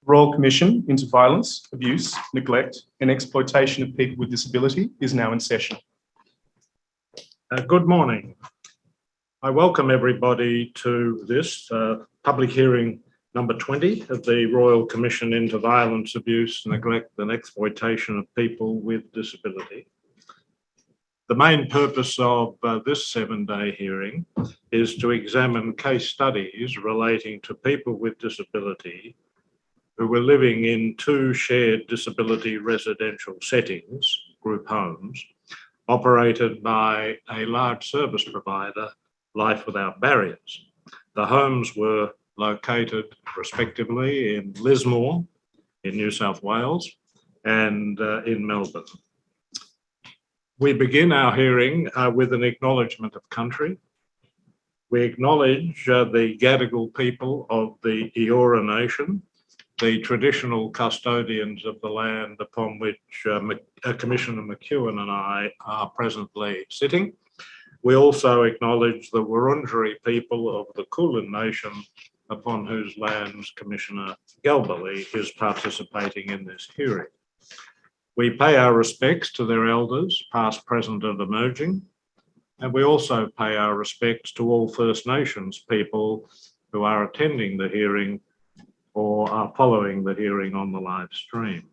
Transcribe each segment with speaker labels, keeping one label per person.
Speaker 1: Royal Commission into Violence, Abuse, Neglect and Exploitation of People with Disability is now in session.
Speaker 2: Good morning. I welcome everybody to this public hearing number 20 of the Royal Commission into Violence, Abuse, Neglect and Exploitation of People with Disability. The main purpose of this 7-day hearing is to examine case studies relating to people with disability who were living in 2 shared disability residential settings, group homes, operated by a large service provider, Life Without Barriers. The homes were located respectively in Lismore, in New South Wales, and in Melbourne. We begin our hearing with an acknowledgement of country. We acknowledge the Gadigal people of the Eora Nation, the traditional custodians of the land upon which Commissioner McEwen and I are presently sitting. We also acknowledge the Wurundjeri people of the Kulin Nation, upon whose lands Commissioner Galbally is participating in this hearing. We pay our respects to their elders, past, present and emerging, and we also pay our respects to all First Nations people who are attending the hearing or are following the hearing on the live stream.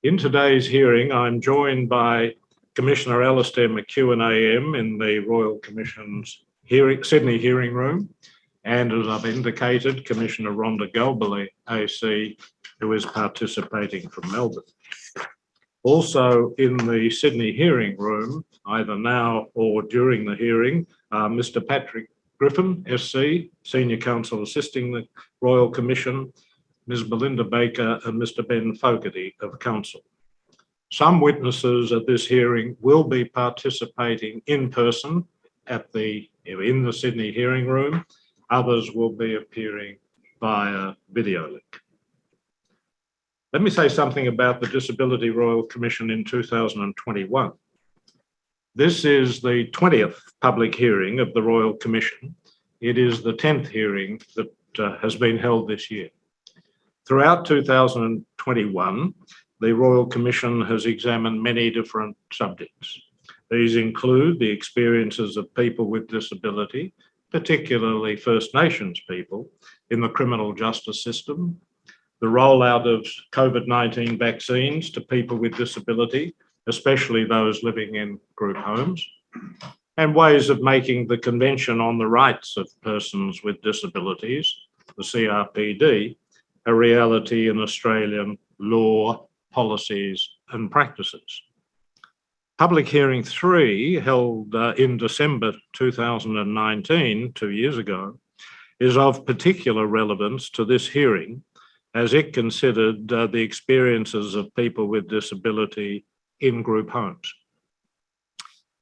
Speaker 2: In today's hearing, I'm joined by Commissioner Alastair McEwen AM in the Royal Commission's Sydney hearing room, and as I've indicated, Commissioner Rhonda Galbally AC, who is participating from Melbourne. Also in the Sydney hearing room, either now or during the hearing, Mr. Patrick Griffin, SC, Senior Counsel assisting the Royal Commission, Ms. Belinda Baker and Mr. Ben Fogarty of Council. Some witnesses at this hearing will be participating in person in the Sydney hearing room. Others will be appearing via video link. Let me say something about the Disability Royal Commission in 2021. This is the 20th public hearing of the Royal Commission. It is the 10th hearing that has been held this year. Throughout 2021, the Royal Commission has examined many different subjects. These include the experiences of people with disability, particularly First Nations people, in the criminal justice system, the rollout of COVID-19 vaccines to people with disability, especially those living in group homes, and ways of making the Convention on the Rights of Persons with Disabilities, the CRPD, a reality in Australian law, policies and practices. Public hearing 3, held in December 2019, 2 years ago, is of particular relevance to this hearing as it considered the experiences of people with disability in group homes.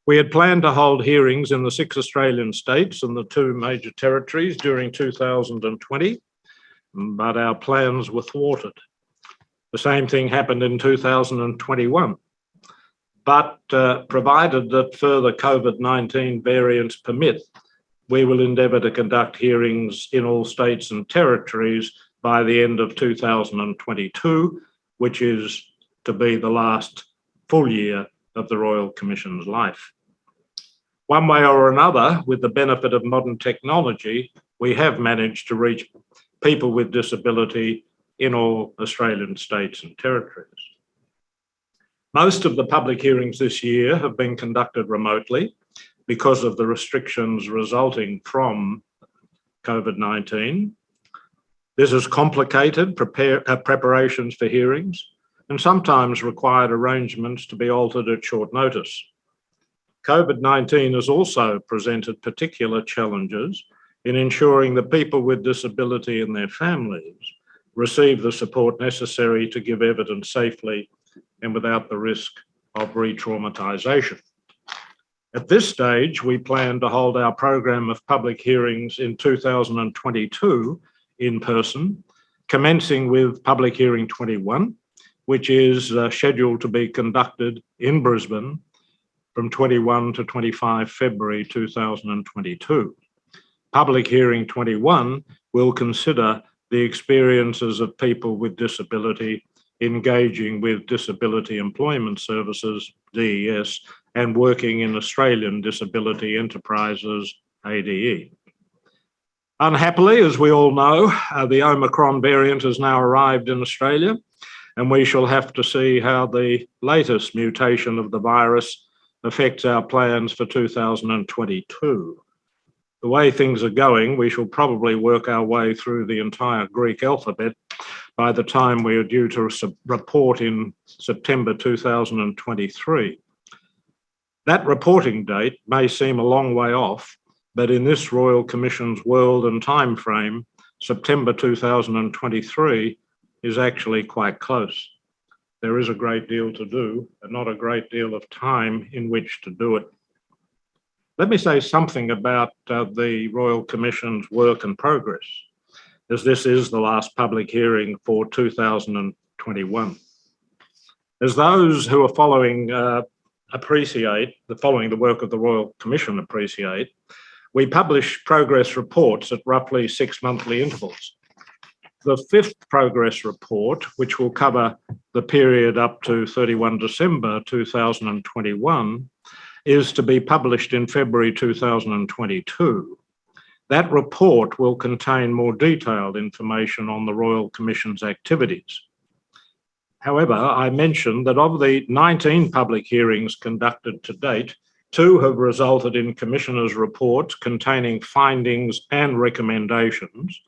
Speaker 2: We had planned to hold hearings in the 6 Australian states and the 2 major territories during 2020, but our plans were thwarted. The same thing happened in 2021. But provided that further COVID-19 variants permit, we will endeavour to conduct hearings in all states and territories by the end of 2022, which is to be the last full year of the Royal Commission's life. One way or another, with the benefit of modern technology, we have managed to reach people with disability in all Australian states and territories. Most of the public hearings this year have been conducted remotely because of the restrictions resulting from COVID-19. This has complicated preparations for hearings and sometimes required arrangements to be altered at short notice. COVID-19 has also presented particular challenges in ensuring that people with disability and their families receive the support necessary to give evidence safely and without the risk of re-traumatisation. At this stage, we plan to hold our program of public hearings in 2022 in person, commencing with public hearing 21, which is scheduled to be conducted in Brisbane from 21 to 25 February 2022. Public hearing 21 will consider the experiences of people with disability engaging with Disability Employment Services, DES, and working in Australian Disability Enterprises, ADE. Unhappily, as we all know, the Omicron variant has now arrived in Australia, and we shall have to see how the latest mutation of the virus affects our plans for 2022. The way things are going, we shall probably work our way through the entire Greek alphabet by the time we are due to report in September 2023. That reporting date may seem a long way off, but in this Royal Commission's world and time frame, September 2023 is actually quite close. There is a great deal to do and not a great deal of time in which to do it. Let me say something about the Royal Commission's work and progress, as this is the last public hearing for 2021. As those who are following the work of the Royal Commission appreciate, we publish progress reports at roughly 6 monthly intervals. The 5th progress report, which will cover the period up to 31 December 2021, is to be published in February 2022. That report will contain more detailed information on the Royal Commission's activities. However, I mentioned that of the 19 public hearings conducted to date, 2 have resulted in Commissioners' reports containing findings and recommendations.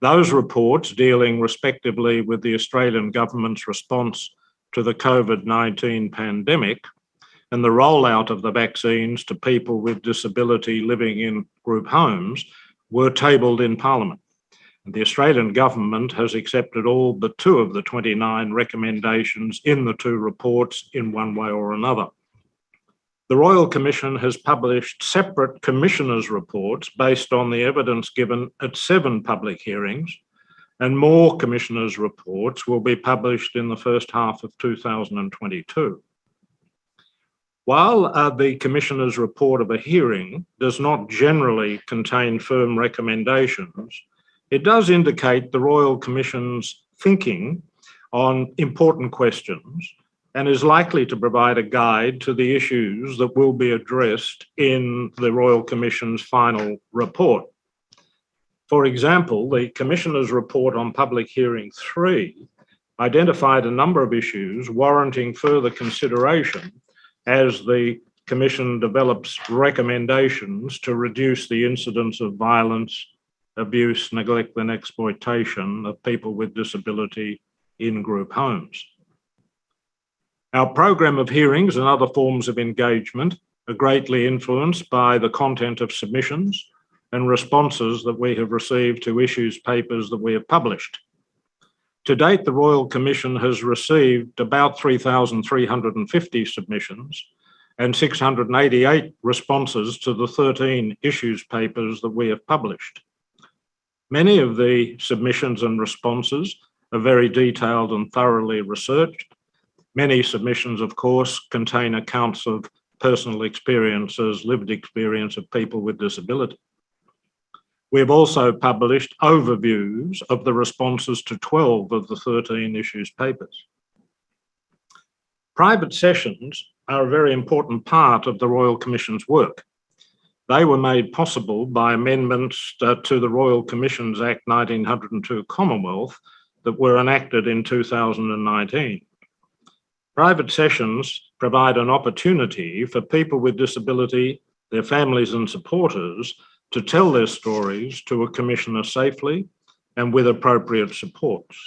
Speaker 2: Those reports dealing respectively with the Australian Government's response to the COVID-19 pandemic and the rollout of the vaccines to people with disability living in group homes were tabled in Parliament. And the Australian Government has accepted all but 2 of the 29 recommendations in the 2 reports in one way or another. The Royal Commission has published separate Commissioners' reports based on the evidence given at 7 public hearings, and more Commissioners' reports will be published in the first half of 2022. While the Commissioner's report of a hearing does not generally contain firm recommendations, it does indicate the Royal Commission's thinking on important questions and is likely to provide a guide to the issues that will be addressed in the Royal Commission's final report. For example, the Commissioner's report on Public Hearing 3 identified a number of issues warranting further consideration as the Commission develops recommendations to reduce the incidence of violence, abuse, neglect and exploitation of people with disability in group homes. Our program of hearings and other forms of engagement are greatly influenced by the content of submissions and responses that we have received to issues papers that we have published. To date, the Royal Commission has received about 3,350 submissions and 688 responses to the 13 issues papers that we have published. Many of the submissions and responses are very detailed and thoroughly researched. Many submissions, of course, contain accounts of personal experiences, lived experience of people with disability. We've also published overviews of the responses to 12 of the 13 issues papers. Private sessions are a very important part of the Royal Commission's work. They were made possible by amendments to the Royal Commissions Act 1902 Commonwealth that were enacted in 2019. Private sessions provide an opportunity for people with disability, their families and supporters to tell their stories to a commissioner safely and with appropriate supports.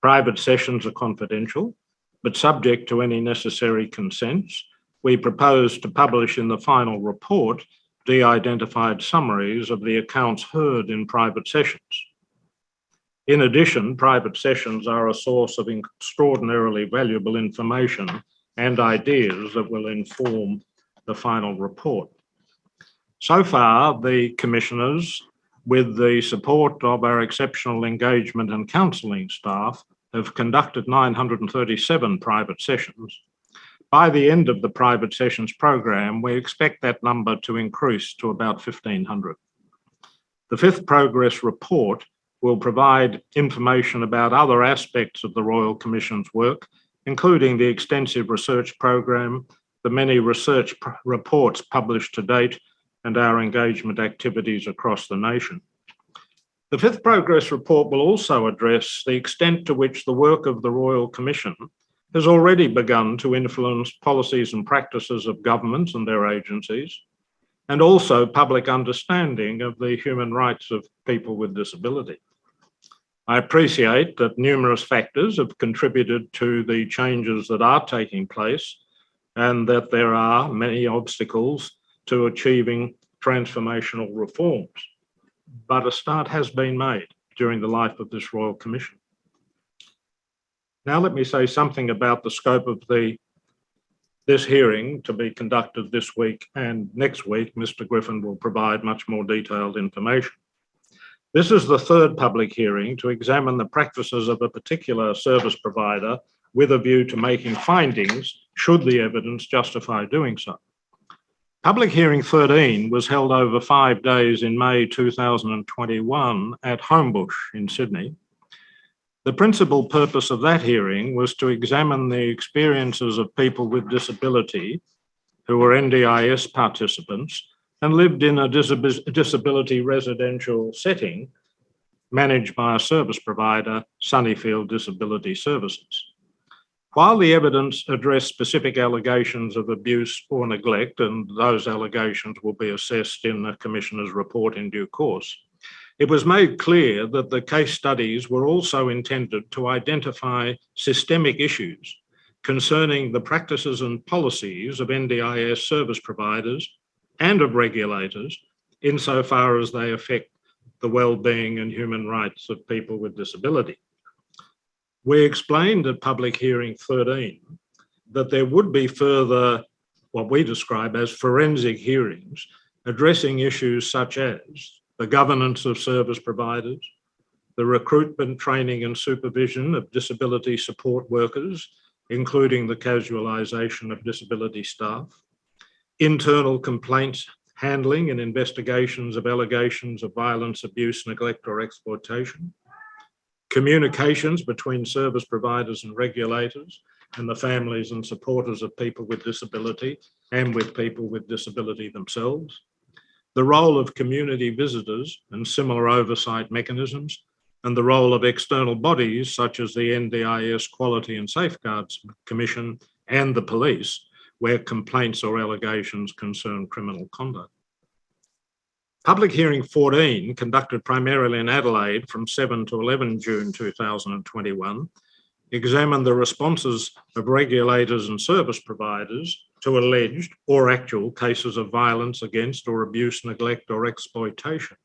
Speaker 2: Private sessions are confidential, but subject to any necessary consents. We propose to publish in the final report de-identified summaries of the accounts heard in private sessions. In addition, private sessions are a source of extraordinarily valuable information and ideas that will inform the final report. So far, the Commissioners, with the support of our exceptional engagement and counselling staff, have conducted 937 private sessions. By the end of the private sessions program, we expect that number to increase to about 1,500. The 5th progress report will provide information about other aspects of the Royal Commission's work, including the extensive research program, the many research reports published to date, and our engagement activities across the nation. The fifth progress report will also address the extent to which the work of the Royal Commission has already begun to influence policies and practices of governments and their agencies, and also public understanding of the human rights of people with disability. I appreciate that numerous factors have contributed to the changes that are taking place, and that there are many obstacles to achieving transformational reforms. But a start has been made during the life of this Royal Commission. Now let me say something about the scope of this hearing to be conducted this week, and next week Mr. Griffin will provide much more detailed information. This is the third public hearing to examine the practices of a particular service provider with a view to making findings should the evidence justify doing so. Public hearing 13 was held over 5 days in May 2021 at Homebush in Sydney. The principal purpose of that hearing was to examine the experiences of people with disability who were NDIS participants and lived in a disability residential setting managed by a service provider, Sunnyfield Disability Services. While the evidence addressed specific allegations of abuse or neglect, and those allegations will be assessed in the Commissioner's report in due course, it was made clear that the case studies were also intended to identify systemic issues concerning the practices and policies of NDIS service providers and of regulators insofar as they affect the well-being and human rights of people with disability. We explained at public hearing 13 that there would be further, what we describe as forensic hearings, addressing issues such as the governance of service providers, the recruitment, training and supervision of disability support workers, including the casualisation of disability staff, internal complaints handling and investigations of allegations of violence, abuse, neglect or exploitation, communications between service providers and regulators and the families and supporters of people with disability and with people with disability themselves, the role of community visitors and similar oversight mechanisms, and the role of external bodies such as the NDIS Quality and Safeguards Commission and the police, where complaints or allegations concern criminal conduct. Public hearing 14, conducted primarily in Adelaide from 7 to 11 June 2021, examined the responses of regulators and service providers to alleged or actual cases of violence against or abuse, neglect or exploitation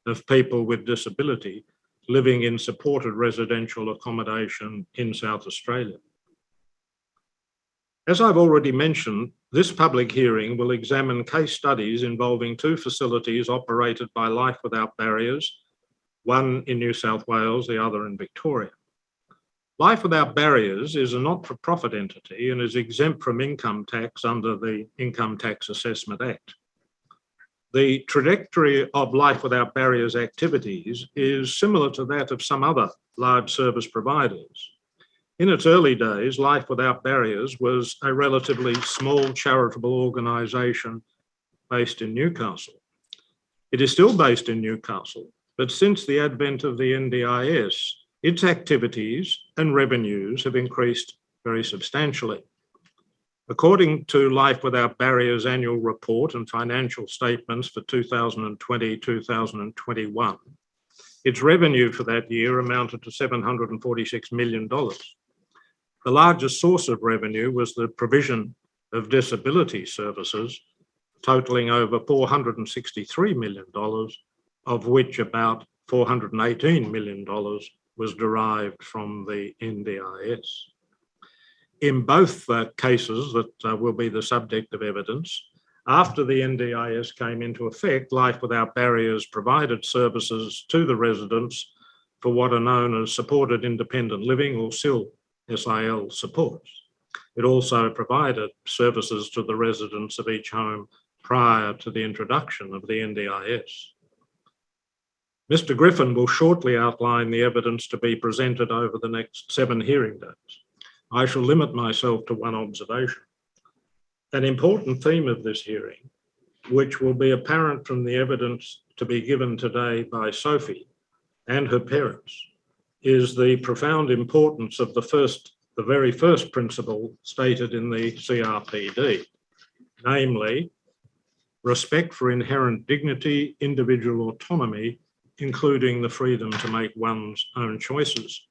Speaker 2: of people with disability living in supported residential accommodation in South Australia. As I've already mentioned, this public hearing will examine case studies involving 2 facilities operated by Life Without Barriers, one in New South Wales, the other in Victoria. Life Without Barriers is a not-for-profit entity and is exempt from income tax under the Income Tax Assessment Act. The trajectory of Life Without Barriers activities is similar to that of some other large service providers. In its early days, Life Without Barriers was a relatively small charitable organisation based in Newcastle. It is still based in Newcastle, but since the advent of the NDIS, its activities and revenues have increased very substantially. According to Life Without Barriers annual report and financial statements for 2020-2021, its revenue for that year amounted to $746 million. The largest source of revenue was the provision of disability services, totaling over $463 million, of which about $418 million was derived from the NDIS. In both cases that will be the subject of evidence, after the NDIS came into effect, Life Without Barriers provided services to the residents for what are known as supported independent living or SIL supports. It also provided services to the residents of each home prior to the introduction of the NDIS. Mr. Griffin will shortly outline the evidence to be presented over the next 7 hearing days. I shall limit myself to one observation. An important theme of this hearing, which will be apparent from the evidence to be given today by Sophie and her parents, is the profound importance of the very first principle stated in the CRPD, namely, respect for inherent dignity, individual autonomy, including the freedom to make one's own choices.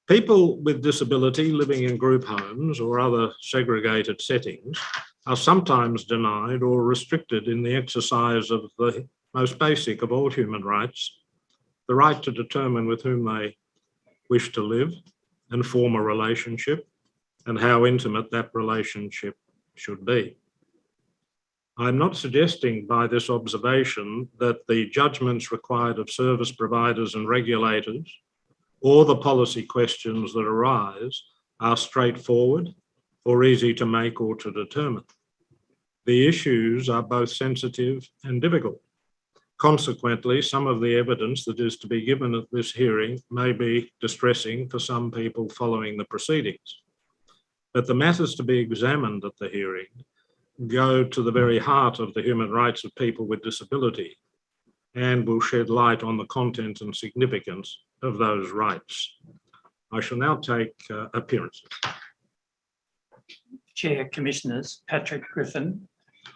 Speaker 2: People with disability living in group homes or other segregated settings are sometimes denied or restricted in the exercise of the most basic of all human rights, the right to determine with whom they wish to live and form a relationship, and how intimate that relationship should be. I'm not suggesting by this observation that the judgments required of service providers and regulators or the policy questions that arise are straightforward or easy to make or to determine. The issues are both sensitive and difficult. Consequently, some of the evidence that is to be given at this hearing may be distressing for some people following the proceedings. But the matters to be examined at the hearing go to the very heart of the human rights of people with disability and will shed light on the content and significance of those rights. I shall now take appearances.
Speaker 3: Chair, Commissioners, Patrick Griffin,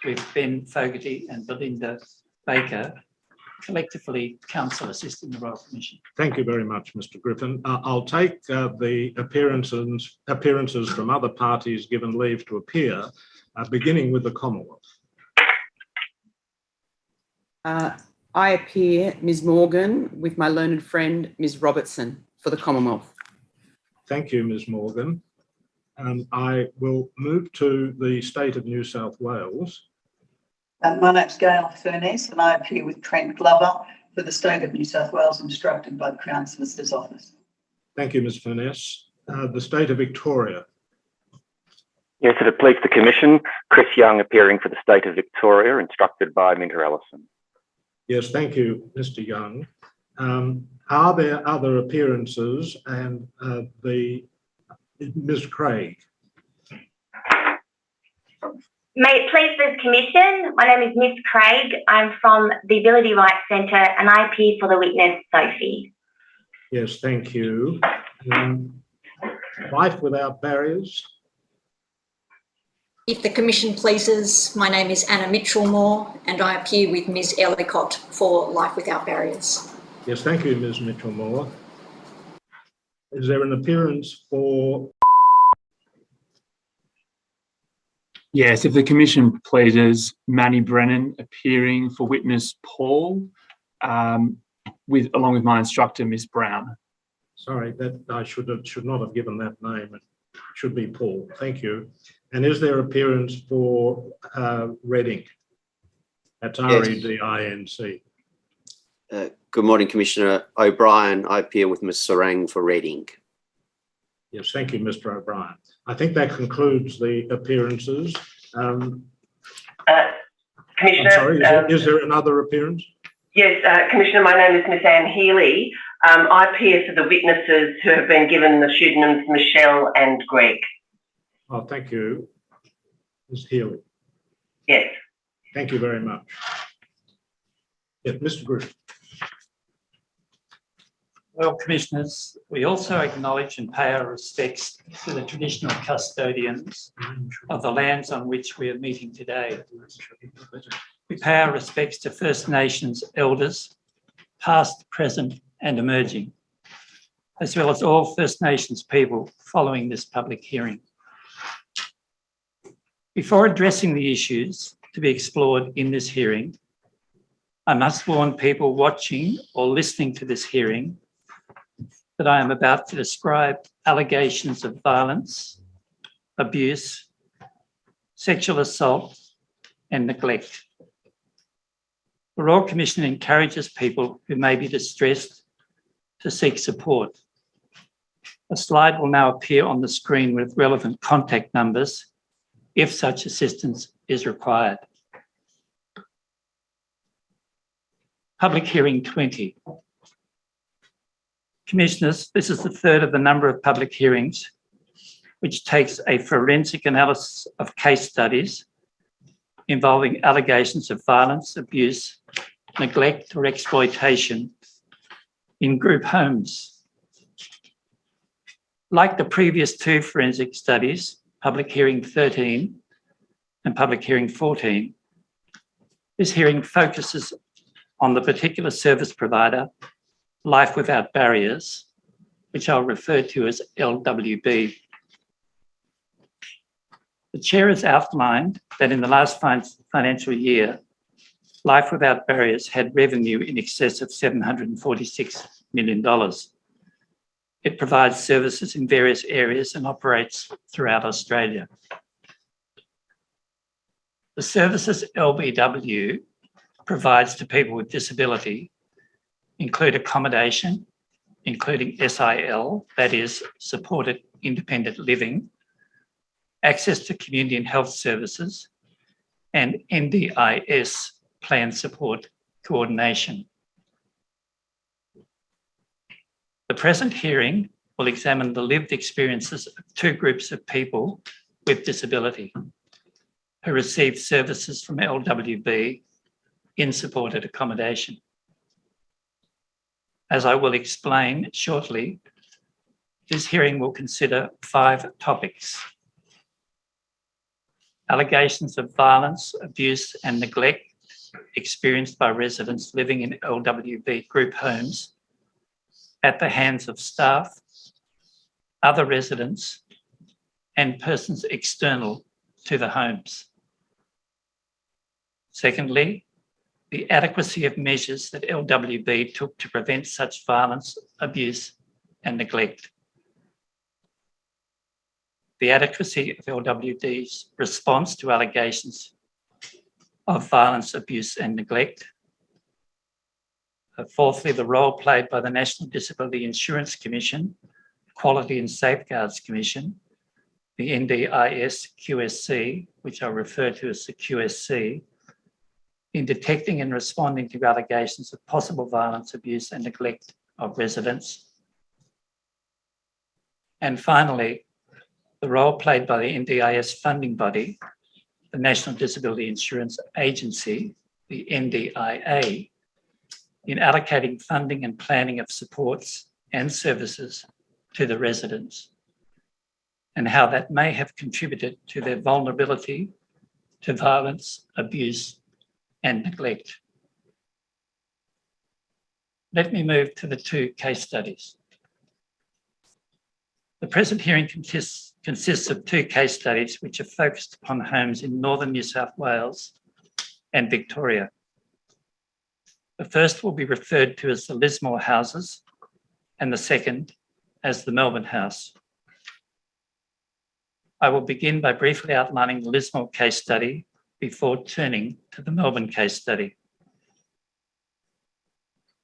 Speaker 3: with Ben Fogarty and Belinda Baker, collectively Counsel assisting the Royal Commission.
Speaker 2: Thank you very much, Mr. Griffin. I'll take the appearances from other parties given leave to appear, beginning with the Commonwealth.
Speaker 4: I appear, Ms. Morgan, with my learned friend, Ms. Robertson, for the Commonwealth.
Speaker 2: Thank you, Ms. Morgan. I will move to the State of New South Wales.
Speaker 5: My name's Gail Furness and I appear with Trent Glover for the State of New South Wales, instructed by the Crown Solicitor's Office.
Speaker 2: Thank you, Ms. Furness. The State of Victoria.
Speaker 6: Yes, it please the Commission. Chris Young appearing for the State of Victoria, instructed by Minter Ellison.
Speaker 2: Yes, thank you, Mr. Young. Are there other appearances? And Ms. Craig.
Speaker 7: May it please the Commission, my name is Miss Craig. I'm from the Ability Rights Centre and I appear for the witness, Sophie.
Speaker 2: Yes, thank you. Life Without Barriers.
Speaker 8: If the Commission pleases, my name is Anna Mitchell-Moore and I appear with Ms. Ellicott for Life Without Barriers.
Speaker 2: Yes, thank you, Ms. Mitchell-Moore. Is there an appearance for...
Speaker 9: Yes, if the Commission pleases, Manny Brennan appearing for witness Paul, along with my instructor, Miss Brown.
Speaker 2: Sorry, that I should not have given that name. It should be Paul. Thank you. And is there appearance for Reading? That's R-E-D-I-N-C.
Speaker 10: Good morning, Commissioner O'Brien. I appear with Ms. Sarang for Reading.
Speaker 2: Yes, thank you, Mr. O'Brien. I think that concludes the appearances.
Speaker 11: Commissioner,
Speaker 2: I'm sorry, is there another appearance?
Speaker 11: Yes, Commissioner, my name is Miss Anne Healy. I appear for the witnesses who have been given the pseudonyms Michelle and Greg.
Speaker 2: Oh, thank you, Ms. Healy.
Speaker 11: Yes.
Speaker 2: Thank you very much. Yes, Mr. Griffin.
Speaker 3: Well, Commissioners, we also acknowledge and pay our respects to the traditional custodians of the lands on which we are meeting today. We pay our respects to First Nations elders, past, present and emerging, as well as all First Nations people following this public hearing. Before addressing the issues to be explored in this hearing, I must warn people watching or listening to this hearing that I am about to describe allegations of violence, abuse, sexual assault and neglect. The Royal Commission encourages people who may be distressed to seek support. A slide will now appear on the screen with relevant contact numbers if such assistance is required. Public hearing 20. Commissioners, this is the third of the number of public hearings which takes a forensic analysis of case studies involving allegations of violence, abuse, neglect or exploitation in group homes. Like the previous two forensic studies, Public Hearing 13 and Public Hearing 14, this hearing focuses on the particular service provider, Life Without Barriers, which I'll refer to as LWB. The Chair has outlined that in the last financial year, Life Without Barriers had revenue in excess of $746 million. It provides services in various areas and operates throughout Australia. The services LBW provides to people with disability include accommodation, including SIL, that is supported independent living, access to community and health services, and NDIS, plan support coordination. The present hearing will examine the lived experiences of two groups of people with disability who receive services from LWB in supported accommodation. As I will explain shortly, this hearing will consider 5 topics: allegations of violence, abuse and neglect experienced by residents living in LWB group homes at the hands of staff, other residents and persons external to the homes. Secondly, the adequacy of measures that LWB took to prevent such violence, abuse and neglect. The adequacy of LWB's response to allegations of violence, abuse and neglect. Fourthly, the role played by the National Disability Insurance Commission, Quality and Safeguards Commission, the NDIS QSC, which I'll refer to as the QSC, in detecting and responding to allegations of possible violence, abuse and neglect of residents. And finally, the role played by the NDIS funding body, the National Disability Insurance Agency, the NDIA, in allocating funding and planning of supports and services to the residents, and how that may have contributed to their vulnerability to violence, abuse, and neglect. Let me move to the 2 case studies. The present hearing consists of 2 case studies which are focused upon homes in northern New South Wales and Victoria. The first will be referred to as the Lismore houses and the second as the Melbourne House. I will begin by briefly outlining the Lismore case study before turning to the Melbourne case study.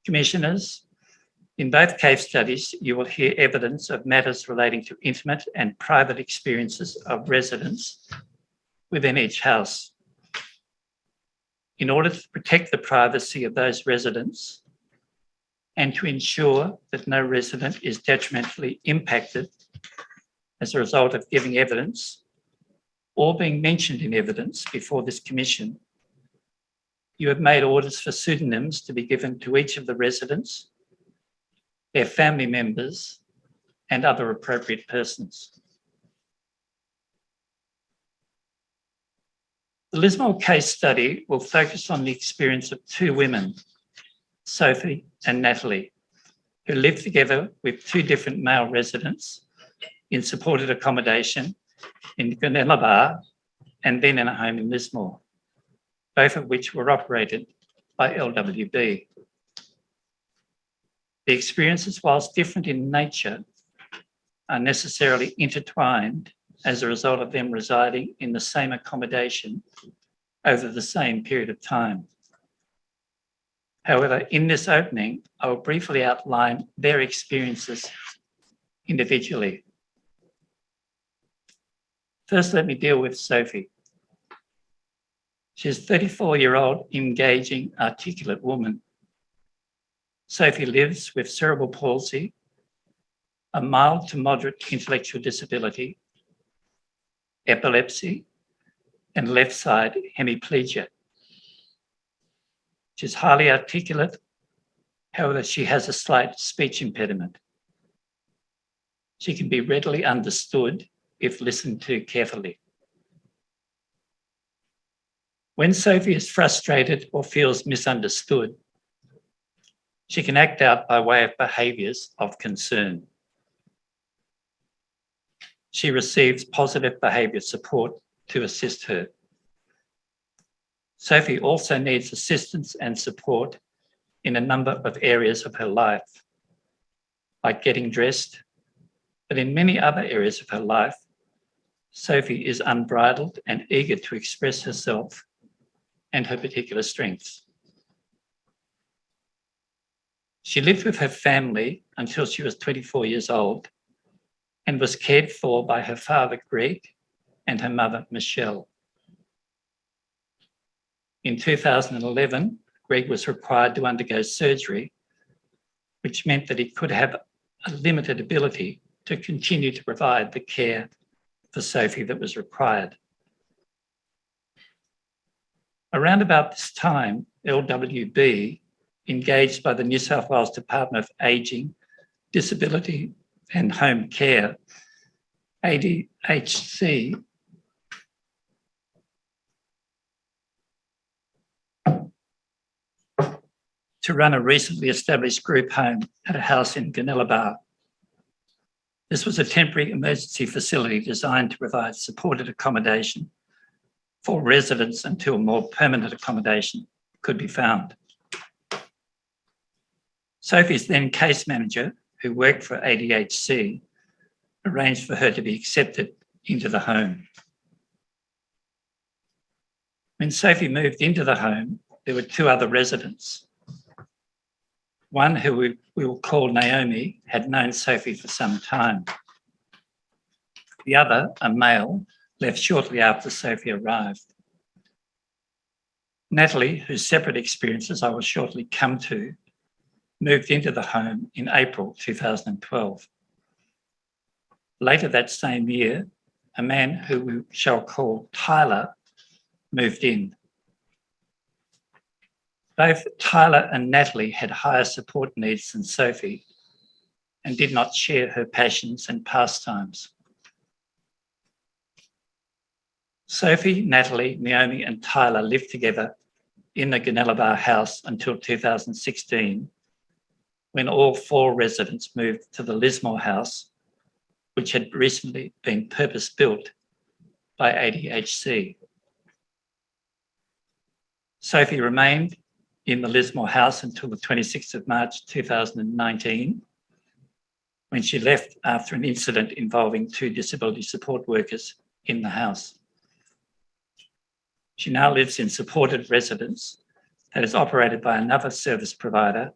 Speaker 3: Commissioners, in both case studies, you will hear evidence of matters relating to intimate and private experiences of residents within each house. In order to protect the privacy of those residents and to ensure that no resident is detrimentally impacted as a result of giving evidence or being mentioned in evidence before this commission, you have made orders for pseudonyms to be given to each of the residents, their family members, and other appropriate persons. The Lismore case study will focus on the experience of 2 women, Sophie and Natalie, who lived together with 2 different male residents in supported accommodation in Gunnellabar and then in a home in Lismore, both of which were operated by LWB. The experiences, whilst different in nature, are necessarily intertwined as a result of them residing in the same accommodation over the same period of time. However, in this opening, I will briefly outline their experiences individually. First, let me deal with Sophie. She's a 34-year-old, engaging, articulate woman Sophie lives with cerebral palsy, a mild to moderate intellectual disability, epilepsy, and left side hemiplegia. She's highly articulate. However, she has a slight speech impediment. She can be readily understood if listened to carefully. When Sophie is frustrated or feels misunderstood, she can act out by way of behaviours of concern. She receives positive behaviour support to assist her. Sophie also needs assistance and support in a number of areas of her life, like getting dressed, but in many other areas of her life, Sophie is unbridled and eager to express herself and her particular strengths. She lived with her family until she was 24 years old and was cared for by her father, Greg, and her mother, Michelle. In 2011, Greg was required to undergo surgery, which meant that he could have a limited ability to continue to provide the care for Sophie that was required. Around about this time, LWB, engaged by the New South Wales Department of Ageing, Disability and Home Care, ADHC, to run a recently established group home at a house in Gunnellabar. This was a temporary emergency facility designed to provide supported accommodation for residents until more permanent accommodation could be found. Sophie's then case manager, who worked for ADHC, arranged for her to be accepted into the home. When Sophie moved into the home, there were two other residents. One, who we will call Naomi, had known Sophie for some time. The other, a male, left shortly after Sophie arrived. Natalie, whose separate experiences I will shortly come to, moved into the home in April 2012. Later that same year, a man who we shall call Tyler moved in. Both Tyler and Natalie had higher support needs than Sophie and did not share her passions and pastimes. Sophie, Natalie, Naomi and Tyler lived together in the Gunnellabar house until 2016, when all four residents moved to the Lismore house, which had recently been purpose-built by ADHC. Sophie remained in the Lismore house until the 26th of March 2019, when she left after an incident involving two disability support workers in the house. She now lives in supported residence that is operated by another service provider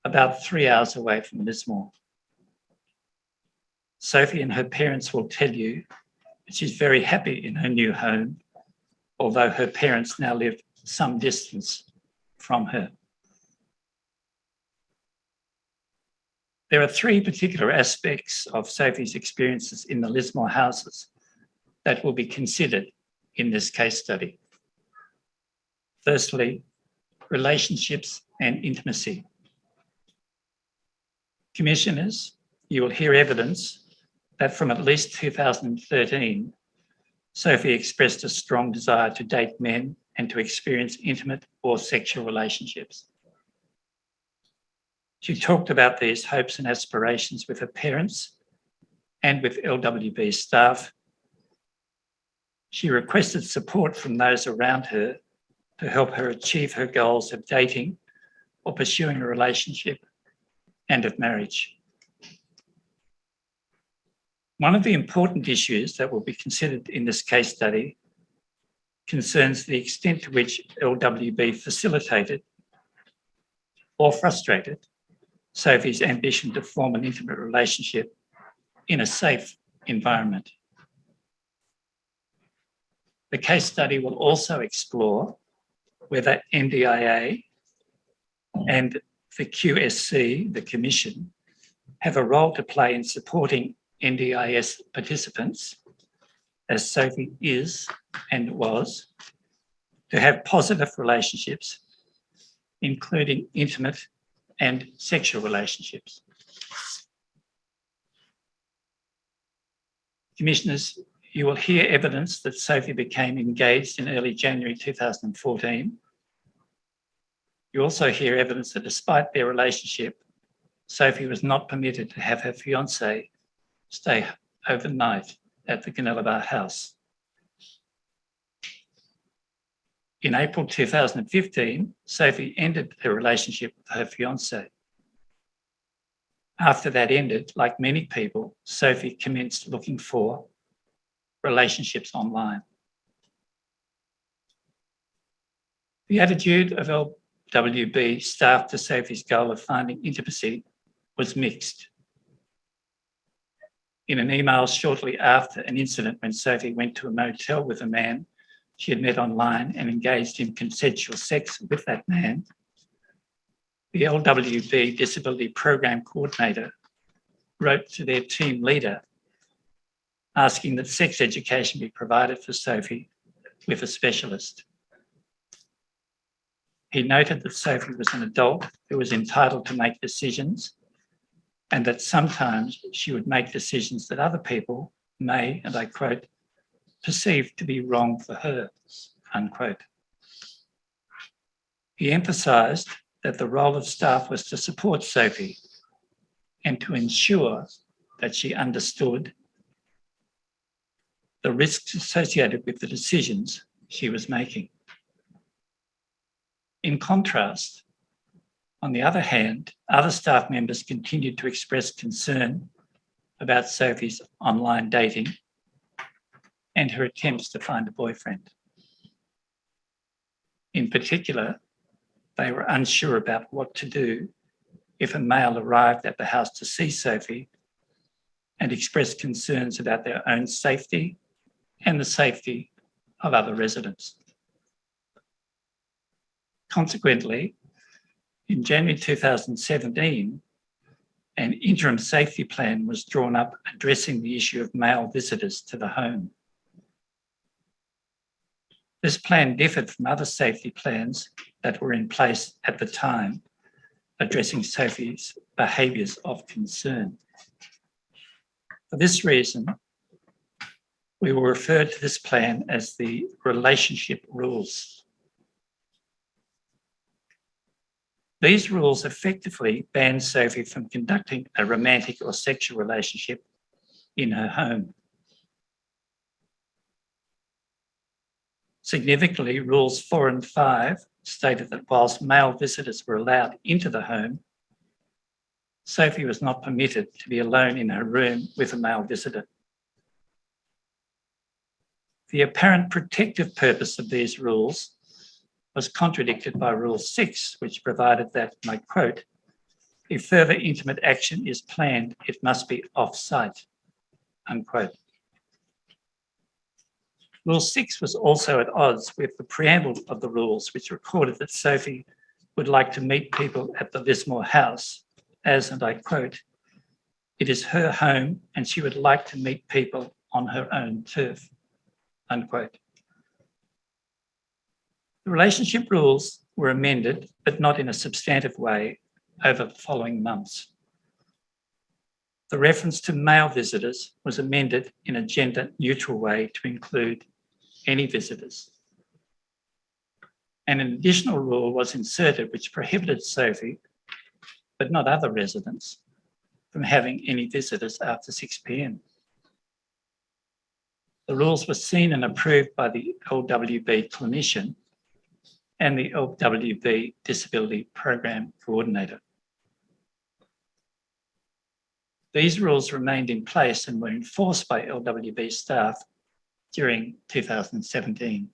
Speaker 3: about 3 hours away from Lismore. Sophie and her parents will tell you that she's very happy in her new home, although her parents now live some distance from her. There are three particular aspects of Sophie's experiences in the Lismore houses that will be considered in this case study. Firstly, relationships and intimacy. Commissioners, you will hear evidence that from at least 2013, Sophie expressed a strong desire to date men and to experience intimate or sexual relationships. She talked about these hopes and aspirations with her parents and with LWB staff. She requested support from those around her to help her achieve her goals of dating or pursuing a relationship and of marriage. One of the important issues that will be considered in this case study concerns the extent to which LWB facilitated or frustrated Sophie's ambition to form an intimate relationship in a safe environment. The case study will also explore whether NDIA and the QSC, the Commission, have a role to play in supporting NDIS participants, as Sophie is and was, to have positive relationships, including intimate and sexual relationships. Commissioners, you will hear evidence that Sophie became engaged in early January 2014. You also hear evidence that despite their relationship, Sophie was not permitted to have her fiancé stay overnight at the Bowel House. In April 2015, Sophie ended her relationship with her fiancé. After that ended, like many people, Sophie commenced looking for relationships online. The attitude of LWB staff to Sophie's goal of finding intimacy was mixed. In an email shortly after an incident when Sophie went to a motel with a man she had met online and engaged in consensual sex with that man, the LWB Disability Program Coordinator wrote to their team leader asking that sex education be provided for Sophie with a specialist. He noted that Sophie was an adult who was entitled to make decisions and that sometimes she would make decisions that other people may, and I quote, perceive to be wrong for her, unquote. He emphasised that the role of staff was to support Sophie and to ensure that she understood the risks associated with the decisions she was making. In contrast, on the other hand, other staff members continued to express concern about Sophie's online dating and her attempts to find a boyfriend. In particular, they were unsure about what to do if a male arrived at the house to see Sophie and expressed concerns about their own safety and the safety of other residents. Consequently, in January 2017, an interim safety plan was drawn up addressing the issue of male visitors to the home. This plan differed from other safety plans that were in place at the time, addressing Sophie's behaviours of concern. For this reason, we will refer to this plan as the relationship rules. These rules effectively ban Sophie from conducting a romantic or sexual relationship in her home. Significantly, rules 4 and 5 stated that whilst male visitors were allowed into the home, Sophie was not permitted to be alone in her room with a male visitor. The apparent protective purpose of these rules was contradicted by Rule 6, which provided that, and I quote, if further intimate action is planned, it must be off-site, unquote. Rule 6 was also at odds with the preamble of the rules, which recorded that Sophie would like to meet people at the Lismore House, as, and I quote, it is her home and she would like to meet people on her own turf, unquote. The relationship rules were amended, but not in a substantive way, over the following months. The reference to male visitors was amended in a gender-neutral way to include any visitors. And an additional rule was inserted which prohibited Sophie, but not other residents, from having any visitors after 6 p.m. The rules were seen and approved by the LWB clinician and the LWB Disability Program Coordinator. These rules remained in place and were enforced by LWB staff during 2017.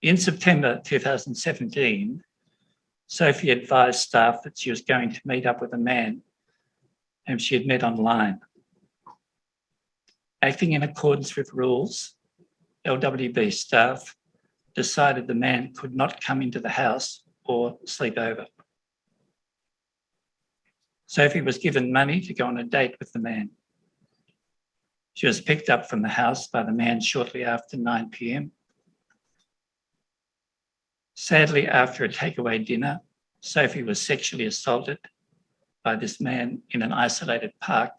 Speaker 3: In September 2017, Sophie advised staff that she was going to meet up with a man whom she had met online. Acting in accordance with rules, LWB staff decided the man could not come into the house or sleep over. Sophie was given money to go on a date with the man. She was picked up from the house by the man shortly after 9 p.m. Sadly, after a takeaway dinner, Sophie was sexually assaulted by this man in an isolated park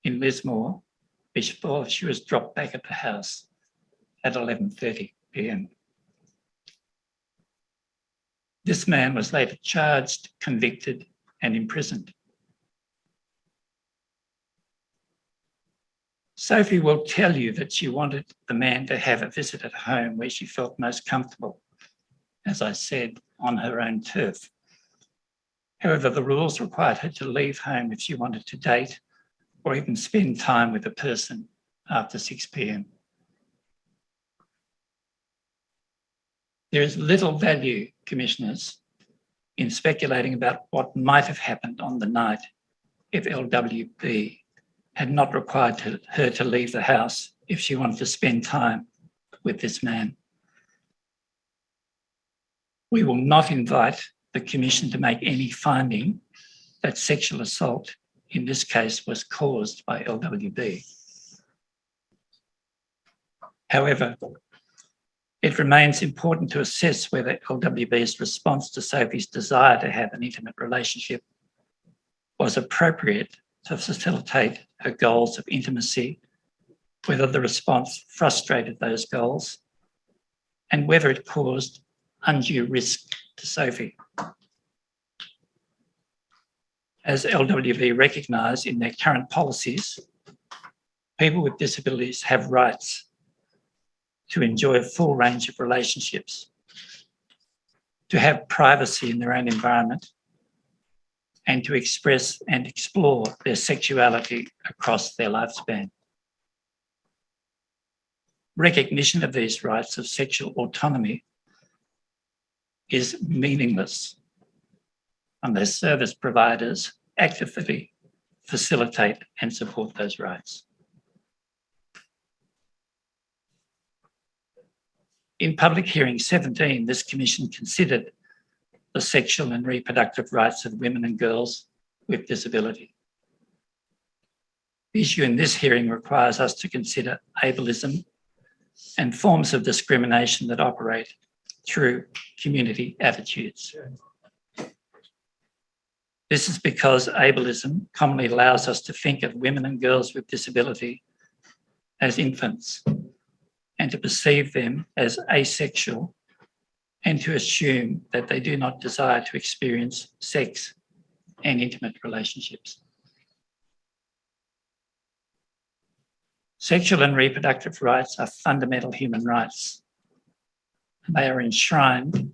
Speaker 3: in Lismore before she was dropped back at the house at 11:30 p.m. This man was later charged, convicted, and imprisoned. Sophie will tell you that she wanted the man to have a visit at home where she felt most comfortable, as I said, on her own turf. However, the rules required her to leave home if she wanted to date or even spend time with a person after 6 p.m. There is little value, Commissioners, in speculating about what might have happened on the night if LWB had not required her to leave the house if she wanted to spend time with this man. We will not invite the Commission to make any finding that sexual assault in this case was caused by LWB. However, it remains important to assess whether LWB's response to Sophie's desire to have an intimate relationship was appropriate to facilitate her goals of intimacy, whether the response frustrated those goals, and whether it caused undue risk to Sophie. As LWB recognise in their current policies, people with disabilities have rights to enjoy a full range of relationships, to have privacy in their own environment, and to express and explore their sexuality across their lifespan. Recognition of these rights of sexual autonomy is meaningless unless service providers actively facilitate and support those rights. In Public Hearing 17, this Commission considered the sexual and reproductive rights of women and girls with disability. The issue in this hearing requires us to consider ableism and forms of discrimination that operate through community attitudes. This is because ableism commonly allows us to think of women and girls with disability as infants and to perceive them as asexual and to assume that they do not desire to experience sex and intimate relationships. Sexual and reproductive rights are fundamental human rights. They are enshrined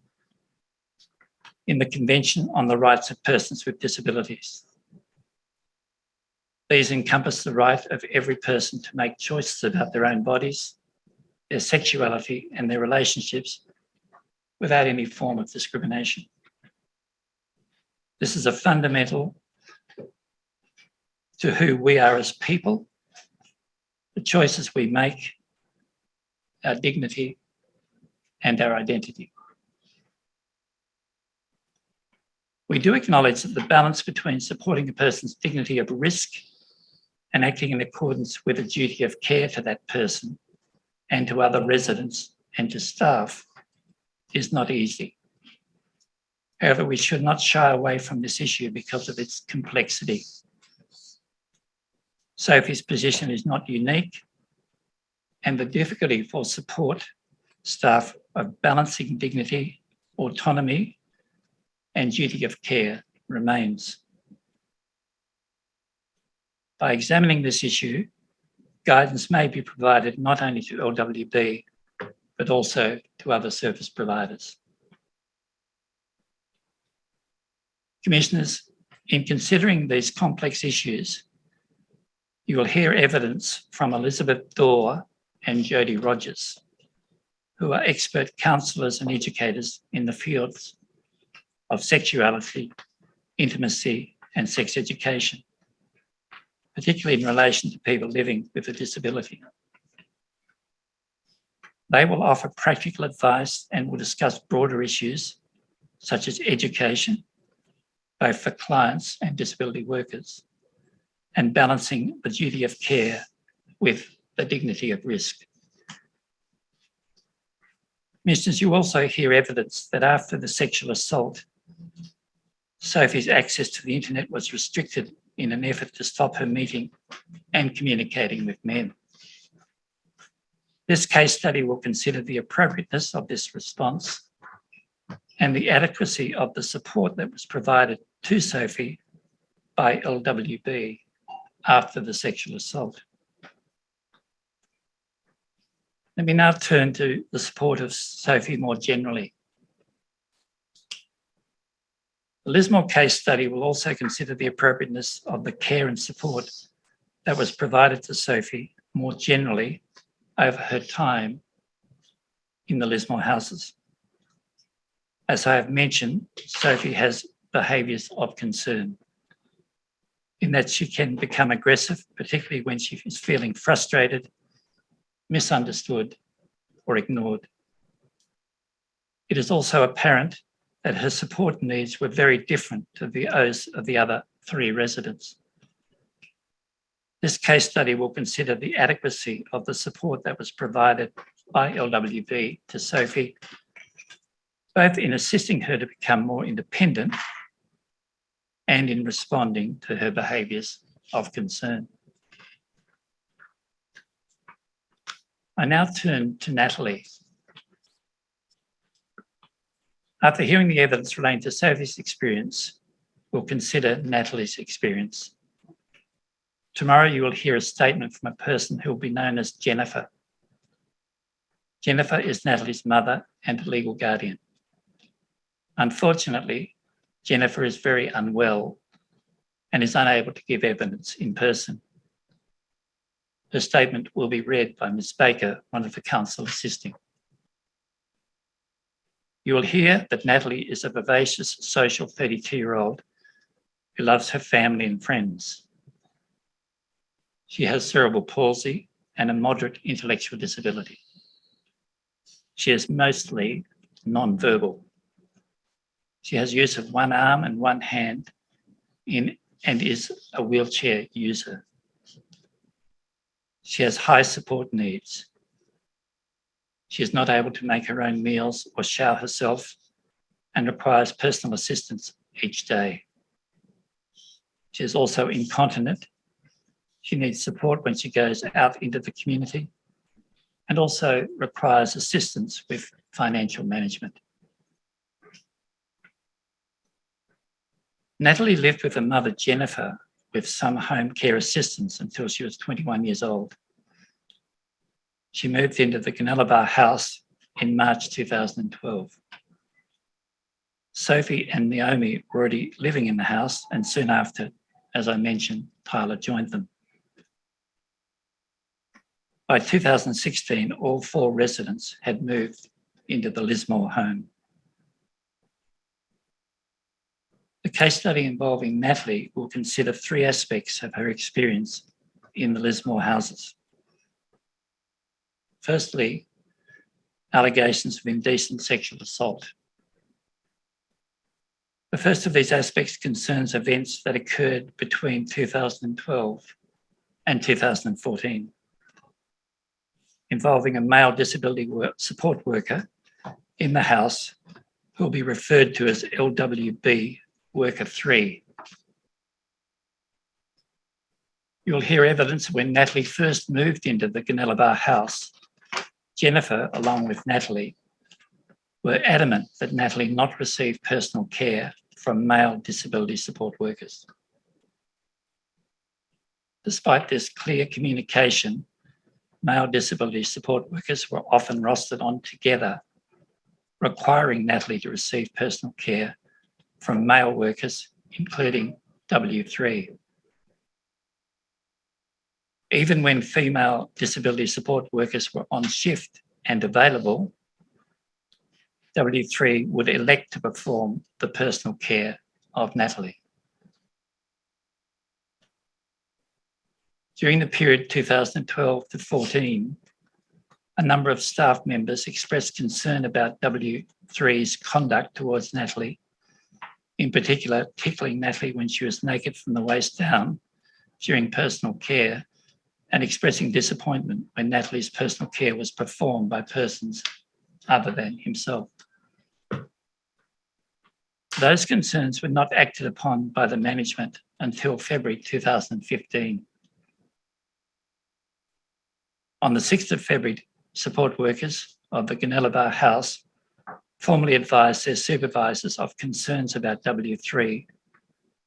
Speaker 3: in the Convention on the Rights of Persons with Disabilities. These encompass the right of every person to make choices about their own bodies, their sexuality, and their relationships without any form of discrimination. This is a fundamental to who we are as people, the choices we make, our dignity, and our identity. We do acknowledge that the balance between supporting a person's dignity of risk and acting in accordance with a duty of care to that person and to other residents and to staff is not easy. However, we should not shy away from this issue because of its complexity. Sophie's position is not unique, and the difficulty for support staff of balancing dignity, autonomy, and duty of care remains. By examining this issue, guidance may be provided not only to LWB, but also to other service providers. Commissioners, in considering these complex issues, you will hear evidence from Elizabeth Dorr and Jodie Rogers, who are expert counsellors and educators in the fields of sexuality, intimacy, and sex education, particularly in relation to people living with a disability. They will offer practical advice and will discuss broader issues such as education, both for clients and disability workers, and balancing the duty of care with the dignity of risk. Commissioners, you also hear evidence that after the sexual assault, Sophie's access to the internet was restricted in an effort to stop her meeting and communicating with men. This case study will consider the appropriateness of this response and the adequacy of the support that was provided to Sophie by LWB after the sexual assault. Let me now turn to the support of Sophie more generally. The Lismore case study will also consider the appropriateness of the care and support that was provided to Sophie more generally over her time in the Lismore houses. As I have mentioned, Sophie has behaviours of concern in that she can become aggressive, particularly when she is feeling frustrated, misunderstood, or ignored. It is also apparent that her support needs were very different to those of the other 3 residents. This case study will consider the adequacy of the support that was provided by LWB to Sophie, both in assisting her to become more independent and in responding to her behaviours of concern. I now turn to Natalie. After hearing the evidence relating to Sophie's experience, we'll consider Natalie's experience. Tomorrow you will hear a statement from a person who will be known as Jennifer. Jennifer is Natalie's mother and legal guardian. Unfortunately, Jennifer is very unwell and is unable to give evidence in person. Her statement will be read by Ms. Baker, one of the counsel assisting. You will hear that Natalie is a vivacious, social 32-year-old who loves her family and friends. She has cerebral palsy and a moderate intellectual disability. She is mostly non-verbal. She has use of one arm and one hand and is a wheelchair user. She has high support needs. She is not able to make her own meals or shower herself and requires personal assistance each day. She is also incontinent. She needs support when she goes out into the community and also requires assistance with financial management. Natalie lived with her mother, Jennifer, with some home care assistance until she was 21 years old. She moved into the Bar house in March 2012. Sophie and Naomi were already living in the house, and soon after, as I mentioned, Tyler joined them. By 2016, all 4 residents had moved into the Lismore home. The case study involving Natalie will consider 3 aspects of her experience in the Lismore houses. Firstly, allegations of indecent sexual assault. The first of these aspects concerns events that occurred between 2012 and 2014, involving a male disability support worker in the house who will be referred to as LWB Worker 3. You'll hear evidence when Natalie first moved into the Bar house. Jennifer, along with Natalie, were adamant that Natalie not receive personal care from male disability support workers. Despite this clear communication, male disability support workers were often rostered on together, requiring Natalie to receive personal care from male workers, including W3. Even when female disability support workers were on shift and available, W3 would elect to perform the personal care of Natalie. During the period 2012 to 14, a number of staff members expressed concern about W3's conduct towards Natalie, in particular tickling Natalie when she was naked from the waist down during personal care, and expressing disappointment when Natalie's personal care was performed by persons other than himself. Those concerns were not acted upon by the management until February 2015. On the 6th of February, support workers of the Melbourne House formally advised their supervisors of concerns about W3,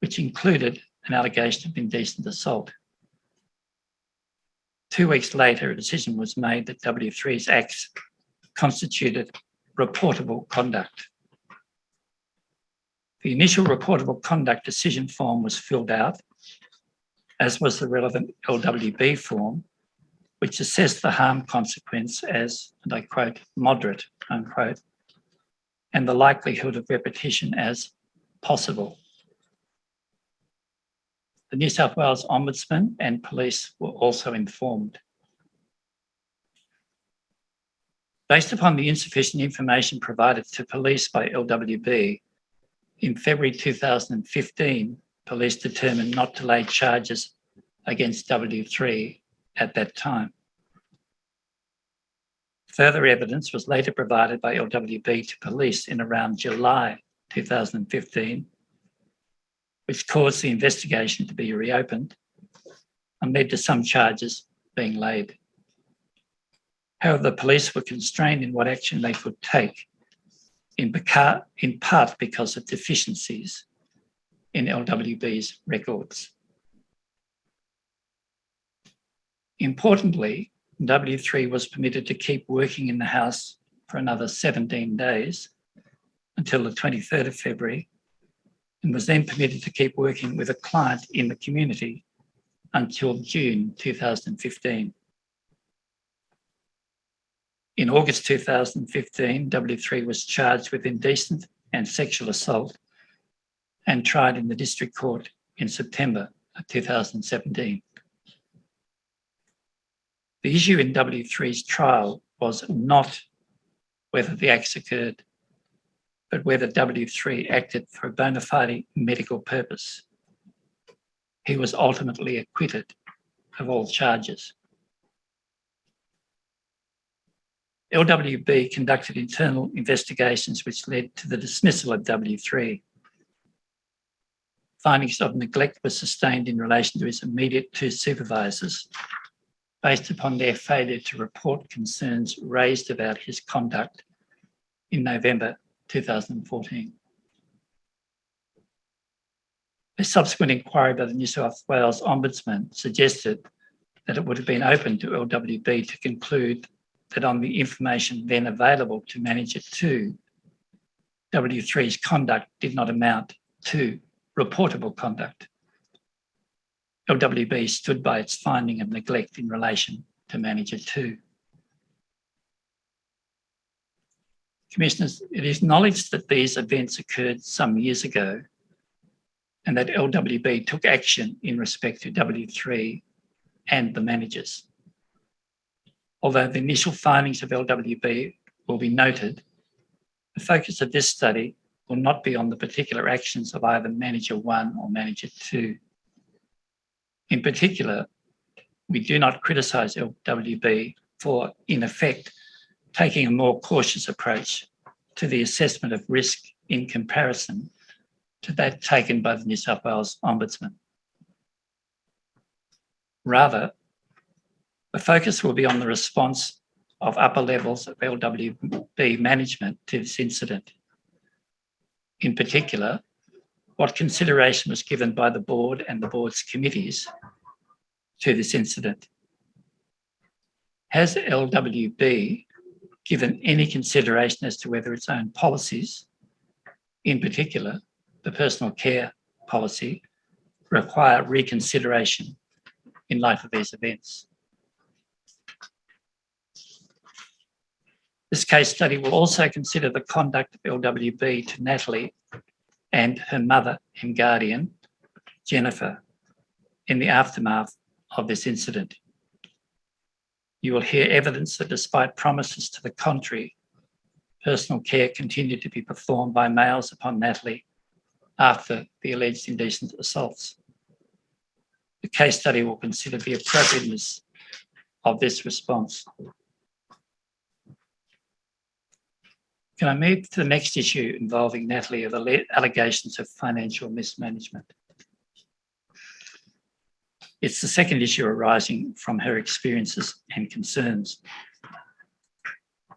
Speaker 3: which included an allegation of indecent assault. 2 weeks later, a decision was made that W3's acts constituted reportable conduct. The initial reportable conduct decision form was filled out, as was the relevant LWB form, which assessed the harm consequence as, and I quote, moderate, unquote, and the likelihood of repetition as possible. The New South Wales Ombudsman and police were also informed. Based upon the insufficient information provided to police by LWB, in February 2015, police determined not to lay charges against W3 at that time. Further evidence was later provided by LWB to police in around July 2015, which caused the investigation to be reopened and led to some charges being laid. However, the police were constrained in what action they could take, in part because of deficiencies in LWB's records. Importantly, W3 was permitted to keep working in the house for another 17 days until the 23rd of February, and was then permitted to keep working with a client in the community until June 2015. In August 2015, W3 was charged with indecent and sexual assault and tried in the District Court in September of 2017. The issue in W3's trial was not whether the acts occurred, but whether W3 acted for a bona fide medical purpose. He was ultimately acquitted of all charges. LWB conducted internal investigations which led to the dismissal of W3. Findings of neglect were sustained in relation to his immediate 2 supervisors based upon their failure to report concerns raised about his conduct in November 2014. A subsequent inquiry by the New South Wales Ombudsman suggested that it would have been open to LWB to conclude that on the information then available to Manager 2, W3's conduct did not amount to reportable conduct. LWB stood by its finding of neglect in relation to Manager 2. Commissioners, it is acknowledged that these events occurred some years ago and that LWB took action in respect to W3 and the managers. Although the initial findings of LWB will be noted, the focus of this study will not be on the particular actions of either Manager 1 or Manager 2. In particular, we do not criticise LWB for, in effect, taking a more cautious approach to the assessment of risk in comparison to that taken by the New South Wales Ombudsman. Rather, the focus will be on the response of upper levels of LWB management to this incident. In particular, what consideration was given by the board and the board's committees to this incident. Has LWB given any consideration as to whether its own policies, in particular the personal care policy, require reconsideration in light of these events? This case study will also consider the conduct of LWB to Natalie and her mother and guardian, Jennifer, in the aftermath of this incident. You will hear evidence that despite promises to the contrary, personal care continued to be performed by males upon Natalie after the alleged indecent assaults. The case study will consider the appropriateness of this response. Can I move to the next issue involving Natalie of the allegations of financial mismanagement? It's the second issue arising from her experiences and concerns.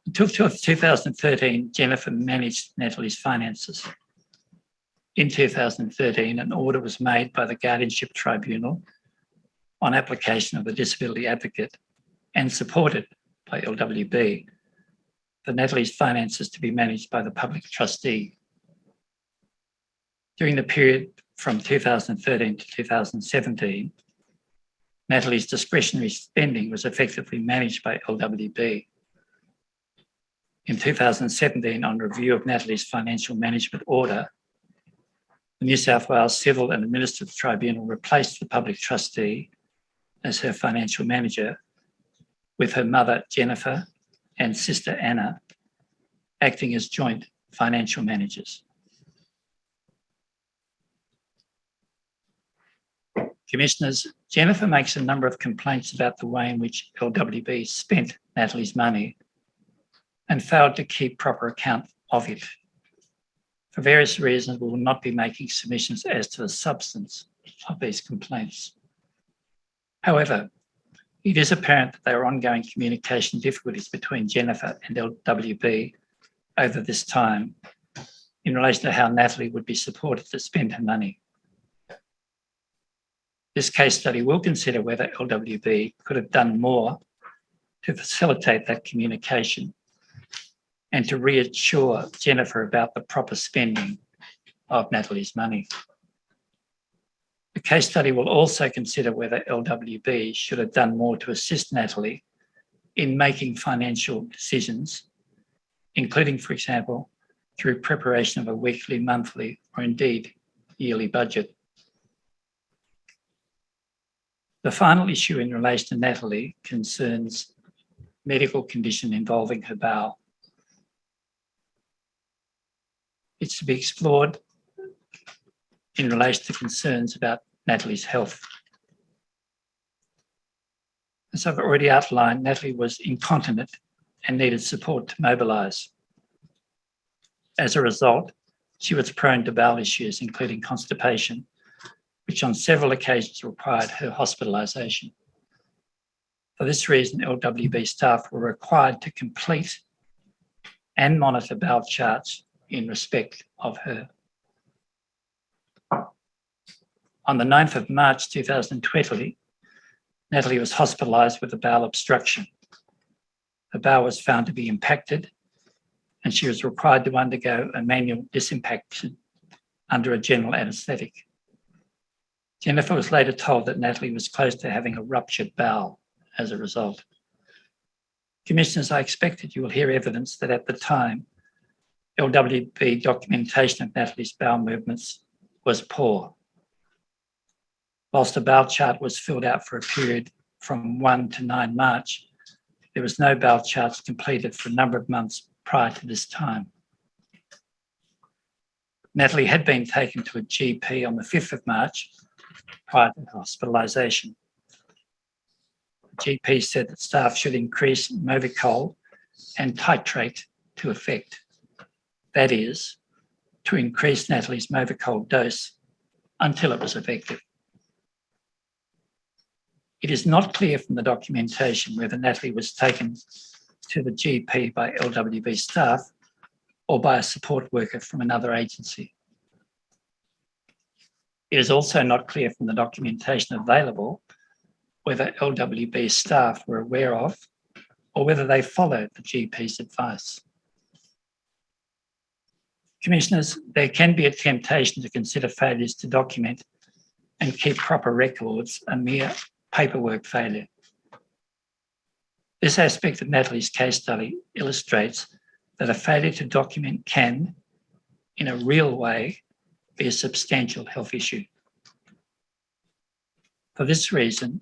Speaker 3: Until 2013, Jennifer managed Natalie's finances. In 2013, an order was made by the Guardianship Tribunal on application of the Disability Advocate and supported by LWB for Natalie's finances to be managed by the public trustee. During the period from 2013 to 2017, Natalie's discretionary spending was effectively managed by LWB. In 2017, on review of Natalie's financial management order, the New South Wales Civil and Administrative Tribunal replaced the public trustee as her financial manager, with her mother, Jennifer, and sister, Anna, acting as joint financial managers. Commissioners, Jennifer makes a number of complaints about the way in which LWB spent Natalie's money and failed to keep proper account of it. For various reasons, we will not be making submissions as to the substance of these complaints. However, it is apparent that there are ongoing communication difficulties between Jennifer and LWB over this time in relation to how Natalie would be supported to spend her money. This case study will consider whether LWB could have done more to facilitate that communication and to reassure Jennifer about the proper spending of Natalie's money. The case study will also consider whether LWB should have done more to assist Natalie in making financial decisions, including, for example, through preparation of a weekly, monthly, or indeed yearly budget. The final issue in relation to Natalie concerns medical condition involving her bowel. It's to be explored in relation to concerns about Natalie's health. As I've already outlined, Natalie was incontinent and needed support to mobilise. As a result, she was prone to bowel issues, including constipation, which on several occasions required her hospitalisation. For this reason, LWB staff were required to complete and monitor bowel charts in respect of her. On the 9th of March 2020, Natalie was hospitalised with a bowel obstruction. Her bowel was found to be impacted and she was required to undergo a manual disimpaction under a general anaesthetic. Jennifer was later told that Natalie was close to having a ruptured bowel as a result. Commissioners, I expect that you will hear evidence that at the time, LWB documentation of Natalie's bowel movements was poor. Whilst a bowel chart was filled out for a period from 1 to 9 March, there was no bowel charts completed for a number of months prior to this time. Natalie had been taken to a GP on the 5th of March prior to hospitalisation. The GP said that staff should increase Movicol and titrate to effect. That is, to increase Natalie's Movicol dose until it was effective. It is not clear from the documentation whether Natalie was taken to the GP by LWB staff or by a support worker from another agency. It is also not clear from the documentation available whether LWB staff were aware of or whether they followed the GP's advice. Commissioners, there can be a temptation to consider failures to document and keep proper records a mere paperwork failure. This aspect of Natalie's case study illustrates that a failure to document can, in a real way, be a substantial health issue. For this reason,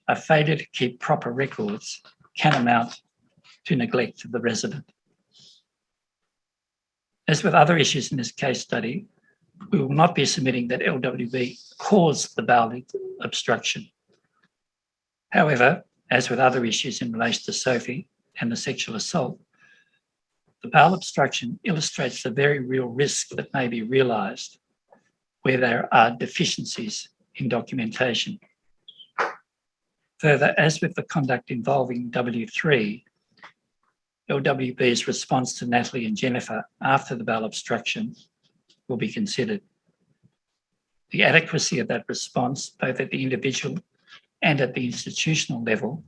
Speaker 3: a failure to keep proper records can amount to neglect of the resident. As with other issues in this case study, we will not be submitting that LWB caused the bowel obstruction. However, as with other issues in relation to Sophie and the sexual assault, the bowel obstruction illustrates the very real risk that may be realised where there are deficiencies in documentation. Further, as with the conduct involving W3, LWB's response to Natalie and Jennifer after the bowel obstruction will be considered. The adequacy of that response, both at the individual and at the institutional level,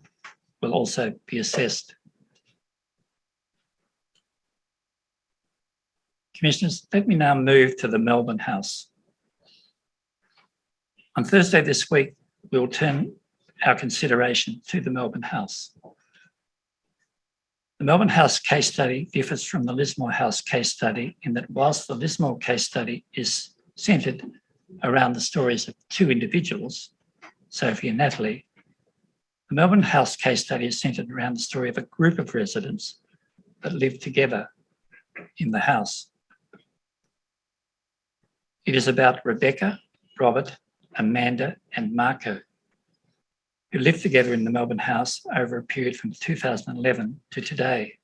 Speaker 3: will also be assessed. Commissioners, let me now move to the Melbourne House. On Thursday this week, we will turn our consideration to the Melbourne House. The Melbourne House case study differs from the Lismore House case study in that whilst the Lismore case study is centred around the stories of two individuals, Sophie and Natalie, the Melbourne House case study is centred around the story of a group of residents that live together in the house. It is about Rebecca, Robert, Amanda and Marco, who lived together in the Melbourne House over a period from 2011 to today,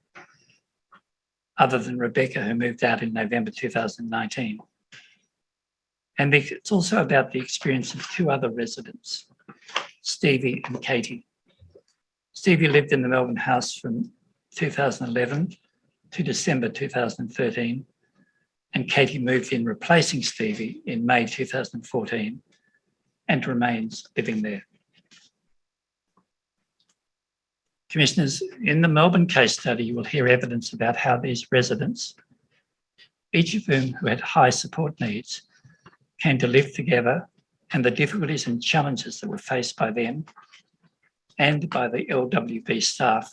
Speaker 3: other than Rebecca, who moved out in November 2019. And it's also about the experience of two other residents, Stevie and Katie. Stevie lived in the Melbourne House from 2011 to December 2013, and Katie moved in replacing Stevie in May 2014 and remains living there. Commissioners, in the Melbourne case study, you will hear evidence about how these residents, each of whom who had high support needs, came to live together and the difficulties and challenges that were faced by them and by the LWB staff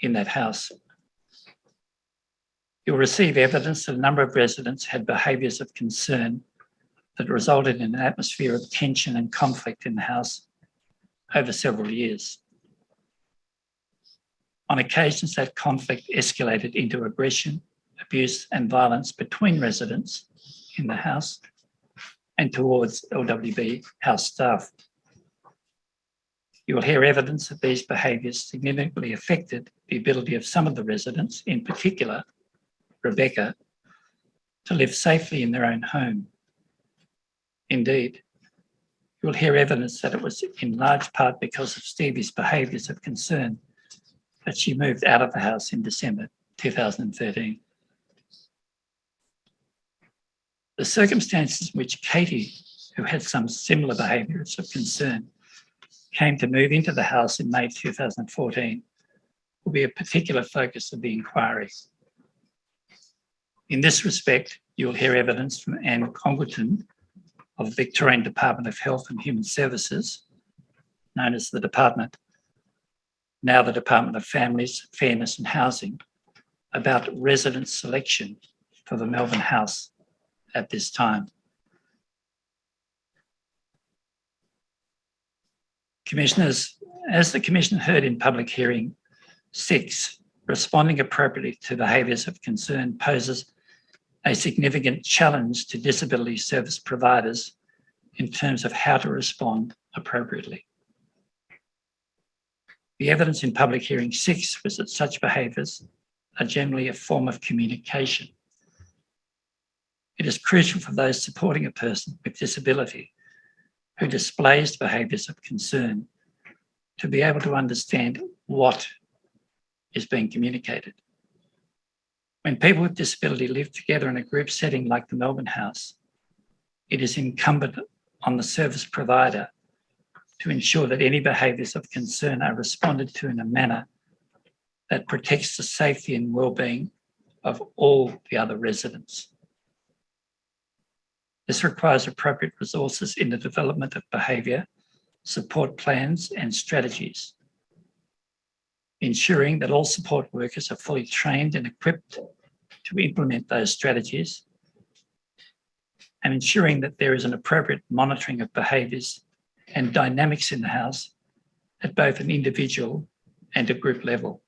Speaker 3: in that house. You'll receive evidence that a number of residents had behaviours of concern that resulted in an atmosphere of tension and conflict in the house over several years. On occasions, that conflict escalated into aggression, abuse and violence between residents in the house and towards LWB house staff. You will hear evidence that these behaviours significantly affected the ability of some of the residents, in particular Rebecca, to live safely in their own home. Indeed, you will hear evidence that it was in large part because of Stevie's behaviours of concern that she moved out of the house in December 2013. The circumstances in which Katie, who had some similar behaviours of concern, came to move into the house in May 2014 will be a particular focus of the inquiry. In this respect, you will hear evidence from Anne Congleton of the Victorian Department of Health and Human Services, known as the Department, now the Department of Families, Fairness and Housing, about resident selection for the Melbourne House at this time. Commissioners, as the Commission heard in public hearing 6, responding appropriately to behaviours of concern poses a significant challenge to disability service providers in terms of how to respond appropriately. The evidence in public hearing 6 was that such behaviours are generally a form of communication. It is crucial for those supporting a person with disability who displays behaviours of concern to be able to understand what is being communicated. When people with disability live together in a group setting like the Melbourne House, it is incumbent on the service provider to ensure that any behaviours of concern are responded to in a manner that protects the safety and well-being of all the other residents. This requires appropriate resources in the development of behaviour, support plans and strategies, ensuring that all support workers are fully trained and equipped to implement those strategies, and ensuring that there is an appropriate monitoring of behaviours and dynamics in the house at both an individual and at group level.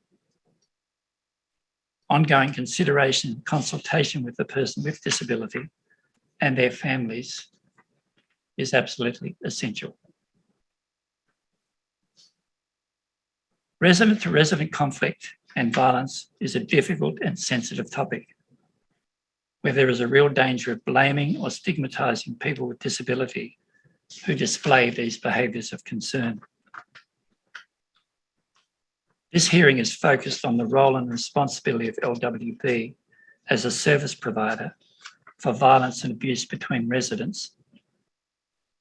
Speaker 3: Ongoing consideration and consultation with the person with disability and their families is absolutely essential. Resident-to-resident conflict and violence is a difficult and sensitive topic where there is a real danger of blaming or stigmatising people with disability who display these behaviours of concern. This hearing is focused on the role and responsibility of LWB as a service provider for violence and abuse between residents,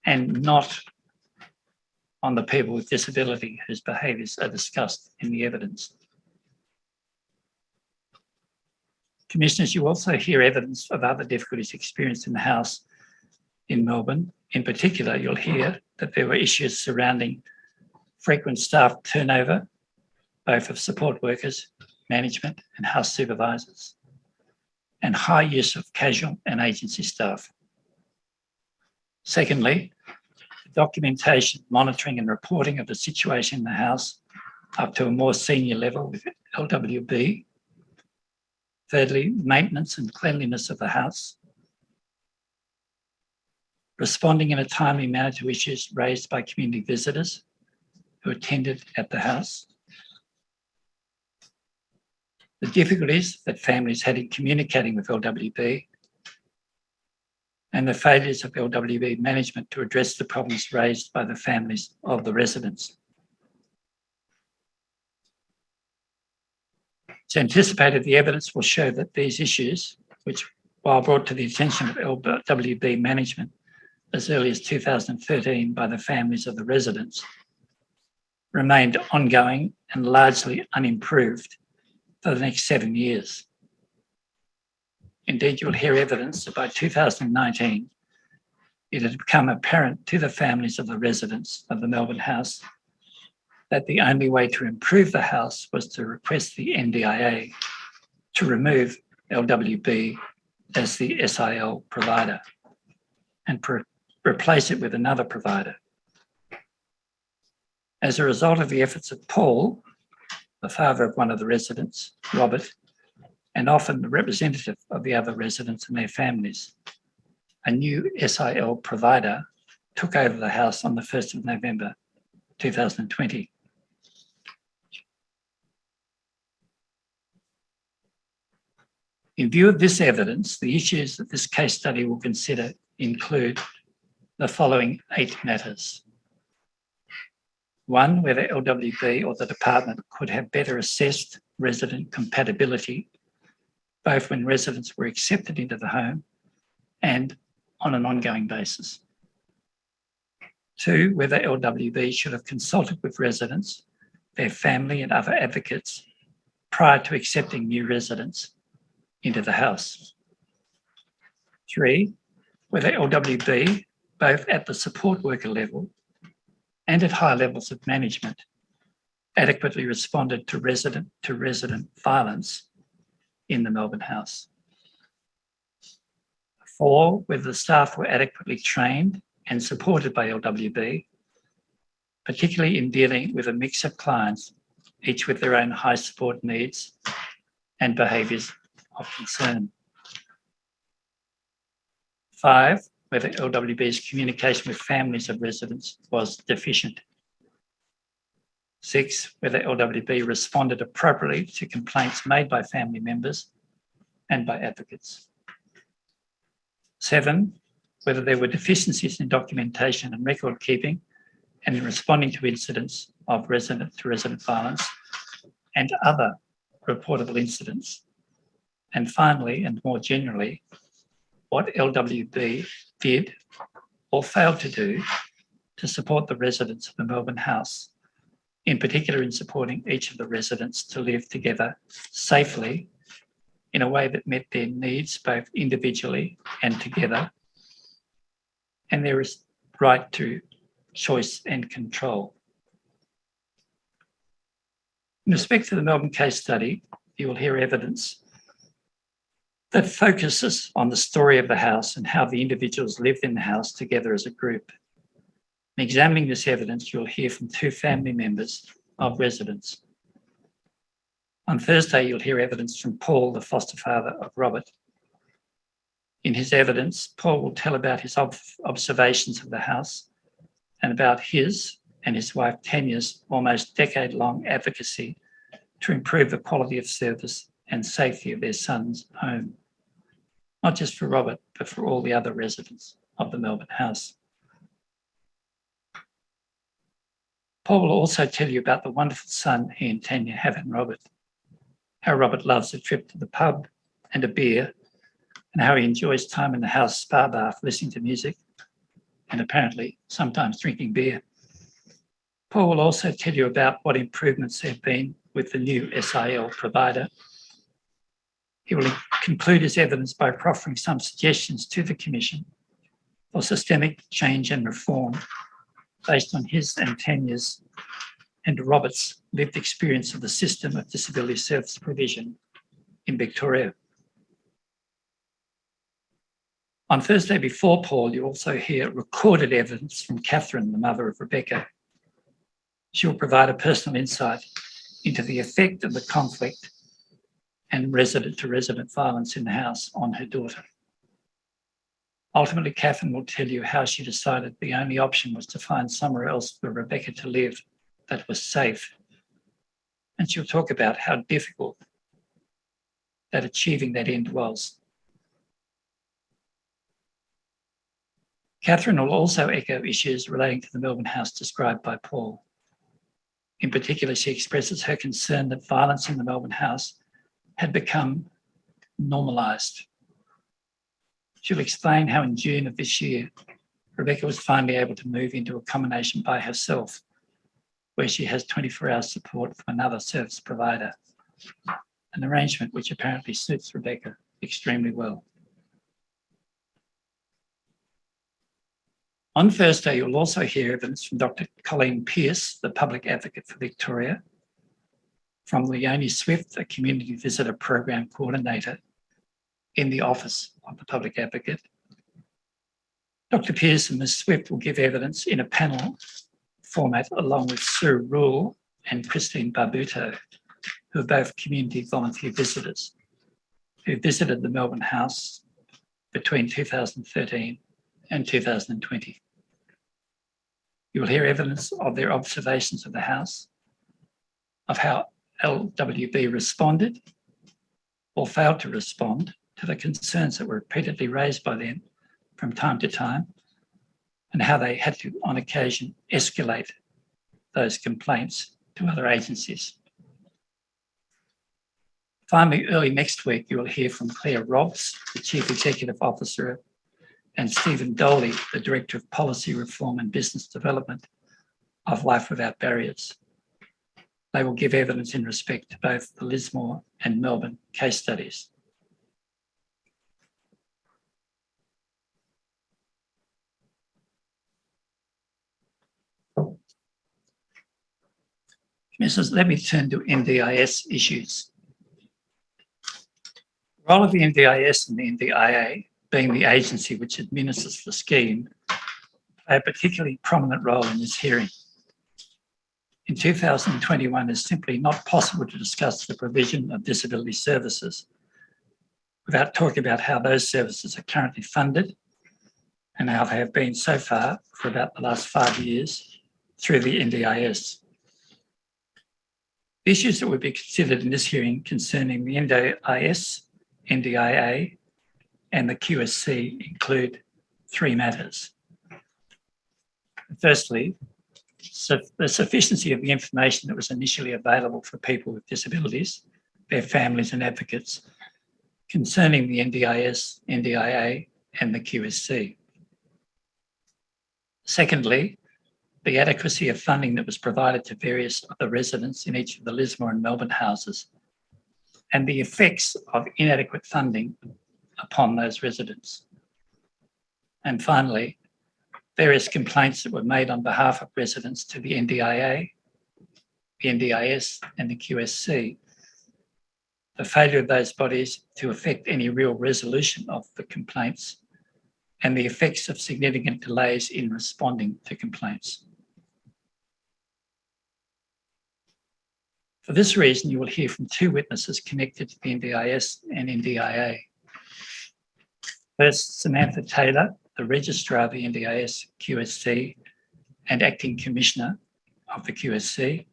Speaker 3: and not on the people with disability whose behaviours are discussed in the evidence. Commissioners, you also hear evidence of other difficulties experienced in the House in Melbourne. In particular, you'll hear that there were issues surrounding frequent staff turnover, both of support workers, management and house supervisors, and high use of casual and agency staff. Secondly, documentation, monitoring and reporting of the situation in the House up to a more senior level with LWB. Thirdly, maintenance and cleanliness of the House. Responding in a timely manner to issues raised by community visitors who attended at the House. The difficulties that families had in communicating with LWB, and the failures of LWB management to address the problems raised by the families of the residents. It's anticipated the evidence will show that these issues, which while brought to the attention of LWB management as early as 2013 by the families of the residents, remained ongoing and largely unimproved for the next 7 years. Indeed, you'll hear evidence that by 2019, it had become apparent to the families of the residents of the Melbourne House that the only way to improve the House was to request the NDIA to remove LWB as the SIL provider and replace it with another provider. As a result of the efforts of Paul, the father of one of the residents, Robert, and often the representative of the other residents and their families, a new SIL provider took over the House on the 1st of November 2020. In view of this evidence, the issues that this case study will consider include the following 8 matters. 1, whether LWB or the department could have better assessed resident compatibility, both when residents were accepted into the home and on an ongoing basis. 2, whether LWB should have consulted with residents, their family and other advocates prior to accepting new residents into the House. 3, whether LWB, both at the support worker level and at high levels of management, adequately responded to resident violence in the Melbourne House. 4, whether the staff were adequately trained and supported by LWB, particularly in dealing with a mix of clients, each with their own high support needs and behaviours of concern. 5, whether LWB's communication with families of residents was deficient. 6, whether LWB responded appropriately to complaints made by family members and by advocates. 7, whether there were deficiencies in documentation and record keeping and in responding to incidents of resident-to-resident violence and other reportable incidents. And finally, and more generally, what LWB did or failed to do to support the residents of the Melbourne House, in particular in supporting each of the residents to live together safely in a way that met their needs both individually and together, and their right to choice and control. In respect to the Melbourne case study, you will hear evidence that focuses on the story of the House and how the individuals lived in the House together as a group. In examining this evidence, you'll hear from 2 family members of residents, On Thursday, you'll hear evidence from Paul, the foster father of Robert. In his evidence, Paul will tell about his observations of the house and about his and his wife Tanya's almost decade-long advocacy to improve the quality of service and safety of their son's home, not just for Robert, but for all the other residents of the Melbourne House. Paul will also tell you about the wonderful son he and Tanya have in Robert, how Robert loves a trip to the pub and a beer, and how he enjoys time in the house spa bath listening to music and apparently sometimes drinking beer. Paul will also tell you about what improvements there have been with the new SIL provider. He will conclude his evidence by proffering some suggestions to the Commission for systemic change and reform based on his and Tanya's and Robert's lived experience of the system of disability service provision in Victoria. On Thursday before Paul, you also hear recorded evidence from Catherine, the mother of Rebecca. She will provide a personal insight into the effect of the conflict and resident-to-resident violence in the house on her daughter. Ultimately, Catherine will tell you how she decided the only option was to find somewhere else for Rebecca to live that was safe. And she'll talk about how difficult that achieving that end was. Catherine will also echo issues relating to the Melbourne House described by Paul. In particular, she expresses her concern that violence in the Melbourne House had become normalised. She'll explain how in June of this year, Rebecca was finally able to move into accommodation by herself, where she has 24-hour support from another service provider, an arrangement which apparently suits Rebecca extremely well. On Thursday, you'll also hear evidence from Dr. Colleen Pearce, the Public Advocate for Victoria, from Leonie Swift, a Community Visitor Program Coordinator in the Office of the Public Advocate. Dr. Pearce and Ms. Swift will give evidence in a panel format along with Sue Rule and Christine Barbuto, who are both community volunteer visitors who visited the Melbourne House between 2013 and 2020. You will hear evidence of their observations of the house, of how LWB responded or failed to respond to the concerns that were repeatedly raised by them from time to time, and how they had to, on occasion, escalate those complaints to other agencies. Finally, early next week, you will hear from Claire Robbs, the Chief Executive Officer, and Stephen Doley, the Director of Policy Reform and Business Development of Life Without Barriers. They will give evidence in respect to both the Lismore and Melbourne case studies. Commissioners, let me turn to NDIS issues. The role of the NDIS and the NDIA, being the agency which administers the scheme, play a particularly prominent role in this hearing. In 2021, it's simply not possible to discuss the provision of disability services without talking about how those services are currently funded and how they have been so far for about the last 5 years through the NDIS. The issues that will be considered in this hearing concerning the NDIS, NDIA, and the QSC include three matters. Firstly, the sufficiency of the information that was initially available for people with disabilities, their families and advocates, concerning the NDIS, NDIA, and the QSC. Secondly, the adequacy of funding that was provided to various other residents in each of the Lismore and Melbourne houses, and the effects of inadequate funding upon those residents. And finally, various complaints that were made on behalf of residents to the NDIA, the NDIS, and the QSC. The failure of those bodies to effect any real resolution of the complaints, and the effects of significant delays in responding to complaints. For this reason, you will hear from two witnesses connected to the NDIS and NDIA. First, Samantha Taylor, the Registrar of the NDIS QSC and Acting Commissioner of the QSC.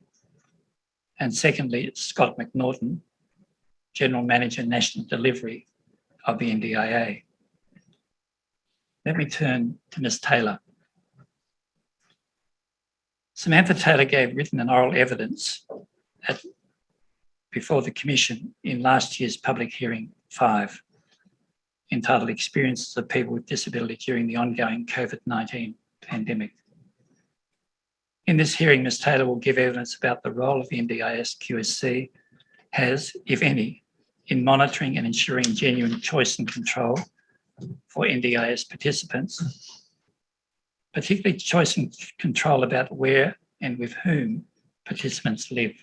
Speaker 3: And secondly, Scott McNaughton, General Manager National Delivery of the NDIA. Let me turn to Ms. Taylor. Samantha Taylor gave written and oral evidence before the Commission in last year's public hearing 5, entitled Experiences of People with Disability During the Ongoing COVID-19 Pandemic. In this hearing, Ms. Taylor will give evidence about the role of the NDIS QSC has, if any, in monitoring and ensuring genuine choice and control for NDIS participants, particularly choice and control about where and with whom participants live.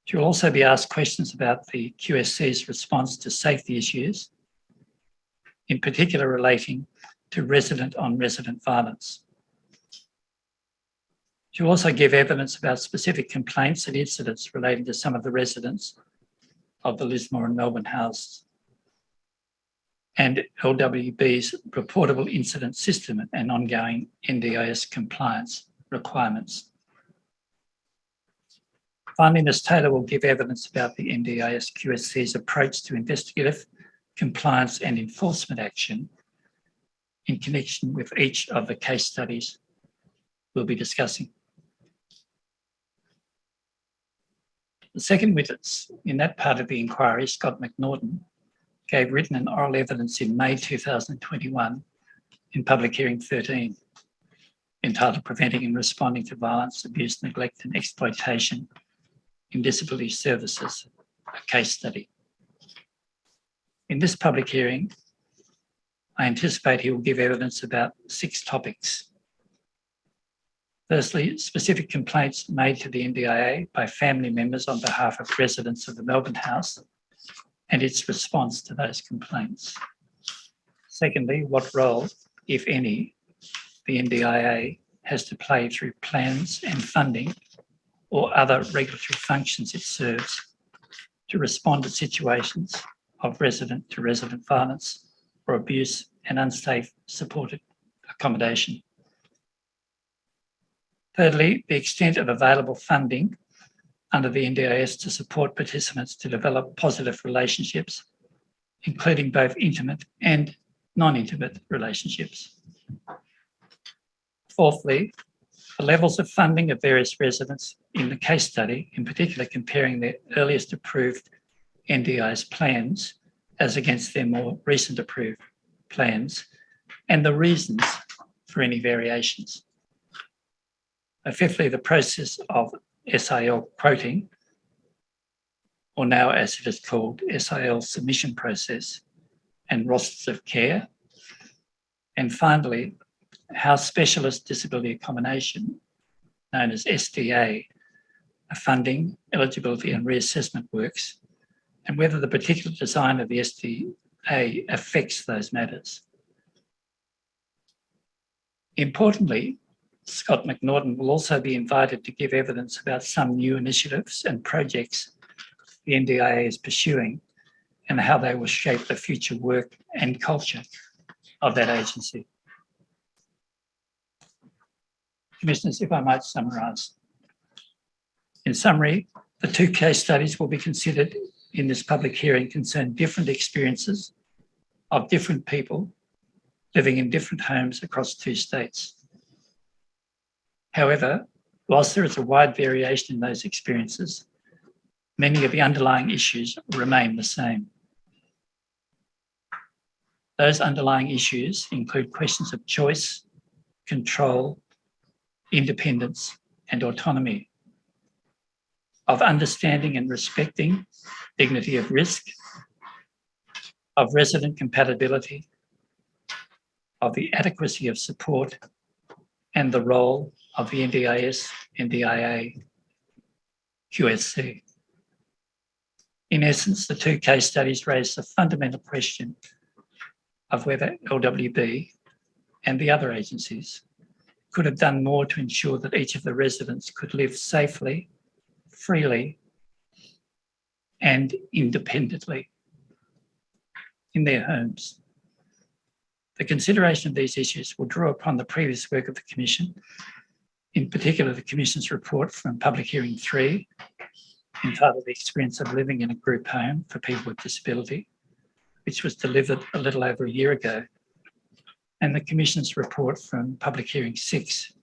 Speaker 3: She will also be asked questions about the QSC's response to safety issues, in particular relating to resident-on-resident violence. She will also give evidence about specific complaints and incidents relating to some of the residents of the Lismore and Melbourne House and LWB's reportable incident system and ongoing NDIS compliance requirements. Finally, Ms. Taylor will give evidence about the NDIS QSC's approach to investigative, compliance and enforcement action in connection with each of the case studies we'll be discussing. The second witness in that part of the inquiry, Scott McNaughton, gave written and oral evidence in May 2021 in public hearing 13, entitled Preventing and Responding to Violence, Abuse, Neglect and Exploitation in Disability Services, a case study. In this public hearing, I anticipate he will give evidence about 6 topics. Firstly, specific complaints made to the NDIA by family members on behalf of residents of the Melbourne House and its response to those complaints. Secondly, what role, if any, the NDIA has to play through plans and funding or other regulatory functions it serves to respond to situations of resident-to-resident violence or abuse and unsafe supported accommodation. Thirdly, the extent of available funding under the NDIS to support participants to develop positive relationships, including both intimate and non-intimate relationships. Fourthly, the levels of funding of various residents in the case study, in particular comparing their earliest approved NDIS plans as against their more recent approved plans, and the reasons for any variations. Fifthly, the process of SIL quoting, or now as it is called, SIL submission process, and rosters of care. And finally, how specialist disability accommodation, known as SDA, funding, eligibility and reassessment works, and whether the particular design of the SDA affects those matters. Importantly, Scott McNaughton will also be invited to give evidence about some new initiatives and projects the NDIA is pursuing and how they will shape the future work and culture of that agency. Commissioners, if I might summarise. In summary, the 2 case studies will be considered in this public hearing concern different experiences of different people living in different homes across 2 states. However, whilst there is a wide variation in those experiences, many of the underlying issues remain the same. Those underlying issues include questions of choice, control, independence, and autonomy, of understanding and respecting dignity of risk, of resident compatibility, of the adequacy of support, and the role of the NDIS, NDIA, QSC. In essence, the 2 case studies raise the fundamental question of whether LWB and the other agencies could have done more to ensure that each of the residents could live safely freely and independently in their homes. The consideration of these issues will draw upon the previous work of the Commission, in particular the Commission's report from Public Hearing 3, entitled The Experience of Living in a Group Home for People with Disability, which was delivered a little over a year ago, and the Commission's report from Public Hearing 6,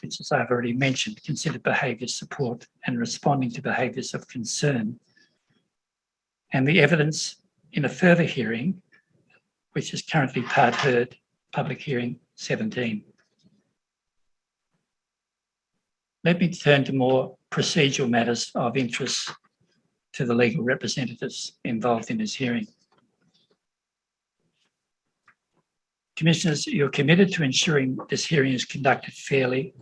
Speaker 3: which, as I've already mentioned, considered behaviour support and responding to behaviours of concern, and the evidence in a further hearing, which is currently part heard, Public Hearing 17. Let me turn to more procedural matters of interest to the legal representatives involved in this hearing. Commissioners, you're committed to ensuring this hearing is conducted fairly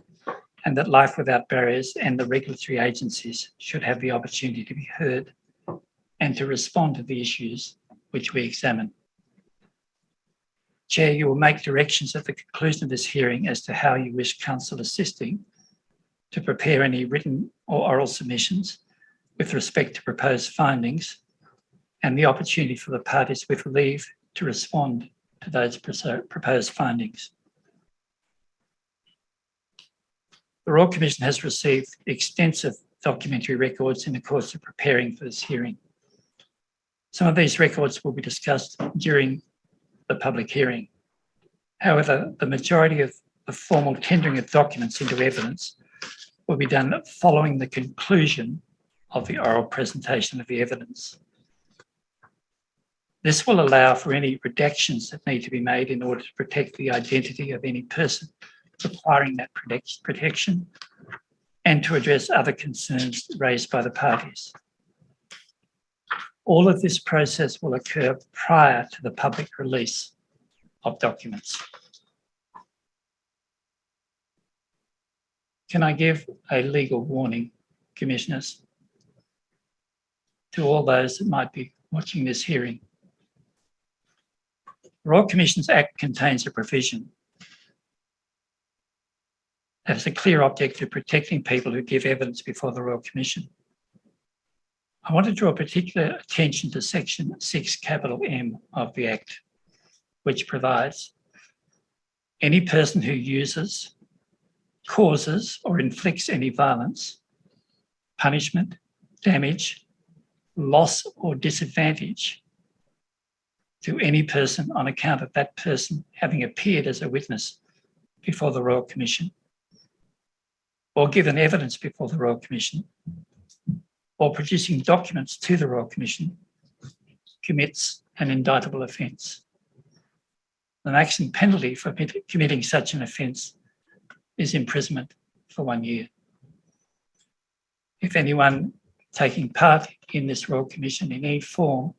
Speaker 3: and that Life Without Barriers and the regulatory agencies should have the opportunity to be heard and to respond to the issues which we examine. Chair, you will make directions at the conclusion of this hearing as to how you wish Council assisting to prepare any written or oral submissions with respect to proposed findings and the opportunity for the parties with leave to respond to those proposed findings. The Royal Commission has received extensive documentary records in the course of preparing for this hearing. Some of these records will be discussed during the public hearing. However, the majority of the formal tendering of documents into evidence will be done following the conclusion of the oral presentation of the evidence. This will allow for any redactions that need to be made in order to protect the identity of any person requiring that protection and to address other concerns raised by the parties. All of this process will occur prior to the public release of documents. Can I give a legal warning, Commissioners, to all those that might be watching this hearing? The Royal Commissions Act contains a provision that has a clear objective of protecting people who give evidence before the Royal Commission. I want to draw particular attention to Section 6(m) of the Act, which provides any person who uses, causes or inflicts any violence, punishment, damage, loss or disadvantage to any person on account of that person having appeared as a witness before the Royal Commission or given evidence before the Royal Commission or producing documents to the Royal Commission commits an indictable offence. The maximum penalty for committing such an offence is imprisonment for 1 year. If anyone taking part in this Royal Commission in any form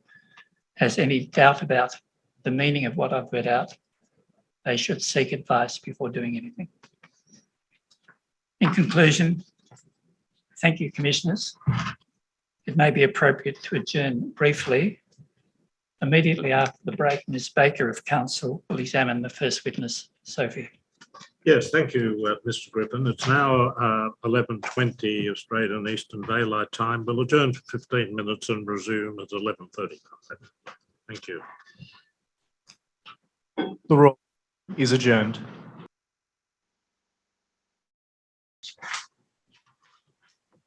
Speaker 3: has any doubt about the meaning of what I've read out, they should seek advice before doing anything. In conclusion, thank you, Commissioners. It may be appropriate to adjourn briefly. Immediately after the break, Ms Baker of Council will examine the first witness, Sophie.
Speaker 2: Yes, thank you, Mr. Griffin. It's now 11:20 Australian Eastern Daylight Time. We'll adjourn for 15 minutes and resume at 11:35. Thank you.
Speaker 1: The Royal is adjourned.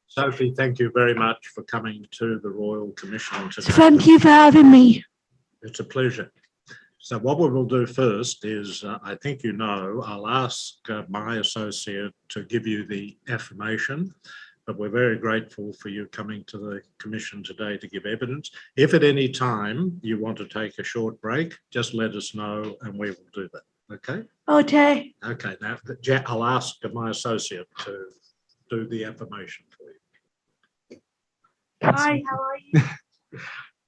Speaker 2: Sophie, thank you very much for coming to the Royal Commission today.
Speaker 12: Thank you for having me.
Speaker 2: It's a pleasure. So what we will do first is, I think you know, I'll ask my associate to give you the affirmation, but we're very grateful for you coming to the Commission today to give evidence. If at any time you want to take a short break, just let us know and we will do that, okay?
Speaker 12: Okay.
Speaker 2: Okay, now I'll ask my associate to do the affirmation for you.
Speaker 12: Hi, how are you?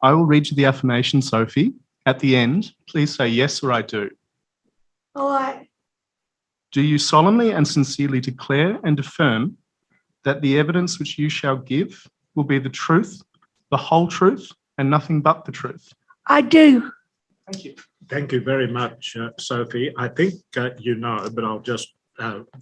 Speaker 1: I will read you the affirmation, Sophie. At the end, please say yes or I do.
Speaker 12: All right.
Speaker 1: Do you solemnly and sincerely declare and affirm that the evidence which you shall give will be the truth, the whole truth, and nothing but the truth?
Speaker 12: I do.
Speaker 1: Thank you.
Speaker 2: Thank you very much, Sophie. I think you know, but I'll just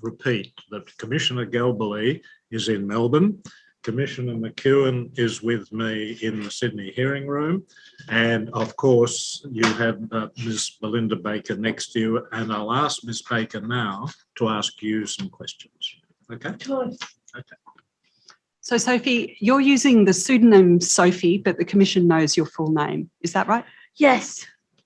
Speaker 2: repeat that Commissioner Galbally is in Melbourne. Commissioner McEwen is with me in the Sydney hearing room. And of course, you have Ms. Belinda Baker next to you. And I'll ask Ms. Baker now to ask you some questions. Okay? Okay.
Speaker 13: So, Sophie, you're using the pseudonym Sophie, but the Commission knows your full name. Is that right?
Speaker 12: Yes.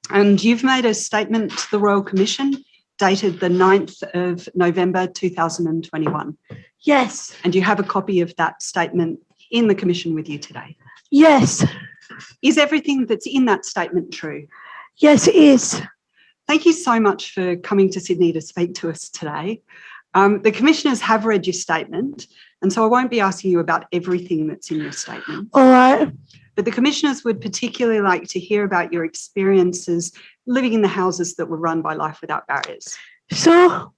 Speaker 13: And you've made a statement to the Royal Commission dated the 9th of November 2021.
Speaker 12: Yes.
Speaker 13: And you have a copy of that statement in the Commission with you today.
Speaker 12: Yes.
Speaker 13: Is everything that's in that statement true?
Speaker 12: Yes, it is.
Speaker 13: Thank you so much for coming to Sydney to speak to us today. The Commissioners have read your statement, and so I won't be asking you about everything that's in your statement.
Speaker 12: All right.
Speaker 13: But the Commissioners would particularly like to hear about your experiences living in the houses that were run by Life Without Barriers.
Speaker 12: So,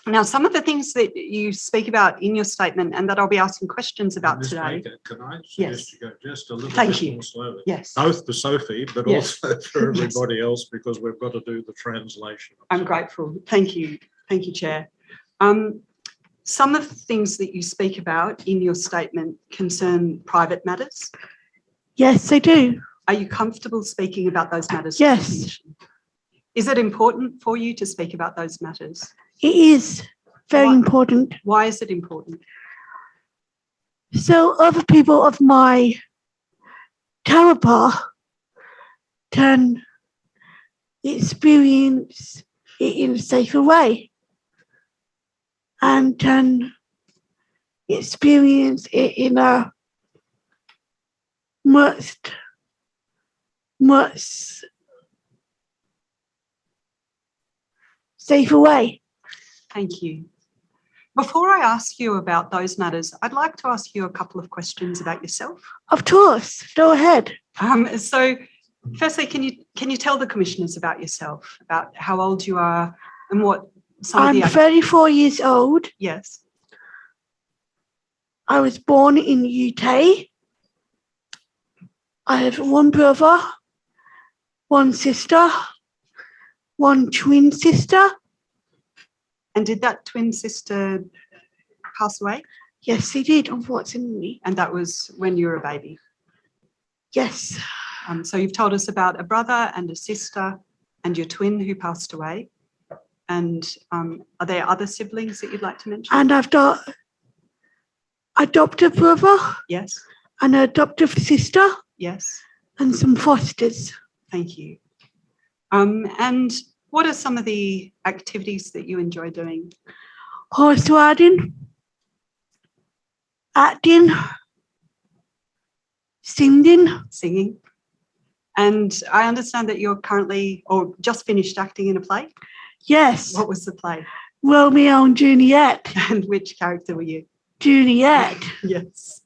Speaker 13: now, some of the things that you speak about in your statement and that I'll be asking questions about
Speaker 2: Ms.
Speaker 13: today.
Speaker 2: Baker, can I suggest
Speaker 13: Yes.
Speaker 2: you go just a little
Speaker 13: Thank
Speaker 2: bit
Speaker 13: you.
Speaker 2: more slowly?
Speaker 13: Yes.
Speaker 2: Both for Sophie, but
Speaker 13: Yes.
Speaker 2: also for
Speaker 13: Yes.
Speaker 2: everybody else, because we've got to do the translation.
Speaker 13: I'm grateful. Thank you. Thank you, Chair. Some of the things that you speak about in your statement concern private matters.
Speaker 12: yes, they do.
Speaker 13: Are you comfortable speaking about those matters?
Speaker 12: Yes.
Speaker 13: Is it important for you to speak about those matters?
Speaker 12: It is very important.
Speaker 13: Why is it important?
Speaker 12: So other people of my caliber can experience it in a safer way and can experience it in a much safer way.
Speaker 13: Thank you. Before I ask you about those matters, I'd like to ask you a couple of questions about yourself.
Speaker 12: Of course, go ahead.
Speaker 13: So, firstly, can you tell the Commissioners about yourself, about how old you are and what some
Speaker 12: I'm
Speaker 13: of the
Speaker 12: 34 years old.
Speaker 13: Yes.
Speaker 12: I was born in the UK. I have one brother, one sister, one twin sister.
Speaker 13: And did that twin sister pass away?
Speaker 12: Yes, he did, unfortunately.
Speaker 13: And that was when you were a baby?
Speaker 12: Yes.
Speaker 13: So you've told us about a brother and a sister and your twin who passed away. And are there other siblings that you'd like to mention?
Speaker 12: And I've got adopted brother.
Speaker 13: Yes.
Speaker 12: An adoptive sister.
Speaker 13: Yes.
Speaker 12: And some fosters.
Speaker 13: Thank you. And what are some of the activities that you enjoy doing?
Speaker 12: Horse riding, acting, singing.
Speaker 13: And I understand that you're currently or just finished acting in a play?
Speaker 12: Yes.
Speaker 13: What was the play?
Speaker 12: Romeo and Juliet.
Speaker 13: And which character were you?
Speaker 12: Juliet.
Speaker 13: Yes.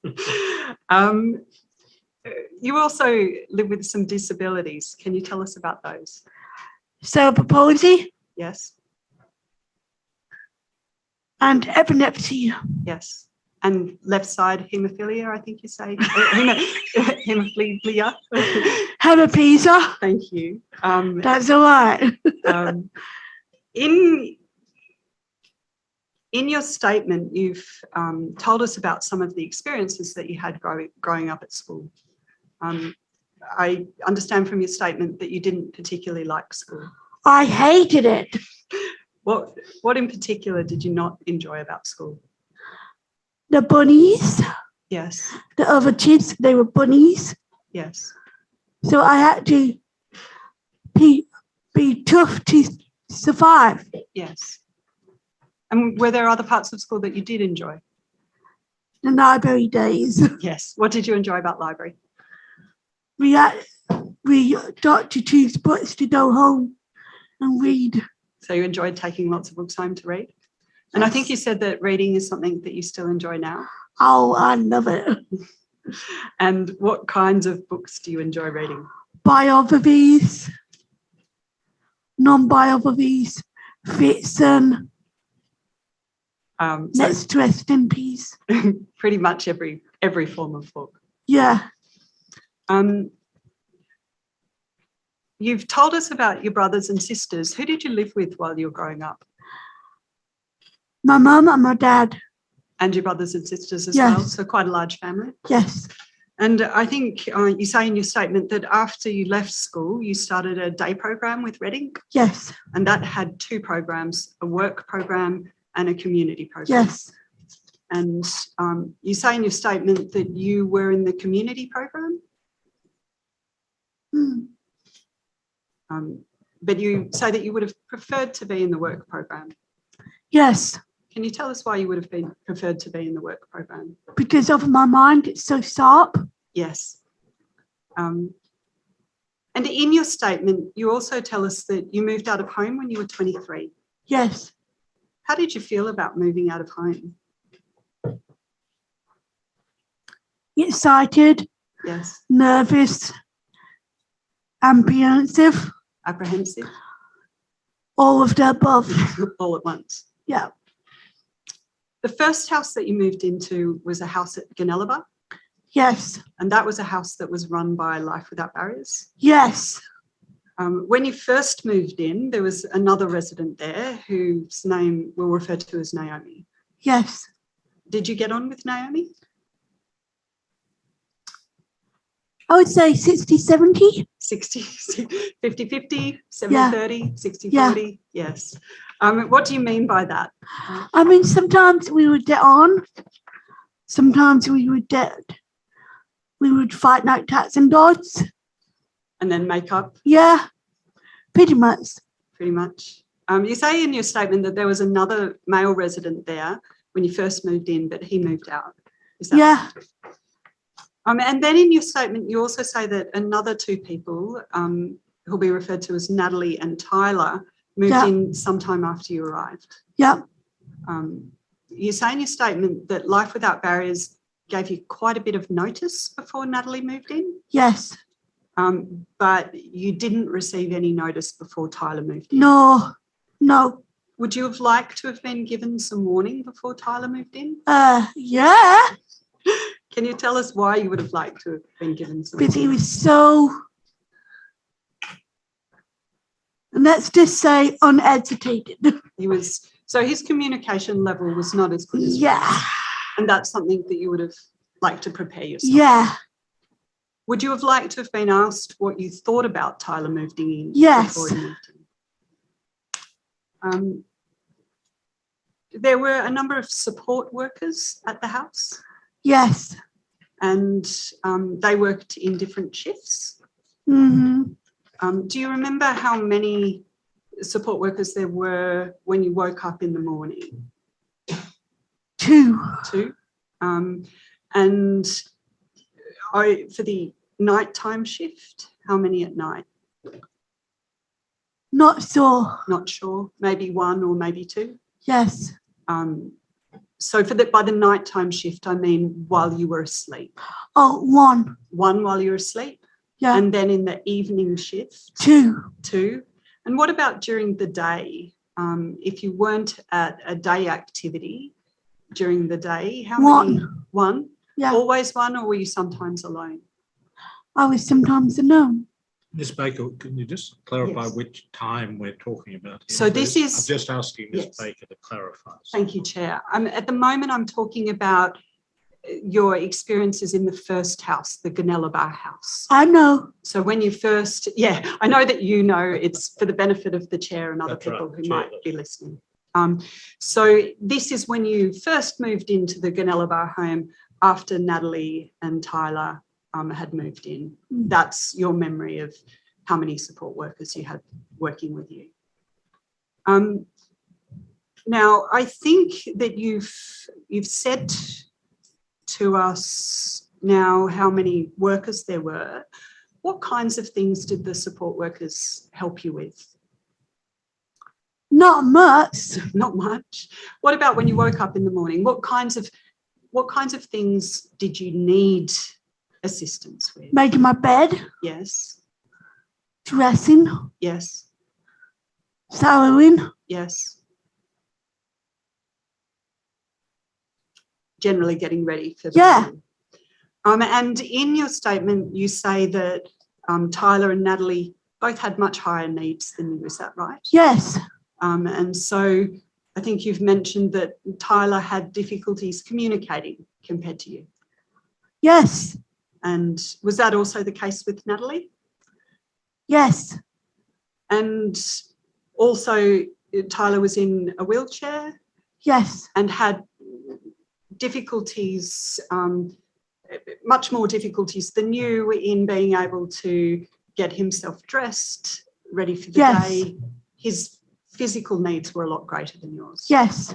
Speaker 13: You also live with some disabilities. Can you tell us about those?
Speaker 12: Cerebral palsy.
Speaker 13: Yes.
Speaker 12: And epilepsy.
Speaker 13: Yes. And left side haemophilia, I think you say. Haemophilia.
Speaker 12: Hemophilia.
Speaker 13: Thank you.
Speaker 12: That's all right.
Speaker 13: In your statement, you've told us about some of the experiences that you had growing up at school. I understand from your statement that you didn't particularly like school.
Speaker 12: I hated it.
Speaker 13: What in particular did you not enjoy about school?
Speaker 12: The bunnies.
Speaker 13: Yes.
Speaker 12: The other kids, they were bunnies.
Speaker 13: Yes.
Speaker 12: So I had to be tough to survive.
Speaker 13: Yes. And were there other parts of school that you did enjoy?
Speaker 12: The library days.
Speaker 13: Yes. What did you enjoy about library?
Speaker 12: We got to choose books to go home and read.
Speaker 13: So you enjoyed taking lots of books home to read? And I think you said that reading is something that you still enjoy now.
Speaker 12: Oh, I love it.
Speaker 13: And what kinds of books do you enjoy reading?
Speaker 12: Biographies, non-biographies, fiction. Let's rest in peace.
Speaker 13: Pretty much every form of book.
Speaker 12: Yeah.
Speaker 13: You've told us about your brothers and sisters. Who did you live with while you were growing up?
Speaker 12: My mum and my dad.
Speaker 13: And your brothers and sisters as
Speaker 12: Yes.
Speaker 13: well, so quite a large family.
Speaker 12: Yes.
Speaker 13: And I think you say in your statement that after you left school, you started a day program with Reading,
Speaker 12: Yes.
Speaker 13: and that had two programs, a work program and a community program.
Speaker 12: Yes.
Speaker 13: And you say in your statement that you were in the community program, but you say that you would have preferred to be in the work program.
Speaker 12: Yes.
Speaker 13: Can you tell us why you would have been preferred to be in the work program?
Speaker 12: Because of my mind, it's so sharp.
Speaker 13: Yes. And in your statement, you also tell us that you moved out of home when you were 23.
Speaker 12: Yes.
Speaker 13: How did you feel about moving out of home?
Speaker 12: Excited.
Speaker 13: Yes.
Speaker 12: Nervous. Apprehensive.
Speaker 13: Apprehensive.
Speaker 12: All of the above.
Speaker 13: All at once.
Speaker 12: Yeah.
Speaker 13: The first house that you moved into was a house at Ganellaba.
Speaker 12: Yes.
Speaker 13: And that was a house that was run by Life Without Barriers.
Speaker 12: Yes.
Speaker 13: When you first moved in, there was another resident there whose name we'll refer to as Naomi.
Speaker 12: Yes.
Speaker 13: Did you get on with Naomi?
Speaker 12: I would say 60-70.
Speaker 13: 60, 50-50, 70-30, 60-40,
Speaker 12: Yeah.
Speaker 13: yes. What do you mean by that?
Speaker 12: I mean, sometimes we would get on. Sometimes we would fight like cats and dogs.
Speaker 13: And then make up?
Speaker 12: Yeah, pretty much.
Speaker 13: Pretty much. You say in your statement that there was another male resident there when you first moved in, but he moved out. Is that
Speaker 12: Yeah.
Speaker 13: right? And then in your statement, you also say that another two people who'll be referred to as Natalie and Tyler moved in sometime after you arrived.
Speaker 12: Yeah.
Speaker 13: You say in your statement that Life Without Barriers gave you quite a bit of notice before Natalie moved in.
Speaker 12: Yes.
Speaker 13: But you didn't receive any notice before Tyler moved in.
Speaker 12: No. No.
Speaker 13: Would you have liked to have been given some warning before Tyler moved in?
Speaker 12: Yeah.
Speaker 13: Can you tell us why you would have liked to have been given some
Speaker 12: Because he
Speaker 13: warning?
Speaker 12: was so, let's just say, uneducated.
Speaker 13: He was, so his communication level was not as good as
Speaker 12: Yeah.
Speaker 13: yours. And that's something that you would have liked to prepare yourself.
Speaker 12: Yeah.
Speaker 13: Would you have liked to have been asked what you thought about Tyler moving in?
Speaker 12: Yes.
Speaker 13: Before he moved in? There were a number of support workers at the house.
Speaker 12: Yes.
Speaker 13: And they worked in different shifts.
Speaker 12: Mm-hmm.
Speaker 13: Do you remember how many support workers there were when you woke up in the morning?
Speaker 12: Two.
Speaker 13: And for the nighttime shift, how many at night?
Speaker 12: Not sure.
Speaker 13: Not sure. Maybe one or maybe two.
Speaker 12: Yes.
Speaker 13: So by the nighttime shift, I mean while you were asleep.
Speaker 12: Oh, one.
Speaker 13: One while you were asleep?
Speaker 12: Yeah.
Speaker 13: And then in the evening shift?
Speaker 12: Two.
Speaker 13: And what about during the day? If you weren't at a day activity during the day, how many? One.
Speaker 12: Yeah.
Speaker 13: Always one, or were you sometimes alone?
Speaker 12: I was sometimes alone.
Speaker 2: Ms. Baker, can you just clarify
Speaker 13: Yes.
Speaker 2: which time we're talking about here?
Speaker 13: So this
Speaker 2: please?
Speaker 13: is-
Speaker 2: I'm just asking Ms.
Speaker 13: Yes.
Speaker 2: Baker to clarify.
Speaker 13: Thank you, Chair. At the moment, I'm talking about your experiences in the first house, the Ganellaba house.
Speaker 12: I know.
Speaker 13: So when you first, I know that you know, it's for the benefit of the Chair and other
Speaker 2: That's right,
Speaker 13: people who
Speaker 2: Chair,
Speaker 13: might
Speaker 2: that's
Speaker 13: be listening. So this is when you first moved into the Ganellaba home after Natalie and Tyler had moved in. That's your memory of how many support workers you had working with you. Now, I think that you've said to us now how many workers there were. What kinds of things did the support workers help you with?
Speaker 12: Not much.
Speaker 13: Not much. What about when you woke up in the morning? What kinds of things did you need assistance with?
Speaker 12: Making my bed.
Speaker 13: Yes.
Speaker 12: Dressing.
Speaker 13: Yes.
Speaker 12: Showering.
Speaker 13: Yes. Generally getting ready for the morning. And in your statement, you say that Tyler and Natalie both had much higher needs than you. Is that right?
Speaker 12: Yes.
Speaker 13: And so I think you've mentioned that Tyler had difficulties communicating compared to you.
Speaker 12: Yes.
Speaker 13: And was that also the case with Natalie?
Speaker 12: Yes.
Speaker 13: And also Tyler was in a wheelchair?
Speaker 12: Yes.
Speaker 13: And had difficulties, much more difficulties than you in being able to get himself dressed, ready for the day. His physical needs were a lot greater than yours.
Speaker 12: Yes.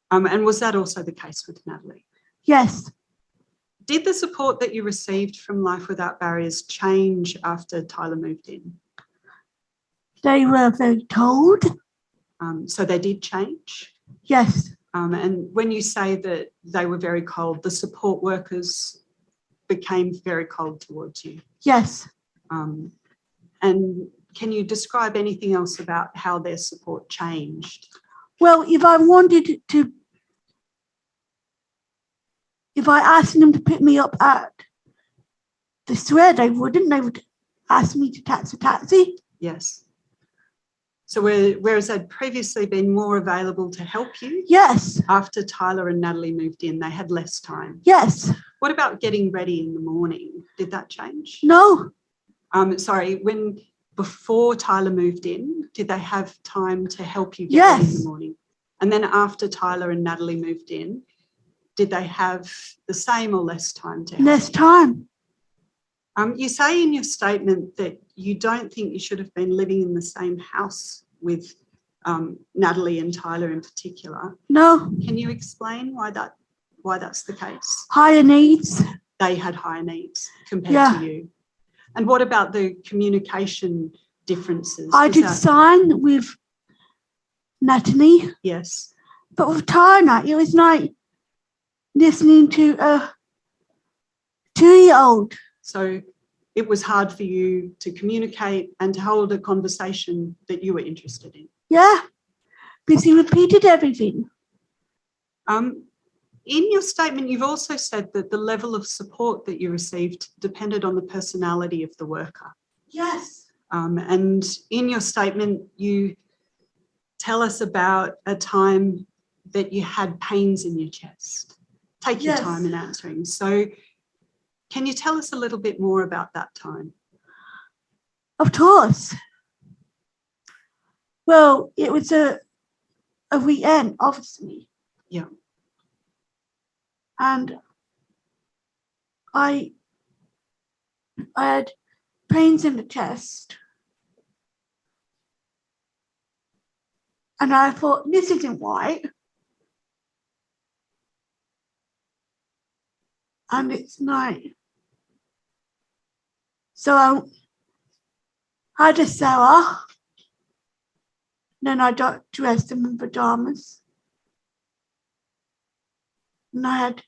Speaker 13: And was that also the case with Natalie?
Speaker 12: Yes.
Speaker 13: Did the support that you received from Life Without Barriers change after Tyler moved in?
Speaker 12: They were very cold.
Speaker 13: So they did change?
Speaker 12: Yes.
Speaker 13: And when you say that they were very cold, the support workers became very cold towards you?
Speaker 12: Yes.
Speaker 13: And can you describe anything else about how their support changed?
Speaker 12: Well, if I asked them to pick me up at the square, they would ask me to tax a taxi.
Speaker 13: Yes. So whereas they'd previously been more available to help you?
Speaker 12: Yes.
Speaker 13: After Tyler and Natalie moved in, they had less time?
Speaker 12: Yes.
Speaker 13: What about getting ready in the morning? Did that change?
Speaker 12: No.
Speaker 13: Sorry, before Tyler moved in, did they have time to help you get ready in the morning? And then after Tyler and Natalie moved in, did they have the same or less time to help
Speaker 12: Less
Speaker 13: you?
Speaker 12: time.
Speaker 13: You say in your statement that you don't think you should have been living in the same house with Natalie and Tyler in particular.
Speaker 12: No.
Speaker 13: Can you explain why that's the case?
Speaker 12: Higher needs.
Speaker 13: They had higher needs compared to you. And what about the communication differences?
Speaker 12: I did sign with Natalie.
Speaker 13: Yes.
Speaker 12: But with Tyler, it was like listening to a 2-year-old.
Speaker 13: So it was hard for you to communicate and to hold a conversation that you were interested in.
Speaker 12: Yeah, because he repeated everything.
Speaker 13: In your statement, you've also said that the level of support that you received depended on the personality of the worker.
Speaker 12: Yes.
Speaker 13: And in your statement, you tell us about a time that you had pains in your chest. Take your time in answering. So can you tell us a little bit more about that time?
Speaker 12: Of course. Well, it was a weekend, obviously.
Speaker 13: Yeah.
Speaker 12: And I had pains in the chest. And I thought, this isn't right. And it's night. So I had a shower. Then I got dressed in my pajamas. And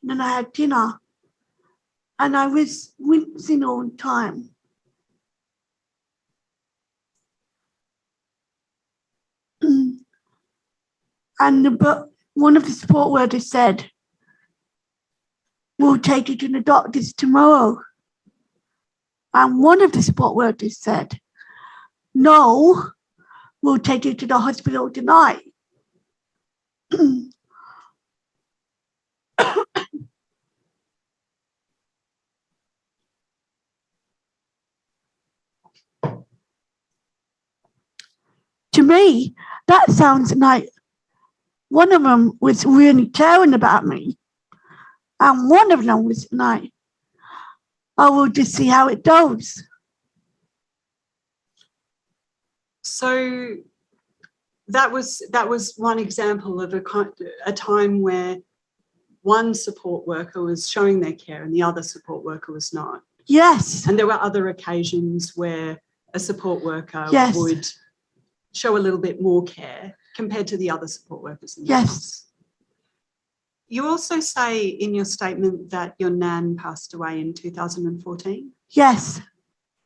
Speaker 12: then I had dinner. And I was wincing all the time. And one of the support workers said, we'll take you to the doctors tomorrow. And one of the support workers said, no, we'll take you to the hospital tonight. To me, that sounds like one of them was really caring about me. And one of them was like, oh, we'll just see how it goes.
Speaker 13: So that was one example of a time where one support worker was showing their care and the other support worker was not.
Speaker 12: Yes.
Speaker 13: And there were other occasions where a support worker would show a little bit more care compared to the other support workers in the house. You also say in your statement that your nan passed away in 2014?
Speaker 12: Yes.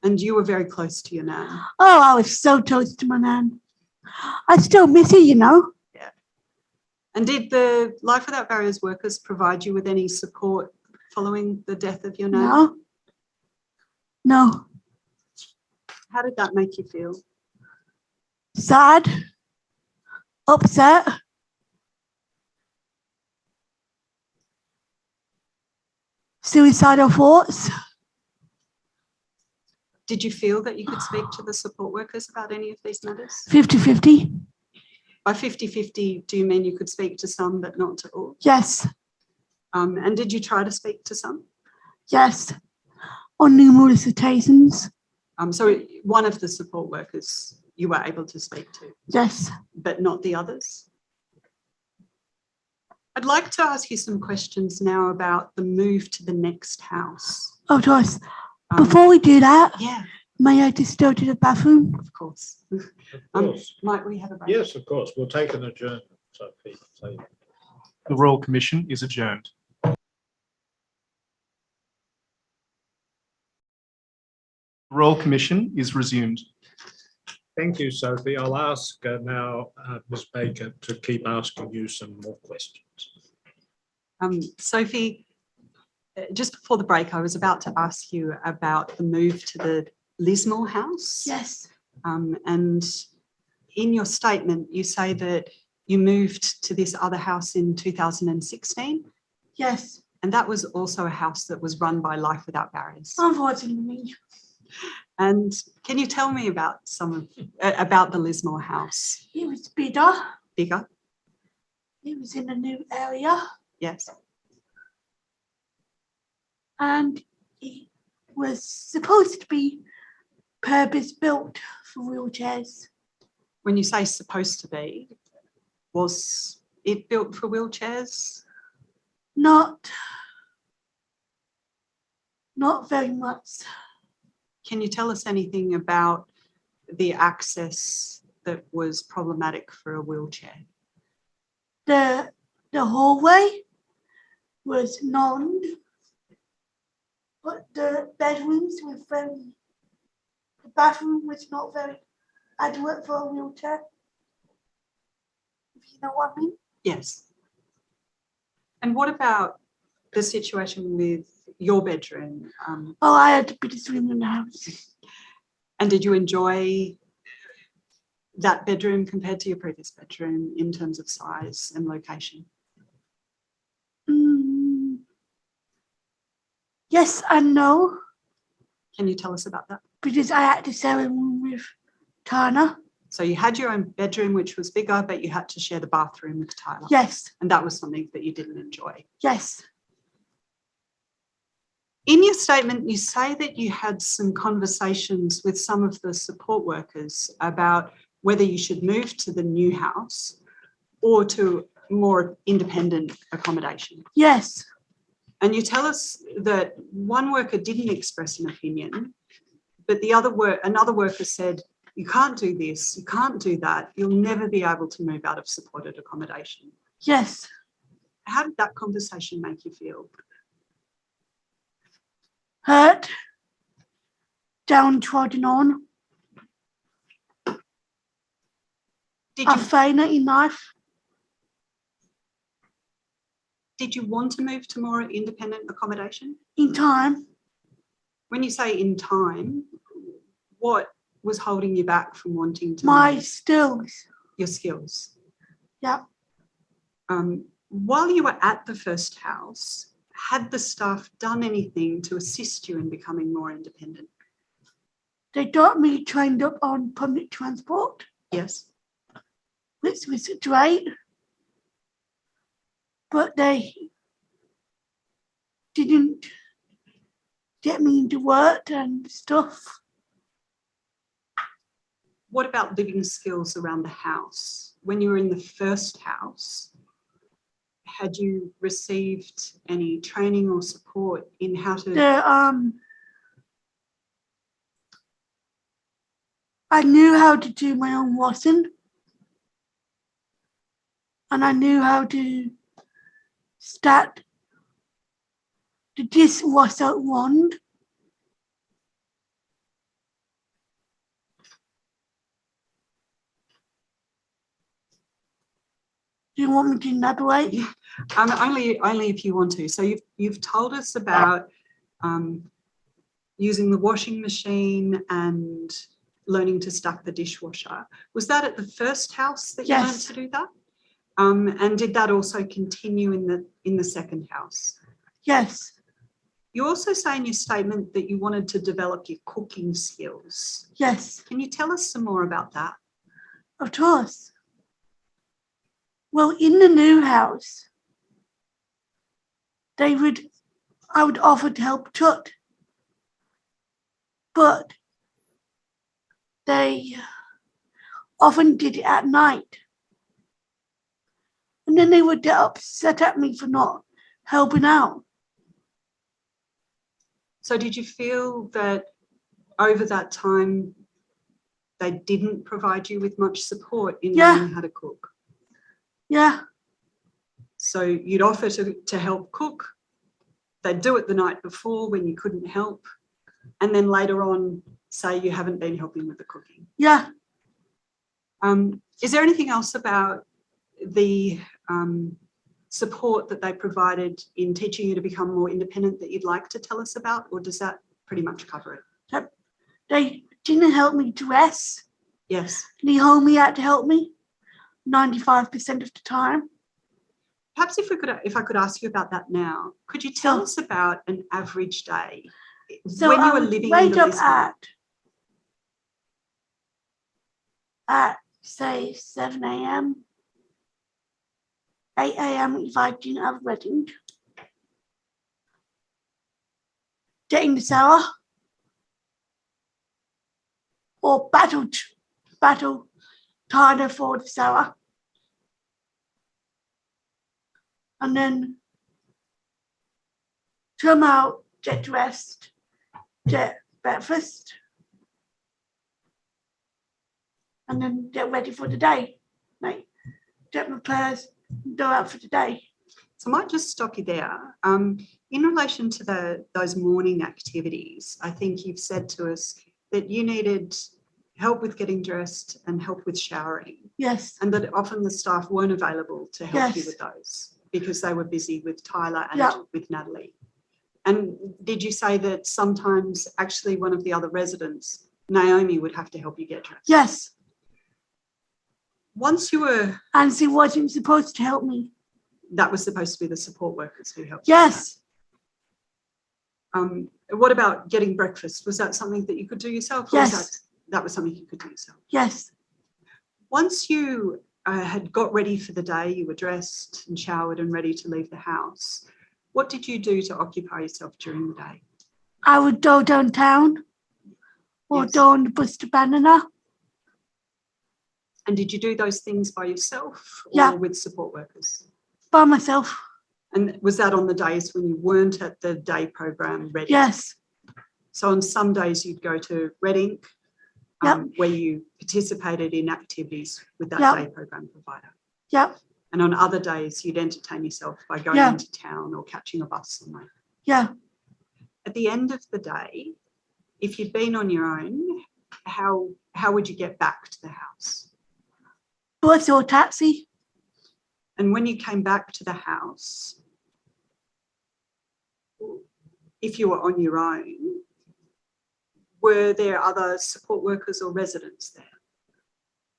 Speaker 13: And you were very close to your nan?
Speaker 12: Oh, I was so close to my nan. I still miss her, you know.
Speaker 13: Yeah. And did the Life Without Barriers workers provide you with any support following the death of your nan?
Speaker 12: No. No.
Speaker 13: How did that make you feel?
Speaker 12: Sad. upset, suicidal thoughts.
Speaker 13: Did you feel that you could speak to the support workers about any of these matters?
Speaker 12: 50-50.
Speaker 13: By 50-50, do you mean you could speak to some but not to all?
Speaker 12: Yes,
Speaker 13: And did you try to speak to some?
Speaker 12: yes, on numerous occasions.
Speaker 13: So one of the support workers you were able to speak to,
Speaker 12: Yes.
Speaker 13: but not the others? I'd like to ask you some questions now about the move to the next house.
Speaker 12: Of course. Before we do that,
Speaker 13: Yeah,
Speaker 12: may I just go to the bathroom?
Speaker 13: of course.
Speaker 2: Of course.
Speaker 13: Might we have a break?
Speaker 2: Yes, of course. We'll take an adjournment, Sophie.
Speaker 1: The Royal Commission is adjourned. The Royal Commission is resumed.
Speaker 2: Thank you, Sophie. I'll ask now Ms. Baker to keep asking you some more questions.
Speaker 13: Sophie, just before the break, I was about to ask you about the move to the Lismore House.
Speaker 12: Yes.
Speaker 13: And in your statement, you say that you moved to this other house in 2016.
Speaker 12: Yes.
Speaker 13: And that was also a house that was run by Life Without Barriers.
Speaker 12: Unfortunately.
Speaker 13: And can you tell me about about the Lismore House?
Speaker 12: It was bigger.
Speaker 13: Bigger?
Speaker 12: It was in a new area.
Speaker 13: Yes.
Speaker 12: And it was supposed to be purpose built for wheelchairs.
Speaker 13: When you say supposed to be, was it built for wheelchairs?
Speaker 12: Not very much.
Speaker 13: Can you tell us anything about the access that was problematic for a wheelchair?
Speaker 12: The hallway was non, but the bedrooms were the bathroom was not very adequate for a wheelchair. If you know what I mean?
Speaker 13: Yes. And what about the situation with your bedroom?
Speaker 12: I had the biggest room in the house.
Speaker 13: And did you enjoy that bedroom compared to your previous bedroom in terms of size and location?
Speaker 12: Yes and no.
Speaker 13: Can you tell us about that?
Speaker 12: Because I had to share a room with Tana.
Speaker 13: So you had your own bedroom, which was bigger, but you had to share the bathroom with Tyler.
Speaker 12: Yes.
Speaker 13: And that was something that you didn't enjoy.
Speaker 12: Yes.
Speaker 13: In your statement, you say that you had some conversations with some of the support workers about whether you should move to the new house or to more independent accommodation.
Speaker 12: Yes.
Speaker 13: And you tell us that one worker didn't express an opinion, but another worker said, you can't do this, you can't do that, you'll never be able to move out of supported accommodation.
Speaker 12: Yes.
Speaker 13: How did that conversation make you feel?
Speaker 12: Hurt. Downtrodden on. A failure in life.
Speaker 13: Did you want to move to more independent accommodation?
Speaker 12: In time.
Speaker 13: When you say in time, what was holding you back from wanting to
Speaker 12: My
Speaker 13: move?
Speaker 12: skills.
Speaker 13: Your skills.
Speaker 12: Yep.
Speaker 13: While you were at the first house, had the staff done anything to assist you in becoming more independent?
Speaker 12: They got me trained up on public transport.
Speaker 13: Yes.
Speaker 12: Which was great. But they didn't get me into work and stuff.
Speaker 13: What about living skills around the house? When you were in the first house, had you received any training or support in how to...
Speaker 12: I knew how to do my own washing. And I knew how to start the dishwasher wand. Do you want me to elaborate?
Speaker 13: Only if you want to. So you've told us about using the washing machine and learning to stack the dishwasher. Was that at the first house that you
Speaker 12: Yes.
Speaker 13: learned to do that? And did that also continue in the second house?
Speaker 12: Yes.
Speaker 13: You also say in your statement that you wanted to develop your cooking skills.
Speaker 12: Yes.
Speaker 13: Can you tell us some more about that?
Speaker 12: Of course. Well, in the new house, I would offer to help cook, but they often did it at night. And then they would get upset at me for not helping out.
Speaker 13: So did you feel that over that time they didn't provide you with much support in learning how to cook?
Speaker 12: Yeah.
Speaker 13: So you'd offer to help cook, they'd do it the night before when you couldn't help, and then later on say you haven't been helping with the cooking.
Speaker 12: Yeah.
Speaker 13: Is there anything else about the support that they provided in teaching you to become more independent that you'd like to tell us about, or does that pretty much cover it?
Speaker 12: They didn't help me dress.
Speaker 13: Yes.
Speaker 12: They only had to help me 95% of the time.
Speaker 13: Perhaps if I could ask you about that now, could you tell us about an average day
Speaker 12: So
Speaker 13: when you
Speaker 12: I
Speaker 13: were
Speaker 12: would
Speaker 13: living
Speaker 12: wake
Speaker 13: in the
Speaker 12: up
Speaker 13: Lisbon?
Speaker 12: at say 7 a.m., 8 a.m. if I didn't have a wedding. Get in the shower or battle harder for the shower. And then come out, get dressed, get breakfast, and then get ready for the day. Like, get my prayers, go out for the day.
Speaker 13: So I might just stop you there. In relation to those morning activities, I think you've said to us that you needed help with getting dressed and help with showering.
Speaker 12: Yes.
Speaker 13: And that often the staff weren't available to help you
Speaker 12: Yes.
Speaker 13: with those because they were busy with Tyler and with Natalie. And did you say that sometimes actually one of the other residents, Naomi, would have to help you get dressed?
Speaker 12: Yes.
Speaker 13: Once you were...
Speaker 12: And she wasn't supposed to help me.
Speaker 13: That was supposed to be the support workers who helped you.
Speaker 12: Yes.
Speaker 13: What about getting breakfast? Was that something that you could do yourself? Or
Speaker 12: Yes.
Speaker 13: was that was something you could do yourself?
Speaker 12: Yes.
Speaker 13: Once you had got ready for the day, you were dressed and showered and ready to leave the house, what did you do to occupy yourself during the day?
Speaker 12: I would go downtown or go on the bus to Banana.
Speaker 13: And did you do those things by yourself or with support workers?
Speaker 12: By myself.
Speaker 13: And was that on the days when you weren't at the day program Red Ink?
Speaker 12: Yes.
Speaker 13: So on some days you'd go to Red Ink, where you participated in activities with that day program provider.
Speaker 12: Yep.
Speaker 13: And on other days you'd entertain yourself by going into town or catching a bus somewhere.
Speaker 12: Yeah.
Speaker 13: At the end of the day, if you'd been on your own, how would you get back to the house?
Speaker 12: Bus or taxi.
Speaker 13: And when you came back to the house, if you were on your own, were there other support workers or residents there?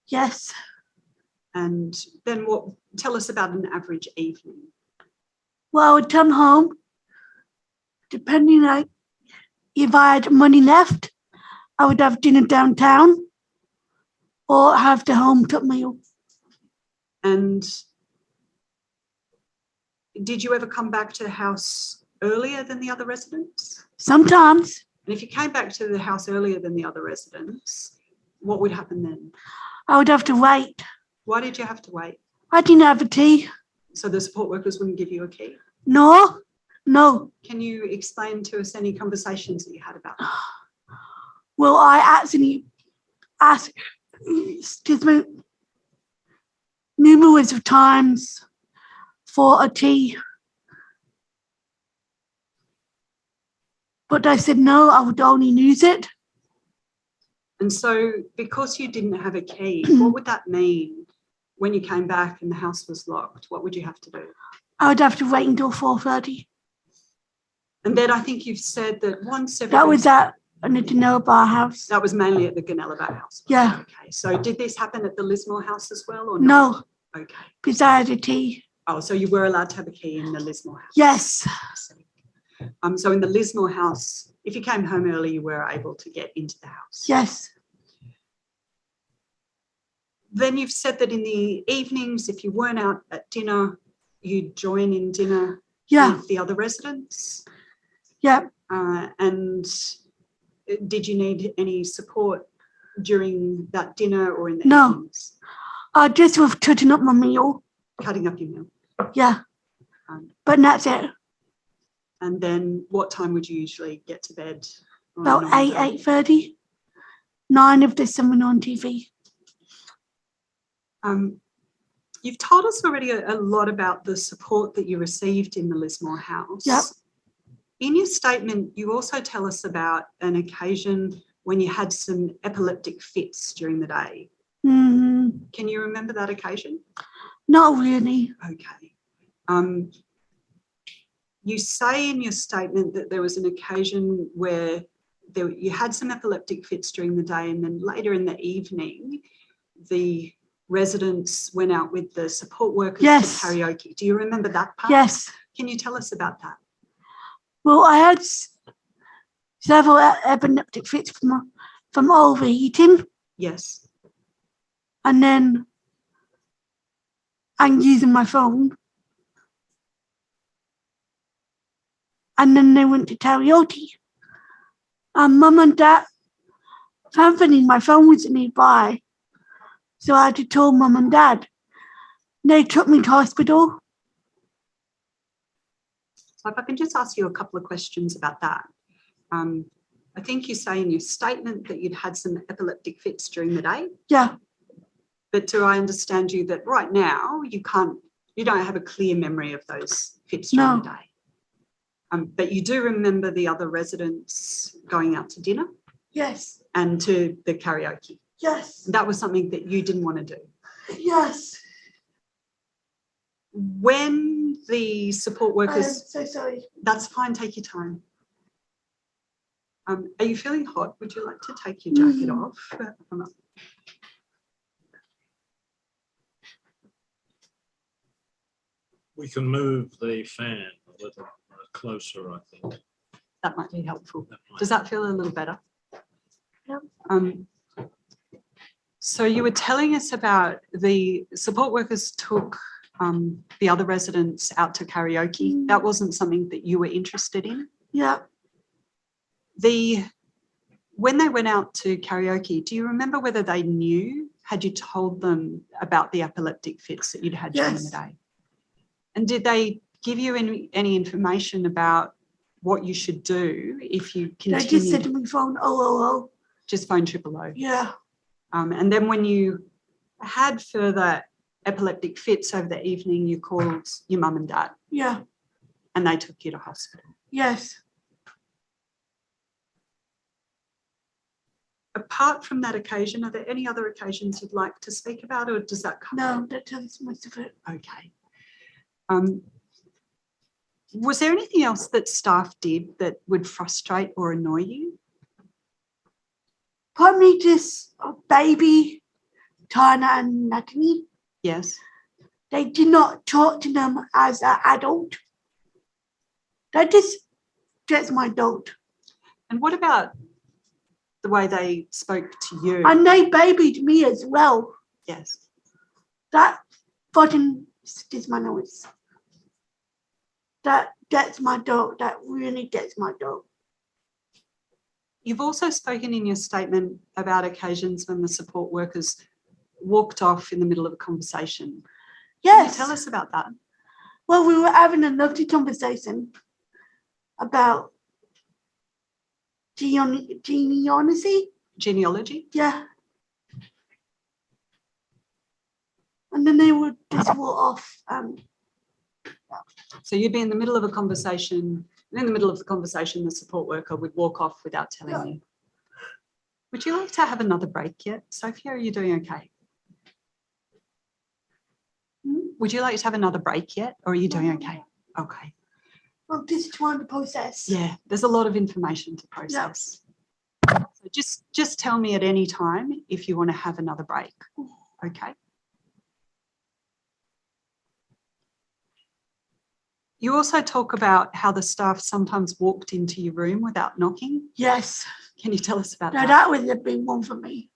Speaker 12: Yes.
Speaker 13: And then tell us about an average evening.
Speaker 12: Well, I would come home, depending on if I had money left, I would have dinner downtown or have the home cooked meal.
Speaker 13: And did you ever come back to the house earlier than the other residents?
Speaker 12: Sometimes.
Speaker 13: And if you came back to the house earlier than the other residents, what would happen then?
Speaker 12: I would have to wait.
Speaker 13: Why did you have to wait?
Speaker 12: I didn't have a key.
Speaker 13: So the support workers wouldn't give you a key?
Speaker 12: No.
Speaker 13: Can you explain to us any conversations that you had about that?
Speaker 12: Well, I actually asked, numerous of times for a key. But I said no, I would only use it.
Speaker 13: And so because you didn't have a key, what would that mean when you came back and the house was locked? What would you have to do?
Speaker 12: I would have to wait until 4:30.
Speaker 13: And then I think you've said that once every...
Speaker 12: That was at in the Genoa Bar House.
Speaker 13: That was mainly at the Gunnellabar House.
Speaker 12: Yeah.
Speaker 13: Okay. So did this happen at the Lismore House as well or not?
Speaker 12: No,
Speaker 13: Okay.
Speaker 12: because I had a tea.
Speaker 13: Oh, so you were allowed to have a key in the Lismore House?
Speaker 12: Yes.
Speaker 13: So in the Lismore House, if you came home early, you were able to get into the house?
Speaker 12: Yes.
Speaker 13: Then you've said that in the evenings, if you weren't out at dinner, you'd join in dinner with the other residents?
Speaker 12: Yeah.
Speaker 13: And did you need any support during that dinner or in the evenings?
Speaker 12: I just was cutting up my meal.
Speaker 13: Cutting up your meal?
Speaker 12: Yeah. But that's it.
Speaker 13: And then what time would you usually get to bed?
Speaker 12: About 8:30. 9 if there's someone on TV.
Speaker 13: You've told us already a lot about the support that you received in the Lismore House.
Speaker 12: Yep.
Speaker 13: In your statement, you also tell us about an occasion when you had some epileptic fits during the day.
Speaker 12: Mm-hmm.
Speaker 13: Can you remember that occasion?
Speaker 12: Not really.
Speaker 13: Okay. You say in your statement that there was an occasion where you had some epileptic fits during the day, and then later in the evening, the residents went out with the support workers to karaoke. Do you remember that part?
Speaker 12: Yes.
Speaker 13: Can you tell us about that?
Speaker 12: Well, I had several epileptic fits from overeating.
Speaker 13: Yes.
Speaker 12: And then I'm using my phone. And then they went to karaoke. And Mum and Dad, thankfully my phone was nearby. So I had to tell Mum and Dad. They took me to hospital.
Speaker 13: So if I can just ask you a couple of questions about that. I think you say in your statement that you'd had some epileptic fits during the day.
Speaker 12: Yeah.
Speaker 13: But do I understand you that right now you don't have a clear memory of those fits during the day? But you do remember the other residents going out to dinner?
Speaker 12: Yes.
Speaker 13: And to the karaoke?
Speaker 12: Yes.
Speaker 13: That was something that you didn't want to do?
Speaker 12: Yes.
Speaker 13: When the support workers...
Speaker 12: I'm so sorry.
Speaker 13: That's fine, take your time. Are you feeling hot? Would you like to take your jacket off?
Speaker 2: We can move the fan a little closer, I think.
Speaker 13: That might be helpful. Does that feel a little better?
Speaker 12: Yep.
Speaker 13: So you were telling us about the support workers took the other residents out to karaoke. That wasn't something that you were interested in?
Speaker 12: Yeah.
Speaker 13: When they went out to karaoke, do you remember whether they knew? Had you told them about the epileptic fits that you'd had during the day? And did they give you any information about what you should do if you continue?
Speaker 12: They just said to me, phone 000.
Speaker 13: Just phone 000.
Speaker 12: Yeah.
Speaker 13: And then when you had further epileptic fits over the evening, you called your mum and dad?
Speaker 12: Yeah.
Speaker 13: And they took you to hospital?
Speaker 12: Yes.
Speaker 13: Apart from that occasion, are there any other occasions you'd like to speak about, or does that cover?
Speaker 12: No, that tells most of it.
Speaker 13: Okay. Was there anything else that staff did that would frustrate or annoy you?
Speaker 12: Probably just baby, Tana and Natalie.
Speaker 13: Yes.
Speaker 12: They did not talk to them as an adult. That just gets my goat.
Speaker 13: And what about the way they spoke to you?
Speaker 12: And they babied me as well.
Speaker 13: Yes.
Speaker 12: That fucking is my noise. That gets my dog. That really gets my dog.
Speaker 13: You've also spoken in your statement about occasions when the support workers walked off in the middle of a conversation.
Speaker 12: Yes.
Speaker 13: Can you tell us about that?
Speaker 12: Well, we were having a lovely conversation about genealogy.
Speaker 13: Genealogy?
Speaker 12: Yeah. And then they would just walk off.
Speaker 13: So you'd be in the middle of a conversation, and in the middle of the conversation, the support worker would walk off without telling you. Would you like to have another break yet? Sophie, are you doing okay? Would you like to have another break yet, or are you doing okay? Okay.
Speaker 12: I'm just trying to process.
Speaker 13: Yeah, there's a lot of information to process. Just tell me at any time if you want to have another break. Okay. You also talk about how the staff sometimes walked into your room without knocking.
Speaker 12: Yes.
Speaker 13: Can you tell us about
Speaker 12: No,
Speaker 13: that?
Speaker 12: that was a big one for me.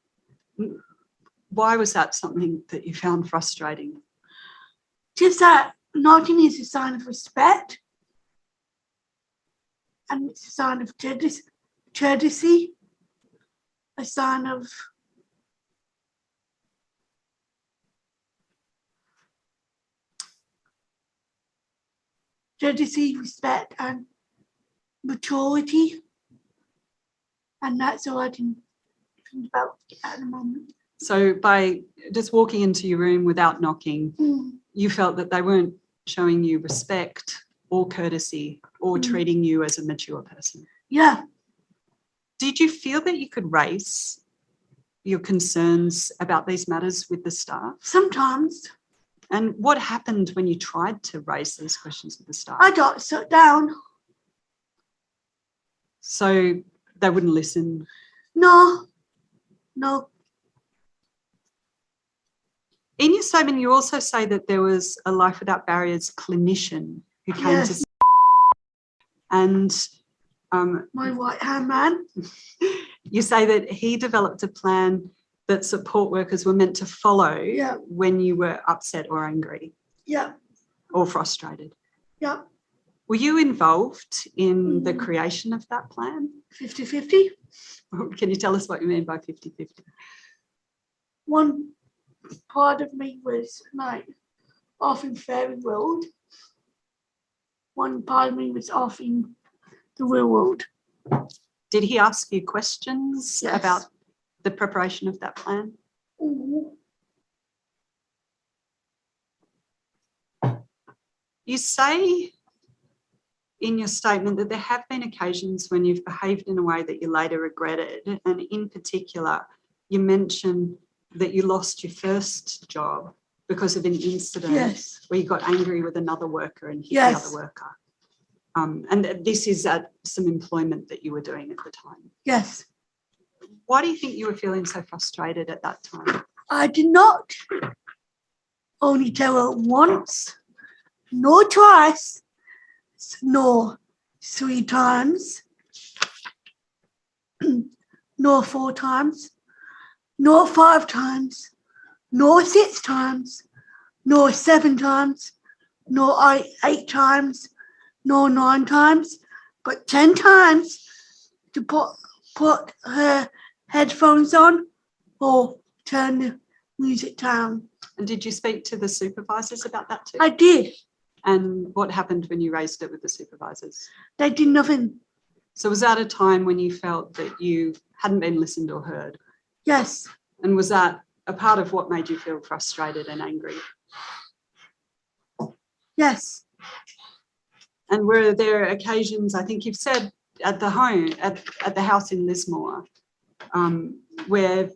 Speaker 13: Why was that something that you found frustrating?
Speaker 12: Just that knocking is a sign of respect. And it's a sign of courtesy, a sign of courtesy, respect, and maturity. And that's all I can think about at the moment.
Speaker 13: So by just walking into your room without knocking, you felt that they weren't showing you respect or courtesy or treating you as a mature person.
Speaker 12: Yeah.
Speaker 13: Did you feel that you could raise your concerns about these matters with the staff?
Speaker 12: Sometimes.
Speaker 13: And what happened when you tried to raise these questions with the staff?
Speaker 12: I got shut down.
Speaker 13: So they wouldn't listen?
Speaker 12: No.
Speaker 13: In your statement, you also say that there was a Life Without Barriers clinician who came to, and
Speaker 12: my right-hand man.
Speaker 13: You say that he developed a plan that support workers were meant to follow when you were upset or angry.
Speaker 12: Yeah.
Speaker 13: Or frustrated.
Speaker 12: Yeah.
Speaker 13: Were you involved in the creation of that plan?
Speaker 12: 50-50.
Speaker 13: Can you tell us what you mean by 50-50?
Speaker 12: One part of me was like off in fairy world. One part of me was off in the real world.
Speaker 13: Did he ask you questions about the preparation of that plan? You say in your statement that there have been occasions when you've behaved in a way that you later regretted, and in particular, you mention that you lost your first job because of an incident where you got angry with another worker and hit the other worker. And this is at some employment that you were doing at the time.
Speaker 12: Yes.
Speaker 13: Why do you think you were feeling so frustrated at that time?
Speaker 12: I did not only tell her once, nor twice, nor 3 times, nor 4 times, nor 5 times, nor 6 times, nor 7 times, nor 8 times, nor 9 times, but 10 times to put her headphones on or turn the music down.
Speaker 13: And did you speak to the supervisors about that too?
Speaker 12: I did.
Speaker 13: And what happened when you raised it with the supervisors?
Speaker 12: They did nothing.
Speaker 13: So was that a time when you felt that you hadn't been listened or heard?
Speaker 12: Yes.
Speaker 13: And was that a part of what made you feel frustrated and angry?
Speaker 12: Yes.
Speaker 13: And were there occasions, I think you've said at the home, at the house in Lismore, where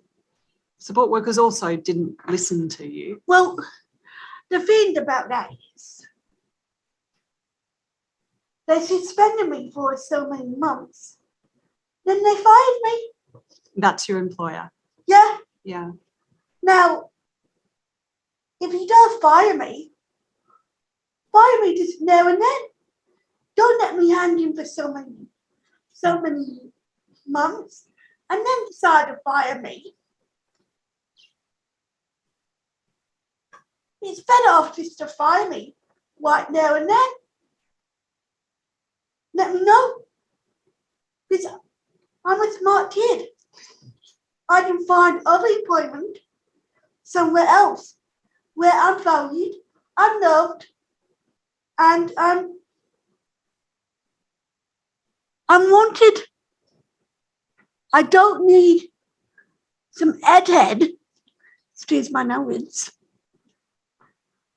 Speaker 13: support workers also didn't listen to you?
Speaker 12: Well, the thing about that is they suspended me for so many months. Then they fired me.
Speaker 13: That's your employer?
Speaker 12: Yeah.
Speaker 13: Yeah.
Speaker 12: Now, if he does fire me just now and then. Don't let me hang him for so many months and then decide to fire me. It's better off just to fire me right now and then. Let me know. Because I'm a smart kid. I can find other employment somewhere else where I'm valued, I'm loved, and I'm wanted. I don't need some egghead, excuse my language,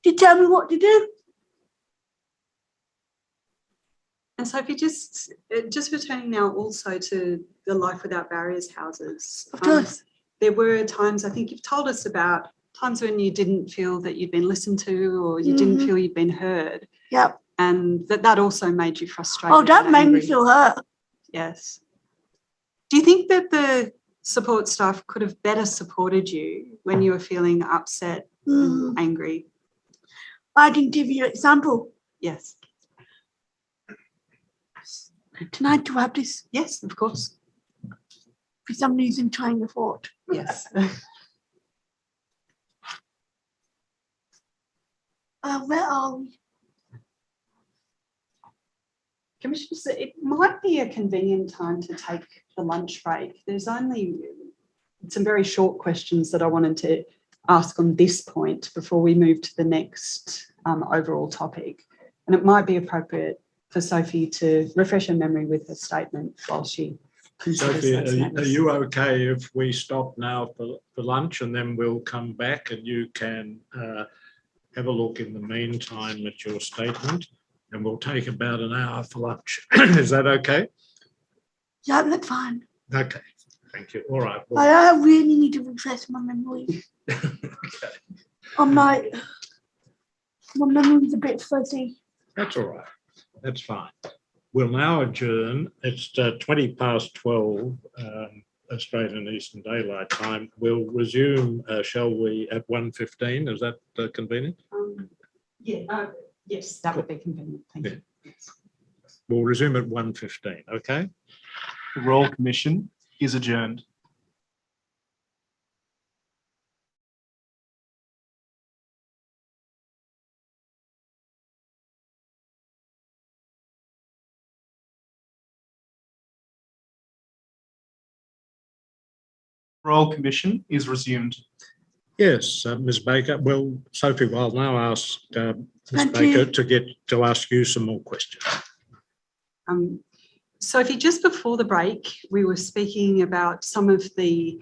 Speaker 12: to tell me what to do.
Speaker 13: And Sophie, just returning now also to the Life Without Barriers houses.
Speaker 12: Of course.
Speaker 13: There were times, I think you've told us about times when you didn't feel that you'd been listened to or you didn't feel you'd been heard.
Speaker 12: Yep.
Speaker 13: And that also made you frustrated.
Speaker 12: Oh, that made me feel hurt.
Speaker 13: Yes. Do you think that the support staff could have better supported you when you were feeling upset and angry?
Speaker 12: I can give you an example.
Speaker 13: Yes.
Speaker 12: Can I do have this?
Speaker 13: Yes, of course.
Speaker 12: For some reason, trying to thought.
Speaker 13: Yes.
Speaker 12: Where are we?
Speaker 13: Commissioner, it might be a convenient time to take the lunch break. There's only some very short questions that I wanted to ask on this point before we move to the next overall topic. And it might be appropriate for Sophie to refresh her memory with her statement while she considers
Speaker 2: Sophie,
Speaker 13: those matters.
Speaker 2: are you okay if we stop now for lunch and then we'll come back and you can have a look in the meantime at your statement, and we'll take about an hour for lunch. Is that okay?
Speaker 12: Yeah, that's fine.
Speaker 2: Okay, thank you. All right.
Speaker 12: I really need to refresh my memory.
Speaker 2: Okay.
Speaker 12: My memory's a bit fuzzy.
Speaker 2: That's all right. That's fine. We'll now adjourn. It's 12:20 Australian Eastern Daylight Time. We'll resume, shall we, at 1:15? Is that convenient?
Speaker 13: Yes, that would be convenient. Thank you.
Speaker 2: We'll resume at 1:15, okay?
Speaker 1: The Royal Commission is adjourned. Royal Commission is resumed.
Speaker 2: Yes, Ms. Baker. Well, Sophie, I'll now ask Ms.
Speaker 12: Thank
Speaker 2: Baker
Speaker 12: you.
Speaker 2: to ask you some more questions.
Speaker 13: Sophie, just before the break, we were speaking about some of the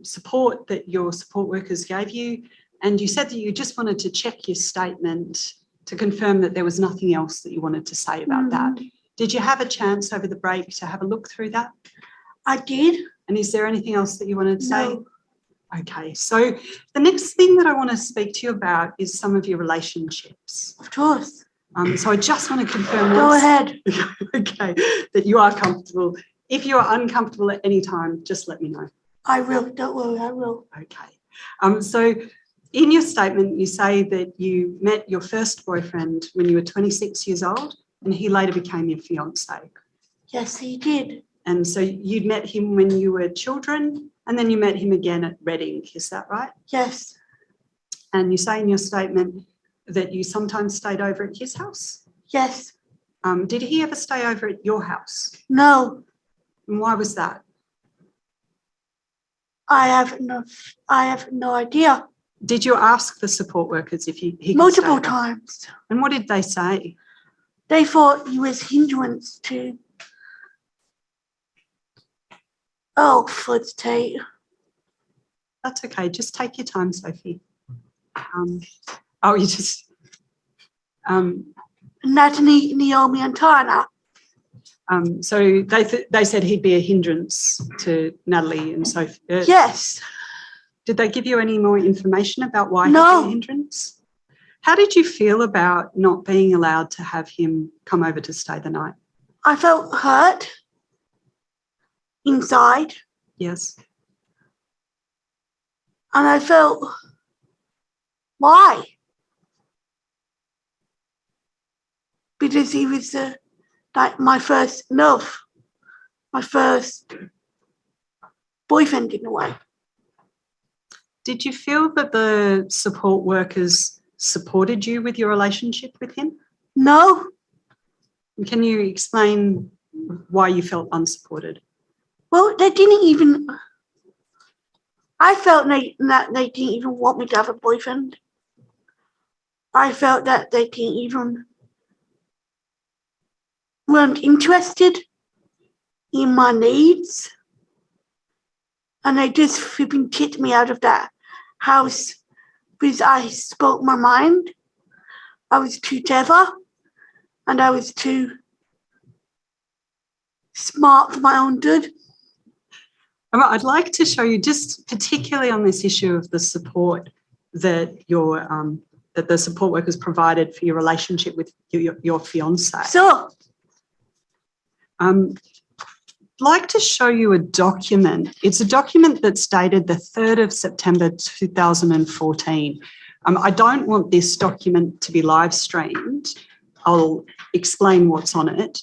Speaker 13: support that your support workers gave you, and you said that you just wanted to check your statement to confirm that there was nothing else that you wanted to say about that. Did you have a chance over the break to have a look through that?
Speaker 12: I did.
Speaker 13: And is there anything else that you wanted to say?
Speaker 12: No.
Speaker 13: Okay, so the next thing that I want to speak to you about is some of your relationships.
Speaker 12: Of course.
Speaker 13: So I just want to confirm
Speaker 12: Go ahead.
Speaker 13: Okay, that you are comfortable. If you are uncomfortable at any time, just let me know.
Speaker 12: I will. Don't worry, I will.
Speaker 13: Okay. So in your statement, you say that you met your first boyfriend when you were 26 years old and he later became your fiancé.
Speaker 12: Yes, he did.
Speaker 13: And so you'd met him when you were children and then you met him again at Reading, is that right?
Speaker 12: Yes.
Speaker 13: And you say in your statement that you sometimes stayed over at his house?
Speaker 12: Yes.
Speaker 13: Did he ever stay over at your house?
Speaker 12: No.
Speaker 13: And why was that?
Speaker 12: I have no idea.
Speaker 13: Did you ask the support workers if he could
Speaker 12: Multiple
Speaker 13: stay there?
Speaker 12: times.
Speaker 13: And what did they say?
Speaker 12: They thought he was hindrance to Fud's Tate.
Speaker 13: That's okay. Just take your time, Sophie.
Speaker 12: Natalie, Naomi and Tana.
Speaker 13: So they said he'd be a hindrance to Natalie and Sophie.
Speaker 12: Yes.
Speaker 13: Did they give you any more information about why
Speaker 12: No.
Speaker 13: he'd be a hindrance? How did you feel about not being allowed to have him come over to stay the night?
Speaker 12: I felt hurt inside.
Speaker 13: Yes.
Speaker 12: And I felt, why? Because he was like my first love, my first boyfriend in a way.
Speaker 13: Did you feel that the support workers supported you with your relationship with him?
Speaker 12: No.
Speaker 13: Can you explain why you felt unsupported?
Speaker 12: Well, they didn't even, I felt that they didn't even want me to have a boyfriend. I felt that they didn't even, weren't interested in my needs. And they just flipping kicked me out of that house because I spoke my mind. I was too clever and I was too smart for my own good.
Speaker 13: I'd like to show you, just particularly on this issue of the support that that the support workers provided for your relationship with your fiance.
Speaker 12: So,
Speaker 13: like to show you a document. It's a document that's dated the 3rd of September 2014. I don't want this document to be live streamed. I'll explain what's on it.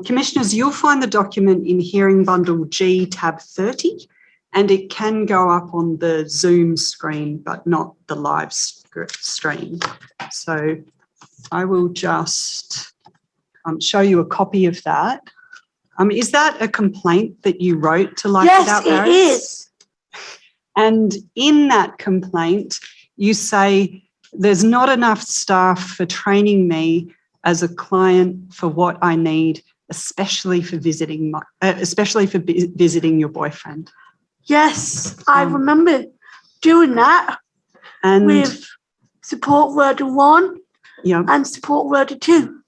Speaker 13: Commissioners, you'll find the document in Hearing Bundle G, tab 30, and it can go up on the Zoom screen, but not the live stream. So I will just show you a copy of that. Is that a complaint that you wrote to Life Without Barriers?
Speaker 12: Yes, it is.
Speaker 13: And in that complaint, you say there's not enough staff for training me as a client for what I need, especially for visiting your boyfriend.
Speaker 12: Yes, I remember doing that
Speaker 13: And
Speaker 12: with support worker 1 and support worker 2.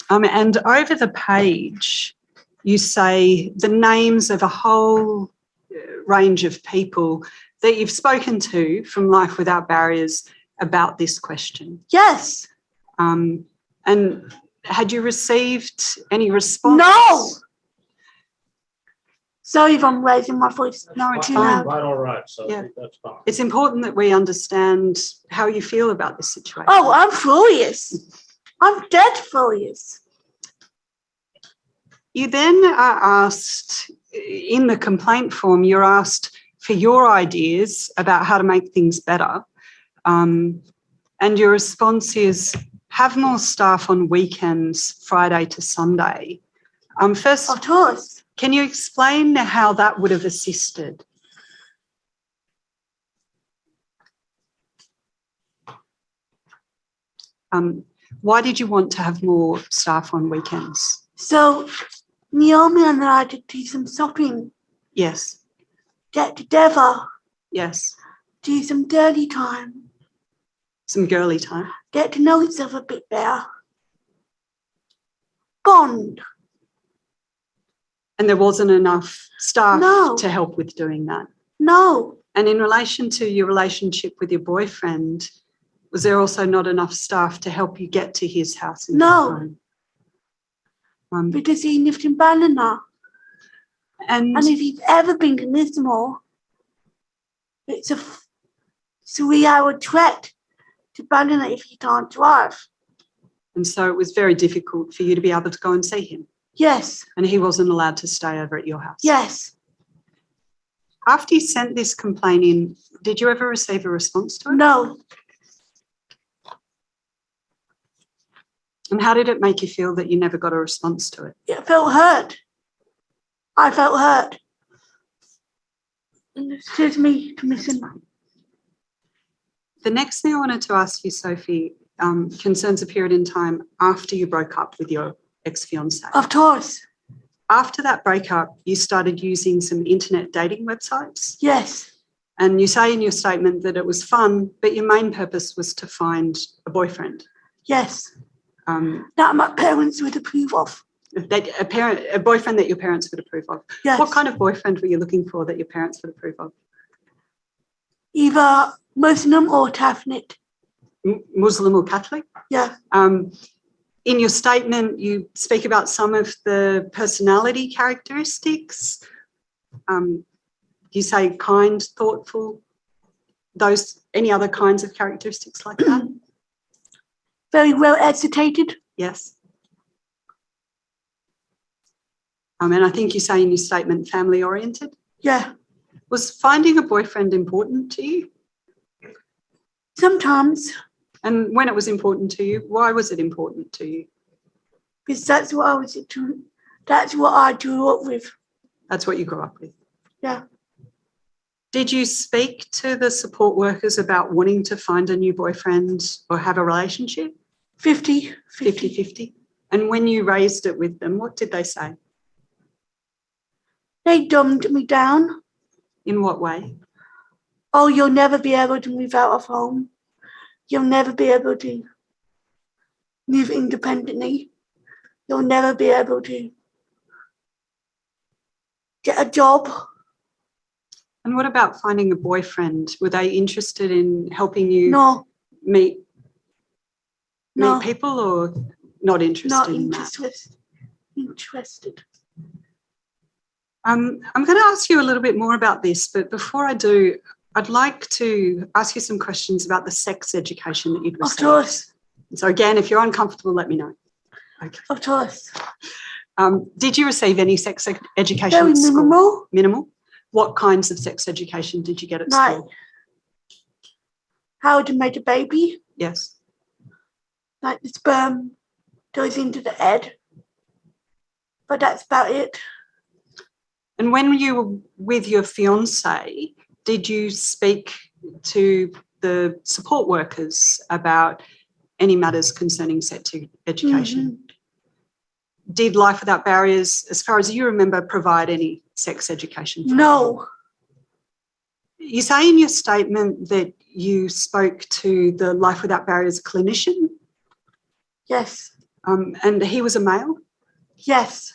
Speaker 13: And over the page, you say the names of a whole range of people that you've spoken to from Life Without Barriers about this question.
Speaker 12: Yes.
Speaker 13: And had you received any response?
Speaker 12: No. Sorry if I'm raising my voice.
Speaker 13: No, it's
Speaker 12: too
Speaker 13: fine.
Speaker 12: loud.
Speaker 2: Quite all right, so
Speaker 13: Yeah.
Speaker 2: that's fine.
Speaker 13: It's important that we understand how you feel about this situation.
Speaker 12: Oh, I'm furious. I'm dead furious.
Speaker 13: You then are asked, in the complaint form, you're asked for your ideas about how to make things better. And your response is, have more staff on weekends, Friday to Sunday. First,
Speaker 12: of course.
Speaker 13: Can you explain how that would have assisted? Why did you want to have more staff on weekends?
Speaker 12: So Naomi and I did do some shopping.
Speaker 13: Yes.
Speaker 12: Get together.
Speaker 13: Yes.
Speaker 12: Do some dirty time.
Speaker 13: Some girly time.
Speaker 12: Get to know each other a bit better. Bond.
Speaker 13: And there wasn't enough staff
Speaker 12: No.
Speaker 13: to help with doing that?
Speaker 12: No.
Speaker 13: And in relation to your relationship with your boyfriend, was there also not enough staff to help you get to his house? In
Speaker 12: No. Because he lived in Ballina.
Speaker 13: And
Speaker 12: if you've ever been to Lismore, it's a 3-hour trek to Ballina if you can't drive.
Speaker 13: And so it was very difficult for you to be able to go and see him?
Speaker 12: Yes.
Speaker 13: And he wasn't allowed to stay over at your house?
Speaker 12: Yes.
Speaker 13: After you sent this complaint in, did you ever receive a response to it?
Speaker 12: No.
Speaker 13: And how did it make you feel that you never got a response to it?
Speaker 12: It felt hurt. I felt hurt. Excuse me, Commissioner.
Speaker 13: The next thing I wanted to ask you, Sophie, concerns a period in time after you broke up with your ex-fiancé.
Speaker 12: Of course.
Speaker 13: After that breakup, you started using some internet dating websites?
Speaker 12: Yes.
Speaker 13: And you say in your statement that it was fun, but your main purpose was to find a boyfriend.
Speaker 12: Yes. That my parents would approve of.
Speaker 13: A boyfriend that your parents would approve of.
Speaker 12: Yes.
Speaker 13: What kind of boyfriend were you looking for that your parents would approve of?
Speaker 12: Either Muslim or Catholic.
Speaker 13: Muslim or Catholic?
Speaker 12: Yeah.
Speaker 13: In your statement, you speak about some of the personality characteristics. You say kind, thoughtful, any other kinds of characteristics like that?
Speaker 12: Very well educated.
Speaker 13: Yes. And I think you say in your statement, family oriented?
Speaker 12: Yeah.
Speaker 13: Was finding a boyfriend important to you?
Speaker 12: Sometimes.
Speaker 13: And when it was important to you, why was it important to you?
Speaker 12: Because that's what I grew up with.
Speaker 13: That's what you grew up with?
Speaker 12: Yeah.
Speaker 13: Did you speak to the support workers about wanting to find a new boyfriend or have a relationship?
Speaker 12: 50-50.
Speaker 13: And when you raised it with them, what did they say?
Speaker 12: They dumbed me down.
Speaker 13: In what way?
Speaker 12: Oh, you'll never be able to move out of home. You'll never be able to live independently. You'll never be able to get a job.
Speaker 13: And what about finding a boyfriend? Were they interested in helping you meet people, or not interested in that?
Speaker 12: Interested.
Speaker 13: I'm going to ask you a little bit more about this, but before I do, I'd like to ask you some questions about the sex education that you'd received.
Speaker 12: Of course.
Speaker 13: So again, if you're uncomfortable, let me know. Okay.
Speaker 12: Of course.
Speaker 13: Did you receive any sex education
Speaker 12: Very
Speaker 13: at school?
Speaker 12: minimal.
Speaker 13: Minimal? What kinds of sex education did you get at
Speaker 12: Like,
Speaker 13: school?
Speaker 12: how to make a baby.
Speaker 13: Yes.
Speaker 12: Like the sperm goes into the egg. But that's about it.
Speaker 13: And when you were with your fiance, did you speak to the support workers about any matters concerning sex education? Mm-hmm. Did Life Without Barriers, as far as you remember, provide any sex education?
Speaker 12: No.
Speaker 13: You say in your statement that you spoke to the Life Without Barriers clinician?
Speaker 12: Yes.
Speaker 13: And he was a male?
Speaker 12: Yes.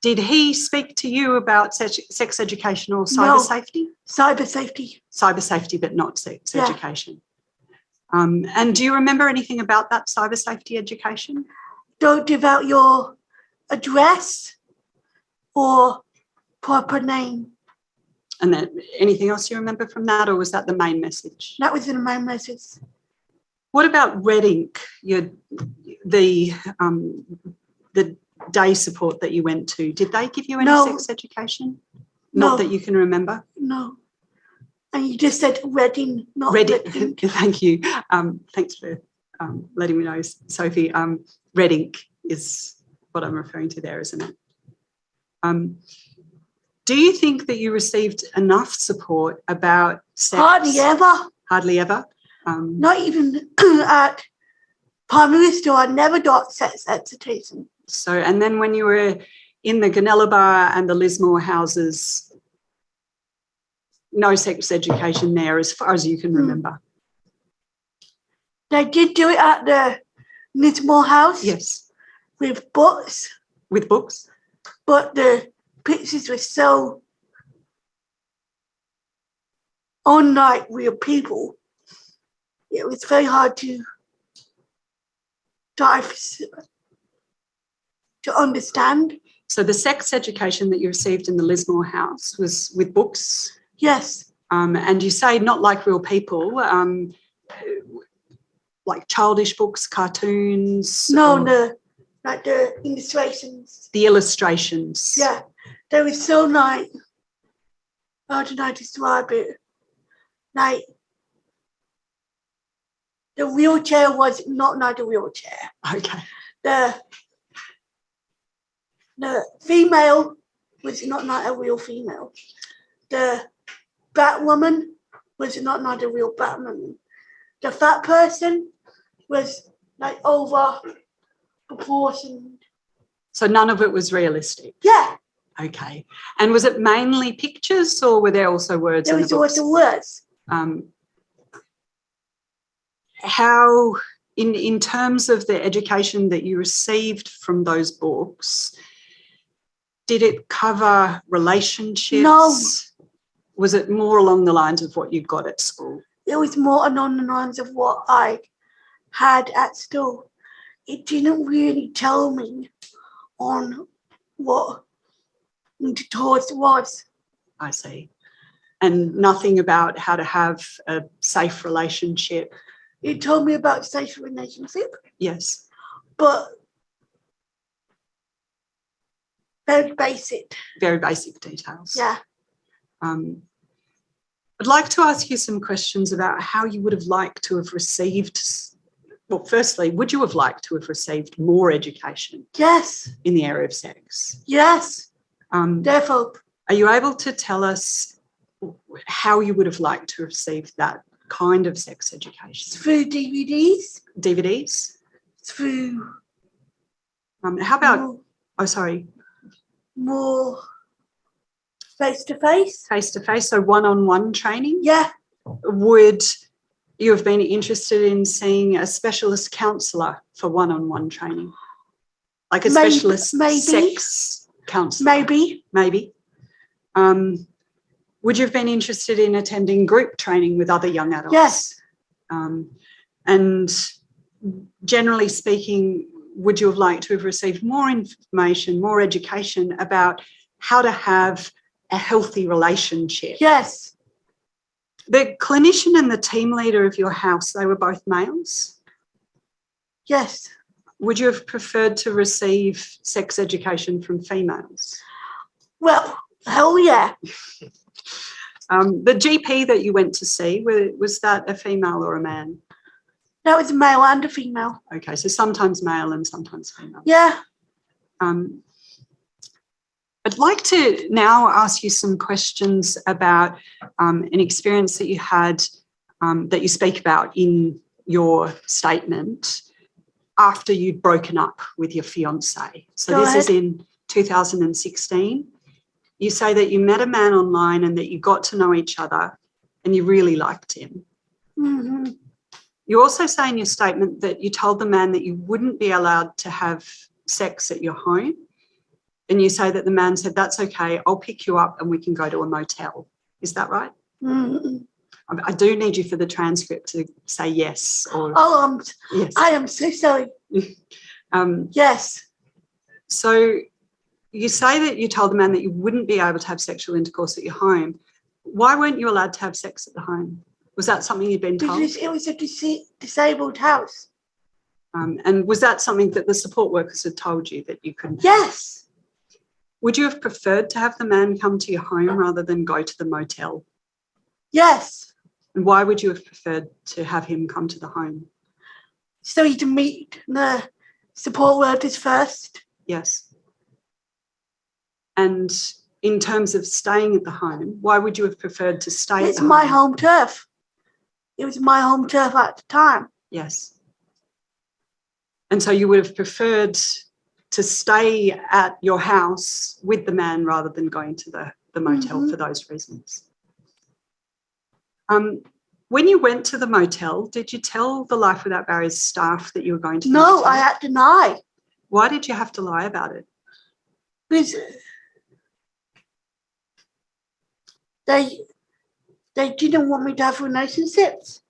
Speaker 13: Did he speak to you about sex education or cyber safety?
Speaker 12: Cyber safety.
Speaker 13: Cyber safety, but not sex education. And do you remember anything about that cyber safety education?
Speaker 12: Don't give out your address or proper name.
Speaker 13: And then anything else you remember from that, or was that the main message?
Speaker 12: That was the main message.
Speaker 13: What about Red Ink, the day support that you went to? Did they give you any sex education? Not that you can remember?
Speaker 12: No. And you just said Reading, not
Speaker 13: Red
Speaker 12: Ink.
Speaker 13: Thank you. Thanks for letting me know, Sophie. Red Ink is what I'm referring to there, isn't it? Do you think that you received enough support about sex?
Speaker 12: Hardly ever.
Speaker 13: Hardly ever?
Speaker 12: Not even at primary school. I never got sex education.
Speaker 13: So, and then when you were in the Gunnellabar and the Lismore houses, no sex education there as far as you can remember?
Speaker 12: They did do it at the Lismore House.
Speaker 13: Yes.
Speaker 12: With books.
Speaker 13: With books?
Speaker 12: But the pictures were so unlike real people. It was very hard to understand.
Speaker 13: So the sex education that you received in the Lismore House was with books?
Speaker 12: Yes.
Speaker 13: And you say not like real people, like childish books, cartoons?
Speaker 12: No, like the illustrations.
Speaker 13: The illustrations?
Speaker 12: Yeah. They were so like, how did I describe it? Like, the wheelchair was not like a wheelchair.
Speaker 13: Okay.
Speaker 12: The female was not like a real female. The Batwoman was not like a real Batwoman. The fat person was like over proportioned.
Speaker 13: So none of it was realistic?
Speaker 12: Yeah.
Speaker 13: Okay. And was it mainly pictures or were there also words?
Speaker 12: There was also words.
Speaker 13: How, in terms of the education that you received from those books, did it cover relationships?
Speaker 12: No.
Speaker 13: Was it more along the lines of what you got at school?
Speaker 12: It was more along the lines of what I had at school. It didn't really tell me on what intercourse was.
Speaker 13: I see. And nothing about how to have a safe relationship?
Speaker 12: It told me about safe relationship.
Speaker 13: Yes.
Speaker 12: But very basic.
Speaker 13: Very basic details.
Speaker 12: Yeah.
Speaker 13: I'd like to ask you some questions about how you would have liked to have received. Well, firstly, would you have liked to have received more education?
Speaker 12: Yes.
Speaker 13: In the area of sex?
Speaker 12: Yes. Therefore.
Speaker 13: Are you able to tell us how you would have liked to have received that kind of sex education?
Speaker 12: Through DVDs.
Speaker 13: DVDs?
Speaker 12: Through.
Speaker 13: How about?
Speaker 12: More, more face-to-face.
Speaker 13: Face-to-face, so one-on-one training?
Speaker 12: Yeah.
Speaker 13: Would you have been interested in seeing a specialist counsellor for one-on-one training? Like a specialist sex counsellor?
Speaker 12: Maybe.
Speaker 13: Would you have been interested in attending group training with other young adults?
Speaker 12: Yes.
Speaker 13: And generally speaking, would you have liked to have received more information, more education about how to have a healthy relationship.
Speaker 12: Yes.
Speaker 13: The clinician and the team leader of your house, they were both males?
Speaker 12: Yes.
Speaker 13: Would you have preferred to receive sex education from females?
Speaker 12: Well, hell yeah.
Speaker 13: The GP that you went to see, was that a female or a man?
Speaker 12: That was a male and a female.
Speaker 13: Okay, so sometimes male and sometimes female.
Speaker 12: Yeah.
Speaker 13: I'd like to now ask you some questions about an experience that you had that you speak about in your statement after you'd broken up with your fiance. So
Speaker 12: Go
Speaker 13: this
Speaker 12: ahead.
Speaker 13: is in 2016. You say that you met a man online and that you got to know each other and you really liked him.
Speaker 12: Mm-hmm.
Speaker 13: You also say in your statement that you told the man that you wouldn't be allowed to have sex at your home. And you say that the man said, that's okay, I'll pick you up and we can go to a motel. Is that right?
Speaker 12: Mm-hmm.
Speaker 13: I do need you for the transcript to say yes or yes.
Speaker 12: I am so sorry. Yes.
Speaker 13: So you say that you told the man that you wouldn't be able to have sexual intercourse at your home. Why weren't you allowed to have sex at the home? Was that something you'd been told?
Speaker 12: Because it was a disabled house.
Speaker 13: And was that something that the support workers had told you that you couldn't?
Speaker 12: Yes.
Speaker 13: Would you have preferred to have the man come to your home rather than go to the motel?
Speaker 12: Yes.
Speaker 13: And why would you have preferred to have him come to the home?
Speaker 12: So you can meet the support workers first.
Speaker 13: Yes. And in terms of staying at the home, why would you have preferred to stay at the home?
Speaker 12: It's my home turf. It was my home turf at the time.
Speaker 13: Yes. And so you would have preferred to stay at your house with the man rather than going to the motel for those reasons. When you went to the motel, did you tell the Life Without Barriers staff that you were going to the
Speaker 12: No,
Speaker 13: motel?
Speaker 12: I had to lie.
Speaker 13: Why did you have to lie about it?
Speaker 12: Because they didn't want me to have relationships.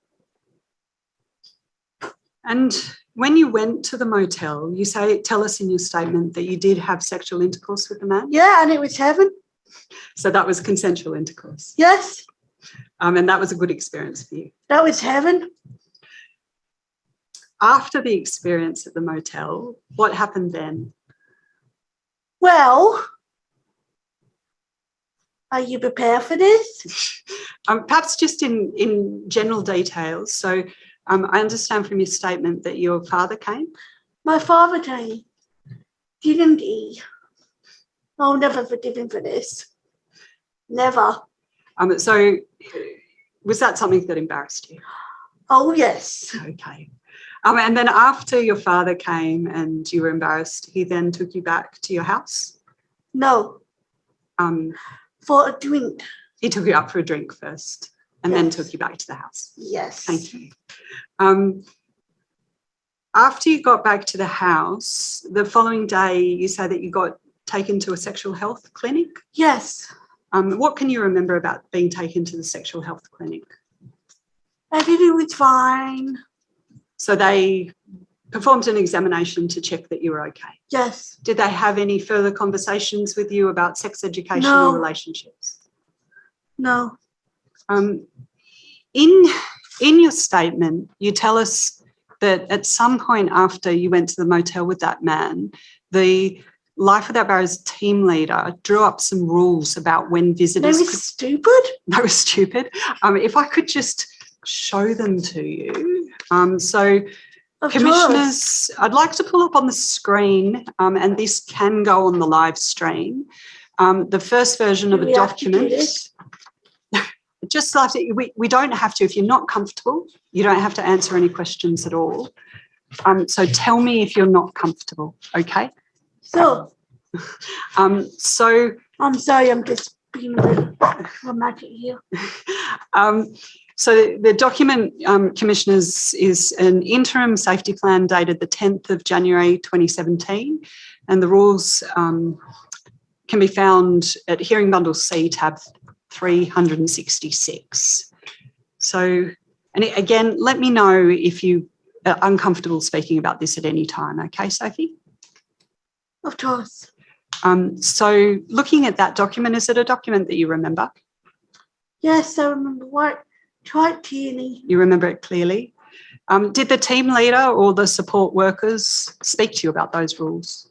Speaker 13: And when you went to the motel, you tell us in your statement that you did have sexual intercourse with the man?
Speaker 12: Yeah, and it was heaven.
Speaker 13: So that was consensual intercourse?
Speaker 12: Yes.
Speaker 13: And that was a good experience for you?
Speaker 12: That was heaven.
Speaker 13: After the experience at the motel, what happened then?
Speaker 12: Well, are you prepared for this?
Speaker 13: Perhaps just in general details. So I understand from your statement that your father came?
Speaker 12: My father came. Didn't he? I'll never forgive him for this. Never.
Speaker 13: So was that something that embarrassed you?
Speaker 12: Oh, yes.
Speaker 13: Okay. And then after your father came and you were embarrassed, he then took you back to your house?
Speaker 12: No. For a drink.
Speaker 13: He took you out for a drink first and then took you back to the house?
Speaker 12: Yes.
Speaker 13: Thank you. After you got back to the house, the following day you say that you got taken to a sexual health clinic?
Speaker 12: Yes.
Speaker 13: What can you remember about being taken to the sexual health clinic?
Speaker 12: Everything was fine.
Speaker 13: So they performed an examination to check that you were okay?
Speaker 12: Yes.
Speaker 13: Did they have any further conversations with you about sex education
Speaker 12: No.
Speaker 13: or relationships?
Speaker 12: No.
Speaker 13: In your statement, you tell us that at some point after you went to the motel with that man, the Life Without Barriers team leader drew up some rules about when visitors...
Speaker 12: They were stupid?
Speaker 13: They were stupid. If I could just show them to you. So
Speaker 12: Of
Speaker 13: commissioners, I'd like to pull up on the screen, and this can go on the live stream, the first version of a document. Just like we don't have to, if you're not comfortable, you don't have to answer any questions at all. So tell me if you're not comfortable, okay?
Speaker 12: So,
Speaker 13: so
Speaker 12: I'm sorry, I'm just being a bit dramatic here.
Speaker 13: So the document, Commissioners, is an interim safety plan dated the 10th of January 2017, and the rules can be found at Hearing Bundle C, tab 366. So, and again, let me know if you are uncomfortable speaking about this at any time, okay, Sophie?
Speaker 12: Of course.
Speaker 13: So looking at that document, is it a document that you remember?
Speaker 12: Yes, I remember quite clearly.
Speaker 13: You remember it clearly. Did the team leader or the support workers speak to you about those rules?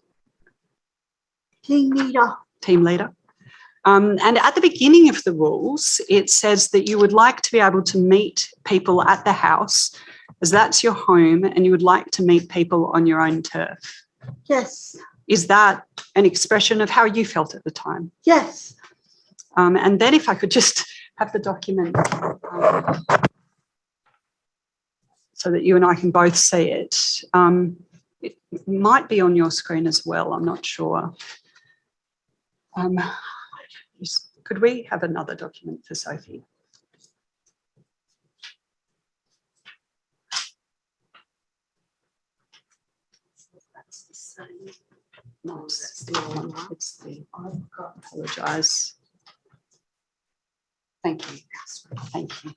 Speaker 12: Team leader.
Speaker 13: Team leader. And at the beginning of the rules, it says that you would like to be able to meet people at the house, as that's your home, and you would like to meet people on your own turf.
Speaker 12: Yes.
Speaker 13: Is that an expression of how you felt at the time?
Speaker 12: Yes.
Speaker 13: And then if I could just have the document so that you and I can both see it. It might be on your screen as well, I'm not sure. Could we have another document for Sophie? That's the same. No, that's the other one. It's the, I apologise. Thank you. Thank you.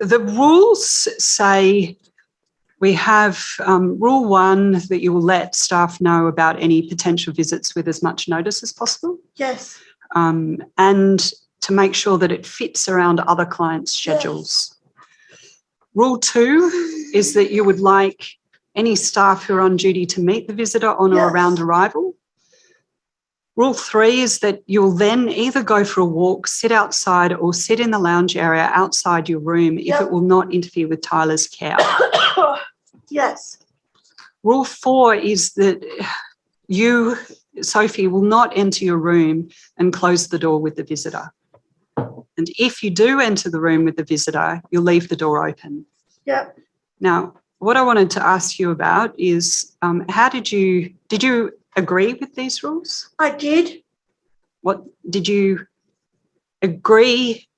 Speaker 13: The rules say we have rule 1 that you will let staff know about any potential visits with as much notice as possible.
Speaker 12: Yes.
Speaker 13: And to make sure that it fits around other clients' schedules. Yes. Rule 2 is that you would like any staff who are on duty to meet the visitor on or around arrival. Rule 3 is that you'll then either go for a walk, sit outside, or sit in the lounge area outside your room if it will not interfere with Tyler's care.
Speaker 12: Yes.
Speaker 13: Rule 4 is that you, Sophie, will not enter your room and close the door with the visitor. And if you do enter the room with the visitor, you'll leave the door open.
Speaker 12: Yep.
Speaker 13: Now, what I wanted to ask you about is how did you agree with these rules?
Speaker 12: I did.
Speaker 13: What did you agree?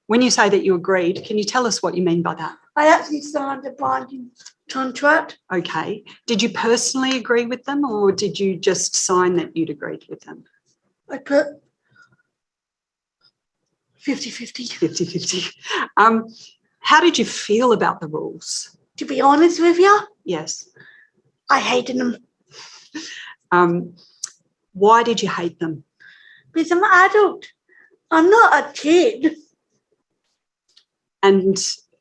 Speaker 13: When you say that you agreed, can you tell us what you mean by that?
Speaker 12: I actually signed a binding contract.
Speaker 13: Okay. Did you personally agree with them, or did you just sign that you'd agreed with them?
Speaker 12: I put 50-50.
Speaker 13: 50-50. How did you feel about the rules?
Speaker 12: To be honest with you?
Speaker 13: Yes.
Speaker 12: I hated them.
Speaker 13: Why did you hate them?
Speaker 12: Because I'm an adult. I'm not a kid.
Speaker 13: And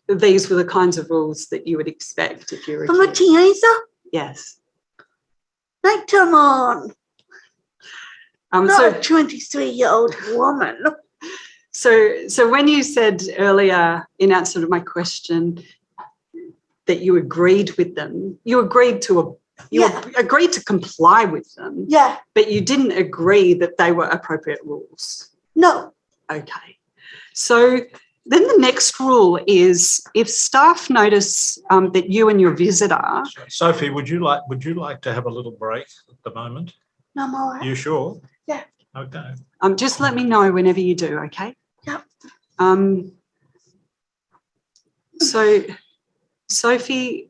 Speaker 13: these were the kinds of rules that you would expect if you were a kid?
Speaker 12: I'm a teenager.
Speaker 13: Yes.
Speaker 12: Like, come on. I'm not
Speaker 13: so
Speaker 12: a 23-year-old woman.
Speaker 13: So when you said earlier in answer to my question that you agreed with them, you agreed to agreed to comply with them.
Speaker 12: Yeah.
Speaker 13: But you didn't agree that they were appropriate rules.
Speaker 12: No.
Speaker 13: Okay. So then the next rule is if staff notice that you and your visitor.
Speaker 2: Sophie, would you like to have a little break at the moment?
Speaker 12: No, I'm all right.
Speaker 2: You sure?
Speaker 12: Yeah.
Speaker 2: Okay.
Speaker 13: Just let me know whenever you do, okay?
Speaker 12: Yep.
Speaker 13: So, Sophie,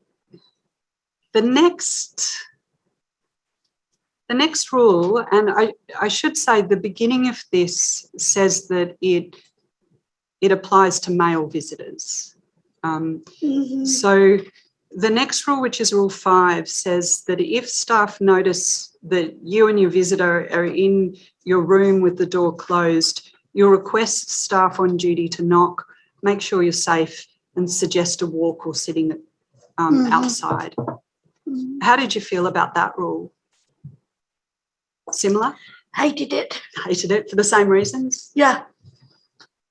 Speaker 13: the next rule, and I should say the beginning of this says that it applies to male visitors. So the next rule, which is rule 5, says that if staff notice that you and your visitor are in your room with the door closed, you'll request staff on duty to knock, make sure you're safe, and suggest a walk or sitting outside. How did you feel about that rule? Similar?
Speaker 12: Hated it.
Speaker 13: Hated it for the same reasons?
Speaker 12: Yeah.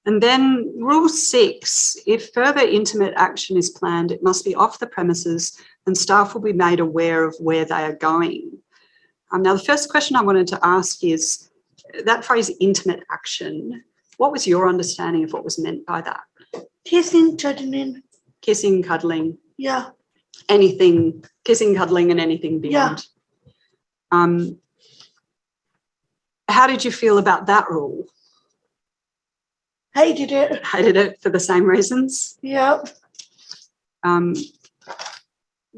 Speaker 13: And then rule 6, if further intimate action is planned, it must be off the premises and staff will be made aware of where they are going. Now, the first question I wanted to ask is that phrase intimate action, what was your understanding of what was meant by that?
Speaker 12: Kissing, cuddling.
Speaker 13: Kissing, cuddling.
Speaker 12: Yeah.
Speaker 13: Anything, kissing, cuddling and anything beyond.
Speaker 12: Yeah.
Speaker 13: How did you feel about that rule?
Speaker 12: Hated it.
Speaker 13: Hated it for the same reasons?
Speaker 12: Yep.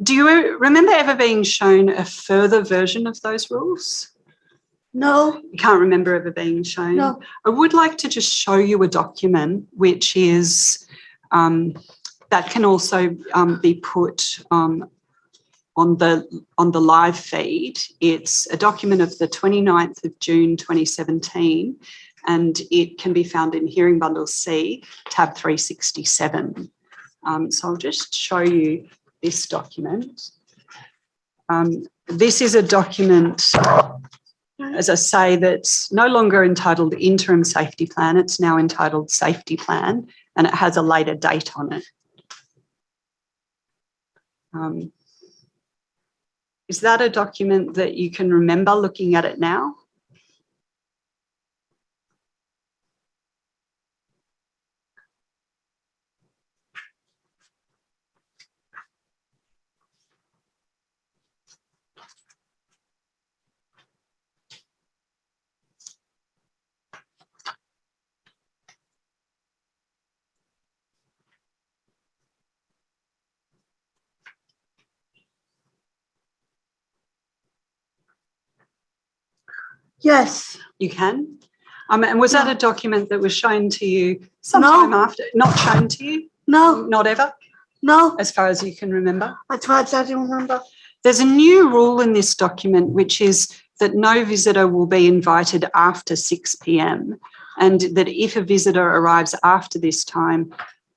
Speaker 13: Do you remember ever being shown a further version of those rules?
Speaker 12: No.
Speaker 13: You can't remember ever being shown?
Speaker 12: No.
Speaker 13: I would like to just show you a document which is, that can also be put on the live feed. It's a document of the 29th of June 2017, and it can be found in Hearing Bundle C, tab 367. So I'll just show you this document. This is a document, as I say, that's no longer entitled Interim Safety Plan. It's now entitled Safety Plan, and it has a later date on it. Is that a document that you can remember looking at it now?
Speaker 12: Yes.
Speaker 13: You can? And was that a document that was shown to you sometime after? Not shown to you?
Speaker 12: No.
Speaker 13: Not ever?
Speaker 12: No.
Speaker 13: As far as you can remember?
Speaker 12: As far as I can remember.
Speaker 13: There's a new rule in this document, which is that no visitor will be invited after 6 p.m, and that if a visitor arrives after this time,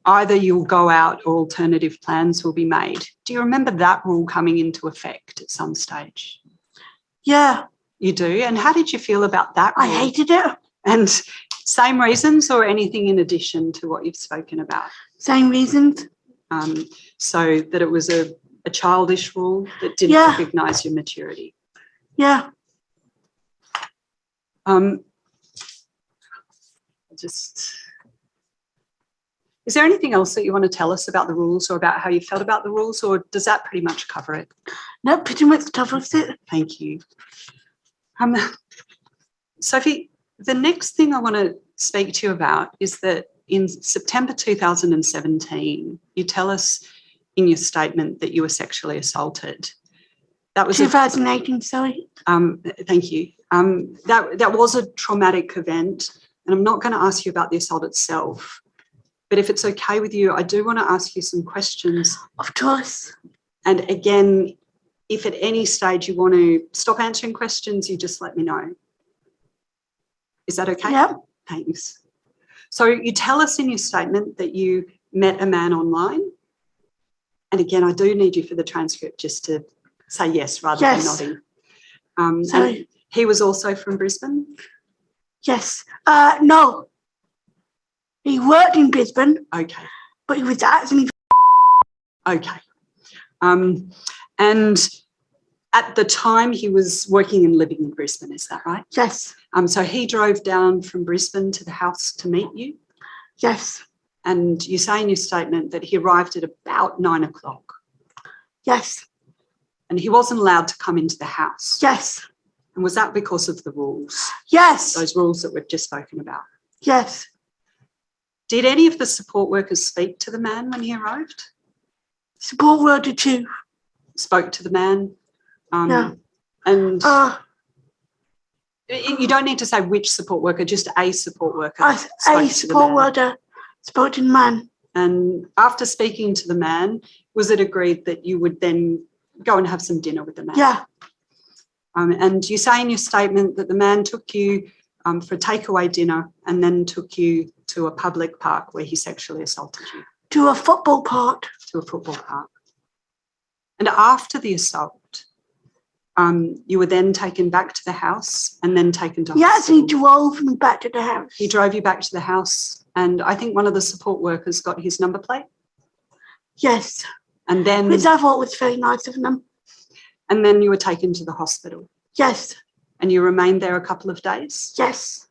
Speaker 13: either you'll go out or alternative plans will be made. Do you remember that rule coming into effect at some stage?
Speaker 12: Yeah.
Speaker 13: You do? And how did you feel about that rule?
Speaker 12: I hated it.
Speaker 13: And same reasons or anything in addition to what you've spoken about?
Speaker 12: Same reasons.
Speaker 13: So that it was a childish rule that didn't recognise your maturity.
Speaker 12: Yeah.
Speaker 13: Is there anything else that you want to tell us about the rules or about how you felt about the rules, or does that pretty much cover it?
Speaker 12: No, pretty much covers it.
Speaker 13: Thank you. Sophie, the next thing I want to speak to you about is that in September 2017, you tell us in your statement that you were sexually assaulted. That was
Speaker 12: 2018, sorry.
Speaker 13: Thank you. That was a traumatic event, and I'm not going to ask you about the assault itself, but if it's okay with you, I do want to ask you some questions.
Speaker 12: Of course.
Speaker 13: And again, if at any stage you want to stop answering questions, you just let me know. Is that okay?
Speaker 12: Yep.
Speaker 13: Thanks. So you tell us in your statement that you met a man online. And again, I do need you for the transcript just to say yes rather than nodding. And he was also from Brisbane?
Speaker 12: Yes. No. He worked in Brisbane.
Speaker 13: Okay.
Speaker 12: But he was actually...
Speaker 13: Okay. And at the time he was working and living in Brisbane, is that right?
Speaker 12: Yes.
Speaker 13: So he drove down from Brisbane to the house to meet you?
Speaker 12: Yes.
Speaker 13: And you say in your statement that he arrived at about 9 o'clock?
Speaker 12: Yes.
Speaker 13: And he wasn't allowed to come into the house?
Speaker 12: Yes.
Speaker 13: And was that because of the rules?
Speaker 12: Yes.
Speaker 13: Those rules that we've just spoken about?
Speaker 12: Yes.
Speaker 13: Did any of the support workers speak to the man when he arrived?
Speaker 12: Support worker 2.
Speaker 13: Spoke to the man?
Speaker 12: Yeah.
Speaker 13: And you don't need to say which support worker, just a support worker.
Speaker 12: A support worker spoke to the man.
Speaker 13: And after speaking to the man, was it agreed that you would then go and have some dinner with the man?
Speaker 12: Yeah.
Speaker 13: And you say in your statement that the man took you for a takeaway dinner and then took you to a public park where he sexually assaulted you.
Speaker 12: To a football park.
Speaker 13: To a football park. And after the assault, you were then taken back to the house and then taken to hospital.
Speaker 12: Yes, he drove me back to the house.
Speaker 13: He drove you back to the house, and I think one of the support workers got his number plate?
Speaker 12: Yes.
Speaker 13: And then...
Speaker 12: Which I thought was very nice of them.
Speaker 13: And then you were taken to the hospital?
Speaker 12: Yes.
Speaker 13: And you remained there a couple of days?
Speaker 12: Yes.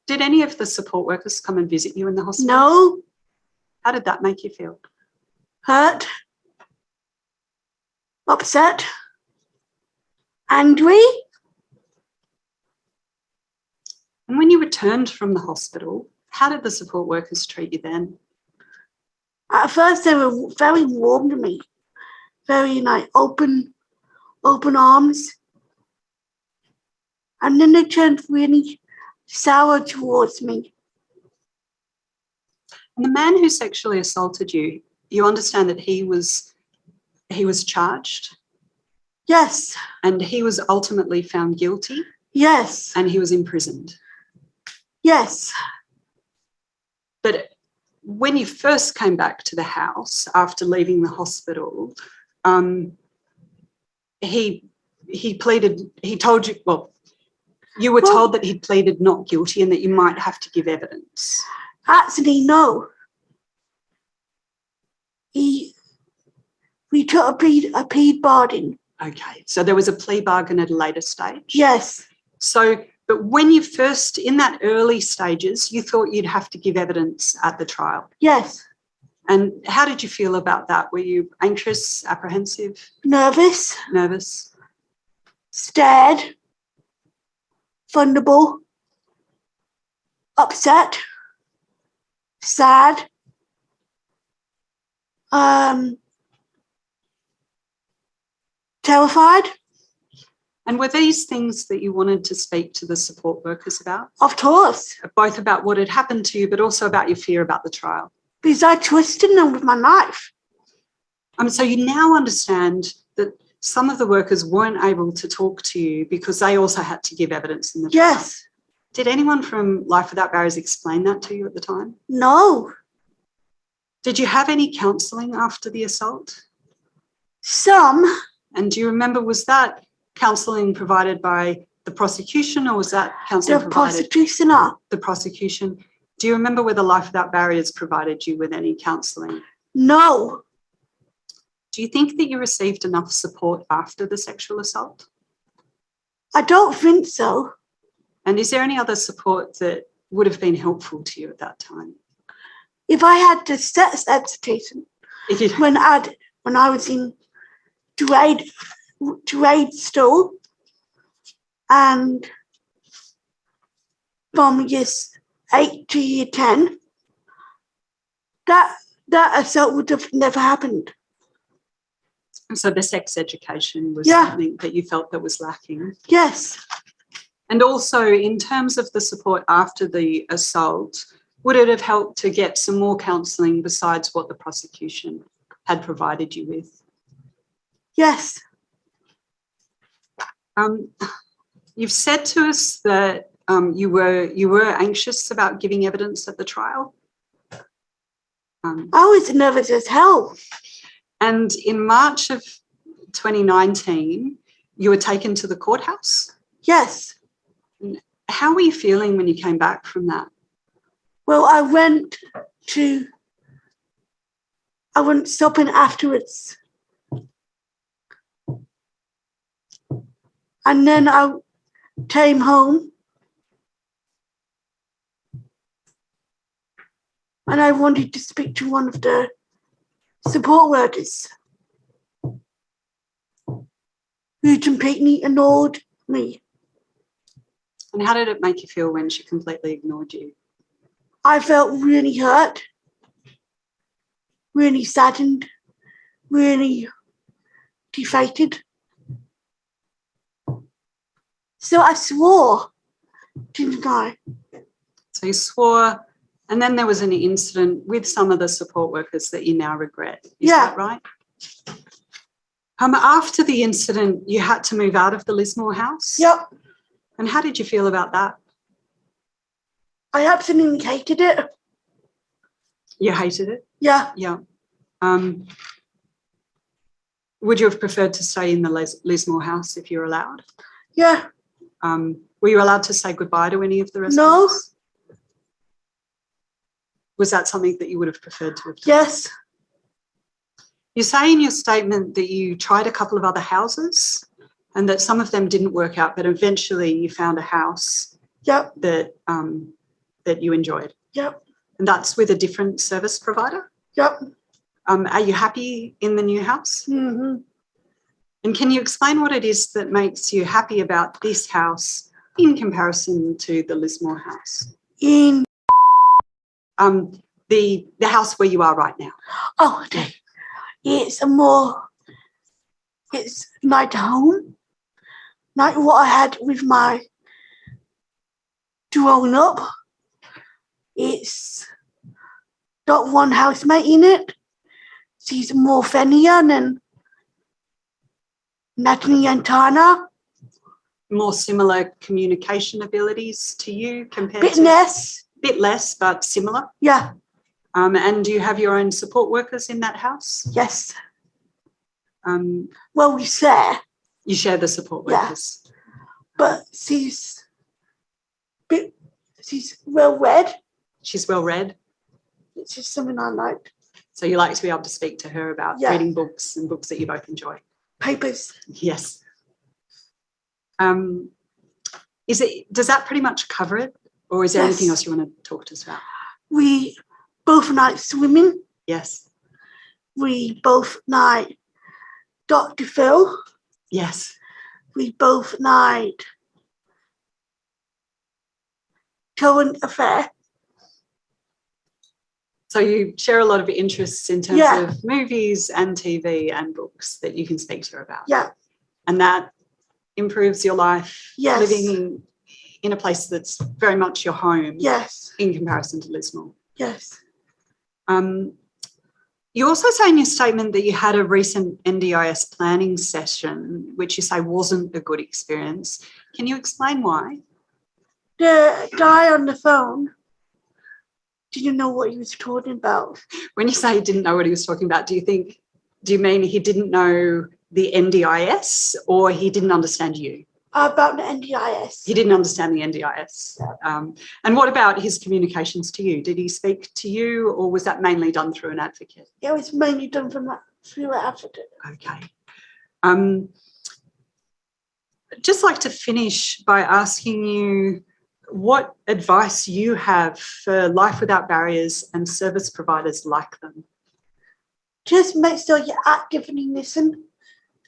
Speaker 13: Did any of the support workers come and visit you in the hospital?
Speaker 12: No.
Speaker 13: How did that make you feel?
Speaker 12: Hurt. Upset. Angry.
Speaker 13: And when you returned from the hospital, how did the support workers treat you then?
Speaker 12: At first, they were very warm to me. Very, open arms. And then they turned really sour towards me.
Speaker 13: And the man who sexually assaulted you, you understand that he was charged?
Speaker 12: Yes.
Speaker 13: And he was ultimately found guilty?
Speaker 12: Yes.
Speaker 13: And he was imprisoned? Yes. But when you first came back to the house after leaving the hospital, he told you, you were told that he pleaded not guilty and that you might have to give evidence.
Speaker 12: Actually, no. We took a plea bargain.
Speaker 13: Okay, so there was a plea bargain at a later stage?
Speaker 12: Yes.
Speaker 13: So, but when you first, in that early stages, you thought you'd have to give evidence at the trial?
Speaker 12: Yes.
Speaker 13: And how did you feel about that? Were you anxious, apprehensive?
Speaker 12: Nervous.
Speaker 13: Nervous.
Speaker 12: Scared. Vulnerable. Upset. Sad. Terrified.
Speaker 13: And were these things that you wanted to speak to the support workers about?
Speaker 12: Of course.
Speaker 13: Both about what had happened to you, but also about your fear about the trial?
Speaker 12: Because I twisted them with my knife.
Speaker 13: So you now understand that some of the workers weren't able to talk to you because they also had to give evidence in the trial?
Speaker 12: Yes.
Speaker 13: Did anyone from Life Without Barriers explain that to you at the time?
Speaker 12: No.
Speaker 13: Did you have any counselling after the assault?
Speaker 12: Some.
Speaker 13: And do you remember, was that counselling provided by the prosecution or was that counselling provided? The prosecution. Do you remember whether Life Without Barriers provided you with any counselling?
Speaker 12: No.
Speaker 13: Do you think that you received enough support after the sexual assault?
Speaker 12: I don't think so.
Speaker 13: And is there any other support that would have been helpful to you at that time?
Speaker 12: If I had the sex education, when I was in grade school and from year 8 to year 10, that assault would have never happened.
Speaker 13: So the sex education was something that you felt that was lacking?
Speaker 12: Yes.
Speaker 13: And also in terms of the support after the assault, would it have helped to get some more counselling besides what the prosecution had provided you with?
Speaker 12: Yes.
Speaker 13: You've said to us that you were anxious about giving evidence at the trial.
Speaker 12: I was nervous as hell.
Speaker 13: And in March of 2019, you were taken to the courthouse?
Speaker 12: Yes.
Speaker 13: How were you feeling when you came back from that?
Speaker 12: Well, I went shopping afterwards. And then I came home and I wanted to speak to one of the support workers who completely ignored me.
Speaker 13: And how did it make you feel when she completely ignored you?
Speaker 12: I felt really hurt, really saddened, really defeated. So I swore, didn't I?
Speaker 13: So you swore, and then there was an incident with some of the support workers that you now regret. Is that right? After the incident, you had to move out of the Lismore House?
Speaker 12: Yep.
Speaker 13: And how did you feel about that?
Speaker 12: I absolutely hated it.
Speaker 13: You hated it?
Speaker 12: Yeah.
Speaker 13: Yeah. Would you have preferred to stay in the Lismore House if you were allowed?
Speaker 12: Yeah.
Speaker 13: Were you allowed to say goodbye to any of the residents?
Speaker 12: No.
Speaker 13: Was that something that you would have preferred to have done?
Speaker 12: Yes.
Speaker 13: You say in your statement that you tried a couple of other houses and that some of them didn't work out, but eventually you found a house that you enjoyed.
Speaker 12: Yep.
Speaker 13: And that's with a different service provider?
Speaker 12: Yep.
Speaker 13: Are you happy in the new house?
Speaker 12: Mm-hmm.
Speaker 13: And can you explain what it is that makes you happy about this house in comparison to the Lismore House?
Speaker 12: In
Speaker 13: the house where you are right now.
Speaker 12: Oh, okay. It's like home, like what I had with my growing up. It's got one housemate in it. She's more funnier and Natalie and Tana.
Speaker 13: More similar communication abilities to you compared
Speaker 12: Bit
Speaker 13: to?
Speaker 12: less.
Speaker 13: Bit less, but similar?
Speaker 12: Yeah.
Speaker 13: And do you have your own support workers in that house?
Speaker 12: Yes.
Speaker 13: Well,
Speaker 12: we share.
Speaker 13: You share the support workers?
Speaker 12: Yeah. But she's well read.
Speaker 13: She's well read?
Speaker 12: It's just something I like.
Speaker 13: So you like to be able to speak to her about reading books and books that you both enjoy?
Speaker 12: Papers.
Speaker 13: Yes. Does that pretty much cover it? Or is there anything else you want to talk to us about?
Speaker 12: We both like swimming.
Speaker 13: Yes.
Speaker 12: We both like Dr. Phil.
Speaker 13: Yes.
Speaker 12: We both like current affair.
Speaker 13: So you share a lot of interests in terms of movies and TV and books that you can speak to her about.
Speaker 12: Yeah.
Speaker 13: And that improves your life
Speaker 12: Yes.
Speaker 13: living in a place that's very much your home.
Speaker 12: Yes.
Speaker 13: In comparison to Lismore.
Speaker 12: Yes.
Speaker 13: You also say in your statement that you had a recent NDIS planning session, which you say wasn't a good experience. Can you explain why?
Speaker 12: The guy on the phone didn't know what he was talking about.
Speaker 13: When you say he didn't know what he was talking about, do you mean he didn't know the NDIS or he didn't understand you?
Speaker 12: About the NDIS.
Speaker 13: He didn't understand the NDIS. And what about his communications to you? Did he speak to you or was that mainly done through an advocate?
Speaker 12: It was mainly done through an advocate.
Speaker 13: Okay. I'd just like to finish by asking you what advice you have for life without barriers and service providers like them.
Speaker 12: Just make sure you actively listen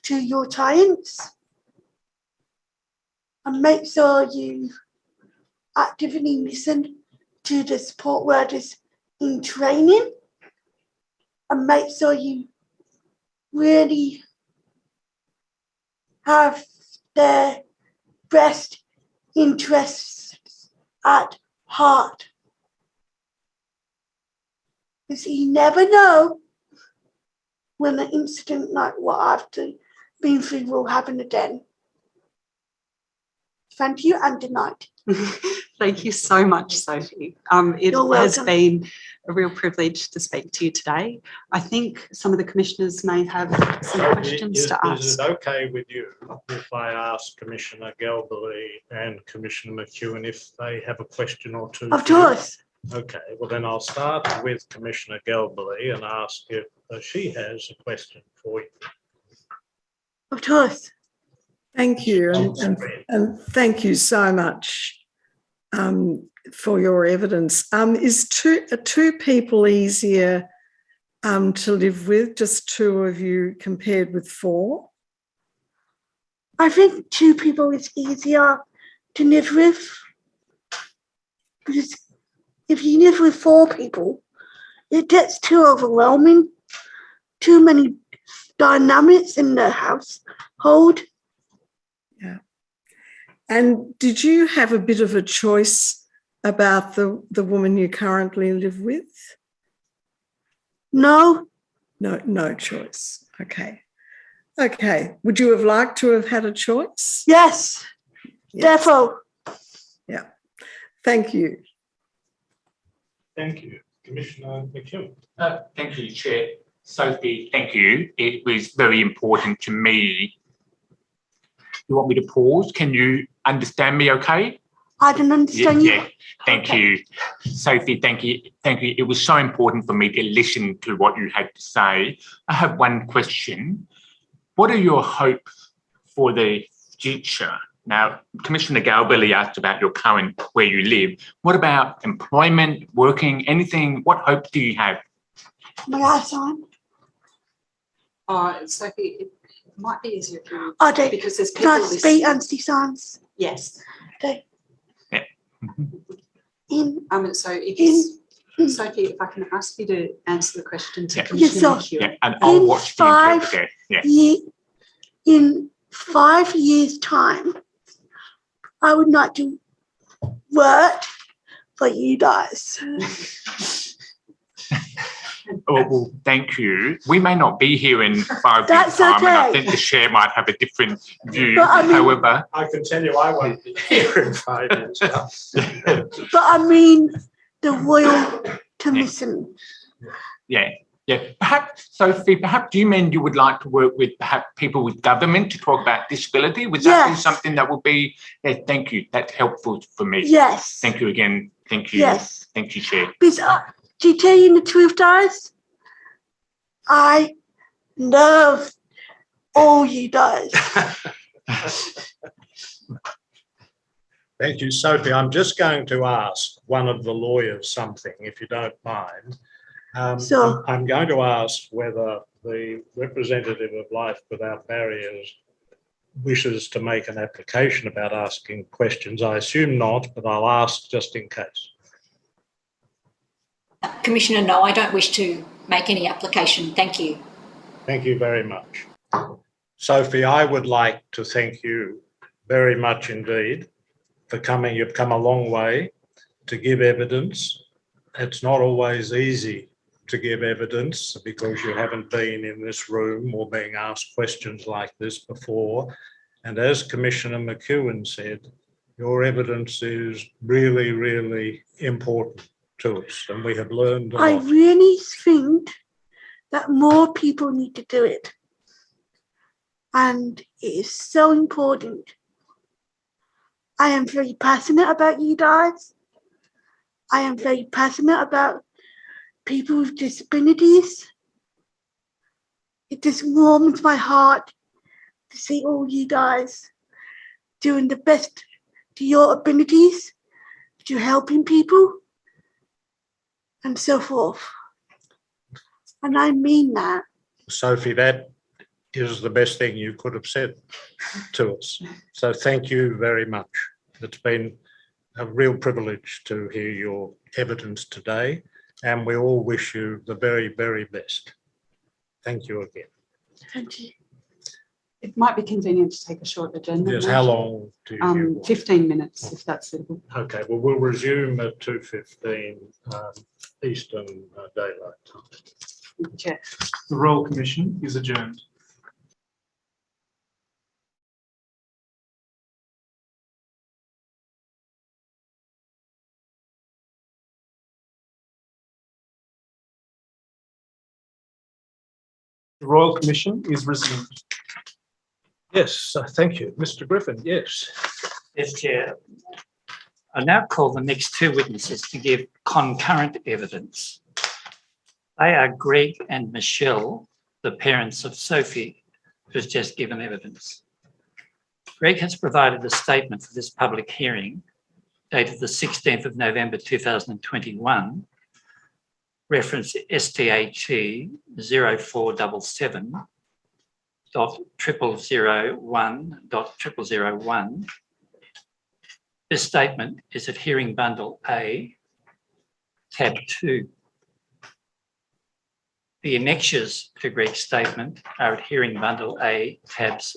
Speaker 12: to your clients. And make sure you actively listen to the support workers in training. And make sure you really have their best interests at heart. Because you never know when an incident like what I've been through will happen again. Thank you and good night.
Speaker 13: Thank you so much, Sophie. It has been a real privilege to speak to you today. I think some of the commissioners may have some questions to ask.
Speaker 2: Is it okay with you if I ask Commissioner Galbally and Commissioner McEwen if they have a question or two?
Speaker 12: Of course.
Speaker 2: Okay, well then I'll start with Commissioner Galbally and ask if she has a question for you.
Speaker 12: Of course.
Speaker 14: Thank you, and thank you so much for your evidence. Is two people easier to live with, just two of you compared with four?
Speaker 12: I think two people is easier to live with. Because if you live with four people, it gets too overwhelming. Too many dynamics in the household.
Speaker 14: Yeah. And did you have a bit of a choice about the woman you currently live with?
Speaker 12: No.
Speaker 14: No choice. Okay. Okay. Would you have liked to have had a choice?
Speaker 12: Yes. Defo.
Speaker 14: Yeah. Thank you.
Speaker 2: Thank you. Commissioner McEwen.
Speaker 15: Thank you, Chair. Sophie, thank you. It was very important to me. You want me to pause? Can you understand me okay?
Speaker 12: I can understand you.
Speaker 15: Yeah, thank you. Sophie, thank you. Thank you. It was so important for me to listen to what you had to say. I have one question. What are your hopes for the future? Now, Commissioner Galbally asked about your current, where you live. What about employment, working, anything? What hope do you have?
Speaker 12: My eyes on.
Speaker 13: Sophie, it might be easier if you...
Speaker 12: Okay.
Speaker 13: Because there's people
Speaker 12: Can I speak and see signs?
Speaker 13: Yes.
Speaker 12: Okay.
Speaker 15: Yeah.
Speaker 13: Sophie, if I can ask you to answer the question to Commissioner McEwen.
Speaker 15: Yeah, and I'll watch the interpreter. Yeah.
Speaker 12: In 5 years' time, I would like to work for you guys.
Speaker 15: well, thank you. We may not be here in 5 years'
Speaker 12: That's
Speaker 15: time, and I
Speaker 12: okay.
Speaker 15: think the chair might have a different view.
Speaker 12: But I mean-
Speaker 15: However,
Speaker 2: I can tell you I won't be here in 5 years.
Speaker 12: But I mean, the Royal Commission.
Speaker 15: yeah. Perhaps, Sophie, perhaps do you mean you would like to work with perhaps people with government to talk about disability? Would that be
Speaker 12: Yes.
Speaker 15: something that would be, thank you, that's helpful for me.
Speaker 12: Yes.
Speaker 15: Thank you again. Thank you.
Speaker 12: Yes.
Speaker 15: Thank you, Chair.
Speaker 12: Because, to tell you the truth, guys, I love all you guys.
Speaker 2: Thank you, Sophie. I'm just going to ask one of the lawyers something, if you don't mind.
Speaker 12: Sure.
Speaker 2: I'm going to ask whether the representative of Life Without Barriers wishes to make an application about asking questions. I assume not, but I'll ask just in case.
Speaker 8: Commissioner, no, I don't wish to make any application. Thank you.
Speaker 2: Thank you very much. Sophie, I would like to thank you very much indeed for coming. You've come a long way to give evidence. It's not always easy to give evidence because you haven't been in this room or being asked questions like this before. And as Commissioner McEwen said, your evidence is really, really important to us, and we have learned a
Speaker 12: I
Speaker 2: lot.
Speaker 12: really think that more people need to do it. And it is so important. I am very passionate about you guys. I am very passionate about people with disabilities. It just warms my heart to see all you guys doing the best to your abilities, to helping people, and so forth. And I mean that.
Speaker 2: Sophie, that is the best thing you could have said to us. So thank you very much. It's been a real privilege to hear your evidence today, and we all wish you the very, very best. Thank you again.
Speaker 12: Thank you.
Speaker 13: It might be convenient to take a short agenda.
Speaker 2: Yes, how long do you want?
Speaker 13: 15 minutes, if that's suitable.
Speaker 2: Okay, well, we'll resume at 2:15 Eastern Daylight Time.
Speaker 13: Chair.
Speaker 1: The Royal Commission is adjourned. The Royal Commission is resumed.
Speaker 2: Yes, thank you. Mr. Griffin, yes.
Speaker 3: Yes, Chair. I now call the next two witnesses to give concurrent evidence. They are Greg and Michelle, the parents of Sophie, who's just given evidence. Greg has provided a statement for this public hearing dated the 16th of November 2021, reference STAT 0477.0001.001. This statement is at hearing bundle A, tab 2. The annexures to Greg's statement are at hearing bundle A, tabs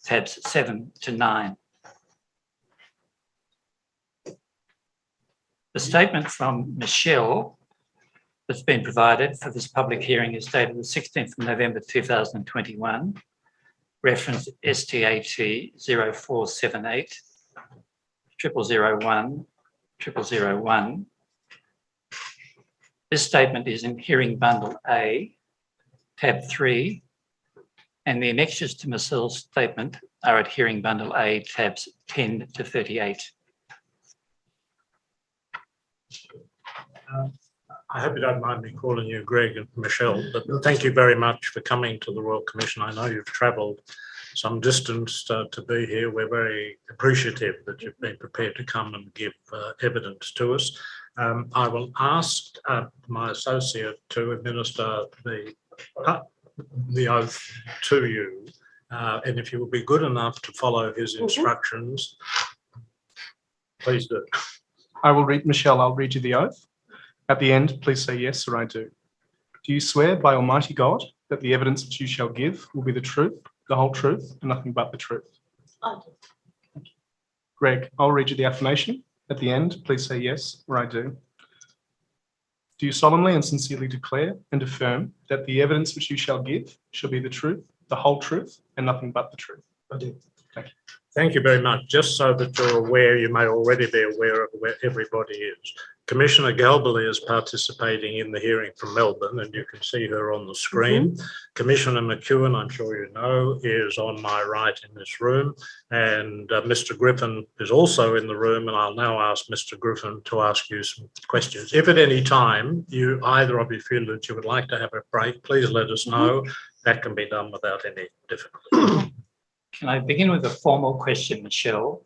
Speaker 3: 7 to 9. The statement from Michelle that's been provided for this public hearing is dated the 16th of November 2021, reference STAT 0478 001 This statement is in hearing bundle A, tab 3, and the annexures to Michelle's statement are at hearing bundle A, tabs 10 to 38.
Speaker 2: I hope you don't mind me calling you Greg and Michelle, but thank you very much for coming to the Royal Commission. I know you've travelled some distance to be here. We're very appreciative that you've been prepared to come and give evidence to us. I will ask my associate to administer the oath to you, and if you will be good enough to follow his instructions, please do.
Speaker 1: I will read, Michelle, I'll read you the oath. At the end, please say yes or I do. Do you swear by Almighty God that the evidence which you shall give will be the truth, the whole truth, and nothing but the truth?
Speaker 12: I do.
Speaker 1: Greg, I'll read you the affirmation. At the end, please say yes or I do. Do you solemnly and sincerely declare and affirm that the evidence which you shall give shall be the truth, the whole truth, and nothing but the truth?
Speaker 2: I do.
Speaker 1: Thank you.
Speaker 2: Thank you very much. Just so that you're aware, you may already be aware of where everybody is. Commissioner Galbally is participating in the hearing from Melbourne, and you can see her on the screen. Commissioner McEwen, I'm sure you know, is on my right in this room, and Mr. Griffin is also in the room, and I'll now ask Mr. Griffin to ask you some questions. If at any time either of you feel that you would like to have a break, please let us know. That can be done without any difficulty.
Speaker 3: Can I begin with a formal question, Michelle?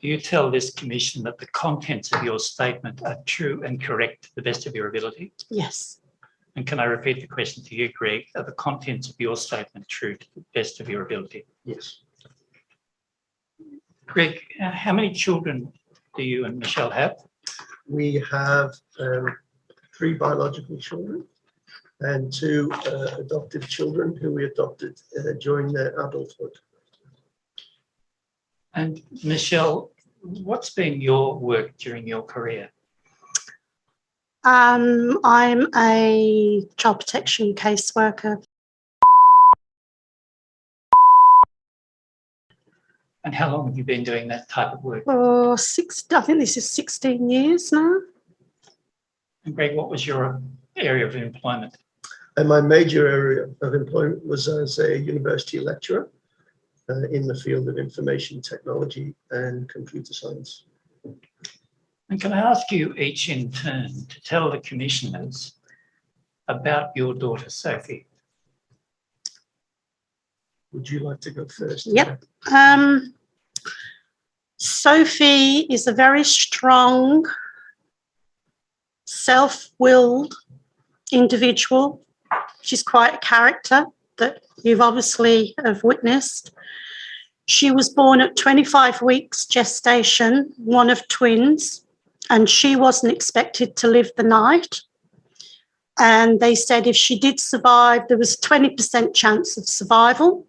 Speaker 3: Do you tell this commission that the contents of your statement are true and correct to the best of your ability?
Speaker 12: Yes.
Speaker 3: And can I repeat the question to you, Greg? Are the contents of your statement true to the best of your ability?
Speaker 16: Yes.
Speaker 3: Greg, how many children do you and Michelle have?
Speaker 16: We have 3 biological children and 2 adopted children who we adopted during their adulthood.
Speaker 3: And Michelle, what's been your work during your career?
Speaker 12: I'm a child protection caseworker.
Speaker 3: And how long have you been doing that type of work?
Speaker 12: For I think this is 16 years now.
Speaker 3: And Greg, what was your area of employment?
Speaker 16: And my major area of employment was as a university lecturer in the field of information technology and computer science.
Speaker 3: And can I ask you each in turn to tell the commissioners about your daughter, Sophie?
Speaker 16: Would you like to go first?
Speaker 12: Yep. Sophie is a very strong, self-willed individual. She's quite a character that you've obviously have witnessed. She was born at 25 weeks gestation, one of twins, and she wasn't expected to live the night. And they said if she did survive, there was a 20% chance of survival.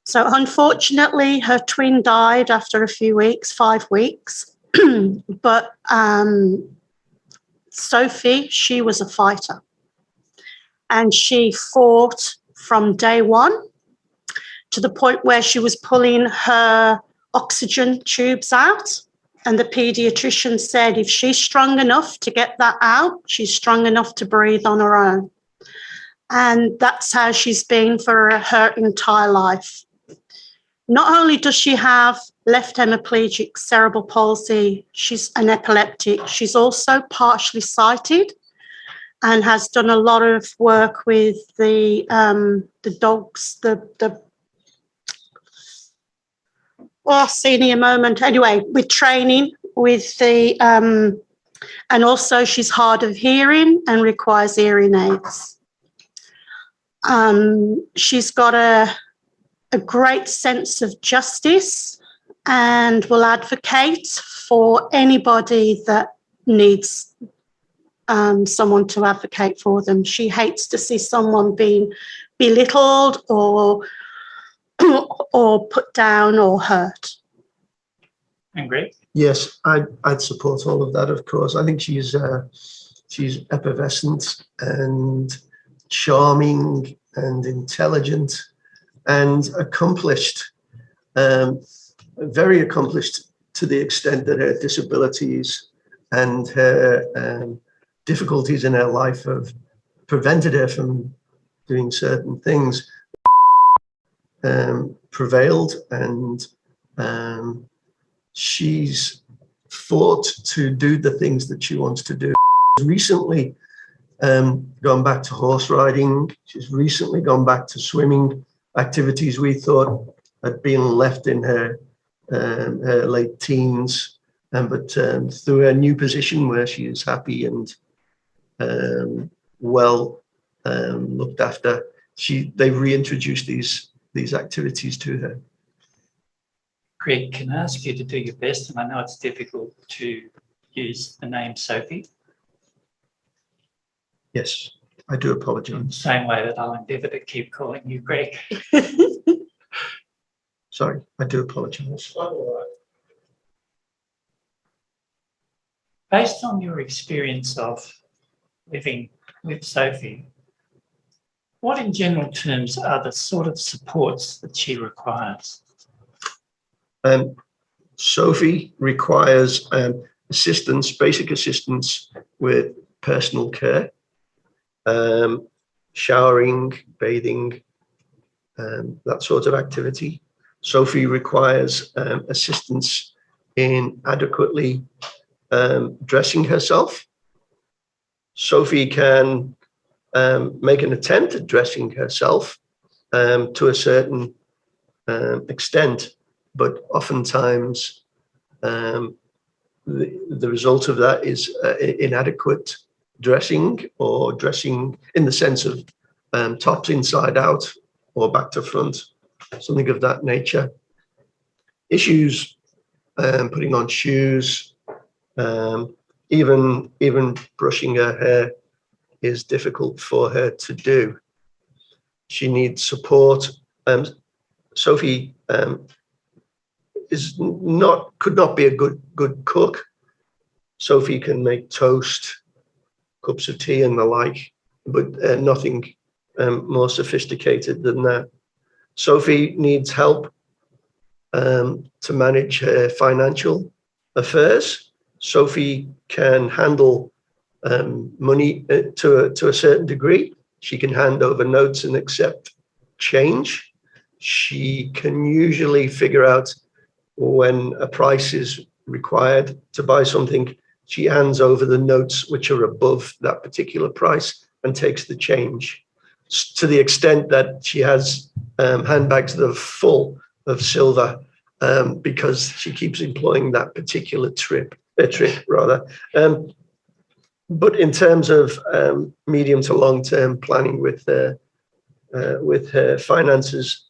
Speaker 12: So unfortunately, her twin died after a few weeks, 5 weeks. But Sophie, she was a fighter. And she fought from day one to the point where she was pulling her oxygen tubes out. And the paediatrician said if she's strong enough to get that out, she's strong enough to breathe on her own. And that's how she's been for her entire life. Not only does she have left hemiplegic cerebral palsy, she's an epileptic, she's also partially sighted and has done a lot of work with the dogs, I'll see in a moment. Anyway, with training, with the, and also she's hard of hearing and requires hearing aids. She's got a great sense of justice and will advocate for anybody that needs someone to advocate for them. She hates to see someone being belittled or put down or hurt.
Speaker 3: And Greg?
Speaker 16: Yes, I'd support all of that, of course. I think she's effervescent and charming and intelligent and accomplished, very accomplished to the extent that her disabilities and her difficulties in her life have prevented her from doing certain things. Prevailed, and she's fought to do the things that she wants to do. Recently gone back to horse riding. She's recently gone back to swimming, activities we thought had been left in her late teens, but through her new position where she is happy and well looked after, they've reintroduced these activities to her.
Speaker 3: Greg, can I ask you to do your best? And I know it's difficult to use the name Sophie.
Speaker 16: Yes, I do apologise.
Speaker 3: Same way that I'll endeavour to keep calling you Greg.
Speaker 16: Sorry, I do apologise.
Speaker 3: Based on your experience of living with Sophie, what in general terms are the sort of supports that she requires?
Speaker 16: Sophie requires assistance, basic assistance with personal care, showering, bathing, that sort of activity. Sophie requires assistance in adequately dressing herself. Sophie can make an attempt at dressing herself to a certain extent, but oftentimes the result of that is inadequate dressing, or dressing in the sense of tops inside out or back to front, something of that nature. Issues putting on shoes, even brushing her hair is difficult for her to do. She needs support. Sophie could not be a good cook. Sophie can make toast, cups of tea and the like, but nothing more sophisticated than that. Sophie needs help to manage her financial affairs. Sophie can handle money to a certain degree. She can hand over notes and accept change. She can usually figure out when a price is required to buy something. She hands over the notes which are above that particular price and takes the change, to the extent that she has handbags that are full of silver because she keeps employing that particular trick. But in terms of medium to long-term planning with her finances,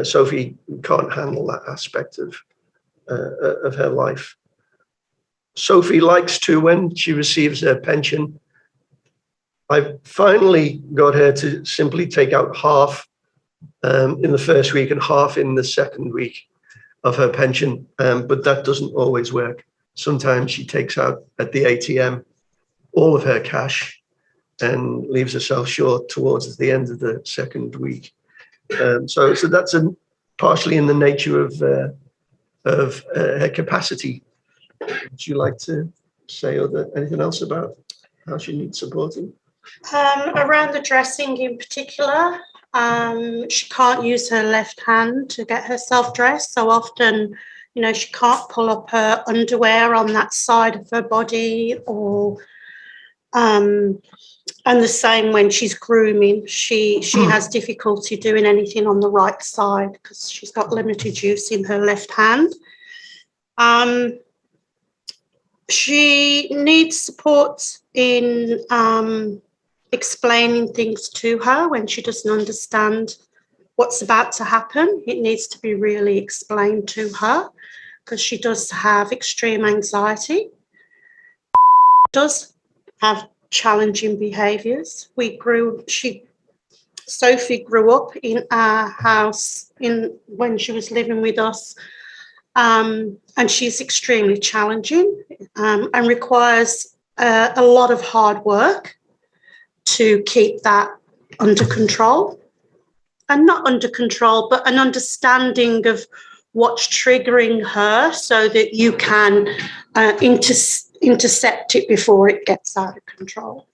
Speaker 16: Sophie can't handle that aspect of her life. Sophie likes to, when she receives her pension, I've finally got her to simply take out half in the first week and half in the second week of her pension, but that doesn't always work. Sometimes she takes out at the ATM all of her cash and leaves herself short towards the end of the second week. So that's partially in the nature of her capacity. Would you like to say anything else about how she needs supporting?
Speaker 17: Around the dressing in particular, she can't use her left hand to get herself dressed. So often, she can't pull up her underwear on that side of her body, or and the same when she's grooming. She has difficulty doing anything on the right side because she's got limited use in her left hand. She needs support in explaining things to her when she doesn't understand what's about to happen. It needs to be really explained to her because she does have extreme anxiety. Does have challenging behaviours. Sophie grew up in our house when she was living with us, and she's extremely challenging and requires a lot of hard work to keep that under control. And not under control, but an understanding of what's triggering her so that you can intercept it before it gets out of control.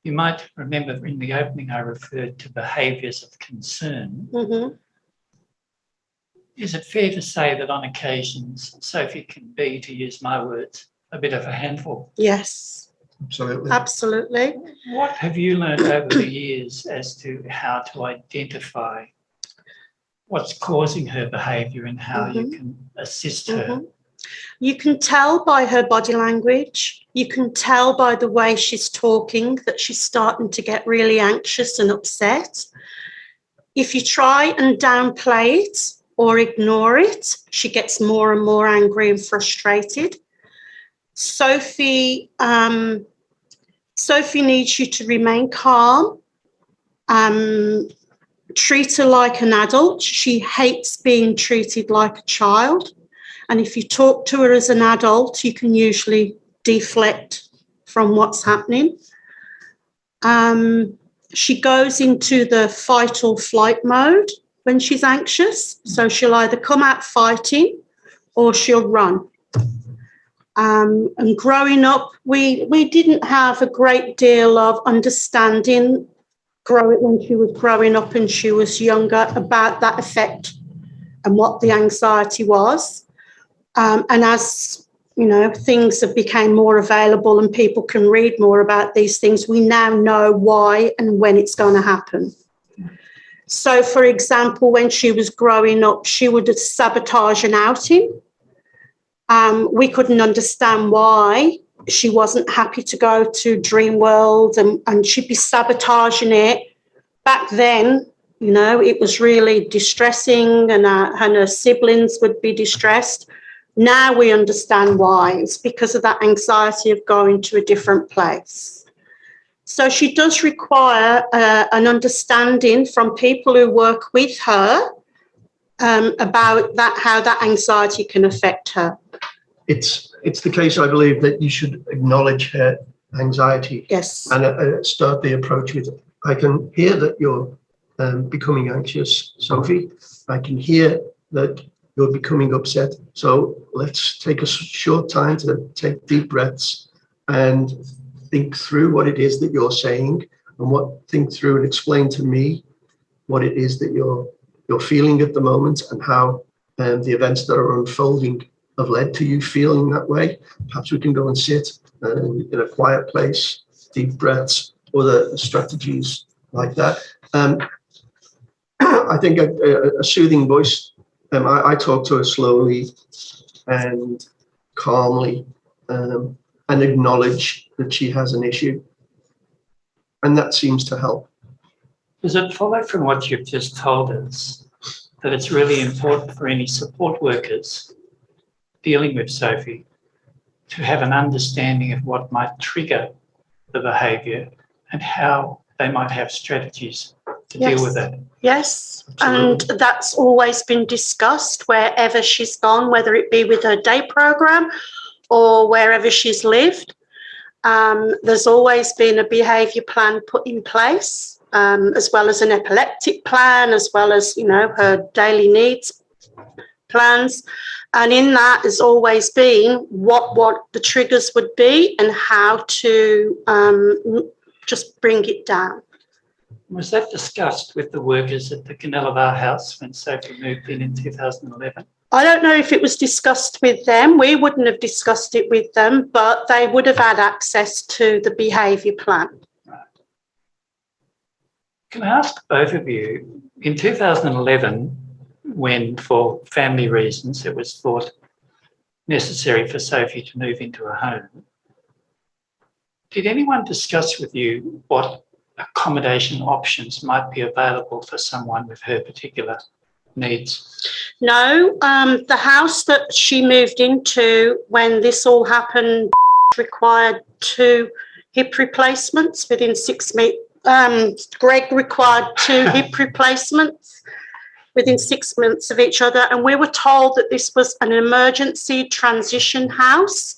Speaker 3: You might remember in the opening I referred to behaviours of concern.
Speaker 17: Mm-hmm.
Speaker 3: Is it fair to say that on occasions Sophie can be, to use my words, a bit of a handful?
Speaker 17: Yes.
Speaker 16: Absolutely.
Speaker 17: Absolutely.
Speaker 3: What have you learned over the years as to how to identify what's causing her behaviour and how you can assist her?
Speaker 17: You can tell by her body language. You can tell by the way she's talking that she's starting to get really anxious and upset. If you try and downplay it or ignore it, she gets more and more angry and frustrated. Sophie needs you to remain calm. Treat her like an adult. She hates being treated like a child. And if you talk to her as an adult, you can usually deflect from what's happening. She goes into the fight or flight mode when she's anxious. So she'll either come out fighting or she'll run. And growing up, we didn't have a great deal of understanding when she was growing up and she was younger about that effect and what the anxiety was. And as you know, things have become more available and people can read more about these things, we now know why and when it's going to happen. So, for example, when she was growing up, she would sabotage an outing. We couldn't understand why she wasn't happy to go to Dream World, and she'd be sabotaging it. Back then, you know, it was really distressing, and her siblings would be distressed. Now we understand why. It's because of that anxiety of going to a different place. So she does require an understanding from people who work with her about that, how that anxiety can affect her.
Speaker 16: It's the case, I believe, that you should acknowledge her anxiety.
Speaker 17: Yes.
Speaker 16: And start the approach with, I can hear that you're becoming anxious, Sophie. I can hear that you're becoming upset. So let's take a short time to take deep breaths and think through what it is that you're saying, and think through and explain to me what it is that you're feeling at the moment, and how the events that are unfolding have led to you feeling that way. Perhaps we can go and sit in a quiet place, deep breaths, other strategies like that. I think a soothing voice, I talk to her slowly and calmly, and acknowledge that she has an issue. And that seems to help.
Speaker 3: Does it follow from what you've just told us that it's really important for any support workers dealing with Sophie to have an understanding of what might trigger the behaviour and how they might have strategies to deal with it?
Speaker 17: Yes,
Speaker 3: Absolutely.
Speaker 17: and that's always been discussed wherever she's gone, whether it be with her day program or wherever she's lived. There's always been a behaviour plan put in place, as well as an epileptic plan, as well as, you know, her daily needs plans. And in that has always been what the triggers would be and how to just bring it down.
Speaker 3: Was that discussed with the workers at the Bowel House when Sophie moved in 2011?
Speaker 17: I don't know if it was discussed with them. We wouldn't have discussed it with them, but they would have had access to the behaviour plan.
Speaker 3: Right. Can I ask both of you, in 2011, when for family reasons it was thought necessary for Sophie to move into a home, did anyone discuss with you what accommodation options might be available for someone with her particular needs?
Speaker 17: No, the house that she moved into when this all happened required 2 hip replacements within 6 months. Greg required 2 hip replacements within 6 months of each other, and we were told that this was an emergency transition house.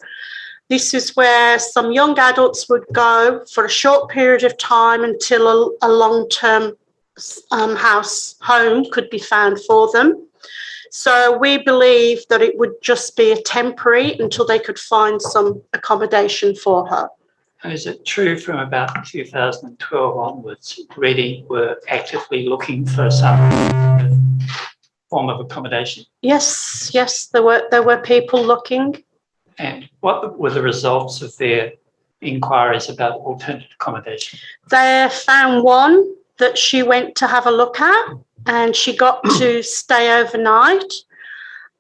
Speaker 17: This is where some young adults would go for a short period of time until a long-term home could be found for them. So we believe that it would just be a temporary until they could find some accommodation for her.
Speaker 3: And is it true from about 2012 onwards, Reading were actively looking for some form of accommodation?
Speaker 17: Yes, there were people looking.
Speaker 3: And what were the results of their inquiries about alternate accommodation?
Speaker 17: They found one that she went to have a look at, and she got to stay overnight.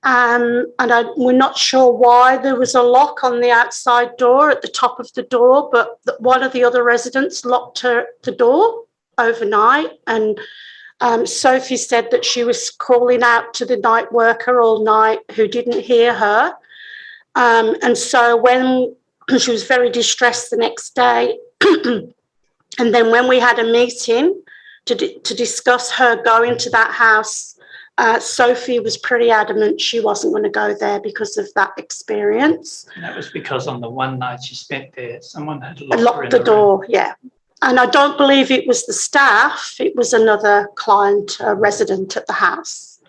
Speaker 17: We're not sure why there was a lock on the outside door at the top of the door, but one of the other residents locked the door overnight. And Sophie said that she was calling out to the night worker all night who didn't hear her. And so when she was very distressed the next day, and then when we had a meeting to discuss her going to that house, Sophie was pretty adamant she wasn't going to go there because of that experience.
Speaker 3: And that was because on the one night she spent there, someone had locked her in
Speaker 17: the door,
Speaker 3: room.
Speaker 17: yeah. And I don't believe it was the staff, it was another client, a resident at the house.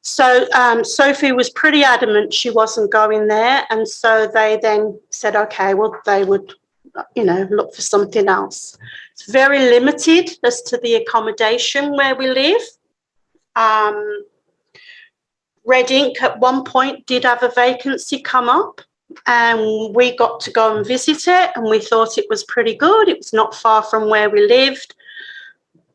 Speaker 17: So Sophie was pretty adamant she wasn't going there. And so they then said, okay, well, they would, look for something else. It's very limited as to the accommodation where we live. Red Ink at one point did have a vacancy come up, and we got to go and visit it, and we thought it was pretty good. It was not far from where we lived.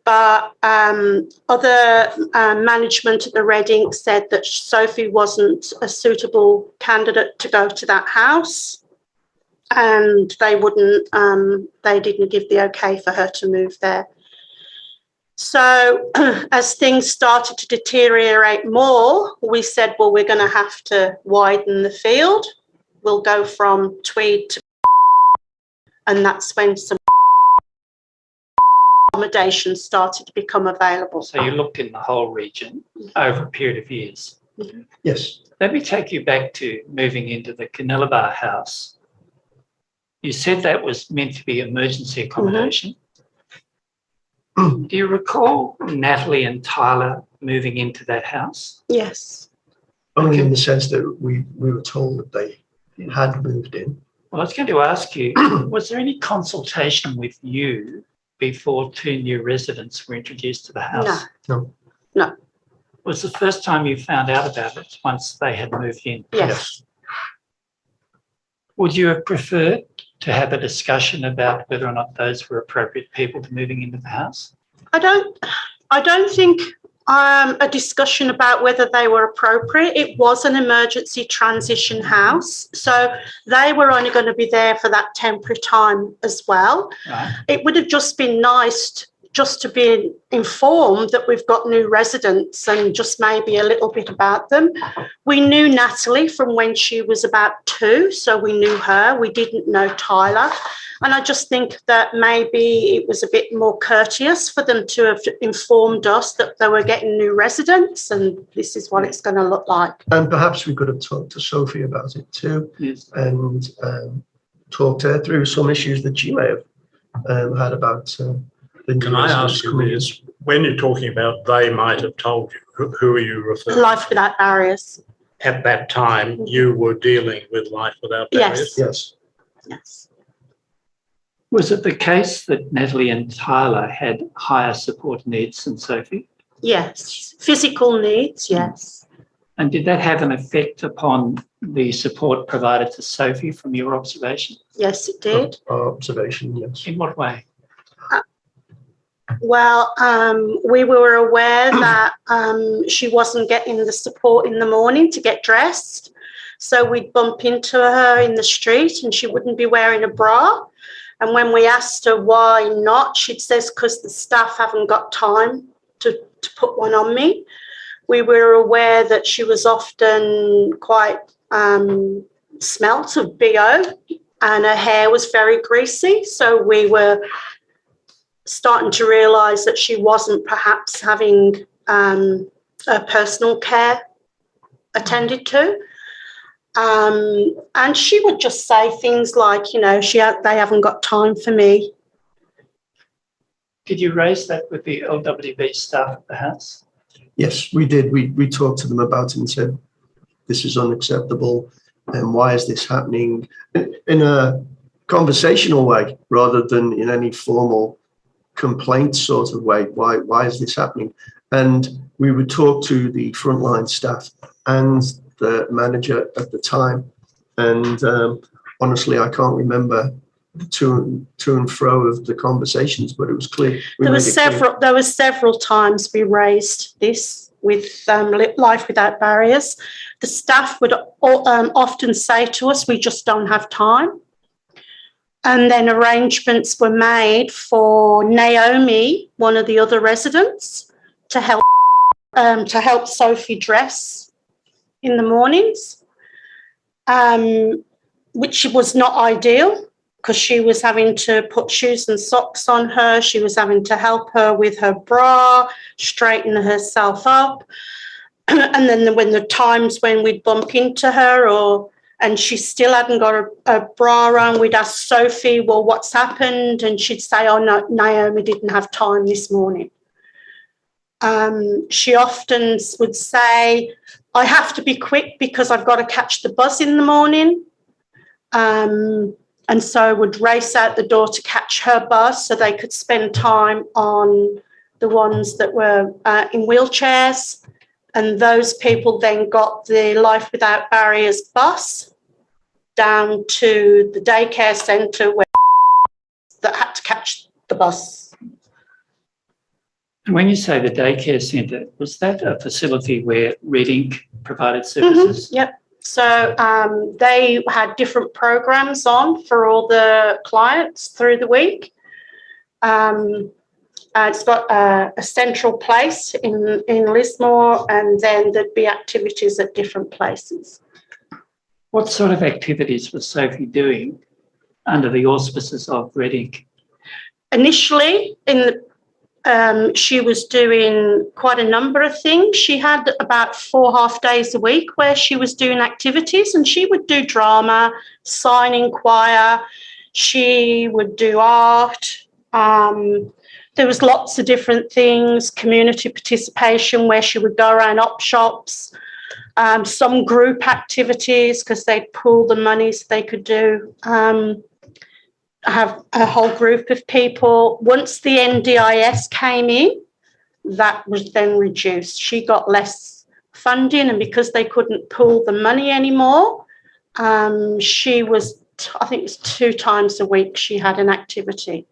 Speaker 17: But other management at the Red Ink said that Sophie wasn't a suitable candidate to go to that house, and they didn't give the okay for her to move there. So as things started to deteriorate more, we said, well, we're going to have to widen the field. We'll go from Tweed to, and that's when some accommodation started to become available.
Speaker 3: So you looked in the whole region over a period of years.
Speaker 17: Mm-hmm.
Speaker 16: Yes.
Speaker 3: Let me take you back to moving into the Canelabar house. You said that was meant to be emergency accommodation.
Speaker 16: Mm-hmm.
Speaker 3: Do you recall Natalie and Tyler moving into that house?
Speaker 17: Yes.
Speaker 16: Only in the sense that we were told that they had moved in.
Speaker 3: Well, I was going to ask you, was there any consultation with you before 2 new residents were introduced to the house?
Speaker 16: No.
Speaker 17: No.
Speaker 3: Was the first time you found out about it once they had moved in?
Speaker 17: Yes.
Speaker 3: Would you have preferred to have a discussion about whether or not those were appropriate people to moving into the house?
Speaker 17: I don't think a discussion about whether they were appropriate. It was an emergency transition house, so they were only going to be there for that temporary time as well.
Speaker 3: Right.
Speaker 17: It would have just been nice just to be informed that we've got new residents and just maybe a little bit about them. We knew Natalie from when she was about 2, so we knew her. We didn't know Tyler. And I just think that maybe it was a bit more courteous for them to have informed us that they were getting new residents and this is what it's going to look like.
Speaker 16: And perhaps we could have talked to Sophie about it too.
Speaker 3: Yes.
Speaker 16: And talked her through some issues that she may have had about the new
Speaker 2: Can I
Speaker 16: residents
Speaker 2: ask you
Speaker 16: coming in.
Speaker 2: this? When you're talking about they might have told you, who are you referring to?
Speaker 17: Life Without Barriers.
Speaker 2: At that time, you were dealing with Life Without Barriers?
Speaker 16: Yes.
Speaker 17: Yes.
Speaker 3: Was it the case that Natalie and Tyler had higher support needs than Sophie?
Speaker 17: Yes. Physical needs, yes.
Speaker 3: And did that have an effect upon the support provided to Sophie from your observation?
Speaker 17: Yes, it did.
Speaker 16: Our observation, yes.
Speaker 3: In what way?
Speaker 17: Well, we were aware that she wasn't getting the support in the morning to get dressed. So we'd bump into her in the street and she wouldn't be wearing a bra. And when we asked her why not, she says, because the staff haven't got time to put one on me. We were aware that she was often quite smelt of BO and her hair was very greasy. So we were starting to realise that she wasn't perhaps having her personal care attended to. And she would just say things like, they haven't got time for me.
Speaker 3: Did you raise that with the LWB staff at the house?
Speaker 16: Yes, we did. We talked to them about it and said, this is unacceptable and why is this happening? In a conversational way rather than in any formal complaint sort of way. Why is this happening? And we would talk to the frontline staff and the manager at the time. And honestly, I can't remember the to and fro of the conversations, but it was clear.
Speaker 17: There were several times we raised this with Life Without Barriers. The staff would often say to us, we just don't have time. And then arrangements were made for Naomi, one of the other residents, to help Sophie dress in the mornings, which was not ideal because she was having to put shoes and socks on her. She was having to help her with her bra, straighten herself up. And then when the times when we'd bump into her and she still hadn't got a bra on. We'd ask Sophie, well, what's happened? And she'd say, oh, no, Naomi didn't have time this morning. She often would say, I have to be quick because I've got to catch the bus in the morning. And so would race out the door to catch her bus so they could spend time on the ones that were in wheelchairs. And those people then got the Life Without Barriers bus down to the daycare centre where that had to catch the bus.
Speaker 3: And when you say the daycare centre, was that a facility where Red Ink provided services?
Speaker 17: Yep. So they had different programs on for all the clients through the week. It's got a central place in Lismore, and then there'd be activities at different places.
Speaker 3: What sort of activities was Sophie doing under the auspices of Red Ink?
Speaker 17: Initially, she was doing quite a number of things. She had about 4 half days a week where she was doing activities, and she would do drama, signing choir, she would do art. There was lots of different things, community participation where she would go around op shops, some group activities because they'd pool the money so they could do have a whole group of people. Once the NDIS came in, that was then reduced. She got less funding, and because they couldn't pool the money anymore, she was, I think it was 2 times a week she had an activity.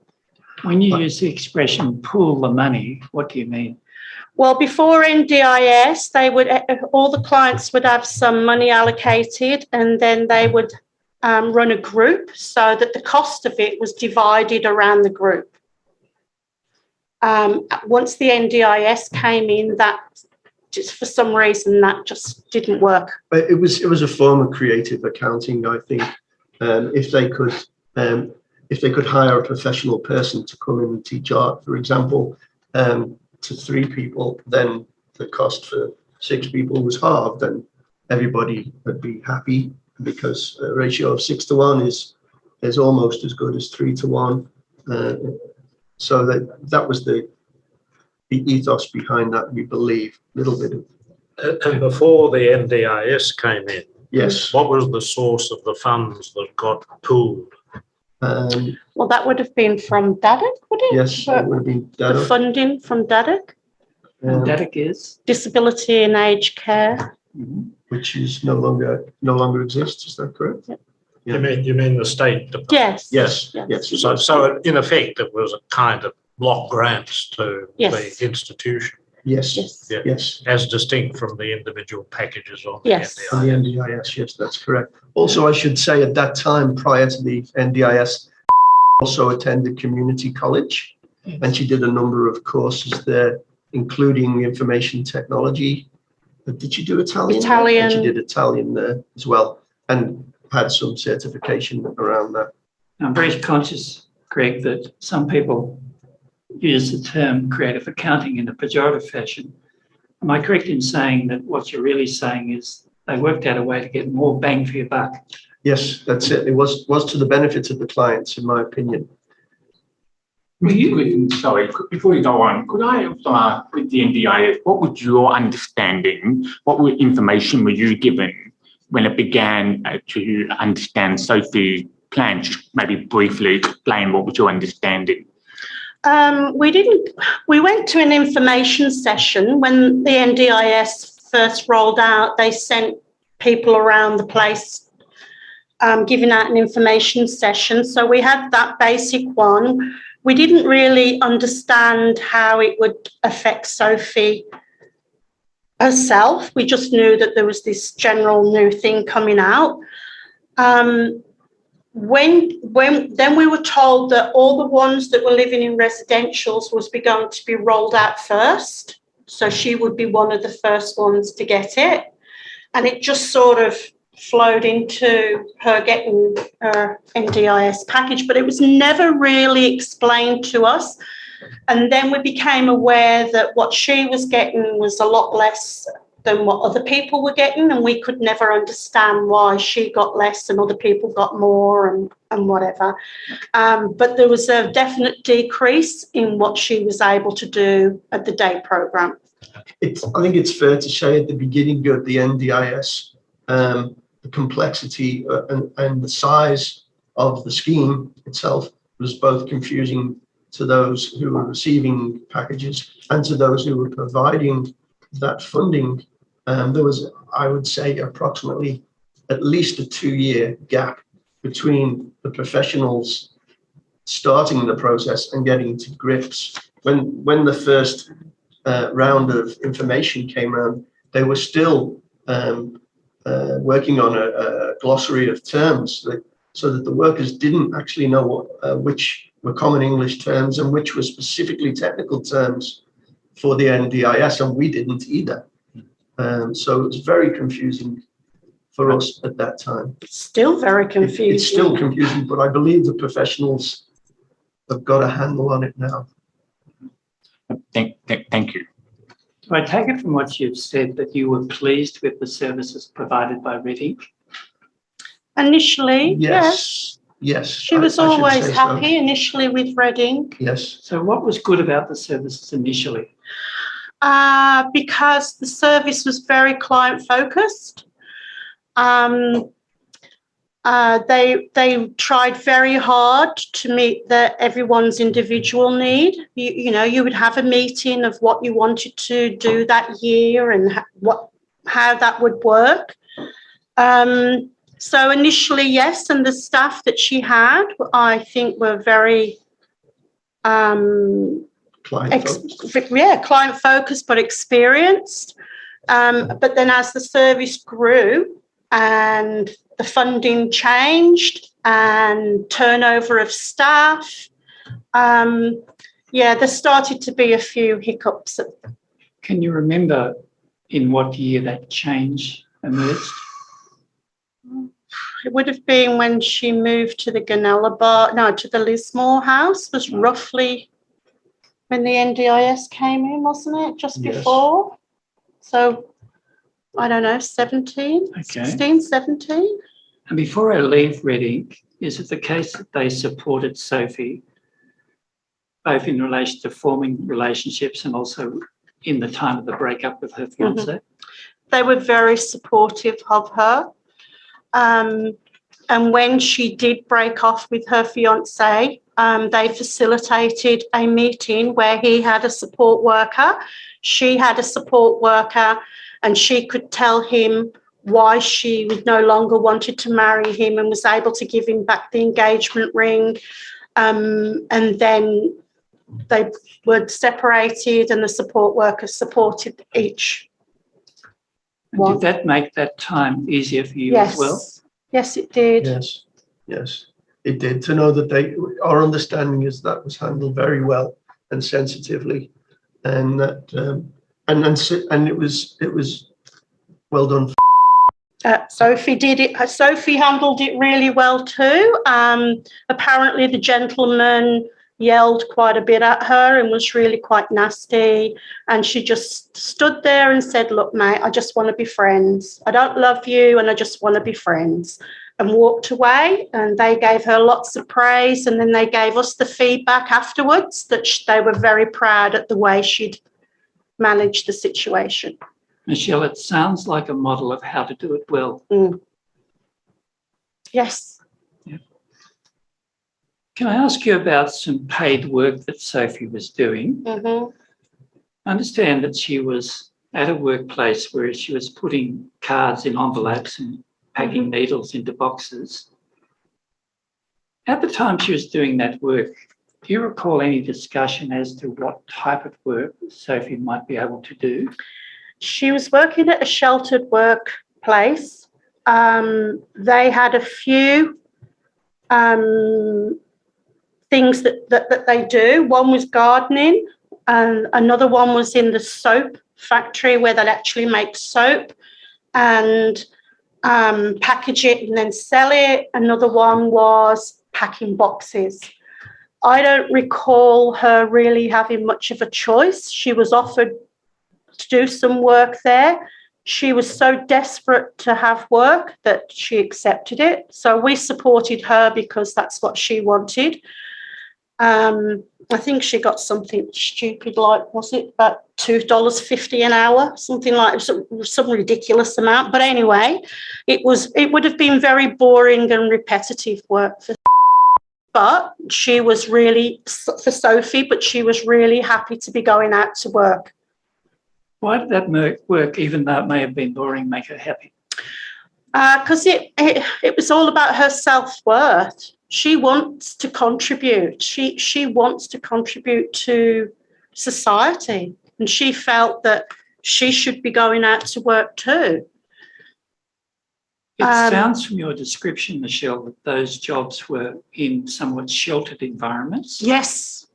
Speaker 3: When you use the expression pool the money, what do you mean?
Speaker 17: Well, before NDIS, they would, all the clients would have some money allocated, and then they would run a group so that the cost of it was divided around the group. Once the NDIS came in, that just for some reason that just didn't work.
Speaker 16: But it was a form of creative accounting, I think. If they could hire a professional person to come in and teach art, for example, to 3 people, then the cost for 6 people was halved, and everybody would be happy, because a ratio of 6 to 1 is almost as good as 3 to 1. So that was the ethos behind that, we believe, a little bit of.
Speaker 2: And before the NDIS came in,
Speaker 16: yes,
Speaker 2: what was the source of the funds that got pooled?
Speaker 17: Well, that would have been from DADIC, would it?
Speaker 16: Yes, it would have been DADIC.
Speaker 17: The funding from DADIC.
Speaker 3: DADIC is?
Speaker 17: Disability and Aged Care.
Speaker 16: Which is no longer exists, is that correct?
Speaker 17: Yep.
Speaker 16: Yeah.
Speaker 2: You mean the state department?
Speaker 17: Yes.
Speaker 16: Yes.
Speaker 2: So in effect, it was a kind of block grants to the institution.
Speaker 16: Yes.
Speaker 2: Yeah.
Speaker 16: Yes.
Speaker 2: As distinct from the individual packages on the
Speaker 17: Yes.
Speaker 2: NDIS.
Speaker 16: On the NDIS, yes, that's correct. Also, I should say at that time, prior to the NDIS, also attended community college, and she did a number of courses there, including information technology. Did you do Italian?
Speaker 17: Italian.
Speaker 16: And she did Italian there as well, and had some certification around that.
Speaker 3: I'm very conscious, Greg, that some people use the term creative accounting in a pejorative fashion. Am I correct in saying that what you're really saying is they worked out a way to get more bang for your buck?
Speaker 16: Yes, that's it. It was to the benefit of the clients, in my opinion.
Speaker 15: Sorry, before you go on, could I also ask with the NDIS, what was your understanding, information were you given when it began to understand Sophie's plan? Just maybe briefly explain what was your understanding.
Speaker 17: We went to an information session when the NDIS first rolled out. They sent people around the place giving out an information session. So we had that basic one. We didn't really understand how it would affect Sophie herself. We just knew that there was this general new thing coming out. When then we were told that all the ones that were living in residentials was going to be rolled out first. So she would be one of the first ones to get it. And it just sort of flowed into her getting her NDIS package, but it was never really explained to us. And then we became aware that what she was getting was a lot less than what other people were getting, and we could never understand why she got less and other people got more and whatever. But there was a definite decrease in what she was able to do at the day program.
Speaker 16: I think it's fair to say at the beginning of the NDIS, the complexity and the size of the scheme itself was both confusing to those who were receiving packages and to those who were providing that funding. There was, I would say, approximately at least a 2-year gap between the professionals starting the process and getting to grips. When the first round of information came around, they were still working on a glossary of terms so that the workers didn't actually know which were common English terms and which were specifically technical terms for the NDIS, and we didn't either. So it was very confusing for us at that time.
Speaker 17: Still very confusing.
Speaker 16: It's still confusing, but I believe the professionals have got a handle on it now.
Speaker 15: Thank you.
Speaker 3: Do I take it from what you've said that you were pleased with the services provided by Reading?
Speaker 17: Initially,
Speaker 16: yes. Yes.
Speaker 17: She was always happy initially with Reading.
Speaker 16: Yes.
Speaker 3: So what was good about the services initially?
Speaker 17: Because the service was very client focused. They tried very hard to meet everyone's individual need. You would have a meeting of what you wanted to do that year and how that would work. So initially, yes, and the staff that she had, I think, were very client focused but experienced. But then as the service grew and the funding changed and turnover of staff, there started to be a few hiccups.
Speaker 3: Can you remember in what year that change emerged?
Speaker 17: It would have been when she moved to the to the Lismore House, was roughly when the NDIS came in, wasn't it? Just before. So, I don't know, 16, 17.
Speaker 3: And before I leave Reading, is it the case that they supported Sophie both in relation to forming relationships and also in the time of the breakup with her fiancé?
Speaker 17: Mm-hmm. They were very supportive of her. And when she did break off with her fiancé, they facilitated a meeting where he had a support worker, she had a support worker, and she could tell him why she no longer wanted to marry him and was able to give him back the engagement ring. And then they were separated and the support worker supported each.
Speaker 3: And did that make that time easier for you as well?
Speaker 17: Yes, it did.
Speaker 16: Yes, it did. To know that our understanding is that was handled very well and sensitively, and that and it was well done.
Speaker 17: Sophie did it. Sophie handled it really well too. Apparently, the gentleman yelled quite a bit at her and was really quite nasty. And she just stood there and said, "Look, mate, I just want to be friends. I don't love you and I just want to be friends," and walked away. And they gave her lots of praise. And then they gave us the feedback afterwards that they were very proud at the way she'd managed the situation.
Speaker 3: Michelle, it sounds like a model of how to do it well.
Speaker 17: Yes.
Speaker 3: Can I ask you about some paid work that Sophie was doing?
Speaker 17: Mm-hmm.
Speaker 3: I understand that she was at a workplace where she was putting cards in envelopes and packing needles into boxes. At the time she was doing that work, do you recall any discussion as to what type of work Sophie might be able to do?
Speaker 17: She was working at a sheltered workplace. They had a few things that they do. One was gardening, and another one was in the soap factory where they'd actually make soap and package it and then sell it. Another one was packing boxes. I don't recall her really having much of a choice. She was offered to do some work there, she was so desperate to have work that she accepted it. So we supported her because that's what she wanted. I think she got something stupid like, was it about $2.50 an hour, something like some ridiculous amount. But anyway, it would have been very boring and repetitive work for. But she was really, for Sophie, but she was really happy to be going out to work.
Speaker 3: Why did that work, even though it may have been boring, make her happy?
Speaker 17: Because it was all about her self-worth. She wants to contribute. She wants to contribute to society, and she felt that she should be going out to work too.
Speaker 3: It sounds from your description, Michelle, that those jobs were in somewhat sheltered environments.
Speaker 17: Yes.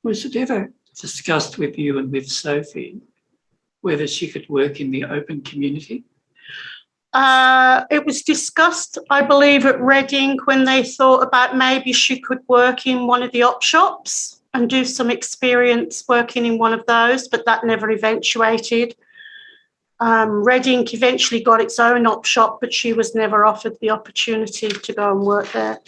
Speaker 3: Was it ever discussed with you and with Sophie whether she could work in the open community?
Speaker 17: It was discussed, I believe, at Reading when they thought about maybe she could work in one of the op shops and do some experience working in one of those, but that never eventuated. Reading eventually got its own op shop, but she was never offered the opportunity to go and work there.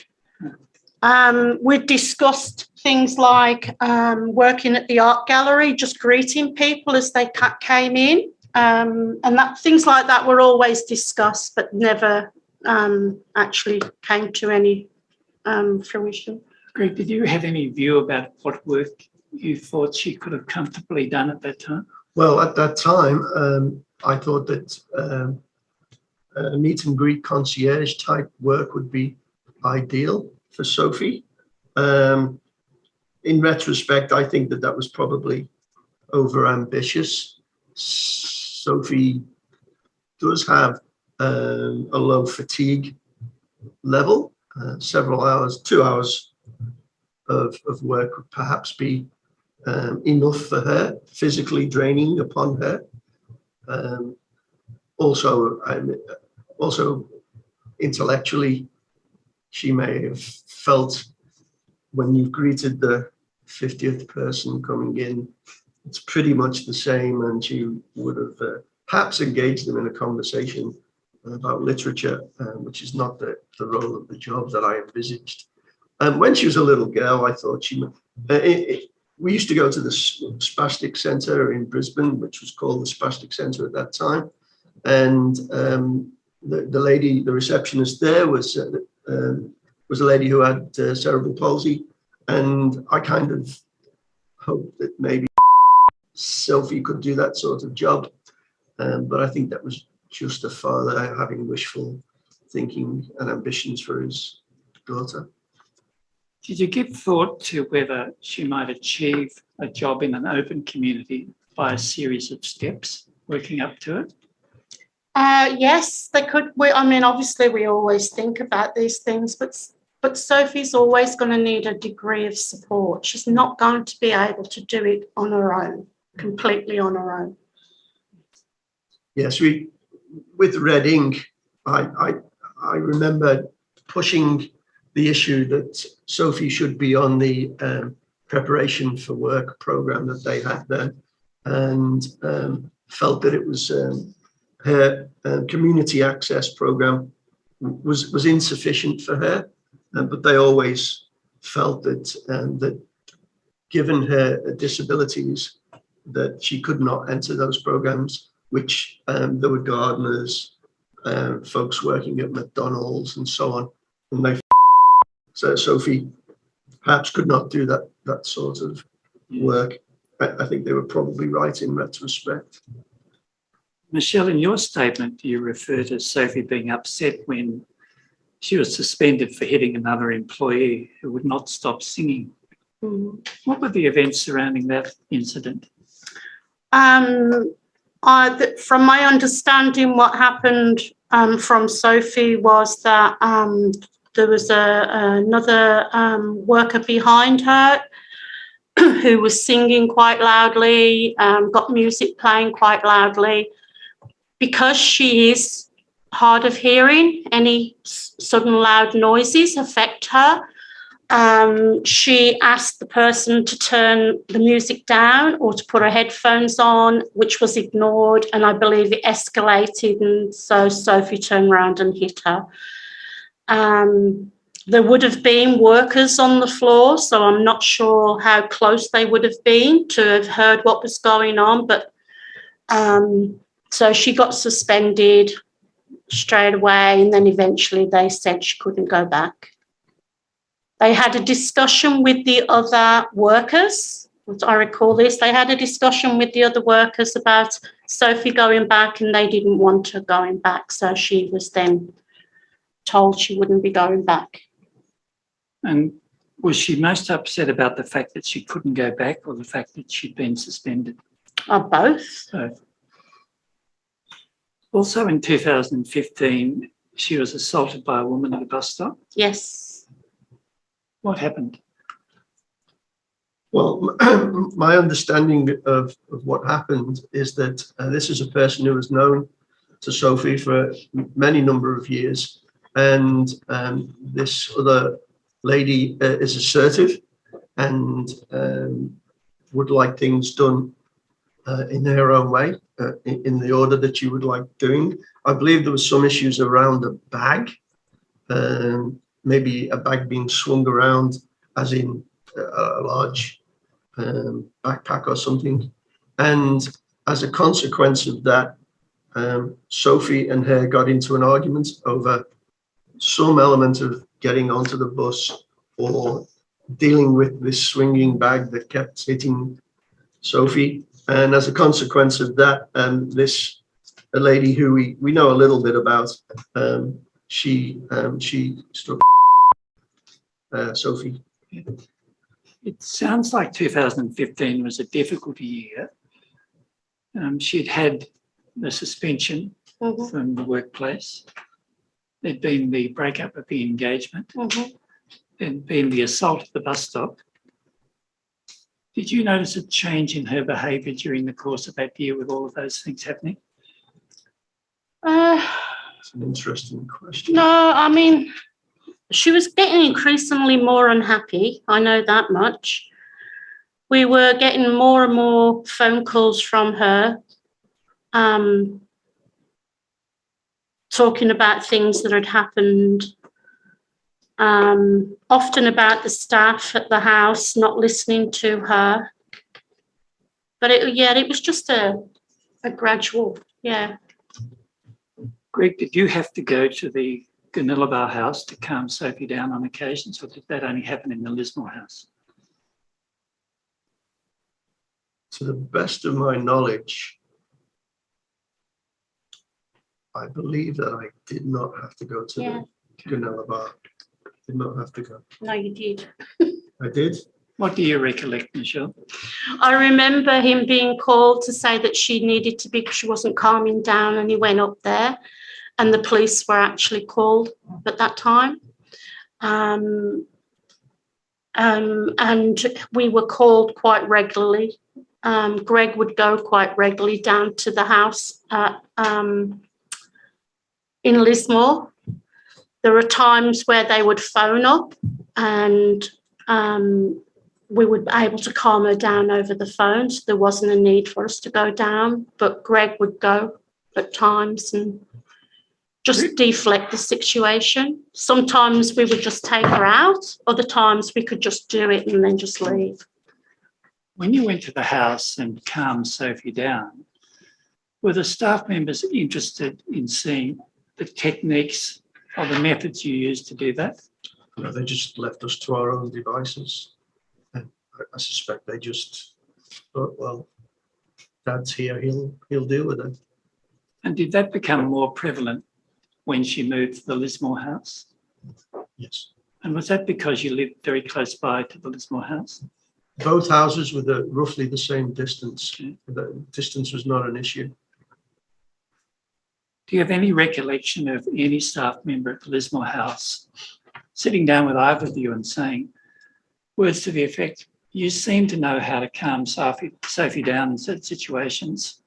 Speaker 17: We discussed things like working at the art gallery, just greeting people as they came in. And that things like that were always discussed, but never actually came to any fruition.
Speaker 3: Greg, did you have any view about what work you thought she could have comfortably done at that time?
Speaker 16: Well, at that time, I thought that a meet and greet concierge type work would be ideal for Sophie. In retrospect, I think that was probably over ambitious. Sophie does have a low fatigue level. Several hours, 2 hours of work would perhaps be enough for her, physically draining upon her. Also intellectually, she may have felt when you've greeted the 50th person coming in, it's pretty much the same, and she would have perhaps engaged them in a conversation about literature, which is not the role of the job that I envisaged. When she was a little girl, I thought we used to go to the Spastic Centre in Brisbane, which was called the Spastic Centre at that time. And the lady, the receptionist there was a lady who had cerebral palsy. And I kind of hoped that maybe Sophie could do that sort of job. But I think that was just a father having wishful thinking and ambitions for his daughter.
Speaker 3: Did you give thought to whether she might achieve a job in an open community by a series of steps working up to it?
Speaker 17: Yes, they could. Obviously, we always think about these things, but Sophie's always going to need a degree of support. She's not going to be able to do it on her own, completely on her own.
Speaker 16: Yes, with Reading, I remember pushing the issue that Sophie should be on the preparation for work program that they had there, and felt that it was her community access program was insufficient for her, but they always felt that given her disabilities that she could not enter those programs, which there were gardeners, folks working at McDonald's and so on, and so Sophie perhaps could not do that sort of work. I think they were probably right in retrospect.
Speaker 3: Michelle, in your statement, you refer to Sophie being upset when she was suspended for hitting another employee who would not stop singing. What were the events surrounding that incident?
Speaker 17: From my understanding, what happened from Sophie was that there was another worker behind her who was singing quite loudly, got music playing quite loudly. Because she is hard of hearing, any sudden loud noises affect her. She asked the person to turn the music down or to put her headphones on, which was ignored, and I believe it escalated, and so Sophie turned around and hit her. There would have been workers on the floor, so I'm not sure how close they would have been to have heard what was going on, but so she got suspended straight away, and then eventually they said she couldn't go back. They had a discussion with the other workers. As I recall this, they had a discussion with the other workers about Sophie going back, and they didn't want her going back, so she was then told she wouldn't be going back.
Speaker 3: And was she most upset about the fact that she couldn't go back or the fact that she'd been suspended?
Speaker 17: Both.
Speaker 3: Both. Also in 2015, she was assaulted by a woman at a bus stop.
Speaker 17: Yes.
Speaker 3: What happened?
Speaker 16: Well, my understanding of what happened is that this is a person who was known to Sophie for many number of years, and this other lady is assertive and would like things done in her own way, in the order that you would like doing. I believe there was some issues around a bag, maybe a bag being swung around as in a large backpack or something. And as a consequence of that, Sophie and her got into an argument over some element of getting onto the bus or dealing with this swinging bag that kept hitting Sophie. And as a consequence of that, a lady who we know a little bit about, she struck Sophie.
Speaker 3: It sounds like 2015 was a difficult year. She'd had the suspension from the workplace. There'd been the breakup of the engagement. There'd been the assault at the bus stop. Did you notice a change in her behaviour during the course of that year with all of those things happening?
Speaker 16: It's an interesting question.
Speaker 17: No, I mean, she was getting increasingly more unhappy. I know that much. We were getting more and more phone calls from her, talking about things that had happened, often about the staff at the house not listening to her. But it was just a gradual, yeah.
Speaker 3: Greg, did you have to go to the Gunilla house to calm Sophie down on occasions, or did that only happen in the Lismore house?
Speaker 16: To the best of my knowledge, I believe that I did not have to go to the Gunilla bar. Did not have to go.
Speaker 17: No, you did.
Speaker 16: I did.
Speaker 3: What do you recollect, Michelle?
Speaker 17: I remember him being called to say that she needed to be, because she wasn't calming down, and he went up there, and the police were actually called at that time. And we were called quite regularly. Greg would go quite regularly down to the house in Lismore. There were times where they would phone up, and we would be able to calm her down over the phone, so there wasn't a need for us to go down, but Greg would go at times and just deflect the situation. Sometimes we would just take her out, other times we could just do it and then just leave.
Speaker 3: When you went to the house and calmed Sophie down, were the staff members interested in seeing the techniques or the methods you used to do that?
Speaker 16: No, they just left us to our own devices. And I suspect they just thought, well, Dad's here, he'll deal with it.
Speaker 3: And did that become more prevalent when she moved to the Lismore house?
Speaker 16: Yes.
Speaker 3: And was that because you lived very close by to the Lismore house?
Speaker 16: Both houses were roughly the same distance. The distance was not an issue.
Speaker 3: Do you have any recollection of any staff member at the Lismore house sitting down with either of you and saying words to the effect, you seem to know how to calm Sophie down in certain situations.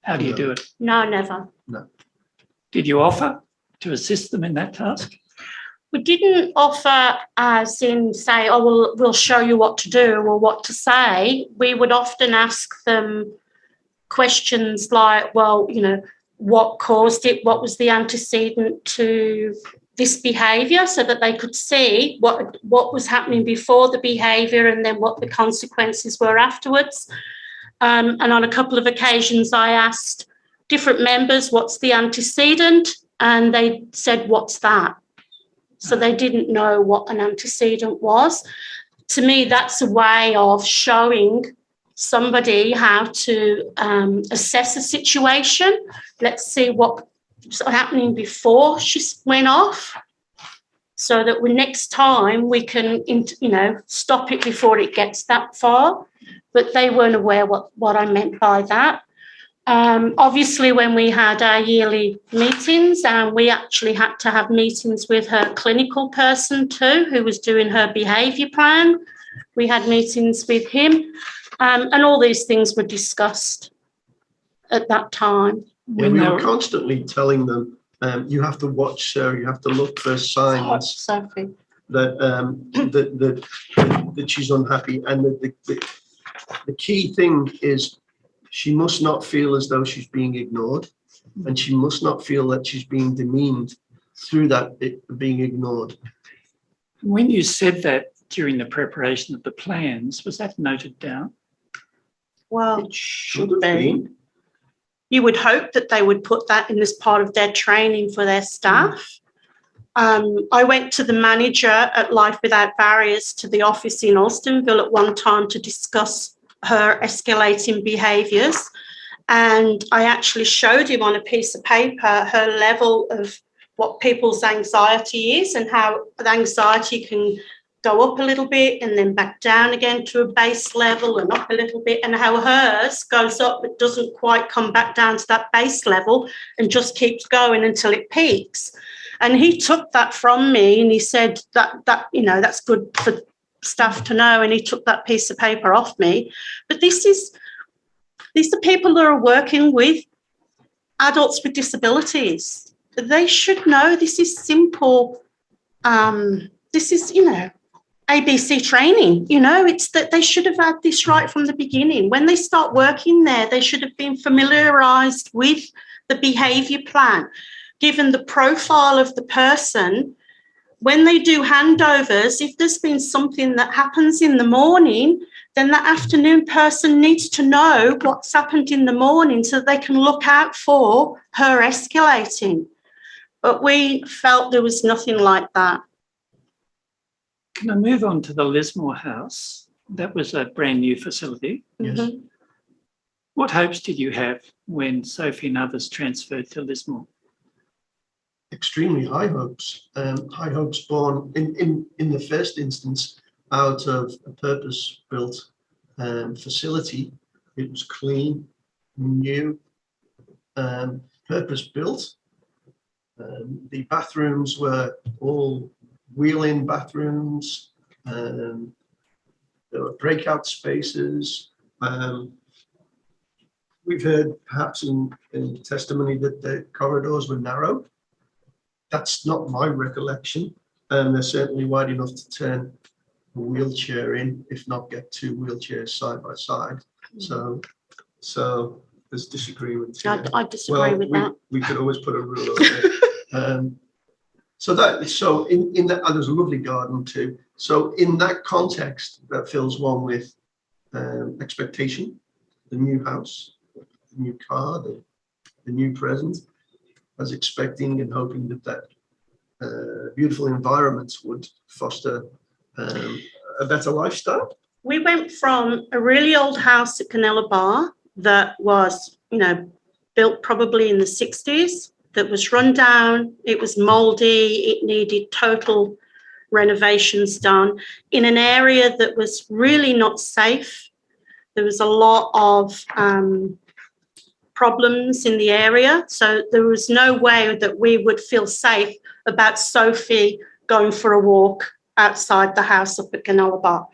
Speaker 3: How do you do it?
Speaker 17: No, never.
Speaker 16: No.
Speaker 3: Did you offer to assist them in that task?
Speaker 17: We didn't offer as in say, oh, we'll show you what to do or what to say. We would often ask them questions like, well, you know, what caused it? What was the antecedent to this behaviour, so that they could see what was happening before the behaviour and then what the consequences were afterwards. And on a couple of occasions, I asked different members, what's the antecedent? And they said, what's that? So they didn't know what an antecedent was. To me, that's a way of showing somebody how to assess a situation. Let's see what was happening before she went off, so that next time we can, you know, stop it before it gets that far. But they weren't aware what I meant by that. Obviously, when we had our yearly meetings, we actually had to have meetings with her clinical person too, who was doing her behaviour plan. We had meetings with him, and all these things were discussed at that time.
Speaker 16: Yeah, we were constantly telling them, you have to watch her, you have to look for signs
Speaker 17: Sophie.
Speaker 16: that she's unhappy. And the key thing is she must not feel as though she's being ignored, and she must not feel that she's being demeaned through that being ignored.
Speaker 3: When you said that during the preparation of the plans, was that noted down?
Speaker 17: Well, it should be. You would hope that they would put that in as part of their training for their staff. I went to the manager at Life Without Barriers to the office in Alstonville at one time to discuss her escalating behaviours, and I actually showed him on a piece of paper her level of what people's anxiety is and how the anxiety can go up a little bit and then back down again to a base level and up a little bit, and how hers goes up but doesn't quite come back down to that base level and just keeps going until it peaks. And he took that from me and he said that you know, that's good for staff to know, and he took that piece of paper off me. But these are people that are working with adults with disabilities. They should know this is simple. This is, you know, ABC training. You know, it's that they should have had this right from the beginning. When they start working there, they should have been familiarised with the behaviour plan, given the profile of the person. When they do handovers, if there's been something that happens in the morning, then the afternoon person needs to know what's happened in the morning so that they can look out for her escalating. But we felt there was nothing like that.
Speaker 3: Can I move on to the Lismore House? That was a brand new facility.
Speaker 16: Yes.
Speaker 17: Mm-hmm.
Speaker 3: What hopes did you have when Sophie and others transferred to Lismore?
Speaker 16: Extremely high hopes. High hopes born in the first instance out of a purpose-built facility. It was clean, new, purpose-built. The bathrooms were all wheel-in bathrooms. There were breakout spaces. We've heard perhaps in testimony that the corridors were narrow. That's not my recollection. They're certainly wide enough to turn a wheelchair in, if not get two wheelchairs side by side. So there's disagreement here.
Speaker 17: I disagree with that.
Speaker 16: We could always put a rule over it. So in that, and there's a lovely garden too. So in that context, that fills one with expectation, the new house, the new car, the new present. I was expecting and hoping that beautiful environments would foster a better lifestyle.
Speaker 17: We went from a really old house at Canella Bar that was, you know, built probably in the 60s, that was run down, it was mouldy, it needed total renovations done in an area that was really not safe. There was a lot of problems in the area, so there was no way that we would feel safe about Sophie going for a walk outside the house up at Canella Bar.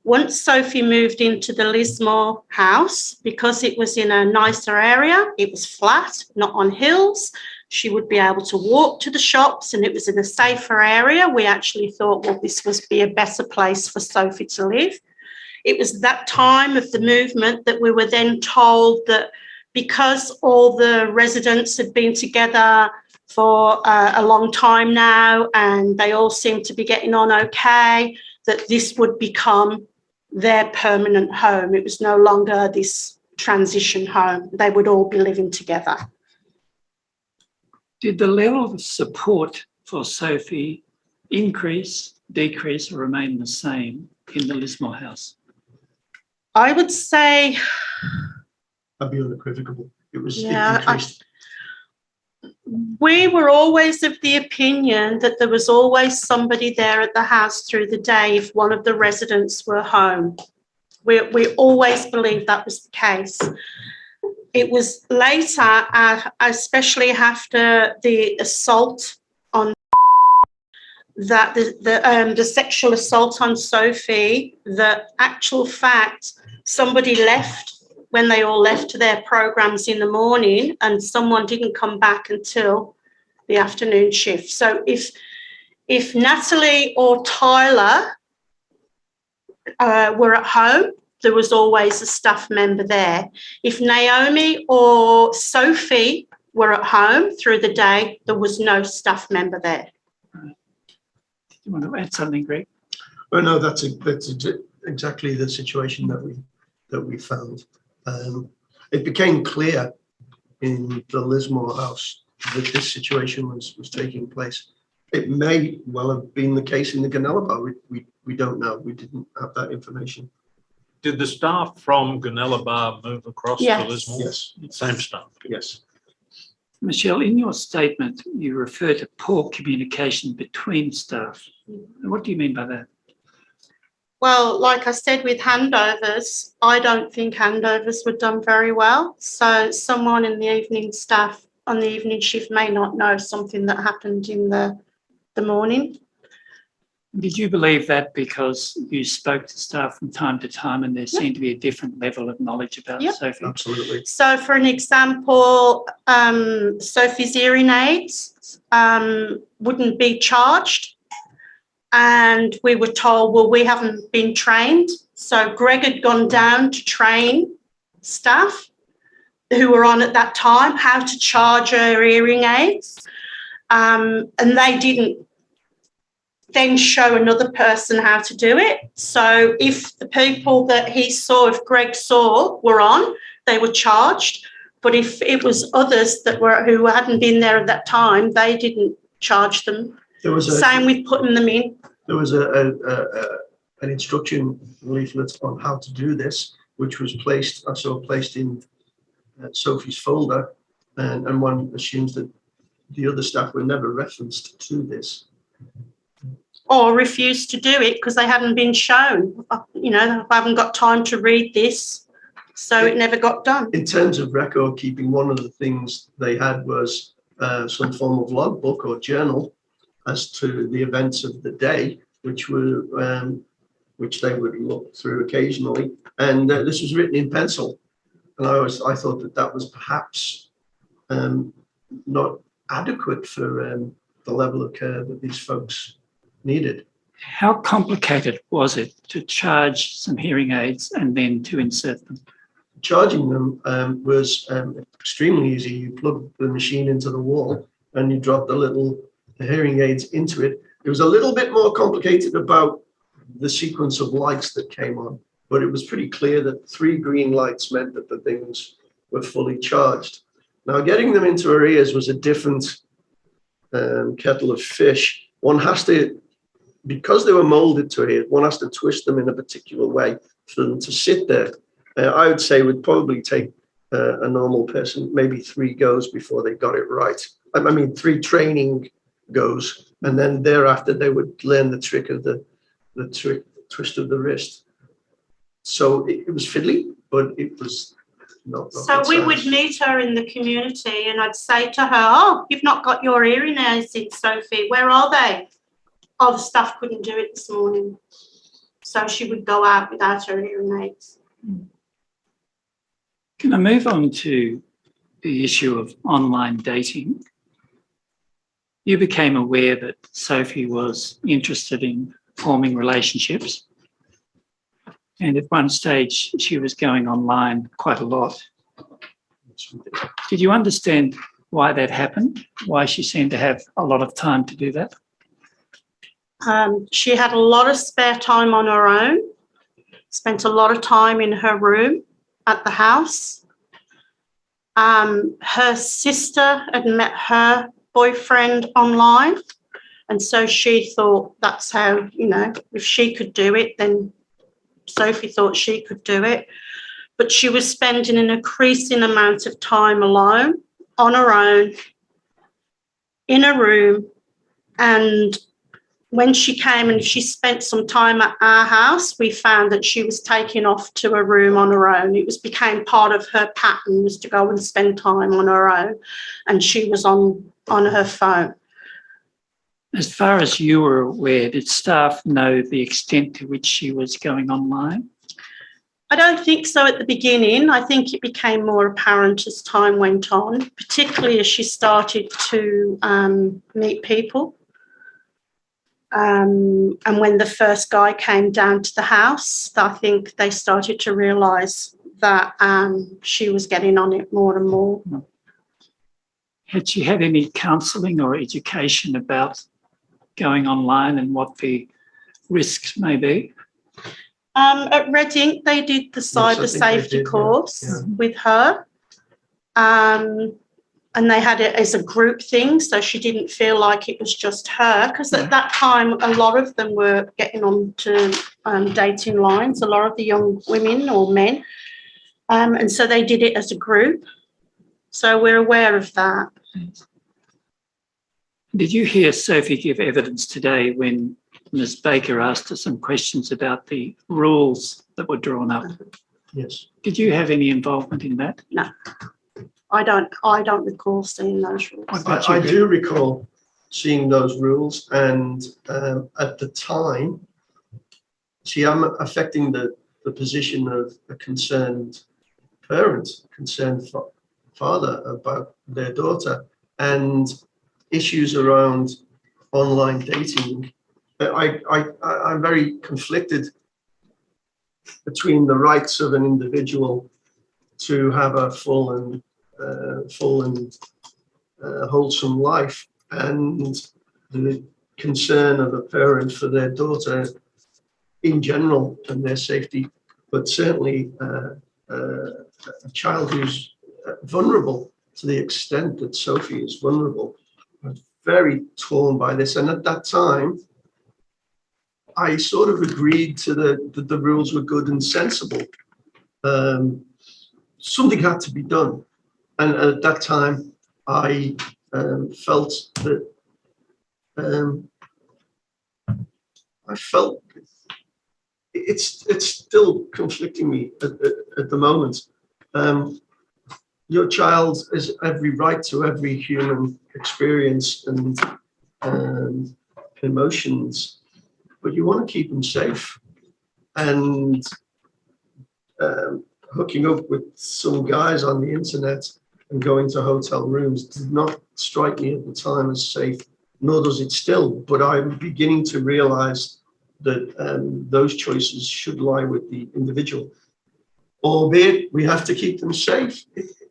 Speaker 17: Once Sophie moved into the Lismore house, because it was in a nicer area, it was flat, not on hills, She would be able to walk to the shops and it was in a safer area. We actually thought, well, this must be a better place for Sophie to live. It was that time of the movement that we were then told that because all the residents had been together for a long time now and they all seemed to be getting on okay, that this would become their permanent home. It was no longer this transition home. They would all be living together.
Speaker 3: Did the level of support for Sophie increase, decrease, or remain the same in the Lismore House?
Speaker 17: I would say...
Speaker 16: I'd be unequivocal. It was it
Speaker 17: Yeah,
Speaker 16: decreased.
Speaker 17: We were always of the opinion that there was always somebody there at the house through the day if one of the residents were home. We always believed that was the case. It was later, especially after the assault on that the sexual assault on Sophie, the actual fact somebody left when they all left to their programs in the morning and someone didn't come back until the afternoon shift. So if Natalie or Tyler were at home, there was always a staff member there. If Naomi or Sophie were at home through the day, there was no staff member there.
Speaker 3: Do you want to add something, Greg?
Speaker 16: Well, no, that's exactly the situation that we found. It became clear in the Lismore House that this situation was taking place. It may well have been the case in the Gunnellabar. We don't know. We didn't have that information.
Speaker 2: Did the staff from Gunnellabar move across to Lismore?
Speaker 16: Yes.
Speaker 2: Same staff?
Speaker 16: Yes.
Speaker 3: Michelle, in your statement, you refer to poor communication between staff. What do you mean by that?
Speaker 17: Well, like I said, with handovers, I don't think handovers were done very well. So someone in the evening staff on the evening shift may not know something that happened in the morning.
Speaker 3: Did you believe that because you spoke to staff from time to time and there seemed to be a different level of knowledge about Sophie?
Speaker 16: Absolutely.
Speaker 17: So for an example, Sophie's hearing aids wouldn't be charged. And we were told, well, we haven't been trained. So Greg had gone down to train staff who were on at that time how to charge her hearing aids. And they didn't then show another person how to do it. So if the people that he saw, if Greg saw, were on, they were charged. But if it was others that who hadn't been there at that time, they didn't charge them. Same with putting them in.
Speaker 16: There was an instruction leaflet on how to do this, which was placed in Sophie's folder, and one assumes that the other staff were never referenced to this.
Speaker 17: Or refused to do it because they hadn't been shown. You know, I haven't got time to read this, so it never got done.
Speaker 16: In terms of record keeping, one of the things they had was some form of logbook or journal as to the events of the day, which they would look through occasionally. And this was written in pencil. And I thought that was perhaps not adequate for the level of care that these folks needed.
Speaker 3: How complicated was it to charge some hearing aids and then to insert them?
Speaker 16: Charging them was extremely easy. You plug the machine into the wall and you drop the hearing aids into it. It was a little bit more complicated about the sequence of lights that came on, but it was pretty clear that 3 green lights meant that the things were fully charged. Now, getting them into her ears was a different kettle of fish. One has to, because they were molded to her ears, one has to twist them in a particular way for them to sit there. I would say it would probably take a normal person maybe 3 goes before they got it right. I mean, 3 training goes, and then thereafter they would learn the trick of the twist of the wrist. So it was fiddly, but it was not.
Speaker 17: So we would meet her in the community and I'd say to her, oh, you've not got your hearing aids in, Sophie. Where are they? Oh, the staff couldn't do it this morning. So she would go out without her hearing aids.
Speaker 3: Can I move on to the issue of online dating? You became aware that Sophie was interested in forming relationships. And at one stage, she was going online quite a lot. Did you understand why that happened? Why she seemed to have a lot of time to do that?
Speaker 17: She had a lot of spare time on her own, spent a lot of time in her room at the house. Her sister had met her boyfriend online, and so she thought that's how, you know, if she could do it, then Sophie thought she could do it. But she was spending an increasing amount of time alone, on her own, in a room. And when she came and she spent some time at our house, we found that she was taking off to a room on her own. It became part of her pattern, was to go and spend time on her own, and she was on her phone.
Speaker 3: As far as you were aware, did staff know the extent to which she was going online?
Speaker 17: I don't think so at the beginning. I think it became more apparent as time went on, particularly as she started to meet people. And when the first guy came down to the house, I think they started to realise that she was getting on it more and more.
Speaker 3: Had she had any counselling or education about going online and what the risks may be?
Speaker 17: At Reading, they did the cyber safety course with her. And they had it as a group thing, so she didn't feel like it was just her, because at that time, a lot of them were getting on to dating lines, a lot of the young women or men. And so they did it as a group. So we're aware of that.
Speaker 3: Did you hear Sophie give evidence today when Ms. Baker asked her some questions about the rules that were drawn up?
Speaker 16: Yes.
Speaker 3: Did you have any involvement in that?
Speaker 17: No. I don't recall seeing those rules.
Speaker 16: I do recall seeing those rules, and at the time, see, I'm affecting the position of a concerned parent, concerned father about their daughter, and issues around online dating. I'm very conflicted between the rights of an individual to have a full and wholesome life, and the concern of a parent for their daughter in general and their safety, but certainly a child who's vulnerable to the extent that Sophie is vulnerable. I'm very torn by this, and at that time, I sort of agreed to that the rules were good and sensible. Something had to be done. And at that time, I felt that it's still conflicting me at the moment. Your child has every right to every human experience and emotions, but you want to keep them safe. And hooking up with some guys on the internet and going to hotel rooms did not strike me at the time as safe, nor does it still. But I'm beginning to realize that those choices should lie with the individual, albeit we have to keep them safe.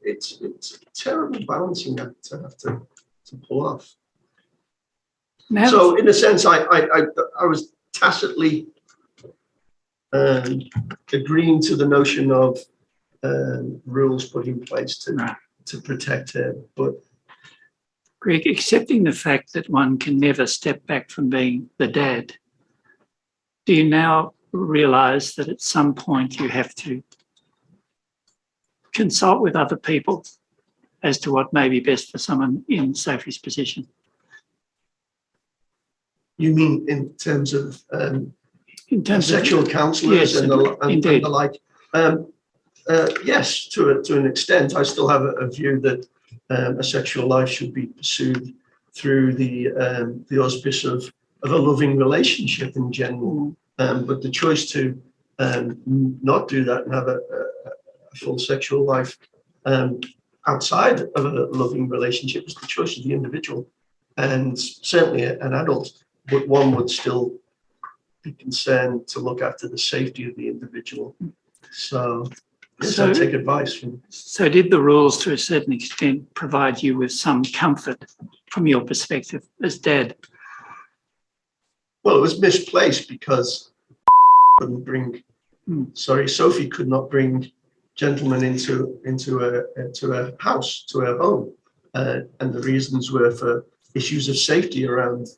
Speaker 16: It's a terrible balancing act to have to pull off.
Speaker 3: Now,
Speaker 16: so in a sense, I was tacitly agreeing to the notion of rules put in place to protect her. But
Speaker 3: Greg, accepting the fact that one can never step back from being the dad, do you now realise that at some point you have to consult with other people as to what may be best for someone in Sophie's position?
Speaker 16: You mean in terms of sexual counsellors, yes, and the like? Yes, to an extent. I still have a view that a sexual life should be pursued through the auspice of a loving relationship in general. But the choice to not do that and have a full sexual life outside of a loving relationship is the choice of the individual. and certainly an adult, but one would still be concerned to look after the safety of the individual. So, yes, I take advice from.
Speaker 3: So did the rules to a certain extent provide you with some comfort from your perspective as dad?
Speaker 16: Well, it was misplaced because couldn't bring, Sophie could not bring gentlemen into a house, to her home. And the reasons were for issues of safety around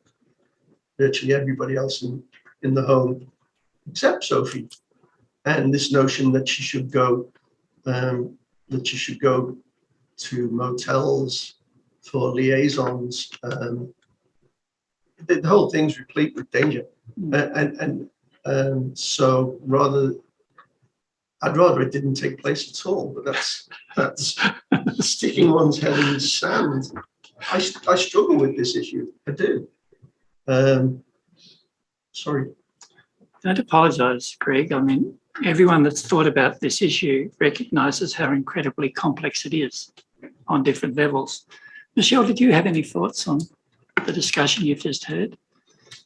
Speaker 16: virtually everybody else in the home, except Sophie. And this notion that she should go to motels for liaisons. The whole thing's replete with danger. So I'd rather it didn't take place at all, but that's sticking one's head in the sand. I struggle with this issue, I do. Sorry.
Speaker 3: Don't apologise, Greg. I mean, everyone that's thought about this issue recognises how incredibly complex it is on different levels. Michelle, did you have any thoughts on the discussion you've just heard?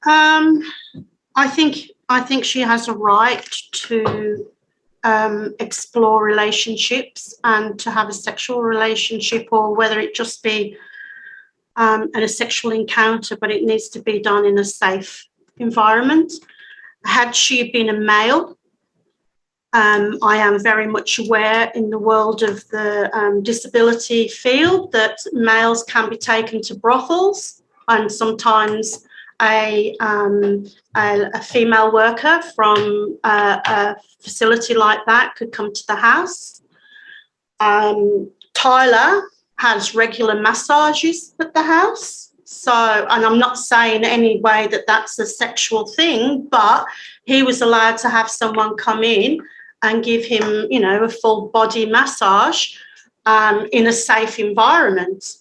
Speaker 17: I think she has a right to explore relationships and to have a sexual relationship, or whether it just be a sexual encounter, but it needs to be done in a safe environment. Had she been a male, I am very much aware in the world of the disability field that males can be taken to brothels, and sometimes a female worker from a facility like that could come to the house. Tyler has regular massages at the house. So, and I'm not saying in any way that that's a sexual thing, but he was allowed to have someone come in and give him, you know, a full body massage in a safe environment.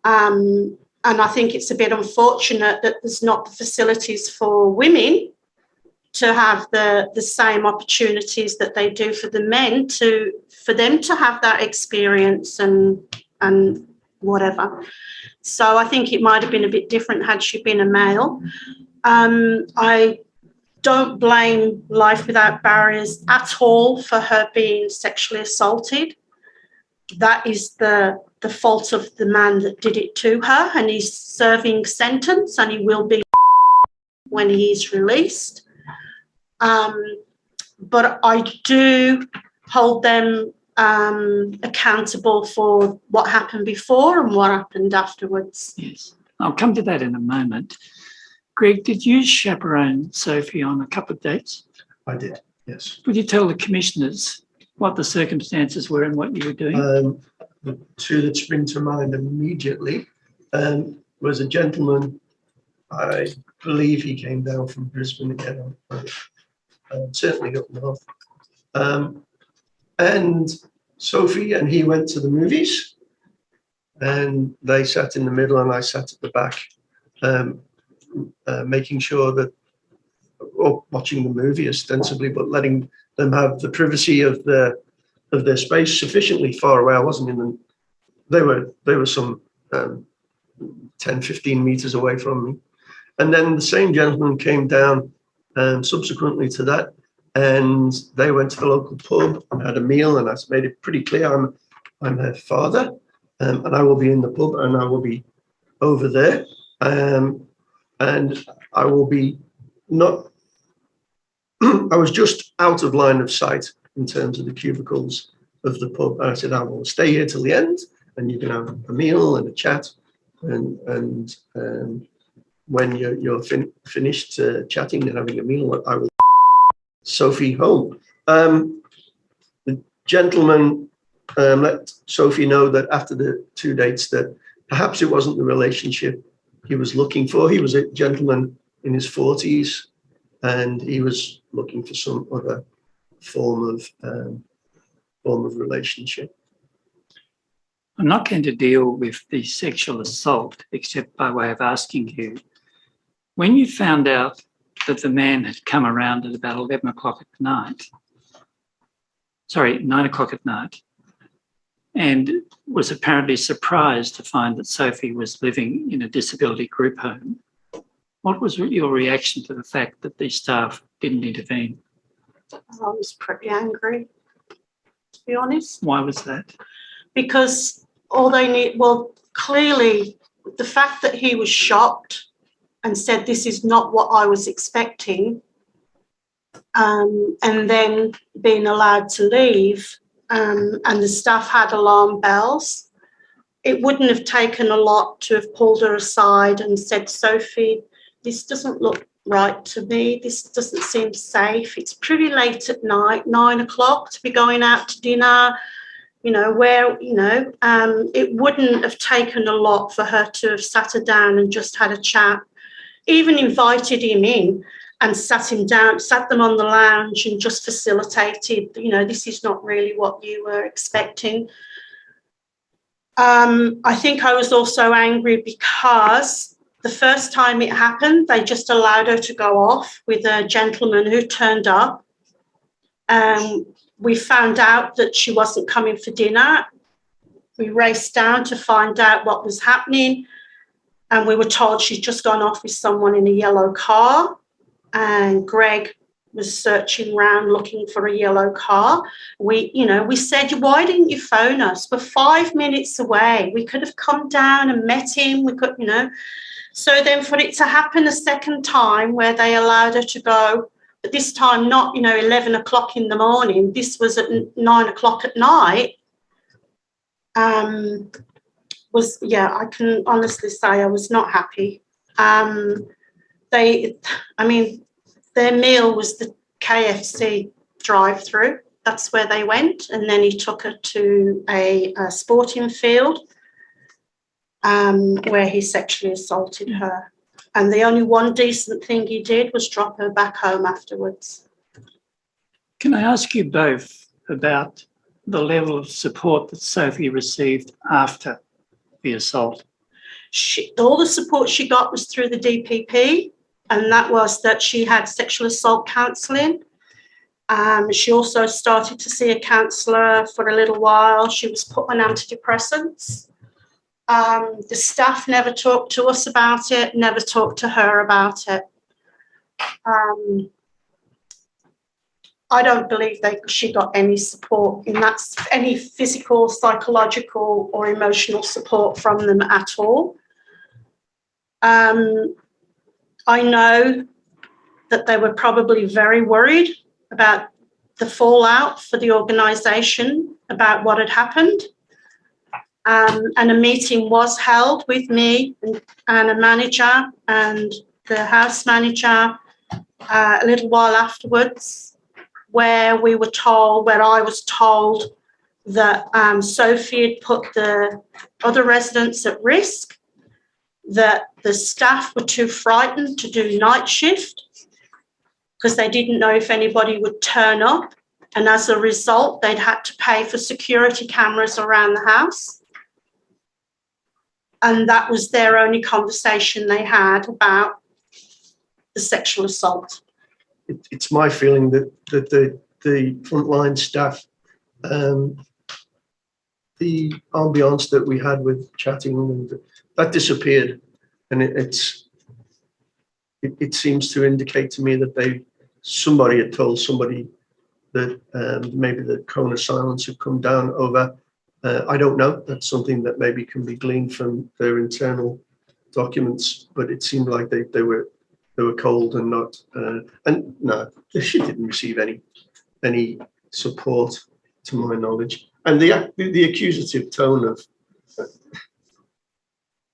Speaker 17: And I think it's a bit unfortunate that there's not the facilities for women to have the same opportunities that they do for the men, for them to have that experience and whatever. So I think it might have been a bit different had she been a male. I don't blame Life Without Barriers at all for her being sexually assaulted. That is the fault of the man that did it to her, and he's serving sentence, and he will be when he is released. But I do hold them accountable for what happened before and what happened afterwards.
Speaker 3: Yes, I'll come to that in a moment. Greg, did you chaperone Sophie on a couple of dates?
Speaker 16: I did, yes.
Speaker 3: Would you tell the commissioners what the circumstances were and what you were doing?
Speaker 16: The two that spring to mind immediately was a gentleman, I believe he came down from Brisbane again, certainly up north. And Sophie and he went to the movies, and they sat in the middle and I sat at the back, making sure that, or watching the movie ostensibly, but letting them have the privacy of their space sufficiently far away. I wasn't in them. They were some 10, 15 meters away from me. And then the same gentleman came down subsequently to that, and they went to the local pub and had a meal, and I made it pretty clear I'm her father, and I will be in the pub and I will be over there, and I will be not, I was just out of line of sight in terms of the cubicles of the pub. And I said, I will stay here till the end, and you can have a meal and a chat, and when you're finished chatting and having a meal, I will Sophie home. The gentleman let Sophie know that after the 2 dates that perhaps it wasn't the relationship he was looking for. He was a gentleman in his 40s, and he was looking for some other form of relationship.
Speaker 3: I'm not going to deal with the sexual assault except by way of asking you, when you found out that the man had come around at about 11 o'clock at night, sorry, 9 o'clock at night, and was apparently surprised to find that Sophie was living in a disability group home. What was your reaction to the fact that the staff didn't intervene?
Speaker 17: I was pretty angry, to be honest.
Speaker 3: Why was that?
Speaker 17: Because all they need, well, clearly the fact that he was shocked and said, this is not what I was expecting, and then being allowed to leave, and the staff had alarm bells, it wouldn't have taken a lot to have pulled her aside and said, Sophie, this doesn't look right to me. This doesn't seem safe. It's pretty late at night, 9 o'clock, to be going out to dinner. You know, where, you know, it wouldn't have taken a lot for her to have sat her down and just had a chat, even invited him in and sat him down, sat them on the lounge and just facilitated, you know, this is not really what you were expecting. I think I was also angry because the first time it happened, they just allowed her to go off with a gentleman who turned up. We found out that she wasn't coming for dinner. We raced down to find out what was happening, and we were told she'd just gone off with someone in a yellow car, and Greg was searching around looking for a yellow car. We said, why didn't you phone us? We're 5 minutes away. We could have come down and met him. We could, you know. So then for it to happen a second time where they allowed her to go, but this time not, 11 o'clock in the morning, this was at 9 o'clock at night, I can honestly say I was not happy. Their meal was the KFC drive-through. That's where they went. And then he took her to a sporting field where he sexually assaulted her. And the only one decent thing he did was drop her back home afterwards.
Speaker 3: Can I ask you both about the level of support that Sophie received after the assault?
Speaker 17: All the support she got was through the DPP, and that was that she had sexual assault counselling. She also started to see a counsellor for a little while. She was put on antidepressants. The staff never talked to us about it, never talked to her about it. I don't believe she got any support in that, any physical, psychological or emotional support from them at all. I know that they were probably very worried about the fallout for the organisation, about what had happened. And a meeting was held with me and a manager and the house manager a little while afterwards, where I was told that Sophie had put the other residents at risk, that the staff were too frightened to do night shift because they didn't know if anybody would turn up, and as a result they'd had to pay for security cameras around the house. And that was their only conversation they had about the sexual assault.
Speaker 16: It's my feeling that the frontline staff, the ambience that we had with chatting, and that disappeared, and it seems to indicate to me that somebody had told somebody that maybe the cone of silence had come down over. I don't know. That's something that maybe can be gleaned from their internal documents, but it seemed like they were cold and not. And no, she didn't receive any support, to my knowledge. And the accusative tone of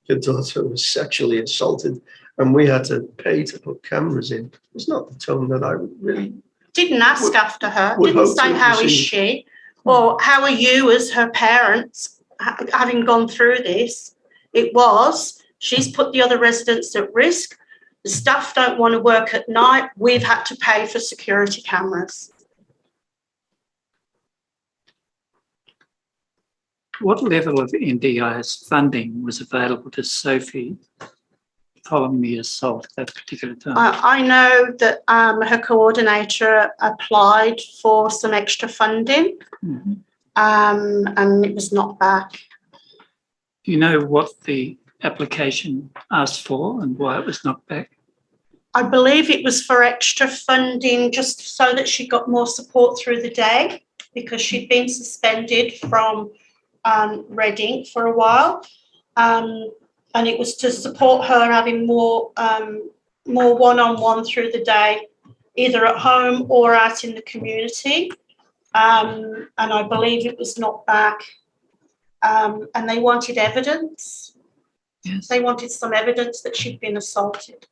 Speaker 16: your daughter was sexually assaulted, and we had to pay to put cameras in. It's not the tone that I really
Speaker 17: didn't ask after her. Didn't say how is she. Or how are you as her parents, having gone through this? It was, she's put the other residents at risk. The staff don't want to work at night. We've had to pay for security cameras.
Speaker 3: What level of NDIS funding was available to Sophie following the assault at that particular time?
Speaker 17: I know that her coordinator applied for some extra funding.
Speaker 3: Mm-hmm.
Speaker 17: and it was knocked back.
Speaker 3: Do you know what the application asked for and why it was knocked back?
Speaker 17: I believe it was for extra funding just so that she got more support through the day because she'd been suspended from Reading for a while. And it was to support her having more one-on-one through the day, either at home or out in the community. And I believe it was knocked back. And they wanted evidence.
Speaker 3: Yes.
Speaker 17: They wanted some evidence that she'd been assaulted.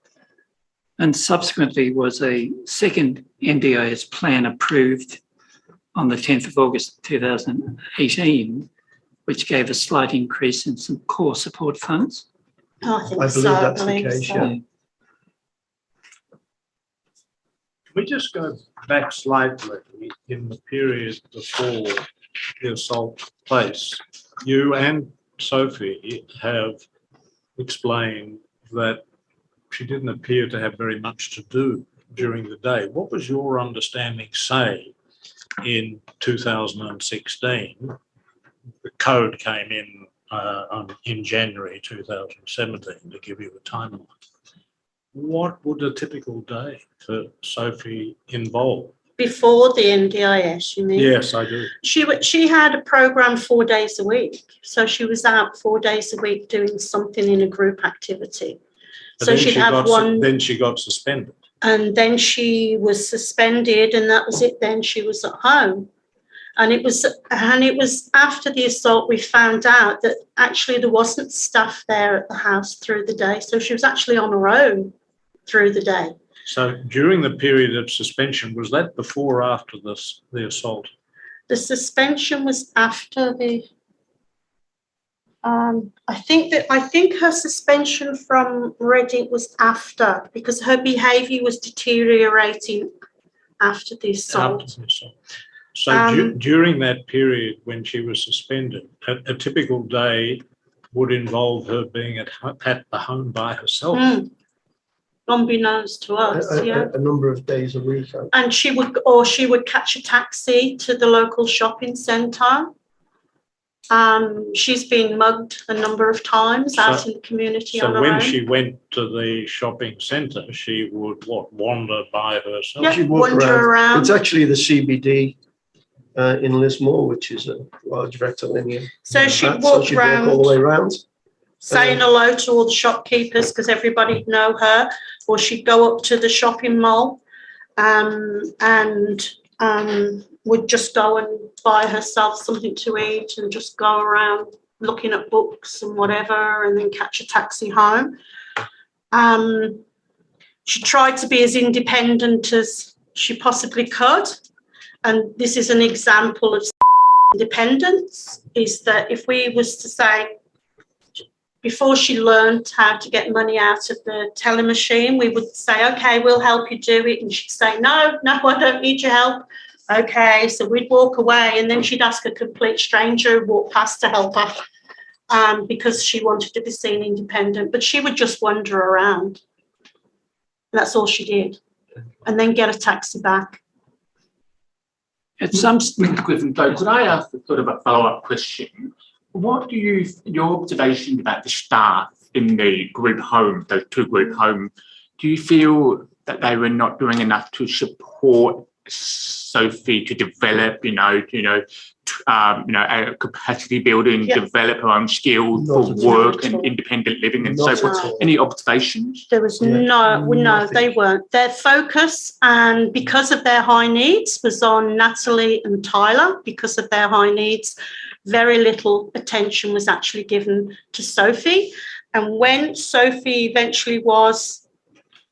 Speaker 3: And subsequently was a second NDIS plan approved on the 10th of August 2018, which gave a slight increase in some core support funds.
Speaker 17: I think
Speaker 16: I believe
Speaker 17: so.
Speaker 16: that's the case, yeah.
Speaker 2: Can we just go back slightly in the period before the assault took place? You and Sophie have explained that she didn't appear to have very much to do during the day. What was your understanding, say, in 2016? The code came in January 2017 to give you a timeline. What would a typical day for Sophie involve?
Speaker 17: Before the NDIS, you mean?
Speaker 2: Yes, I do.
Speaker 17: She had a program 4 days a week. So she was out 4 days a week doing something in a group activity.
Speaker 2: But
Speaker 17: So
Speaker 2: then
Speaker 17: she'd have one.
Speaker 2: Then she got suspended.
Speaker 17: And then she was suspended and that was it. Then she was at home. And it was after the assault we found out that actually there wasn't staff there at the house through the day. So she was actually on her own through the day.
Speaker 2: So during the period of suspension, was that before or after the assault?
Speaker 17: The suspension was after the. I think her suspension from Reading was after because her behaviour was deteriorating after the assault.
Speaker 2: After the assault. So during that period when she was suspended, a typical day would involve her being at the home by herself.
Speaker 17: Unbeknownst to us,
Speaker 16: A number of days a week.
Speaker 17: And she would catch a taxi to the local shopping centre. She's been mugged a number of times out in the community on her own.
Speaker 2: So when she went to the shopping centre, she would wander by herself?
Speaker 17: Yeah,
Speaker 16: She'd walk
Speaker 17: wander around.
Speaker 16: It's actually the CBD in Lismore, which is a large rectilinear.
Speaker 17: So she'd walk around.
Speaker 16: All the way around.
Speaker 17: Saying hello to all the shopkeepers because everybody'd know her, or she'd go up to the shopping mall and would just go and buy herself something to eat and just go around looking at books and whatever and then catch a taxi home. She tried to be as independent as she possibly could. And this is an example of independence, is that if we was to say, before she learned how to get money out of the teller machine, we would say, okay, we'll help you do it. And she'd say, no, I don't need your help. Okay, so we'd walk away and then she'd ask a complete stranger who walked past to help her because she wanted to be seen independent. But she would just wander around. That's all she did. And then get a taxi back.
Speaker 15: At some equivalent, though, could I ask a sort of a follow-up question? What do your observation about the staff in the group home, those two group homes, do you feel that they were not doing enough to support Sophie to develop, a capacity building, develop her own skills for work and independent living and so forth? Any observations?
Speaker 17: There was no, they weren't. Their focus, and because of their high needs, was on Natalie and Tyler. Because of their high needs, very little attention was actually given to Sophie. And when Sophie eventually was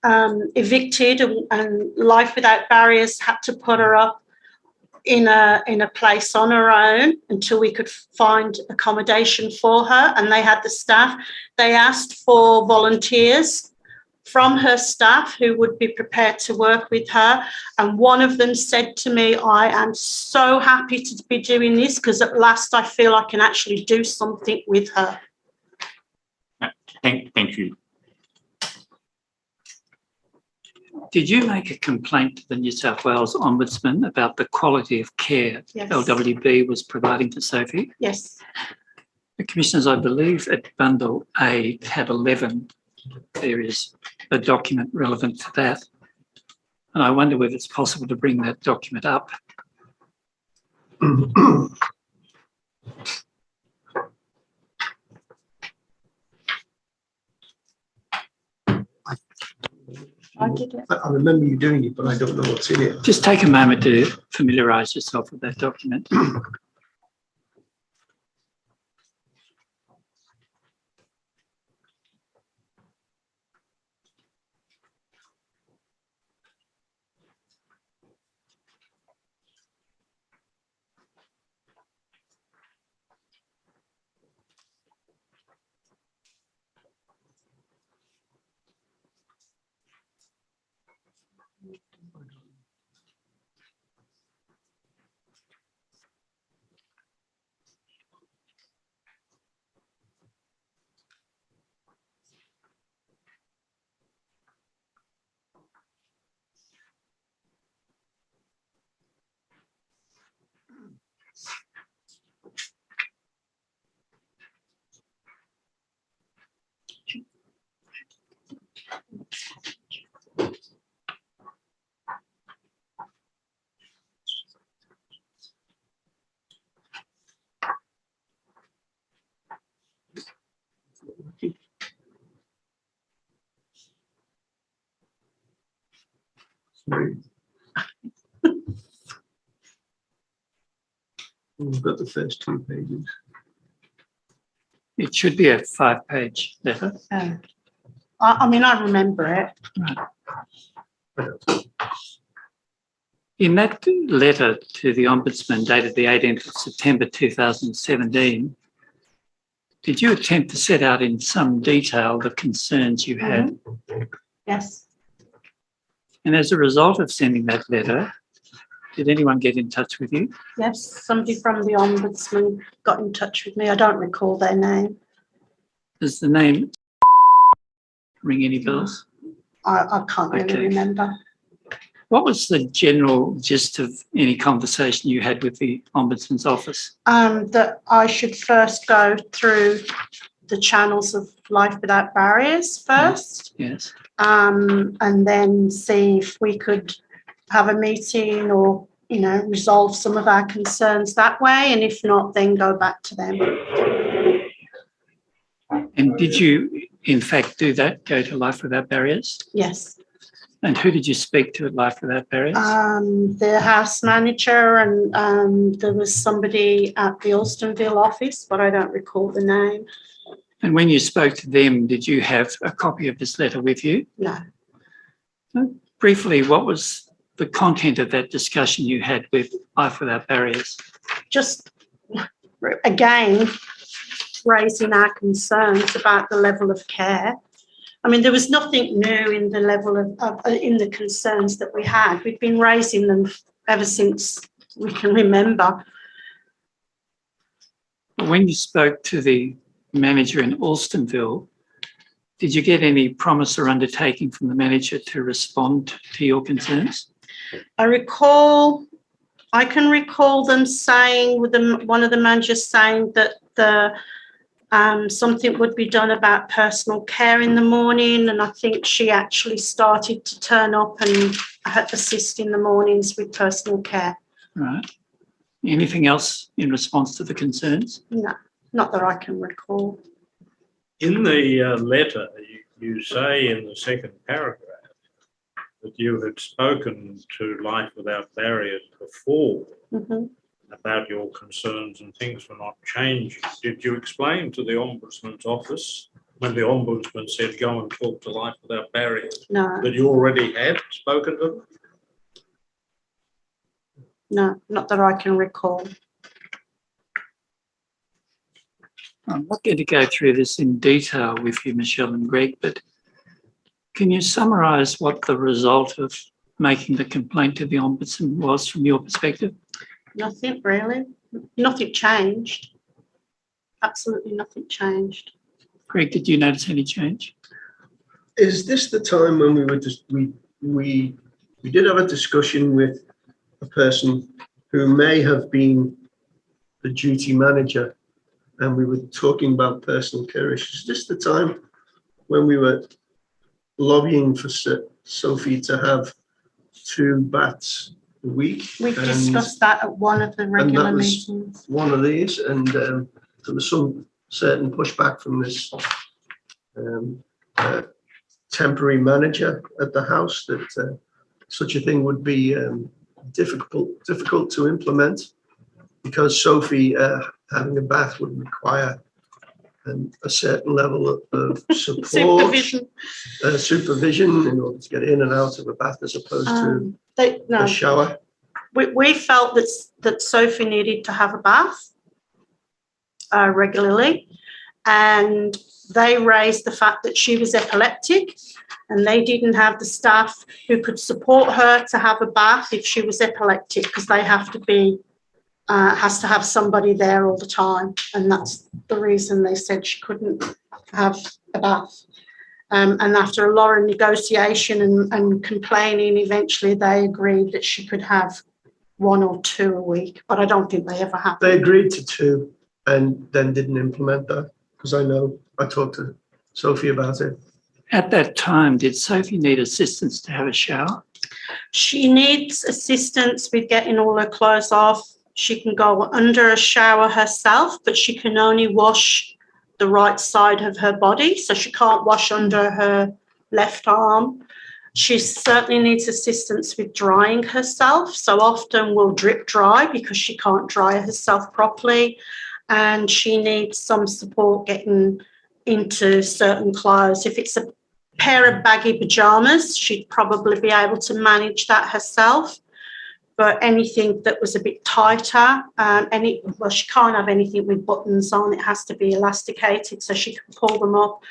Speaker 17: evicted and Life Without Barriers had to put her up in a place on her own until we could find accommodation for her, and they had the staff, they asked for volunteers from her staff who would be prepared to work with her. And one of them said to me, I am so happy to be doing this because at last I feel I can actually do something with her.
Speaker 15: Thank you.
Speaker 3: Did you make a complaint to the New South Wales Ombudsman about the quality of care
Speaker 17: Yes.
Speaker 3: LWB was providing to Sophie?
Speaker 17: Yes.
Speaker 3: The Commissioners, I believe at bundle A, tab 11, there is a document relevant to that. And I wonder whether it's possible to bring that document up.
Speaker 17: I did it.
Speaker 16: I remember you doing it, but I don't know what's in it.
Speaker 3: Just take a moment to familiarise yourself with that document.
Speaker 16: We've got the first 2 pages.
Speaker 3: It should be a 5-page letter.
Speaker 17: I mean, I remember it.
Speaker 3: In that letter to the Ombudsman dated the 18th of September 2017, did you attempt to set out in some detail the concerns you had?
Speaker 17: Yes.
Speaker 3: And as a result of sending that letter, did anyone get in touch with you?
Speaker 17: Yes. Somebody from the Ombudsman got in touch with me. I don't recall their name.
Speaker 3: Does the name ring any bells?
Speaker 17: I can't really remember.
Speaker 3: What was the general gist of any conversation you had with the Ombudsman's office?
Speaker 17: That I should first go through the channels of Life Without Barriers first.
Speaker 3: Yes.
Speaker 17: And then see if we could have a meeting or, you know, resolve some of our concerns that way. And if not, then go back to them.
Speaker 3: And did you, in fact, do that, go to Life Without Barriers?
Speaker 17: Yes.
Speaker 3: And who did you speak to at Life Without Barriers?
Speaker 17: The house manager and there was somebody at the Alstonville office, but I don't recall the name.
Speaker 3: And when you spoke to them, did you have a copy of this letter with you?
Speaker 17: No.
Speaker 3: Briefly, what was the content of that discussion you had with Life Without Barriers?
Speaker 17: Just, again, raising our concerns about the level of care. I mean, there was nothing new in the level of in the concerns that we had. We've been raising them ever since we can remember.
Speaker 3: When you spoke to the manager in Alstonville, did you get any promise or undertaking from the manager to respond to your concerns?
Speaker 17: I can recall them saying, one of the managers saying that something would be done about personal care in the morning, and I think she actually started to turn up and assist in the mornings with personal care.
Speaker 3: Right. Anything else in response to the concerns?
Speaker 17: No, not that I can recall.
Speaker 2: In the letter, you say in the second paragraph that you had spoken to Life Without Barriers before about your concerns and things were not changing. Did you explain to the Ombudsman's office when the Ombudsman said go and talk to Life Without Barriers that you already had spoken to them?
Speaker 17: No, not that I can recall.
Speaker 3: I'm not going to go through this in detail with you, Michelle and Greg, but can you summarise what the result of making the complaint to the Ombudsman was from your perspective?
Speaker 17: Nothing really. Nothing changed. Absolutely nothing changed.
Speaker 3: Greg, did you notice any change?
Speaker 16: Is this the time when we we did have a discussion with a person who may have been the duty manager, and we were talking about personal care issues. Just the time when we were lobbying for Sophie to have 2 baths a week.
Speaker 17: We've discussed that at one of the regular meetings.
Speaker 16: One of these, and there was some certain pushback from this temporary manager at the house that such a thing would be difficult to implement, because Sophie having a bath would require a certain level of support, supervision in order to get in and out of a bath, as opposed to a shower.
Speaker 17: We felt that Sophie needed to have a bath regularly, and they raised the fact that she was epileptic and they didn't have the staff who could support her to have a bath if she was epileptic, because they have to be has to have somebody there all the time, and that's the reason they said she couldn't have a bath. And after a lot of negotiation and complaining, eventually they agreed that she could have 1 or 2 a week, but I don't think they ever happened.
Speaker 16: They agreed to 2 and then didn't implement that, because I talked to Sophie about it.
Speaker 3: At that time, did Sophie need assistance to have a shower?
Speaker 17: She needs assistance with getting all her clothes off. She can go under a shower herself, but she can only wash the right side of her body, so she can't wash under her left arm. She certainly needs assistance with drying herself, so often will drip dry because she can't dry herself properly, and she needs some support getting into certain clothes. If it's a pair of baggy pajamas, she'd probably be able to manage that herself. But anything that was a bit tighter, she can't have anything with buttons on. It has to be elasticated so she can pull them up.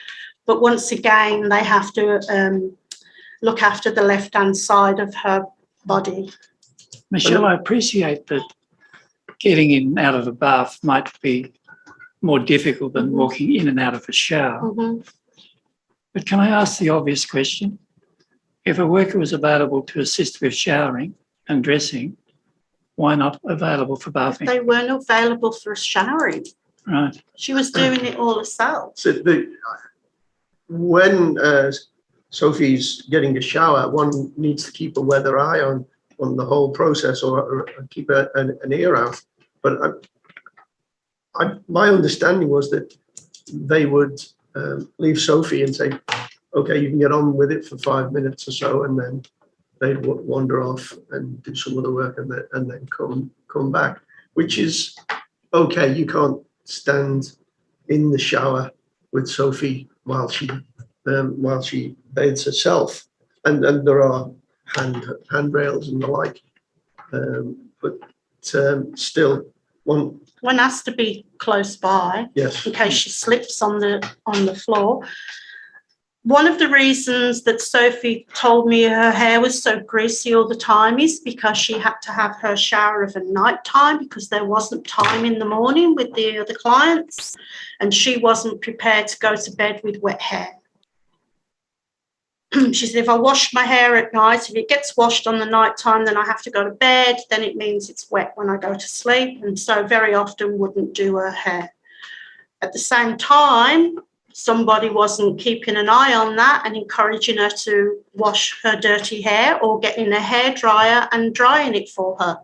Speaker 17: But once again, they have to look after the left-hand side of her body.
Speaker 3: Michelle, I appreciate that getting in and out of a bath might be more difficult than walking in and out of a shower. But can I ask the obvious question? If a worker was available to assist with showering and dressing, why not available for bathing?
Speaker 17: They weren't available for showering.
Speaker 3: Right.
Speaker 17: She was doing it all herself.
Speaker 16: So when Sophie's getting a shower, one needs to keep a weather eye on the whole process, or keep an ear out. But my understanding was that they would leave Sophie and say, okay, you can get on with it for 5 minutes or so, and then they'd wander off and do some other work and then come back, which is okay. You can't stand in the shower with Sophie while she bathes herself, and there are handrails and the like, but still
Speaker 17: one has to be close by,
Speaker 16: yes,
Speaker 17: in case she slips on the floor. One of the reasons that Sophie told me her hair was so greasy all the time is because she had to have her shower of a night time, because there wasn't time in the morning with the other clients, and she wasn't prepared to go to bed with wet hair. She said, if I wash my hair at night, if it gets washed on the night time, then I have to go to bed, then it means it's wet when I go to sleep, and so very often wouldn't do her hair. At the same time, somebody wasn't keeping an eye on that and encouraging her to wash her dirty hair or getting a hairdryer and drying it for her.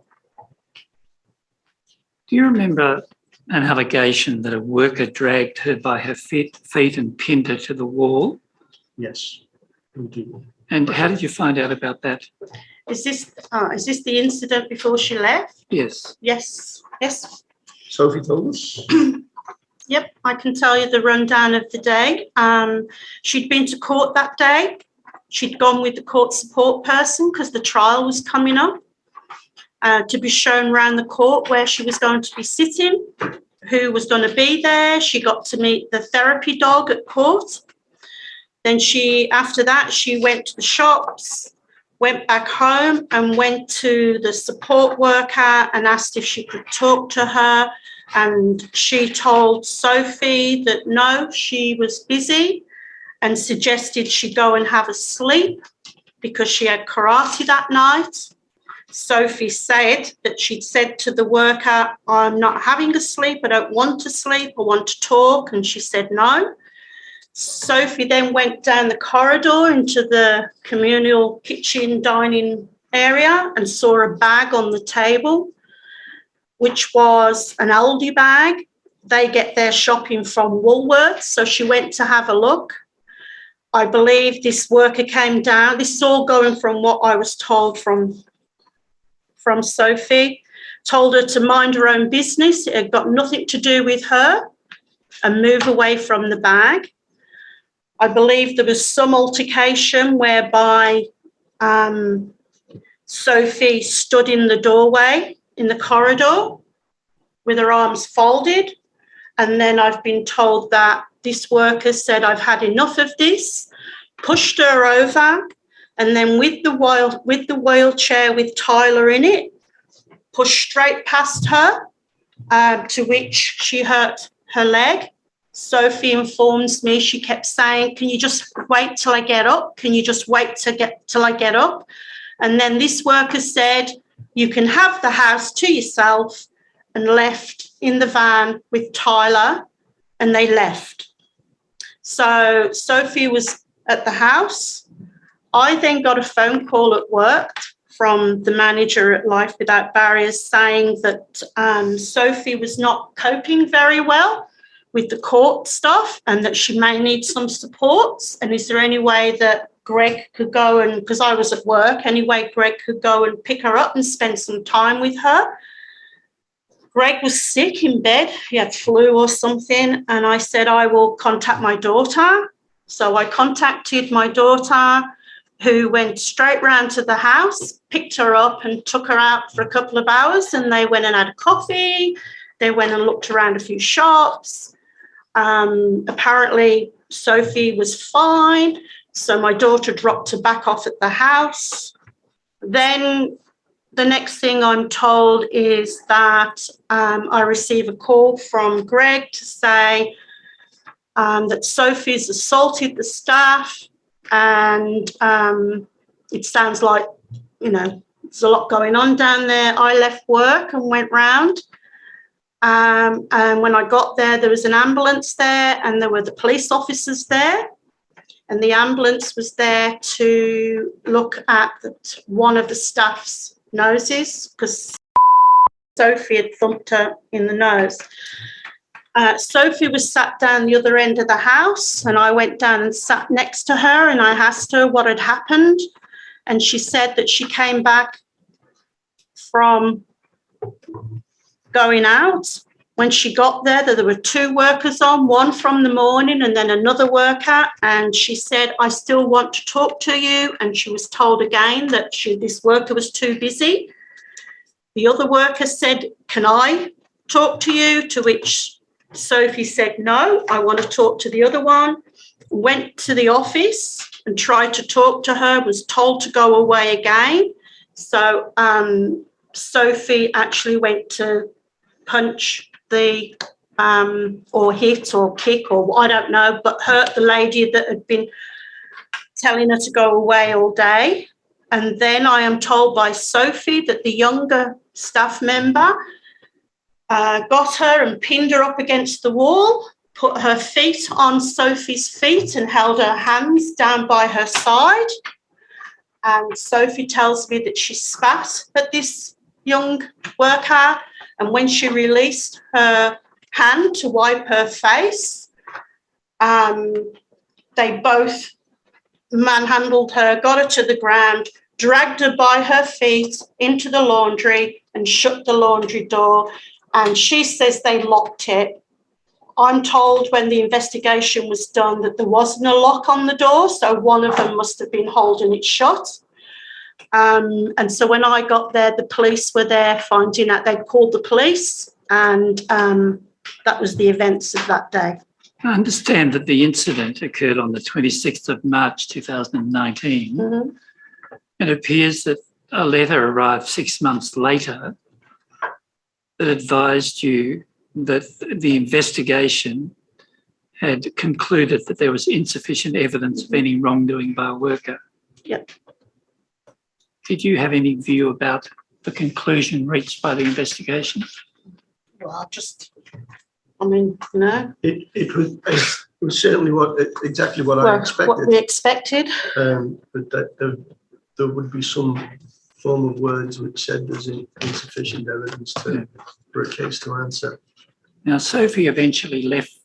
Speaker 3: Do you remember an allegation that a worker dragged her by her feet and pinned her to the wall?
Speaker 16: Yes, indeed.
Speaker 3: And how did you find out about that?
Speaker 17: Is this the incident before she left?
Speaker 3: Yes.
Speaker 17: Yes.
Speaker 16: Sophie told us.
Speaker 17: Yep, I can tell you the rundown of the day. She'd been to court that day. She'd gone with the court support person because the trial was coming up, to be shown around the court where she was going to be sitting, who was going to be there. She got to meet the therapy dog at court. Then after that, she went to the shops, went back home and went to the support worker and asked if she could talk to her. And she told Sophie that no, she was busy, and suggested she go and have a sleep. because she had karate that night. Sophie said that she'd said to the worker, I'm not having a sleep, I don't want to sleep, I want to talk, and she said no. Sophie then went down the corridor into the communal kitchen dining area and saw a bag on the table, which was an Aldi bag. They get their shopping from Woolworths, so she went to have a look. I believe this worker came down. This is all going from what I was told from Sophie, told her to mind her own business. It had got nothing to do with her, and move away from the bag. I believe there was some altercation whereby Sophie stood in the doorway in the corridor with her arms folded. And then I've been told that this worker said, I've had enough of this, pushed her over, and then with the wheelchair with Tyler in it, pushed straight past her, to which she hurt her leg. Sophie informs me, she kept saying, can you just wait till I get up? Can you just wait till I get up? And then this worker said, you can have the house to yourself, and left in the van with Tyler, and they left. So Sophie was at the house. I then got a phone call at work from the manager at Life Without Barriers saying that Sophie was not coping very well with the court stuff and that she may need some supports. And is there any way that Greg could go and, because I was at work, any way Greg could go and pick her up and spend some time with her? Greg was sick in bed. He had flu or something. And I said, I will contact my daughter. So I contacted my daughter, who went straight round to the house, picked her up and took her out for a couple of hours. And they went and had a coffee. They went and looked around a few shops. Apparently, Sophie was fine. So my daughter dropped her back off at the house. Then the next thing I'm told is that I receive a call from Greg to say that Sophie's assaulted the staff, and it sounds like, there's a lot going on down there. I left work and went round. And when I got there, there was an ambulance there and there were the police officers there. And the ambulance was there to look at one of the staff's noses because Sophie had thumped her in the nose. Sophie was sat down the other end of the house, and I went down and sat next to her, and I asked her what had happened. And she said that she came back from going out. When she got there were two workers on, one from the morning and then another worker. And she said, I still want to talk to you. And she was told again that this worker was too busy. The other worker said, can I talk to you? To which Sophie said, no, I want to talk to the other one. Went to the office and tried to talk to her, was told to go away again. So Sophie actually went to punch or hit or kick or I don't know, but hurt the lady that had been telling her to go away all day. And then I am told by Sophie that the younger staff member got her and pinned her up against the wall, put her feet on Sophie's feet and held her hands down by her side. And Sophie tells me that she spat at this young worker. And when she released her hand to wipe her face, they both manhandled her, got her to the ground, dragged her by her feet into the laundry and shut the laundry door. And she says they locked it. I'm told when the investigation was done that there wasn't a lock on the door, so one of them must have been holding it shut. And so when I got there, the police were there finding out they'd called the police, and that was the events of that day.
Speaker 3: I understand that the incident occurred on the 26th of March 2019.
Speaker 17: Mm-hmm.
Speaker 3: It appears that a letter arrived 6 months later that advised you that the investigation had concluded that there was insufficient evidence of any wrongdoing by a worker.
Speaker 17: Yep.
Speaker 3: did you have any view about the conclusion reached by the investigation?
Speaker 17: Well, I mean, you know.
Speaker 16: It was certainly exactly what I expected.
Speaker 17: What we expected.
Speaker 16: But that there would be some form of words which said there's insufficient evidence for a case to answer.
Speaker 3: Now, Sophie eventually left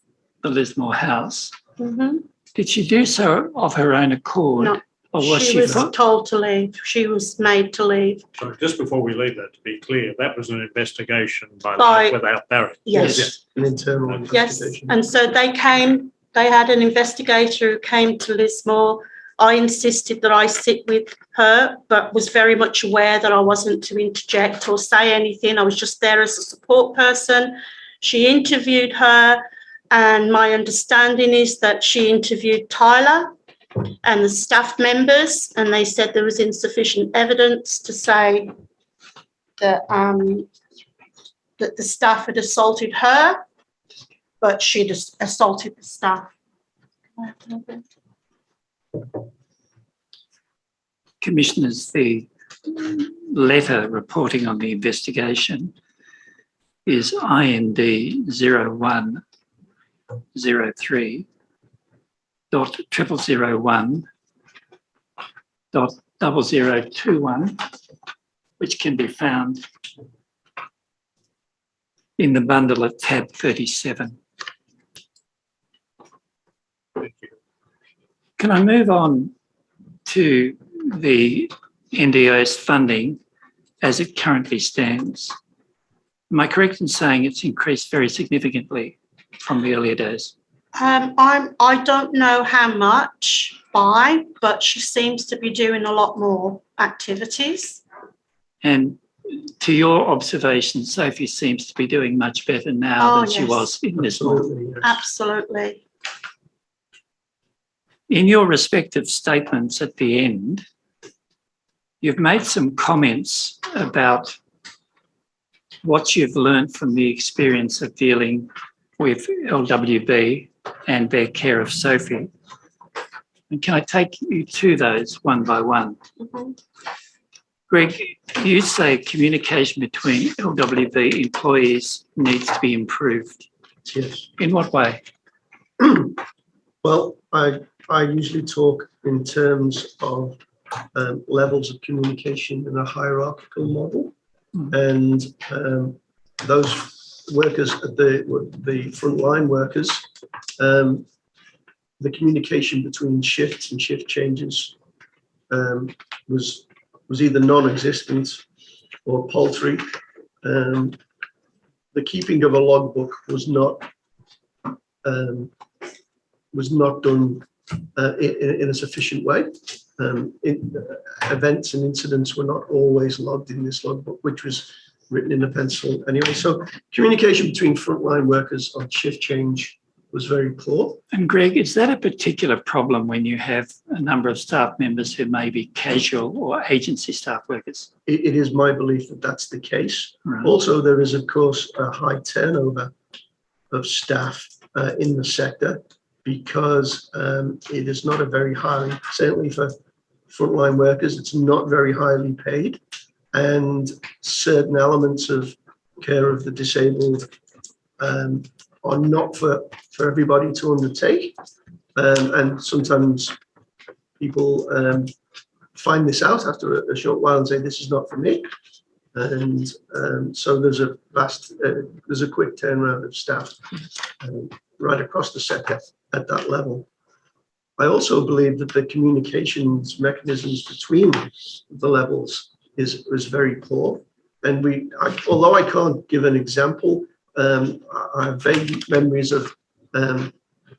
Speaker 3: the Lismore house.
Speaker 17: Mm-hmm.
Speaker 3: Did she do so of her own accord?
Speaker 17: No,
Speaker 3: or was
Speaker 17: she was told to leave. She was made to leave.
Speaker 2: So just before we leave that, to be clear, that was an investigation by
Speaker 17: By-
Speaker 2: without Barry.
Speaker 17: Yes.
Speaker 16: An internal investigation.
Speaker 17: Yes, and so they had an investigator who came to Lismore. I insisted that I sit with her, but was very much aware that I wasn't to interject or say anything. I was just there as a support person. She interviewed her, and my understanding is that she interviewed Tyler and the staff members, and they said there was insufficient evidence to say that that the staff had assaulted her, but she'd assaulted the staff.
Speaker 3: Commissioners, the letter reporting on the investigation is IND 0103.0001.0021, which can be found in the bundle at tab 37. Can I move on to the NDIS funding as it currently stands? Am I correct in saying it's increased very significantly from the earlier days?
Speaker 17: I don't know how much by, but she seems to be doing a lot more activities.
Speaker 3: And to your observation, Sophie seems to be doing much better now than she
Speaker 17: yes.
Speaker 3: was in this morning.
Speaker 17: Absolutely.
Speaker 3: In your respective statements at the end, you've made some comments about what you've learned from the experience of dealing with LWB and their care of Sophie. And can I take you to those one by one?
Speaker 17: Mm-hmm.
Speaker 3: Greg, you say communication between LWB employees needs to be improved.
Speaker 16: Yes.
Speaker 3: In what way?
Speaker 16: Well, I usually talk in terms of levels of communication in a hierarchical model, and those workers, the frontline workers, the communication between shifts and shift changes was either non-existent or paltry. The keeping of a logbook was not done in a sufficient way. Events and incidents were not always logged in this logbook, which was written in a pencil anyway. So communication between frontline workers on shift change was very poor.
Speaker 3: And Greg, is that a particular problem when you have a number of staff members who may be casual or agency staff workers?
Speaker 16: It is my belief that that's the case.
Speaker 3: Right.
Speaker 16: Also, there is, of course, a high turnover of staff in the sector, because it is not a very highly, certainly for frontline workers, it's not very highly paid, and certain elements of care of the disabled are not for everybody to undertake, and sometimes people find this out after a short while and say, this is not for me. And so there's a quick turnaround of staff right across the sector at that level. I also believe that the communications mechanisms between the levels is very poor. And although I can't give an example, I have vague memories of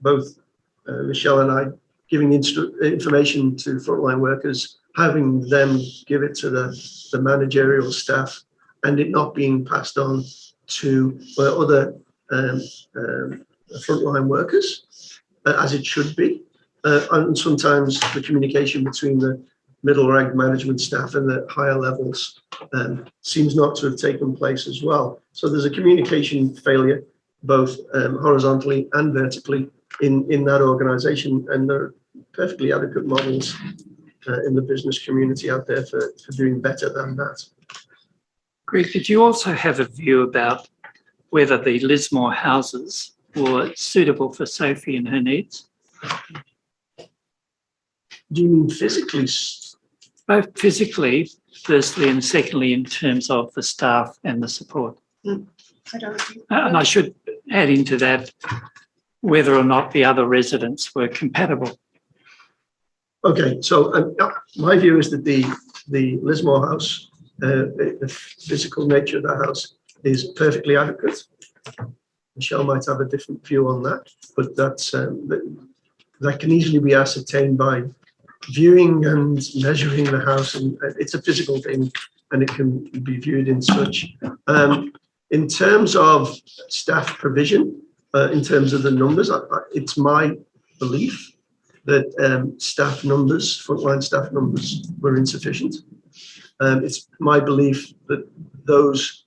Speaker 16: both Michelle and I giving information to frontline workers, having them give it to the managerial staff, and it not being passed on to other frontline workers, as it should be. And sometimes the communication between the middle rank management staff and the higher levels seems not to have taken place as well. So there's a communication failure, both horizontally and vertically in that organisation, and there are perfectly adequate models in the business community out there for doing better than that.
Speaker 3: Greg, did you also have a view about whether the Lismore houses were suitable for Sophie and her needs?
Speaker 16: Do you mean physically?
Speaker 3: Both physically, firstly, and secondly, in terms of the staff and the support.
Speaker 17: I don't think.
Speaker 3: And I should add into that whether or not the other residents were compatible.
Speaker 16: Okay, so my view is that the Lismore house, the physical nature of the house is perfectly adequate. Michelle might have a different view on that, but that's that can easily be ascertained by viewing and measuring the house, and it's a physical thing, and it can be viewed in such. In terms of staff provision, in terms of the numbers, it's my belief that staff numbers, frontline staff numbers, were insufficient. It's my belief that those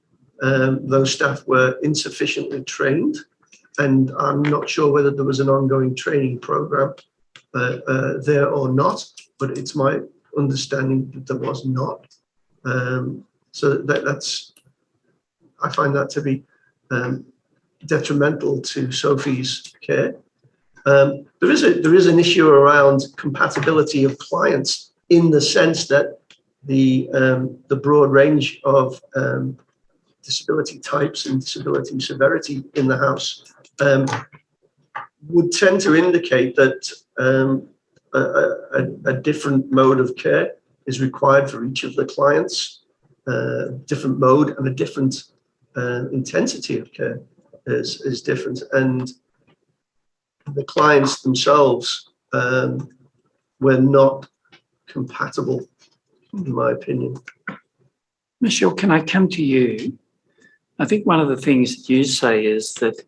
Speaker 16: staff were insufficiently trained, and I'm not sure whether there was an ongoing training program there or not, but it's my understanding that there was not. So that's, I find that to be detrimental to Sophie's care. There is an issue around compatibility of clients, in the sense that the broad range of disability types and disability severity in the house would tend to indicate that a different mode of care is required for each of the clients, different mode and a different intensity of care is different. And the clients themselves were not compatible, in my opinion.
Speaker 3: Michelle, can I come to you? I think one of the things that you say is that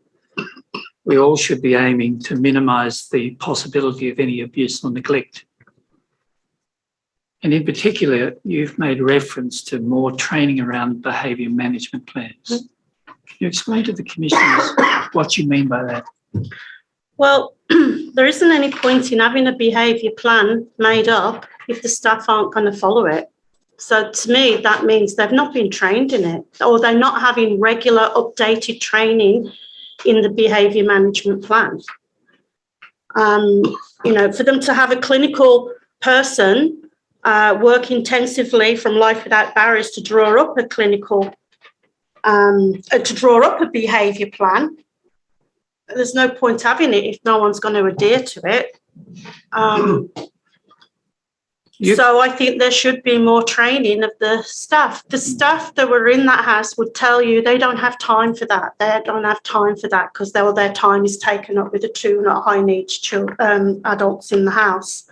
Speaker 3: we all should be aiming to minimise the possibility of any abuse or neglect. And in particular, you've made reference to more training around behaviour management plans. Can you explain to the commissioners what you mean by that?
Speaker 17: Well, there isn't any point in having a behaviour plan made up if the staff aren't going to follow it. So to me, that means they've not been trained in it, or they're not having regular updated training in the behaviour management plan. You know, for them to have a clinical person work intensively from Life Without Barriers to draw up a clinical, to draw up a behaviour plan, there's no point having it if no one's going to adhere to it. So I think there should be more training of the staff. The staff that were in that house would tell you they don't have time for that. They don't have time for that because their time is taken up with the two not high needs adults in the house.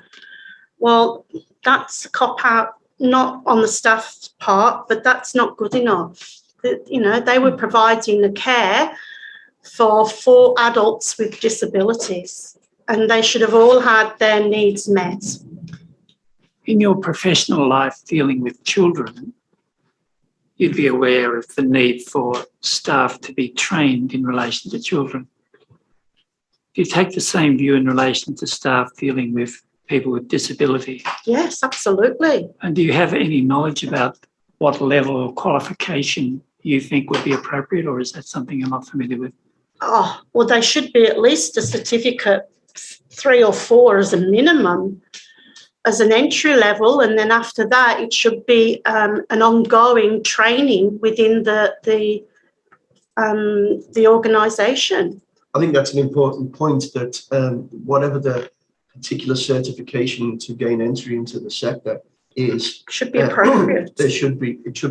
Speaker 17: Well, that's a cop-out, not on the staff's part, but that's not good enough. You know, they were providing the care for 4 adults with disabilities, and they should have all had their needs met.
Speaker 3: In your professional life dealing with children, you'd be aware of the need for staff to be trained in relation to children. Do you take the same view in relation to staff dealing with people with disability?
Speaker 17: Yes, absolutely.
Speaker 3: And do you have any knowledge about what level of qualification you think would be appropriate, or is that something you're not familiar with?
Speaker 17: Oh, well, they should be at least a certificate, 3 or 4 as a minimum, as an entry level, and then after that it should be an ongoing training within the organisation.
Speaker 16: I think that's an important point, that whatever the particular certification to gain entry into the sector is,
Speaker 17: should be appropriate.
Speaker 16: It should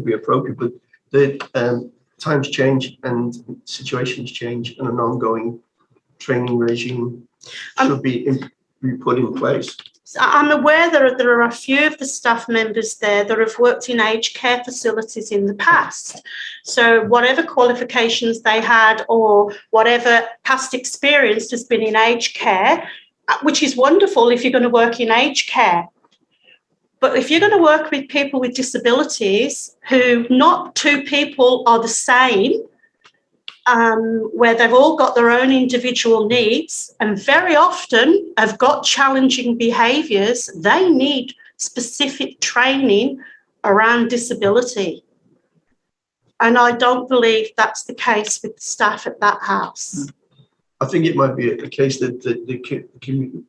Speaker 16: be appropriate, but the times change and situations change, and an ongoing training regime should be put in place.
Speaker 17: I'm aware that there are a few of the staff members there that have worked in aged care facilities in the past. So whatever qualifications they had or whatever past experience has been in aged care, which is wonderful if you're going to work in aged care. But if you're going to work with people with disabilities who not 2 people are the same, where they've all got their own individual needs and very often have got challenging behaviours, they need specific training around disability. And I don't believe that's the case with the staff at that house.
Speaker 16: I think it might be a case that the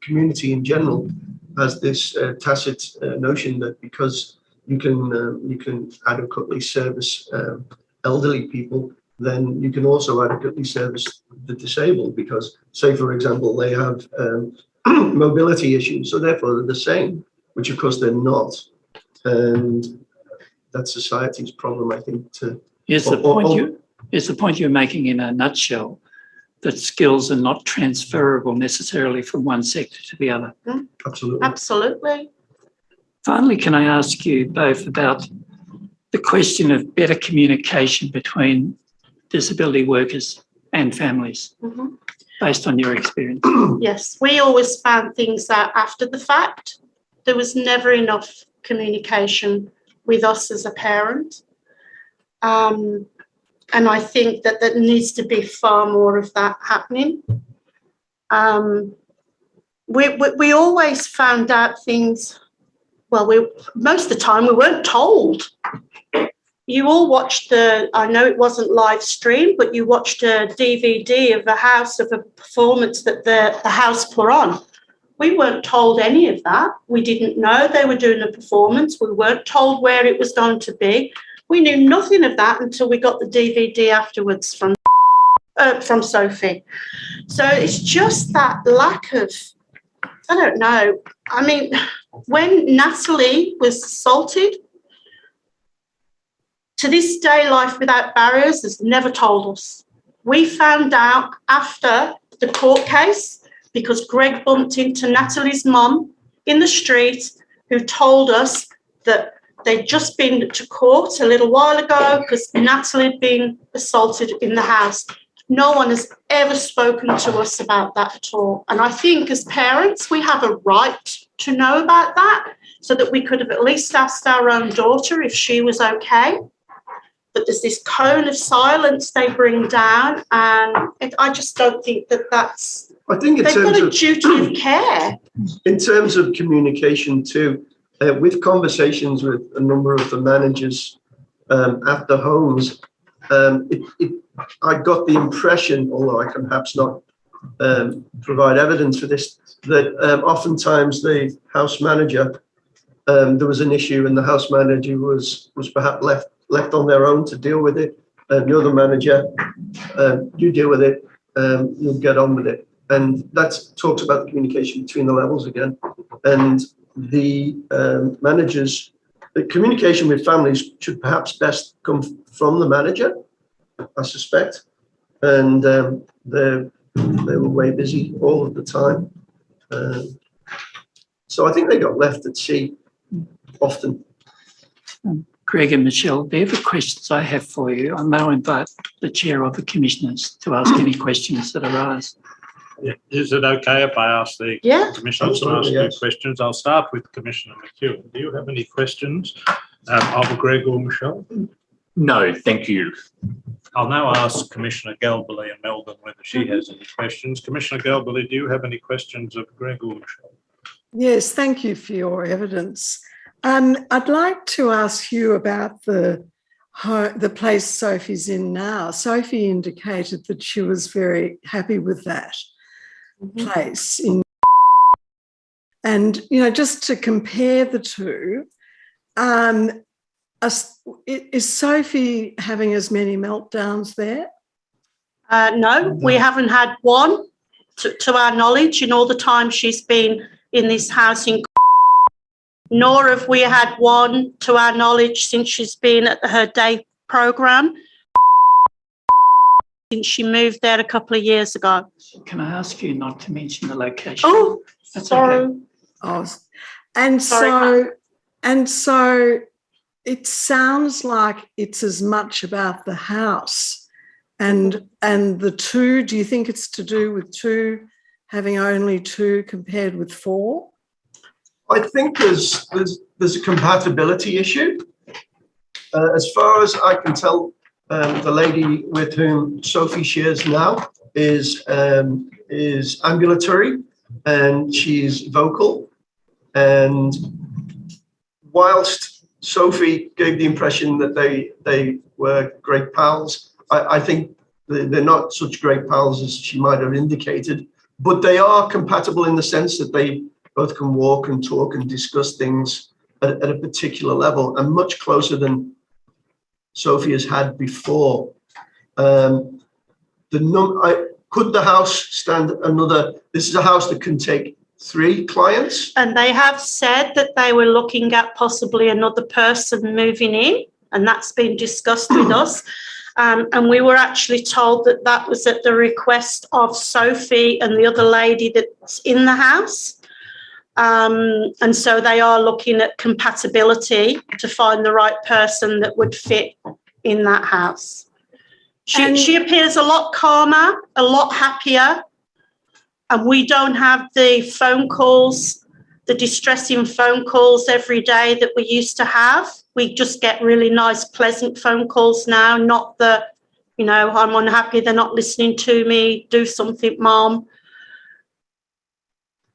Speaker 16: community in general has this tacit notion that because you can adequately service elderly people, then you can also adequately service the disabled, because, say, for example, they have mobility issues, so therefore they're the same, which of course they're not. And that's society's problem, I think.
Speaker 3: Here's the point you're making in a nutshell, that skills are not transferable necessarily from one sector to the other.
Speaker 16: Absolutely.
Speaker 17: Absolutely.
Speaker 3: Finally, can I ask you both about the question of better communication between disability workers and families, based on your experience?
Speaker 17: Yes, we always found things out after the fact. There was never enough communication with us as a parent. And I think that there needs to be far more of that happening. We always found out things, well, most of the time we weren't told. You all watched I know it wasn't live stream, but you watched a DVD of a performance that the house put on. We weren't told any of that. We didn't know they were doing a performance. We weren't told where it was going to be. We knew nothing of that until we got the DVD afterwards from Sophie. So it's just that lack of, I don't know. I mean, when Natalie was assaulted, to this day, Life Without Barriers has never told us. We found out after the court case because Greg bumped into Natalie's mum in the street, who told us that they'd just been to court a little while ago because Natalie had been assaulted in the house. No one has ever spoken to us about that at all. And I think as parents, we have a right to know about that so that we could have at least asked our own daughter if she was okay. But there's this cone of silence they bring down, and I just don't think that's...
Speaker 16: I think
Speaker 17: they've got a duty of care.
Speaker 16: In terms of communication too, with conversations with a number of the managers at the homes, I got the impression, although I can perhaps not provide evidence for this, that oftentimes the house manager, there was an issue and the house manager was perhaps left on their own to deal with it. You're the manager, you deal with it, you'll get on with it. And that talks about the communication between the levels again. And the managers, the communication with families should perhaps best come from the manager, I suspect. And they were way busy all of the time. So I think they got left at sea often.
Speaker 3: Greg and Michelle, they're the questions I have for you. I'll now invite the chair of the commissioners to ask any questions that arise.
Speaker 2: Yeah. Is it okay if I ask the commissioners to ask you questions? I'll start with Commissioner McEwen. Do you have any questions of Greg or Michelle?
Speaker 15: No, thank you.
Speaker 2: I'll now ask Commissioner Galbally in Melbourne whether she has any questions. Commissioner Galbally, do you have any questions of Greg or Michelle?
Speaker 14: Yes, thank you for your evidence. I'd like to ask you about the place Sophie's in now. Sophie indicated that she was very happy with that place. And, you know, just to compare the two, is Sophie having as many meltdowns there?
Speaker 17: No, we haven't had one to our knowledge in all the time she's been in this house, nor have we had one to our knowledge since she's been at her day program, since she moved there a couple of years ago.
Speaker 3: Can I ask you not to mention the location?
Speaker 17: Oh,
Speaker 3: that's
Speaker 17: sorry.
Speaker 3: Okay.
Speaker 14: Oh, and so it sounds like it's as much about the house and the two. Do you think it's to do with two, having only two compared with four?
Speaker 16: I think there's a compatibility issue. As far as I can tell, the lady with whom Sophie shares now is ambulatory and she's vocal, and whilst Sophie gave the impression that they were great pals, I think they're not such great pals as she might have indicated, but they are compatible in the sense that they both can walk and talk and discuss things at a particular level, and much closer than Sophie has had before. Could the house stand another? This is a house that can take 3 clients.
Speaker 17: And they have said that they were looking at possibly another person moving in, and that's been discussed with us. And we were actually told that that was at the request of Sophie and the other lady that's in the house. And so they are looking at compatibility to find the right person that would fit in that house. She appears a lot calmer, a lot happier, and we don't have the phone calls, the distressing phone calls every day that we used to have. We just get really nice, pleasant phone calls now, not the, you know, I'm unhappy, they're not listening to me, do something, Mom.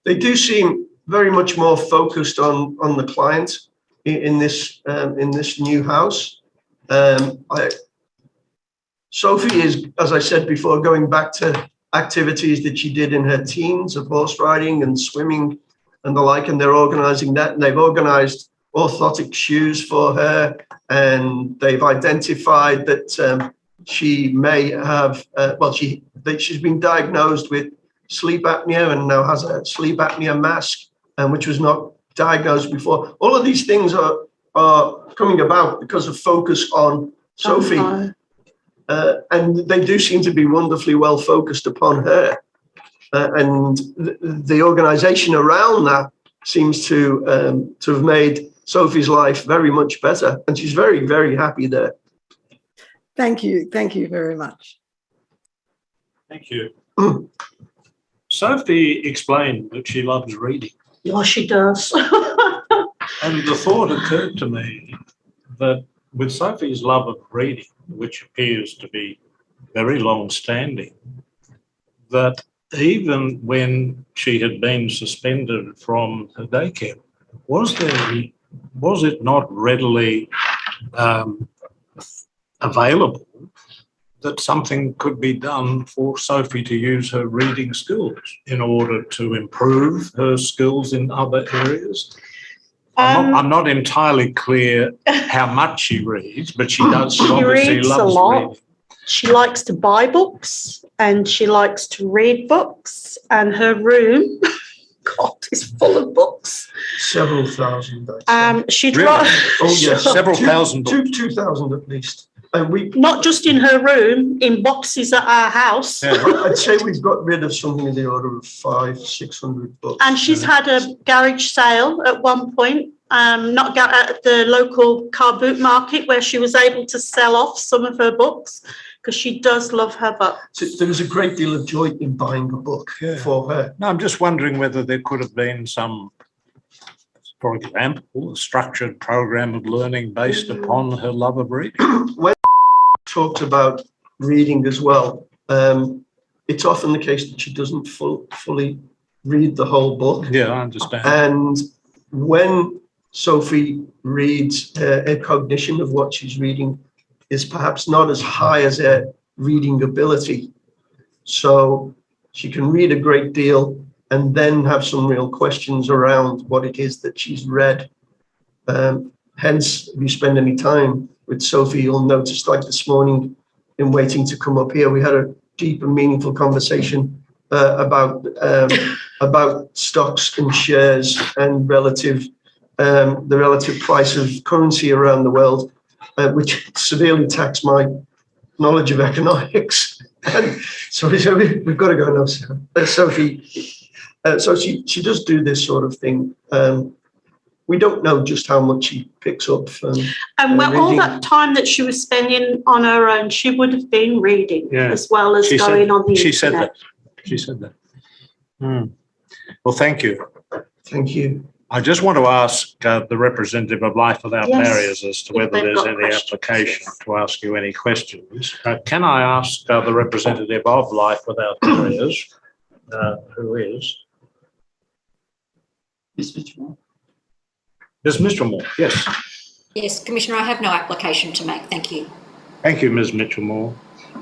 Speaker 16: They do seem very much more focused on the client in this new house. Sophie is, as I said before, going back to activities that she did in her teens of horse riding and swimming and the like, and they're organising that, and they've organised orthotic shoes for her, and they've identified that she may have, she's been diagnosed with sleep apnea and now has a sleep apnea mask, which was not diagnosed before. All of these things are coming about because of focus on Sophie. And they do seem to be wonderfully well focused upon her. And the organisation around that seems to have made Sophie's life very much better. And she's very, very happy there.
Speaker 14: Thank you. Thank you very much.
Speaker 2: Thank you. Sophie explained that she loves reading.
Speaker 17: Yeah, she does.
Speaker 2: And the thought occurred to me that with Sophie's love of reading, which appears to be very long-standing, that even when she had been suspended from her daycare, was it not readily available that something could be done for Sophie to use her reading skills in order to improve her skills in other areas? I'm not entirely clear how much she reads, but she does. She obviously
Speaker 17: reads
Speaker 2: loves
Speaker 17: a lot.
Speaker 2: reading.
Speaker 17: She likes to buy books and she likes to read books, and her room, God, is full of books.
Speaker 16: Several thousand.
Speaker 17: She'd
Speaker 2: Really?
Speaker 17: rather
Speaker 16: Oh yes,
Speaker 2: Several thousand books.
Speaker 16: 2,000 at least. And
Speaker 17: not just in her room, in boxes at our house.
Speaker 2: Yeah.
Speaker 16: I'd say we've got rid of something in the order of 500-600 books.
Speaker 17: And she's had a garage sale at one point, at the local car boot market, where she was able to sell off some of her books because she does love her books.
Speaker 16: So there was a great deal of joy in buying a book for her.
Speaker 2: No, I'm just wondering whether there could have been some, for example, a structured program of learning based upon her love of reading.
Speaker 16: When talked about reading as well, it's often the case that she doesn't fully read the whole book.
Speaker 2: Yeah, I understand.
Speaker 16: And when Sophie reads, her cognition of what she's reading is perhaps not as high as her reading ability. So she can read a great deal and then have some real questions around what it is that she's read. Hence, if you spend any time with Sophie, you'll notice, like this morning in waiting to come up here, we had a deep and meaningful conversation about stocks and shares and the relative price of currency around the world, which severely taxed my knowledge of economics. And so we've got to go now, Sophie. So she does do this sort of thing. We don't know just how much she picks up from
Speaker 17: And all
Speaker 2: reading.
Speaker 17: that time that she was spending on her own, she would have been reading as well as going on the internet.
Speaker 2: She said that. Well, thank you.
Speaker 16: Thank you.
Speaker 2: I just want to ask the representative of Life Without
Speaker 17: Yes,
Speaker 2: Barriers as to
Speaker 17: if
Speaker 2: whether
Speaker 17: they've
Speaker 2: there's
Speaker 17: got
Speaker 2: any
Speaker 17: questions.
Speaker 2: application to ask you any questions. Can I ask the representative of Life Without Barriers, who is?
Speaker 3: Ms. Mitchell.
Speaker 2: Ms. Mitchell-Moore, yes.
Speaker 8: Yes, Commissioner, I have no application to make. Thank you.
Speaker 2: Thank you, Ms. Mitchell-Moore.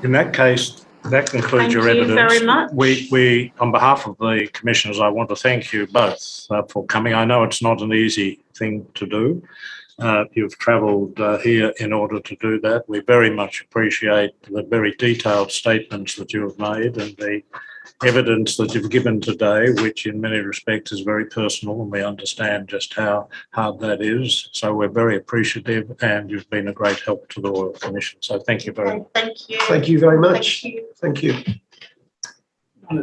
Speaker 2: In that case, that concludes
Speaker 17: Thank
Speaker 2: your
Speaker 17: you
Speaker 2: evidence.
Speaker 17: very much.
Speaker 2: We, on behalf of the commissioners, I want to thank you both for coming. I know it's not an easy thing to do. You've travelled here in order to do that. We very much appreciate the very detailed statements that you have made and the evidence that you've given today, which in many respects is very personal, and we understand just how hard that is. So we're very appreciative, and you've been a great help to the Royal Commission. So thank you very much.
Speaker 17: Thank you.
Speaker 16: Thank you very much.
Speaker 17: Thank you.
Speaker 16: Thank you.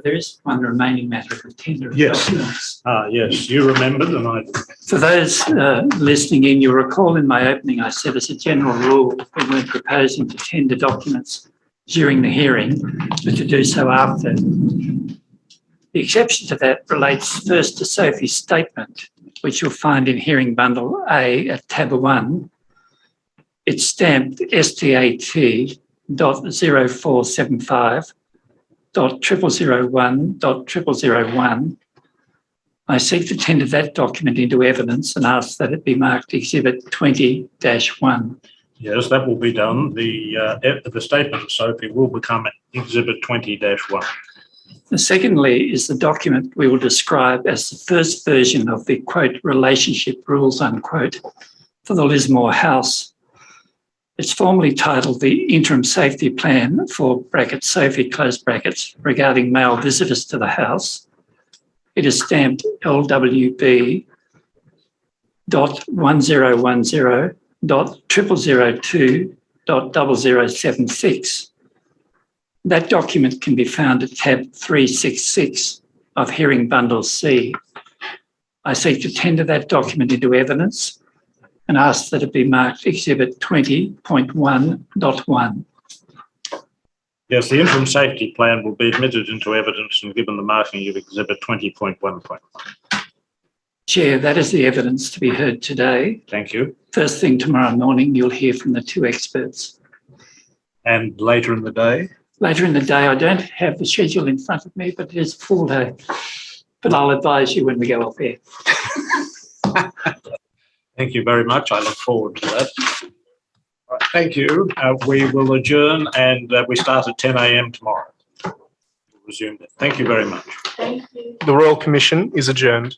Speaker 3: There is one remaining matter of tender of
Speaker 2: Yes.
Speaker 3: documents.
Speaker 2: Yes, you remembered, and I.
Speaker 3: For those listening in, you'll recall in my opening I said as a general rule we weren't proposing to tender documents during the hearing, but to do so after. The exception to that relates first to Sophie's statement, which you'll find in hearing bundle A at tab 1. It's stamped STAT.0475.0001.001. I seek to tender that document into evidence and ask that it be marked Exhibit 20-1.
Speaker 2: Yes, that will be done. The statement of Sophie will become Exhibit 20-1.
Speaker 3: And secondly is the document we will describe as the first version of the, quote, relationship rules, unquote, for the Lismore House. It's formally titled the Interim Safety Plan for brackets Sophie, close brackets, regarding male visitors to the house. It is stamped LWB.1010.0002.0076. That document can be found at tab 366 of Hearing Bundle C. I seek to tender that document into evidence and ask that it be marked Exhibit 20.1.1.
Speaker 2: Yes, the interim safety plan will be admitted into evidence and given the marking of Exhibit 20.1.
Speaker 3: Chair, that is the evidence to be heard today.
Speaker 2: Thank you.
Speaker 3: First thing tomorrow morning, you'll hear from the two experts.
Speaker 2: And later in the day?
Speaker 3: Later in the day, I don't have the schedule in front of me, but it is a full day. But I'll advise you when we go off air.
Speaker 2: Thank you very much. I look forward to that. Right, thank you. We will adjourn and we start at 10 a.m. tomorrow. We'll resume that. Thank you very much.
Speaker 17: Thank you.
Speaker 1: The Royal Commission is adjourned.